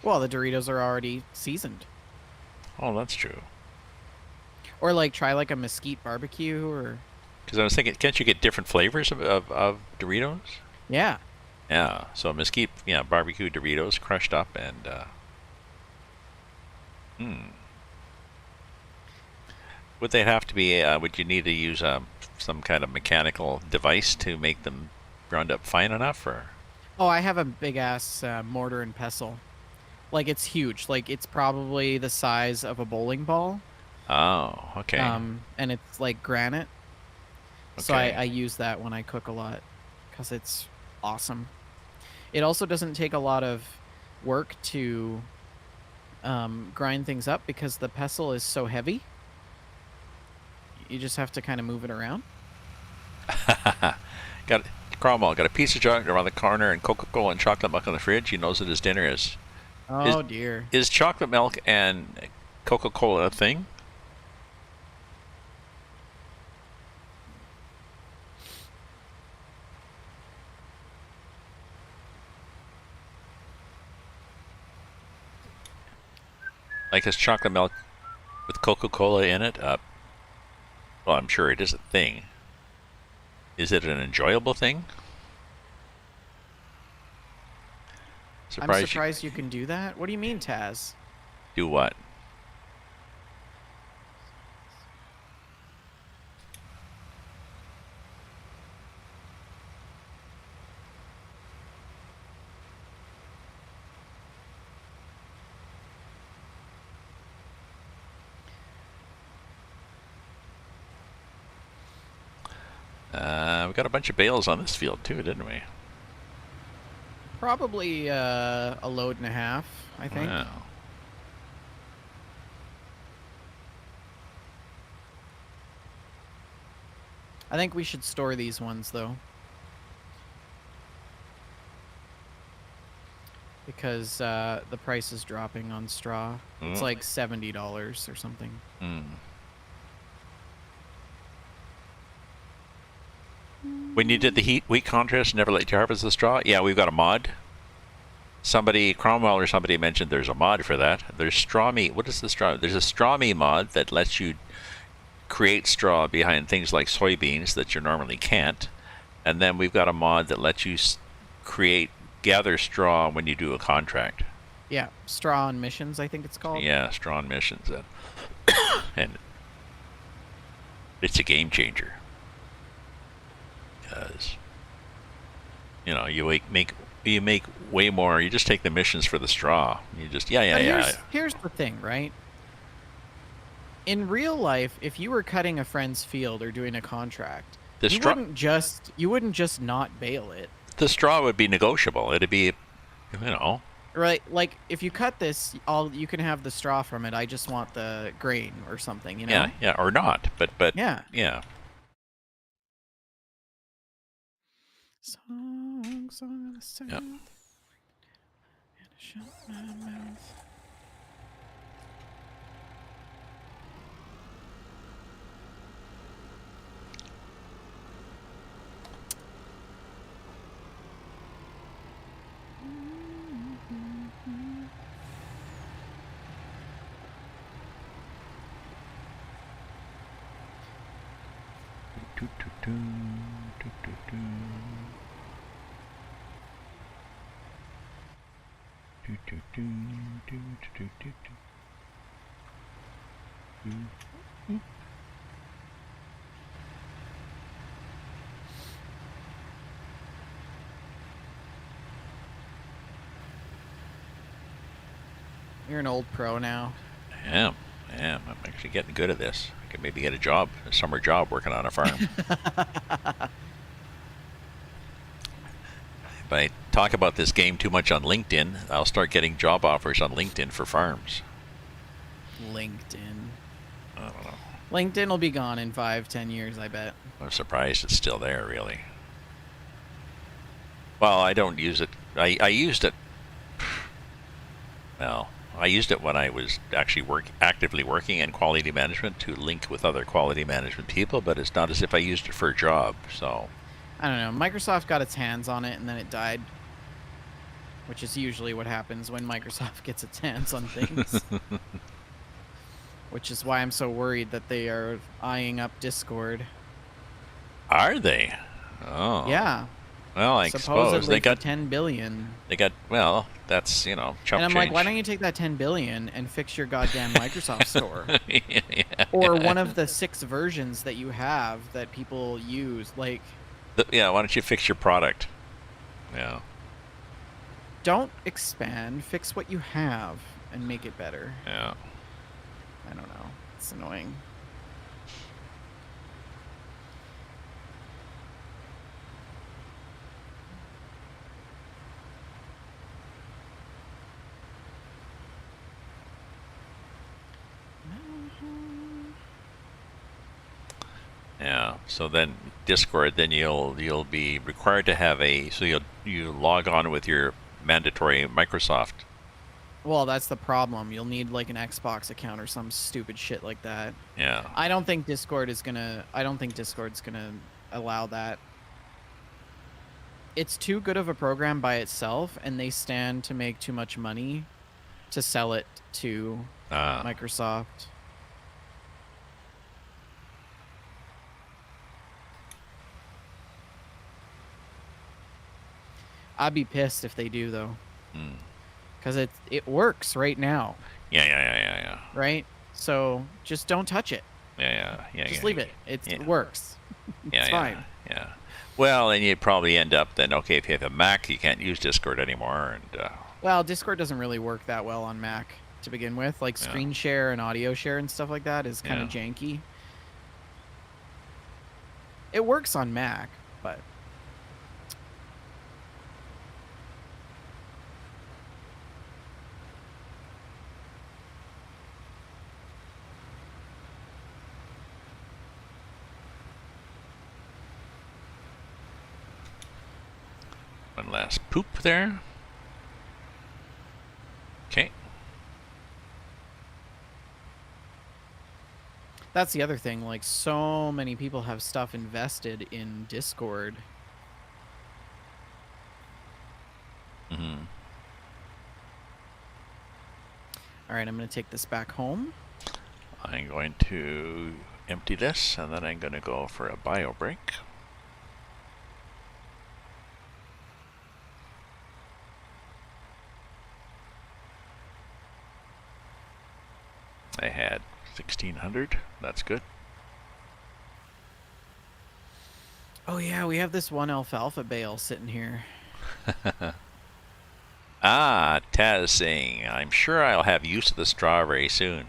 Well, the Doritos are already seasoned. Oh, that's true. Or like try like a mesquite barbecue, or Because I was thinking, can't you get different flavors of Doritos? yeah. Yeah, so mesquite, yeah, barbecue Doritos crushed up and. Would they have to be? Would you need to use some kind of mechanical device to make them ground up fine enough, or? Oh, I have a big ass mortar and pestle. Like, it's huge. Like, it's probably the size of a bowling ball. Oh, okay. And it's like granite. So Okay. I use that when I cook a lot, because it's awesome. It also doesn't take a lot of work to grind things up, because the pestle is so heavy. You just have to kind of move it around. Got Cromwell got a piece of chocolate around the corner and Coca-Cola and chocolate milk in the fridge. He knows that his dinner is. Oh, dear. Is chocolate milk and Coca-Cola a thing? Like, is chocolate milk with Coca-Cola in it? Well, I'm sure it is a thing. Is it an enjoyable thing? I'm surprised you can do that. What do you mean, Taz? Do what? We got a bunch of bales on this field too, didn't we? Probably a load and a half, I think. Wow. I think we should store these ones, though. Because the price is dropping on straw. It's like $70 or something. When you did the wheat contest, never let you harvest the straw. Yeah, we've got a mod. Somebody, Cromwell or somebody mentioned there's a mod for that. There's straw meat. What is the straw? There's a straw meat mod that lets you create straw behind things like soybeans that you normally can't. And then we've got a mod that lets you gather straw when you do a contract. Yeah, straw on missions, I think it's called. Yeah, straw on missions. And it's a game changer. Because, you know, you make way more. You just take the missions for the straw. You just, Here's the thing, right? In real life, if you were cutting a friend's field or doing a contract, you wouldn't just not bale it. The straw would be negotiable. It'd be, you know. Right, like, if you cut this, you can have the straw from it. I just want the grain or something, you know? Yeah, or not. But yeah. Yeah. Songs on the south. Yep. And I shut my mouth. You're an old pro now. I am. I'm actually getting good at this. I could maybe get a summer job working on a farm. If I talk about this game too much on LinkedIn, I'll start getting job offers on LinkedIn for farms. LinkedIn. I don't know. LinkedIn will be gone in 5-10 years, I bet. I'm surprised it's still there, really. Well, I don't use it. I used it. Well, I used it when I was actually actively working in quality management to link with other quality management people, but it's not as if I used it for a job. So I don't know. Microsoft got its hands on it and then it died, which is usually what happens when Microsoft gets its hands on things. Which is why I'm so worried that they are eyeing up Discord. Are they? Oh. Yeah. Well, I suppose Supposedly they got 10 billion. They got, well, that's, chump And I'm change. like, why don't you take that 10 billion and fix your goddamn Microsoft store? Yeah, Or one of the 6 versions that you have that people use. Like, yeah, why don't you fix your product? Yeah. don't expand, fix what you have and make it better. Yeah. I don't know. It's annoying. Yeah. So then Discord, then you'll be required to have you log on with your mandatory Microsoft. Well, that's the problem. You'll need like an Xbox account or some stupid shit like that. Yeah. I don't think Discord's gonna allow that. It's too good of a program by itself, and they stand to make too much money to sell it to Microsoft. I'd be pissed if they do, though. Because it works right now. Yeah. Right? So just don't touch it. Yeah. Just leave it. It works. It's fine. Yeah. Well, and you probably end up then, okay, if you have a Mac, you can't use Discord anymore. And well, Discord doesn't really work that well on Mac to begin with. Like screen share and audio share and stuff like that is kind of janky. It works on Mac, but... one last poop there. Okay. That's the other thing. Like, so many people have stuff invested in Discord. Mm-hmm. All right, I'm going to take this back home. I'm going to empty this, and then I'm going to go for a bio break. I had 1,600. That's good. Oh, yeah, we have this one alfalfa bale sitting here. Taz saying, I'm sure I'll have use of the straw very soon.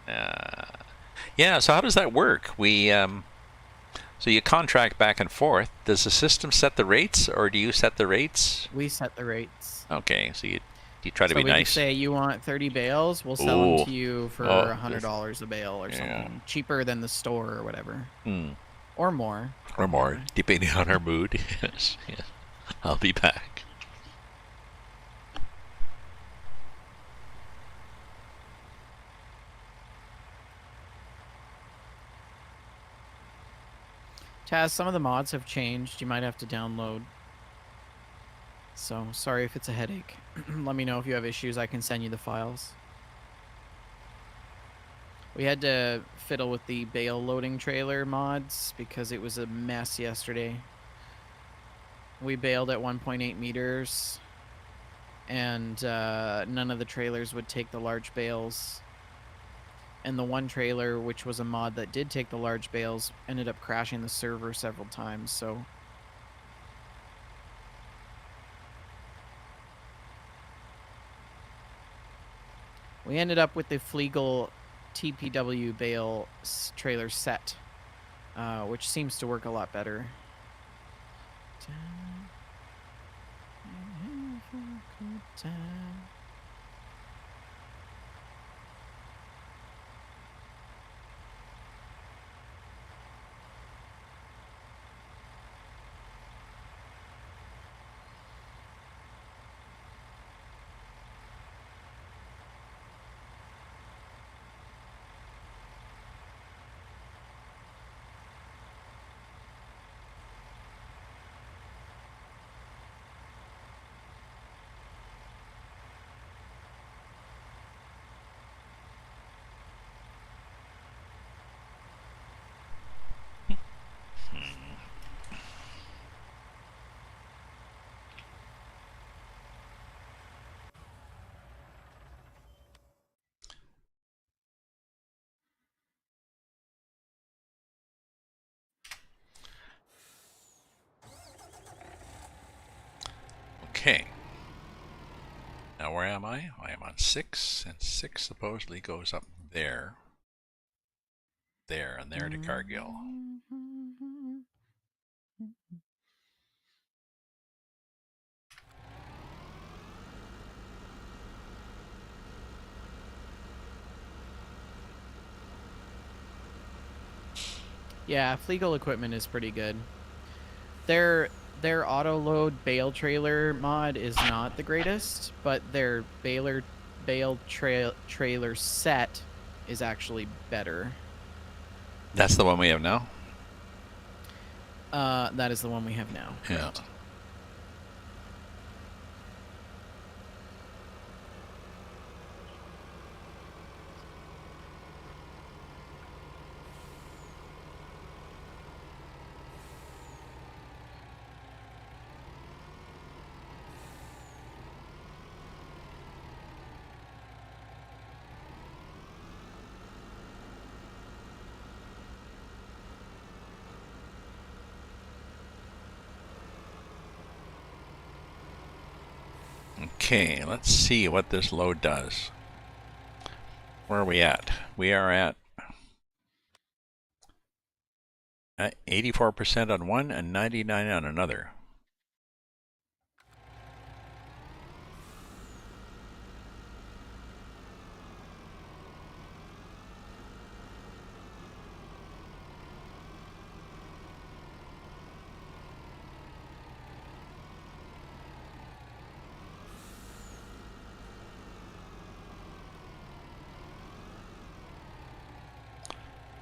Yeah, so how does that work? So you contract back and forth. Does the system set the rates, or do you set the rates? We set the rates. Okay, so you try to be we nice. Say you want 30 bales, we'll sell them to you for $100 a bale or something. Cheaper than the store or whatever. Or more. Or more, depending on our mood. Yes. I'll be back. Taz, some of the mods have changed. You might have to download. So, sorry if it's a headache. Let me know if you have issues. I can send you the files. We had to fiddle with the bale loading trailer mods because it was a mess yesterday. We baled at 1.8 meters, and none of the trailers would take the large bales. And the one trailer, which was a mod that did take the large bales, ended up crashing the server several times, so... we ended up with the Flegel TPW bale trailer set, which seems to work a lot better. for a good time. Okay. Now where am I? I am on 6, and 6 supposedly goes up there. There, and there to Cargill. Yeah, Fleagle equipment is pretty good. Their auto load bale trailer mod is not the greatest, but their bale trailer set is actually better. That's the one we have now? That is the one we have now. Correct. Yeah. Okay, let's see what this load does. Where are we at? We are at 84% on one and 99 on another.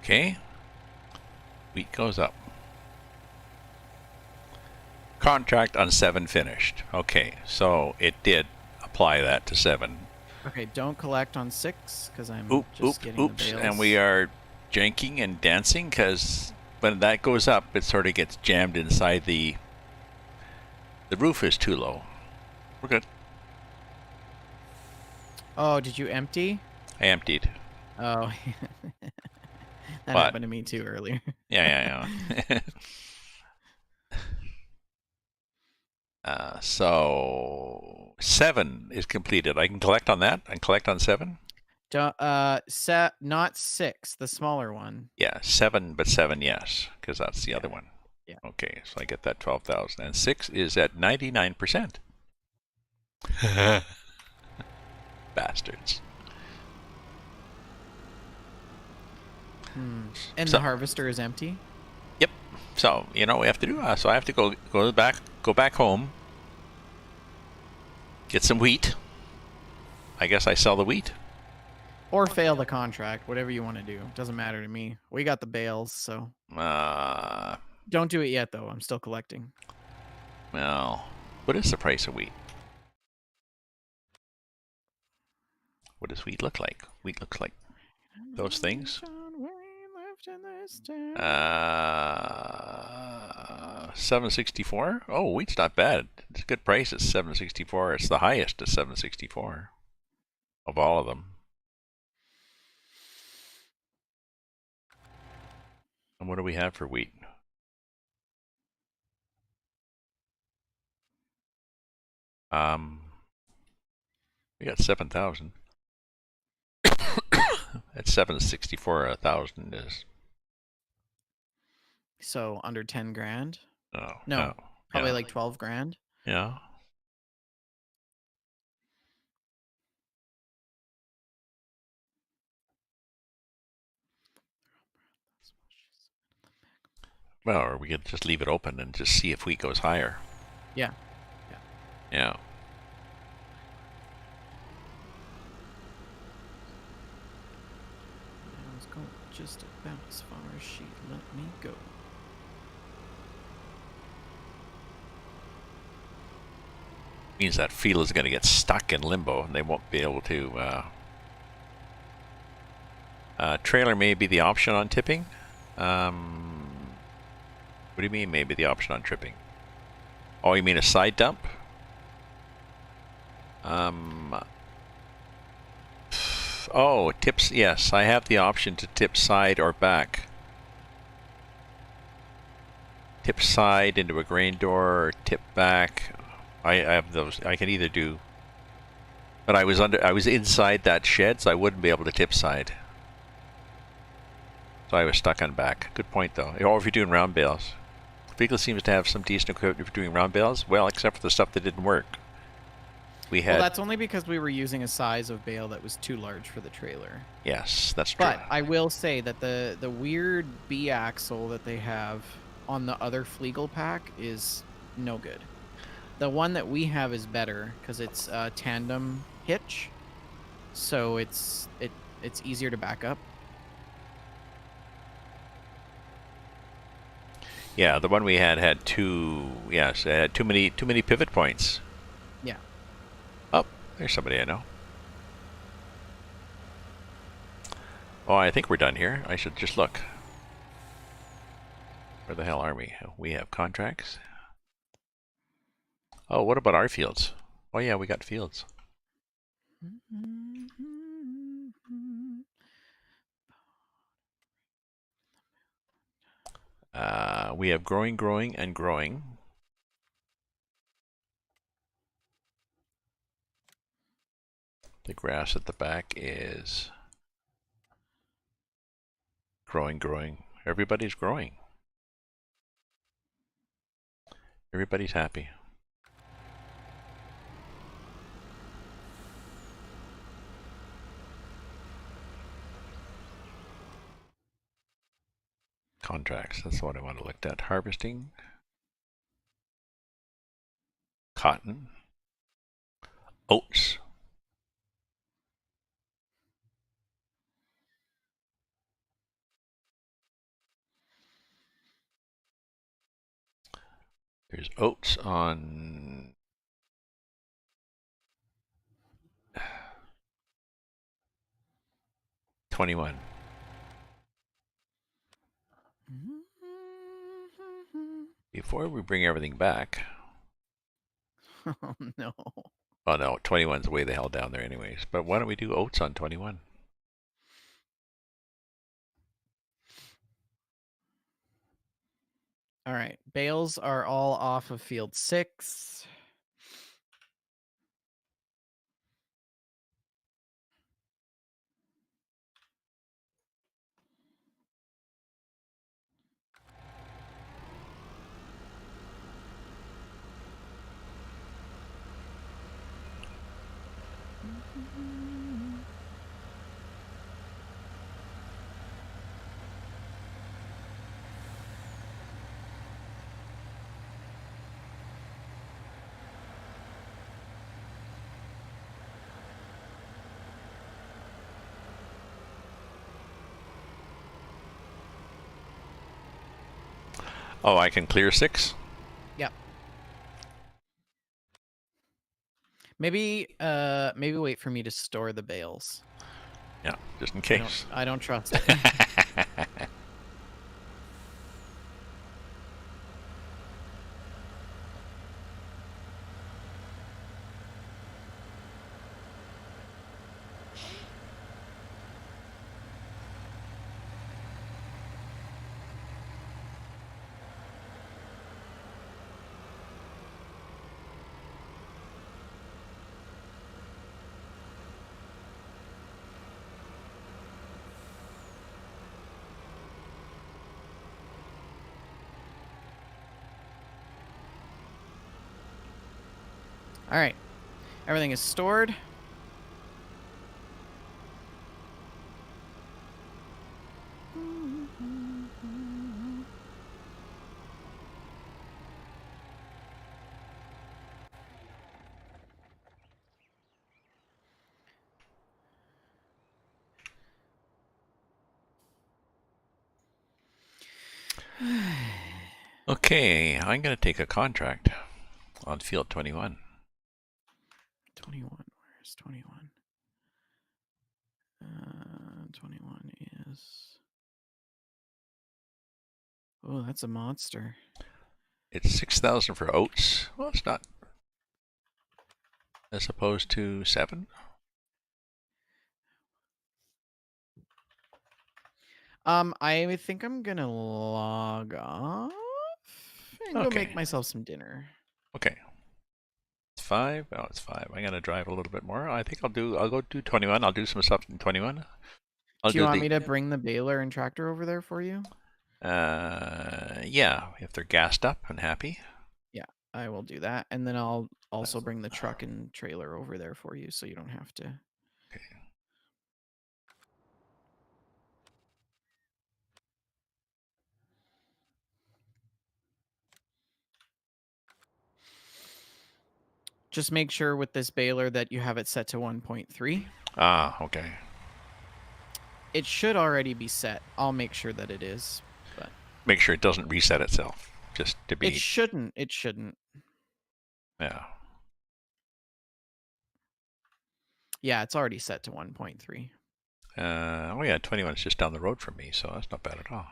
Okay. Wheat goes up. Contract on 7 finished. Okay, so it did apply that to 7. Okay, don't collect on 6 because I'm Oops, just getting the oops, bales. and we are janking and dancing because when that goes up, it sort of gets jammed inside the roof is too low. We're good. Oh, did you empty? I emptied. Oh, that But happened to me too earlier. yeah. So 7 is completed. I can collect on that and collect on 7. Not 6, the smaller one. Yeah, 7, but 7, yes, because that's the other Yeah. one. Yeah. Okay, so I get that 12,000, and 6 is at 99%. Bastards. And So, the harvester is empty. yep. So you know what we have to do. So I have to go back home, get some wheat. I guess I sell the wheat. Or fail the contract, whatever you want to do. Doesn't matter to me. We got the bales, so Uh, don't do it yet though. I'm still collecting. well, what is the price of wheat? What does wheat look like? Wheat looks like those things. 764. Oh, wheat's not bad. It's a good price at 764. It's the highest at 764 of all of them. And what do we have for wheat? We got 7,000. At 764, 1,000 is. So under 10 grand? Oh, No, no. probably Yeah. like 12 grand. Yeah. Well, or we could just leave it open and just see if wheat goes higher. Yeah. Yeah. Yeah. I was going just about as far as she let me go. Means that field is going to get stuck in limbo and they won't be able to. Trailer may be the option on tipping. What do you mean, maybe the option on tripping? Oh, you mean a side dump? Oh, tips. Yes, I have the option to tip side or back. Tip side into a grain door or tip back. I have those. I can either do. But I was inside that shed, so I wouldn't be able to tip side. So I was stuck on back. Good point, though. Or if you're doing round bales. Vehicle seems to have some decent equipment for doing round bales. Well, except for the stuff that didn't work. We had. Well, that's only because we were using a size of bale that was too large for the trailer. Yes, that's true. But I will say that the weird B axle that they have on the other Flegel pack is no good. The one that we have is better because it's a tandem hitch, so it's easier to back up. Yeah, the one we had two. Yes, it had too many pivot points. Yeah. Oh, there's somebody I know. Oh, I think we're done here. I should just look. Where the hell are we? We have contracts. Oh, what about our fields? Oh yeah, we got fields. We have growing, growing, and growing. The grass at the back is growing, growing. Everybody's growing. Everybody's happy. Contracts, that's what I want to look at. Harvesting. Cotton. Oats. There's oats on 21. Before we bring everything back. Oh no. Oh no, 21's way the hell down there anyways. But why don't we do oats on 21? All right. Bales are all off of field 6. Oh, I can clear 6? Yep. Maybe wait for me to store the bales. Yeah, just in case. I don't trust it. All right. Everything is stored. Okay, I'm gonna take a contract on field 21. 21. Where's 21? 21 is. Oh, that's a monster. It's 6,000 for oats. Well, it's not as opposed to 7. I think I'm gonna log off and go make Okay, myself some dinner. okay. It's 5. Oh, it's 5. I'm gonna drive a little bit more. I think I'll go do 21. I'll do some stuff in 21. I'll Do you do want the me to bring the baler and tractor over there for you? yeah, if they're gassed up and happy. Yeah, I will do that. And then I'll also bring the truck and trailer over there for you so you don't have to. Okay. Just make sure with this baler that you have it set to 1.3. Ah, okay. It should already be set. I'll make sure that it is, but Make sure it doesn't reset itself. Just to it be, shouldn't. It shouldn't. yeah. Yeah, it's already set to 1.3. Oh yeah, 21 is just down the road from me, so that's not bad at all.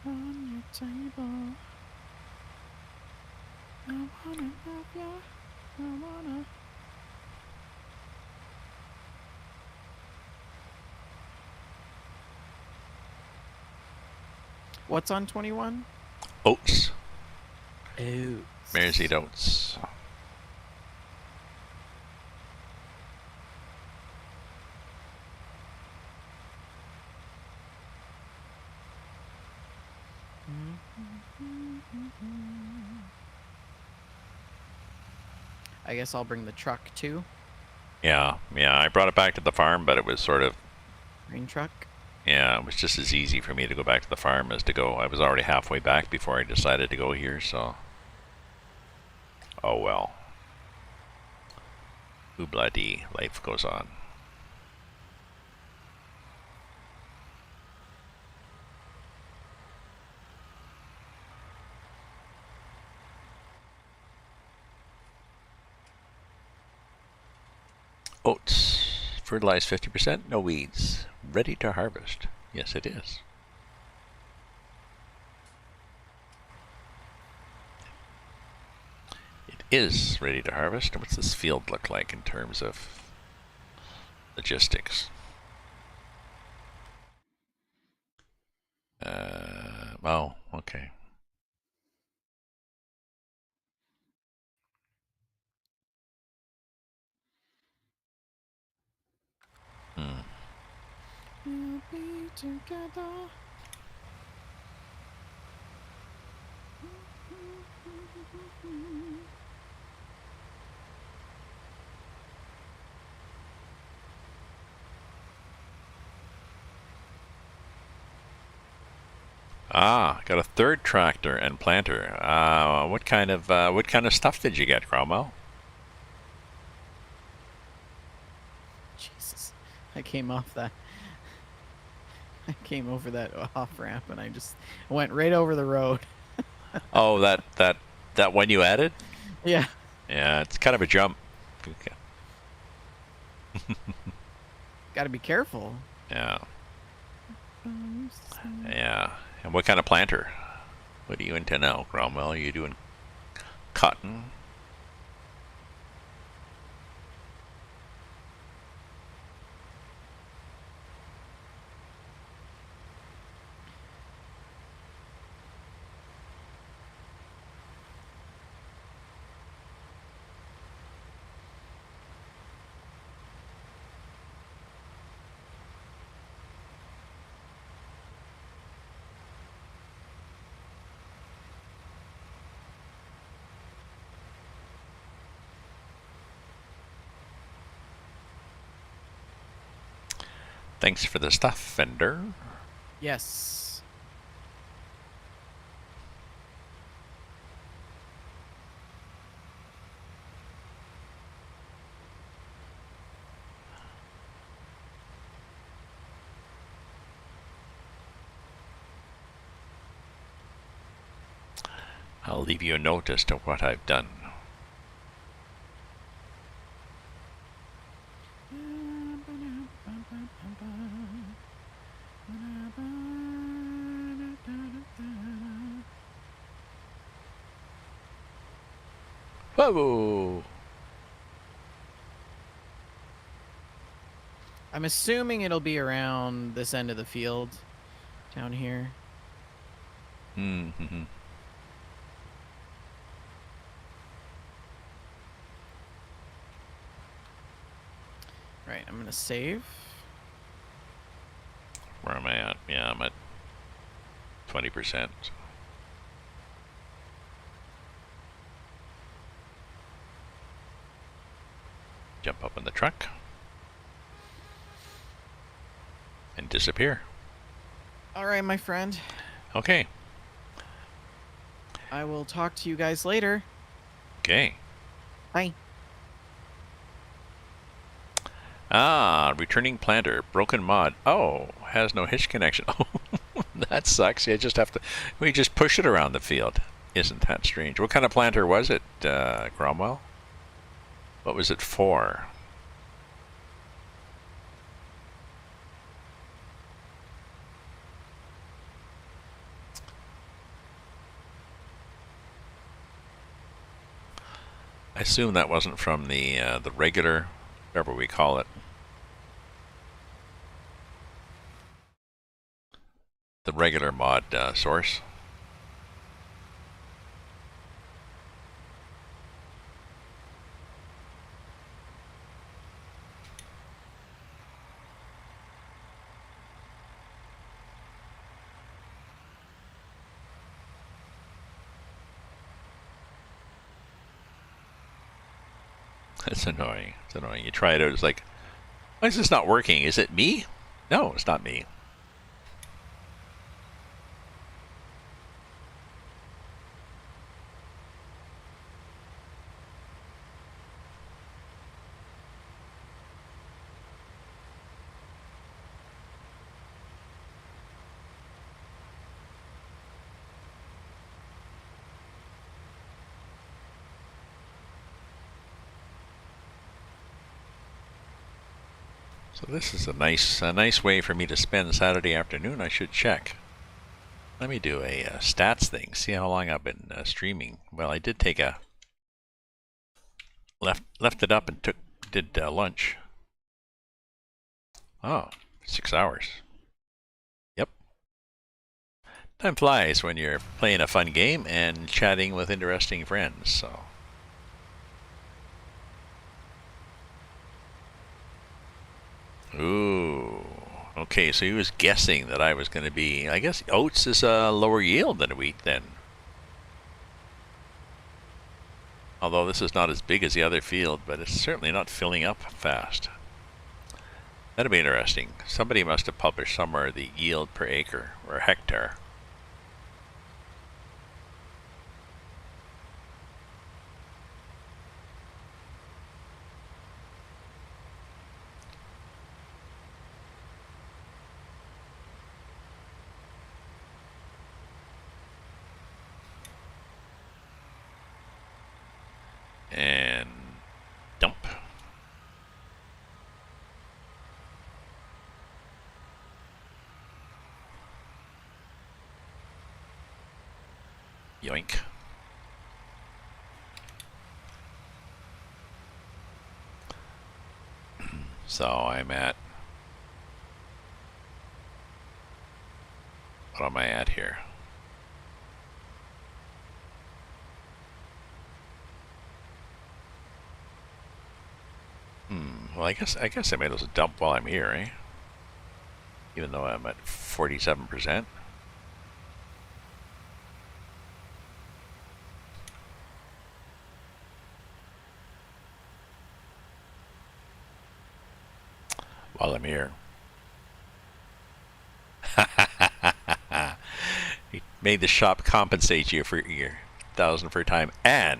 On your table, I wanna have ya. I wanna. What's on 21? Oats. Oh. Mares eat oats. I guess I'll bring the truck too. Yeah, I brought it back to the farm, but it was sort of, Green truck. yeah, it was just as easy for me to go back to the farm as to go. I was already halfway back before I decided to go here, so. Oh well. Oobla-dee, life goes on. Oats. Fertilized 50%, no weeds. Ready to harvest. Yes, it is. It is ready to harvest. What's this field look like in terms of logistics? Oh, okay. Hmm. We'll be together. Ah, got a third tractor and planter. What kind of stuff did you get, Cromwell? Jesus. I came off that. I came over that off ramp and I just went right over the road. Oh, that one you added? Yeah. Yeah, it's kind of a jump. Okay. Got to be careful. Yeah, yeah. And what kind of planter? What do you intend now, Cromwell? Are you doing cotton? Thanks for the stuff, Fender. Yes. I'll leave you a note as to what I've done. Whoa! I'm assuming it'll be around this end of the field down here. Mm-hmm. Right, I'm gonna save. Where am I at? Yeah, I'm at 20%. Jump up in the truck. And disappear. All right, my friend. Okay. I will talk to you guys later. Okay. Bye. Ah, returning planter, broken mod. Oh, has no hitch connection. Oh, that sucks. You just have to. We just push it around the field. Isn't that strange? What kind of planter was it, Cromwell? What was it for? I assume that wasn't from the regular, whatever we call it. The regular mod source. It's annoying. It's annoying. You try it out, it's like, why is this not working? Is it me? No, it's not me. So this is a nice way for me to spend Saturday afternoon. I should check. Let me do a stats thing. See how long I've been streaming. Well, I did take a left it up and did lunch. Oh, 6 hours. Yep. Time flies when you're playing a fun game and chatting with interesting friends. So. Ooh. Okay, so he was guessing that I was going to be. I guess oats is a lower yield than wheat then. Although this is not as big as the other field, but it's certainly not filling up fast. That'd be interesting. Somebody must have published somewhere the yield per acre or hectare. And dump. Yoink. So I'm at. What am I at here? Well, I guess I might as well dump while I'm here, eh? Even though I'm at 47%. While I'm here. You made the shop compensate you for your 1,000 for time, and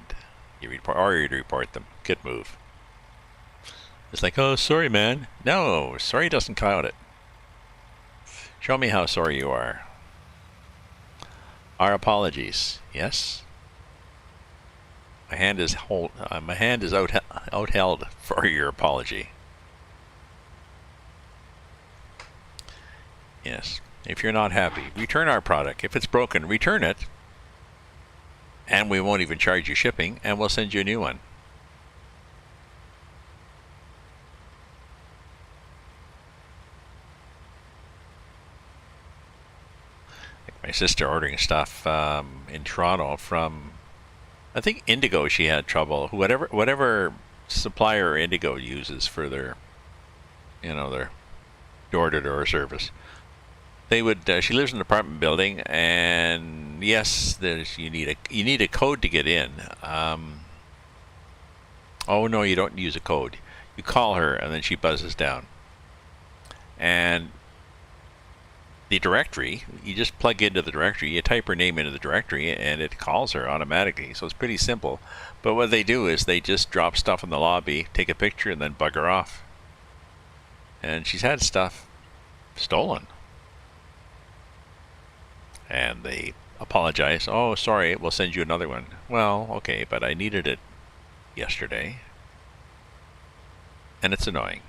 you report them. Good move. It's like, oh, sorry, man. No, sorry doesn't count it. Show me how sorry you are. Our apologies. Yes? My hand is out held for your apology. Yes. If you're not happy, return our product. If it's broken, return it. And we won't even charge you shipping, and we'll send you a new one. Like my sister ordering stuff in Toronto from, I think Indigo. She had trouble. Whatever supplier Indigo uses for their, their door-to-door service. They would. She lives in an apartment building, and yes, you need a code to get in. Oh no, you don't use a code. You call her, and then she buzzes down. And the directory, you just plug into the directory. You type her name into the directory, and it calls her automatically. So it's pretty simple. But what they do is they just drop stuff in the lobby, take a picture, and then bug her off. And she's had stuff stolen. And they apologize. Oh, sorry, we'll send you another one. Well, okay, but I needed it yesterday. And it's annoying.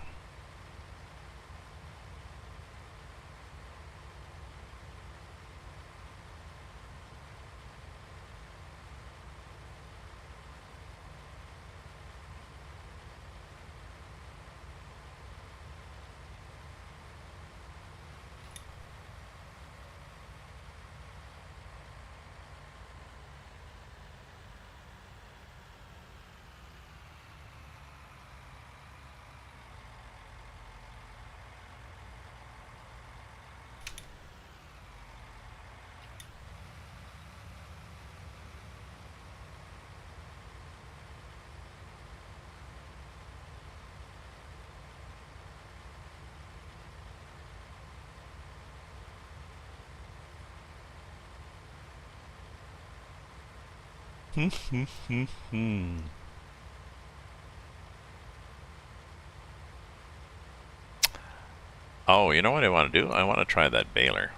Oh, you know what I want to do? I want to try that baler.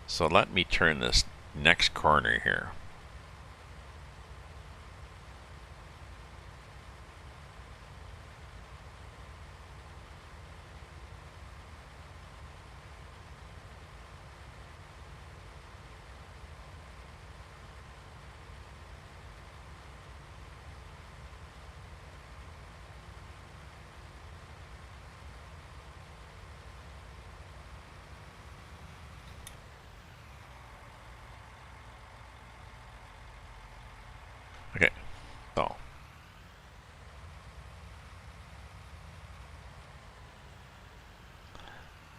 So let me turn this next corner here. Okay, so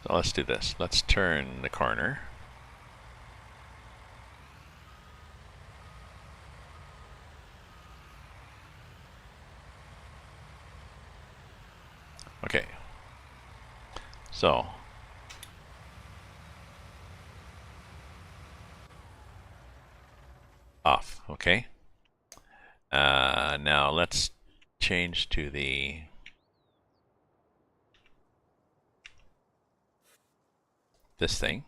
let's do this. Let's turn the corner. Okay. So off. Okay. Now let's change to this thing.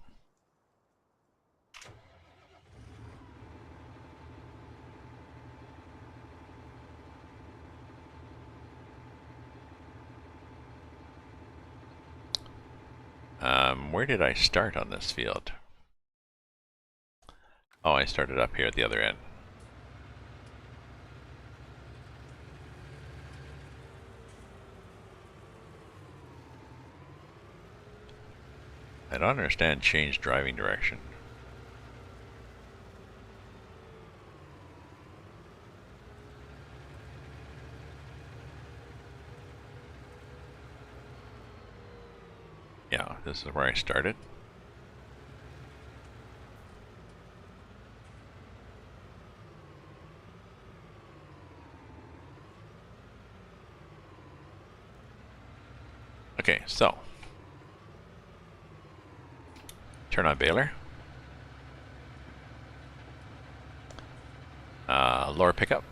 Where did I start on this field? Oh, I started up here at the other end. I don't understand change driving direction. Yeah, this is where I started. Okay, so turn on baler. Lower pickup.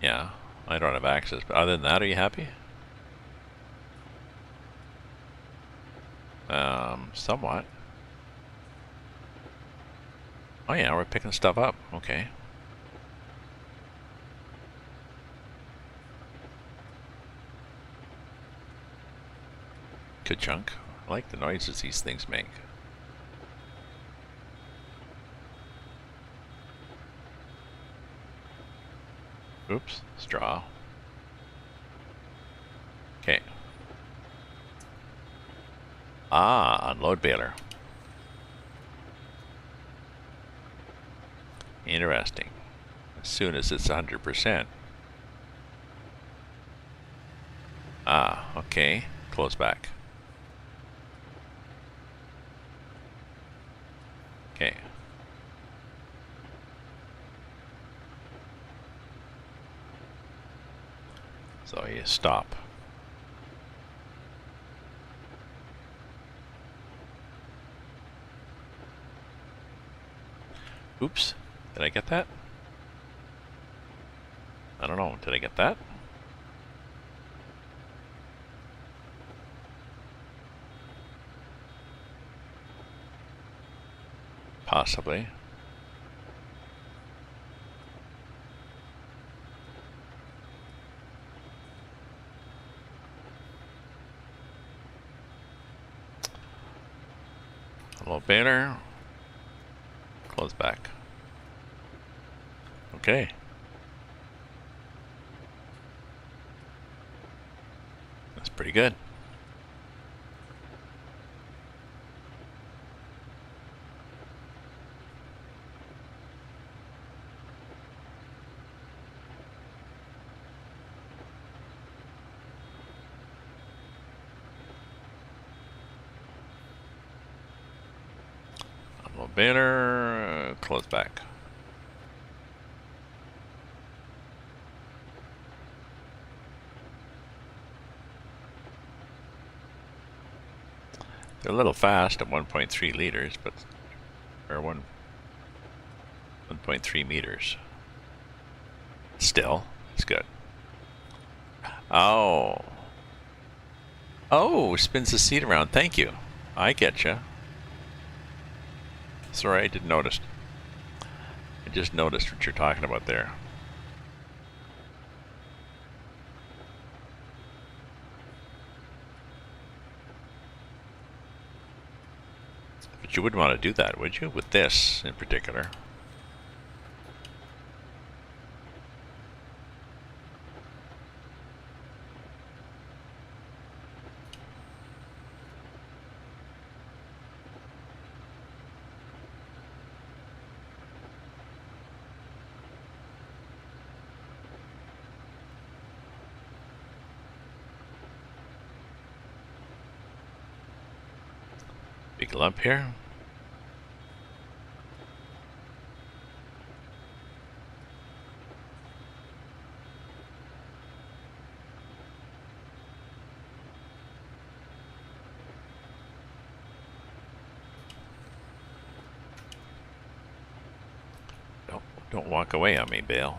Yeah, I don't have access, but other than that, are you happy? Somewhat. Oh yeah, we're picking stuff up. Okay. Good chunk. I like the noises these things make. Oops, straw. Okay. Ah, unload baler. Interesting. As soon as it's 100%. Ah, okay. Close back. Okay. So you stop. Oops. Did I get that? I don't know. Did I get that? Possibly. A little banner. Close back. Okay. That's pretty good. A little banner. Close back. They're a little fast at 1.3 liters, but or 1.3 meters. Still, it's good. Oh. Oh, spins the seat around. Thank you. I getcha. Sorry, I didn't notice. I just noticed what you're talking about there. But you wouldn't want to do that, would you? With this in particular. Big lump here. Don't walk away on me, Bale.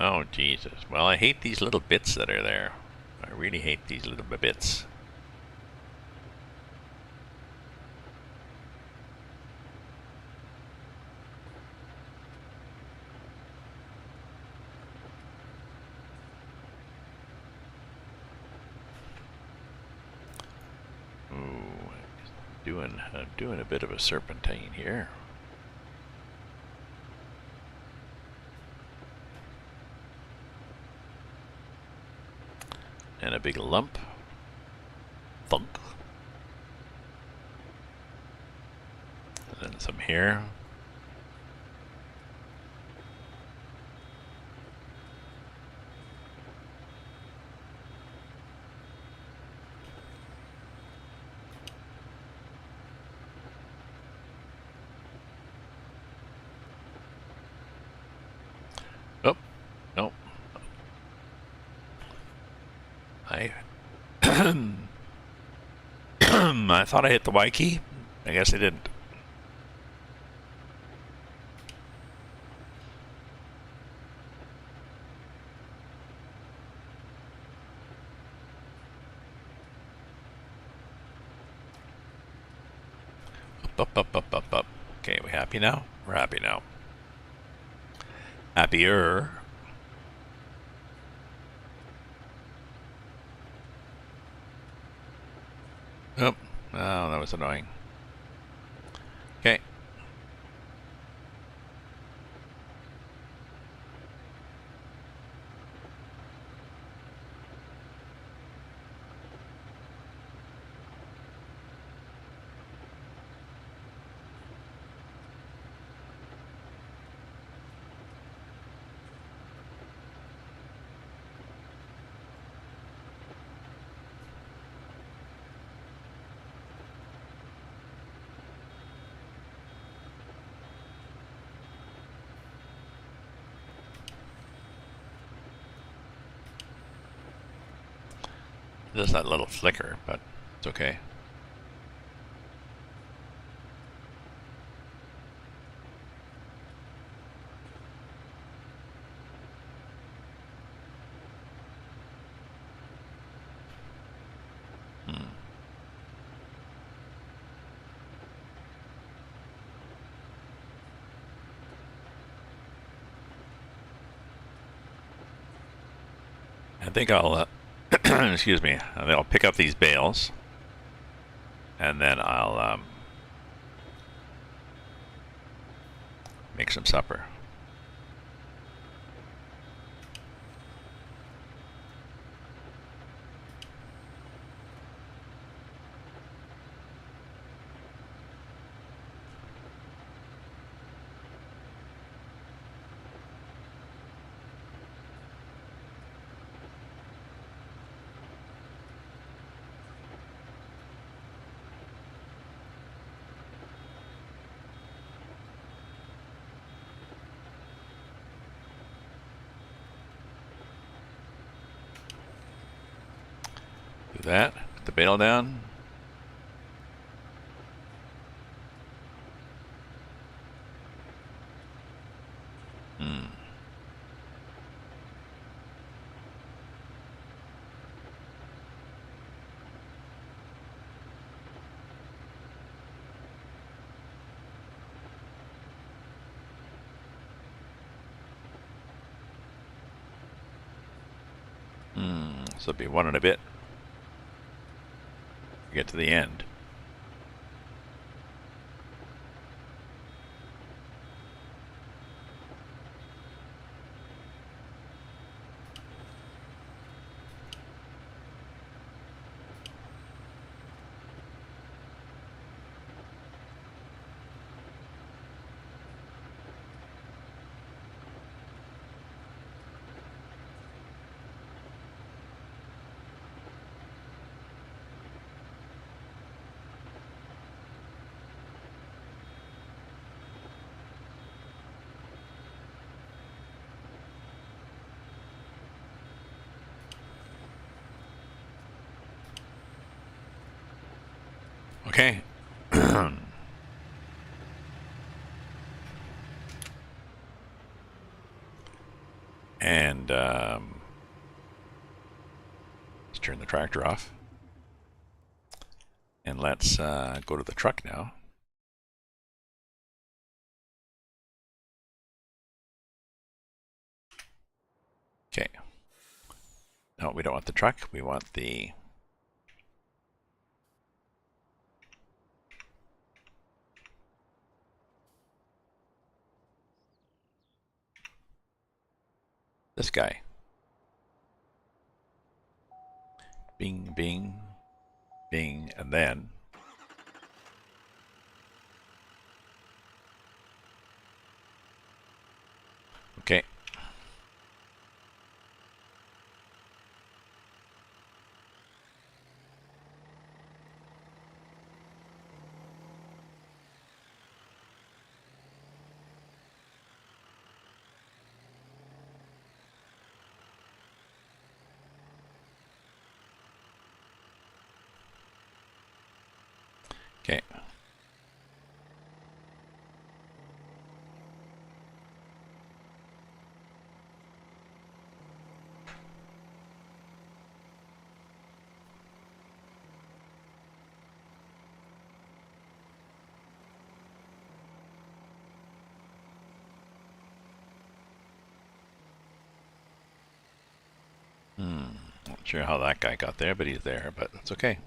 Oh, Jesus. Well, I hate these little bits that are there. I really hate these little bits. Ooh, I'm doing a bit of a serpentine here. And a big lump. Thunk. And then some here. Oh, no. I thought I hit the Y key. I guess I didn't. Up. Okay, we happy now? We're happy now. Happier. Oh, oh, that was annoying. Okay. There's that little flicker, but it's okay. Hmm. I think I'll, excuse me, I'll pick up these bales, and then I'll make some supper. Do that. Put the bale down. Hmm. So it'll be one and a bit. Get to the end. Okay. And let's turn the tractor off. And let's go to the truck now. Okay. No, we don't want the truck. We want the... this guy. Bing, bing, bing, and then... Okay. Okay. Sure how that guy got there, but he's there, but that's okay.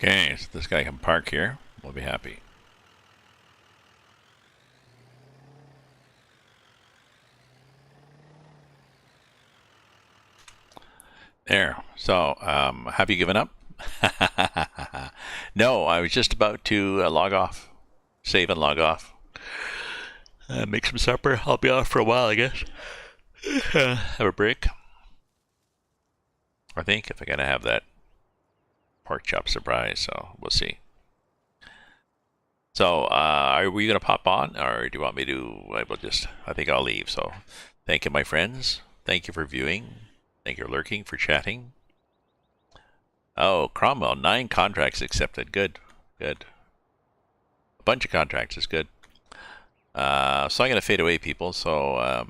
Okay, so this guy can park here. We'll be happy. There. So, have you given up? No, I was just about to log off. Save and log off. Make some supper. I'll be off for a while, I guess. Have a break. I think if I gotta have that pork chop surprise, so we'll see. So, are we gonna pop on, or do you want me to? I think I'll leave. So, thank you, my friends. Thank you for viewing. Thank you for lurking, for chatting. Oh, Cromwell, 9 contracts accepted. Good, good. A bunch of contracts is good. So I'm gonna fade away, people. So,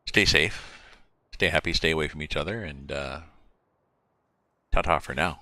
stay safe, stay happy, stay away from each other, and ta-ta for now.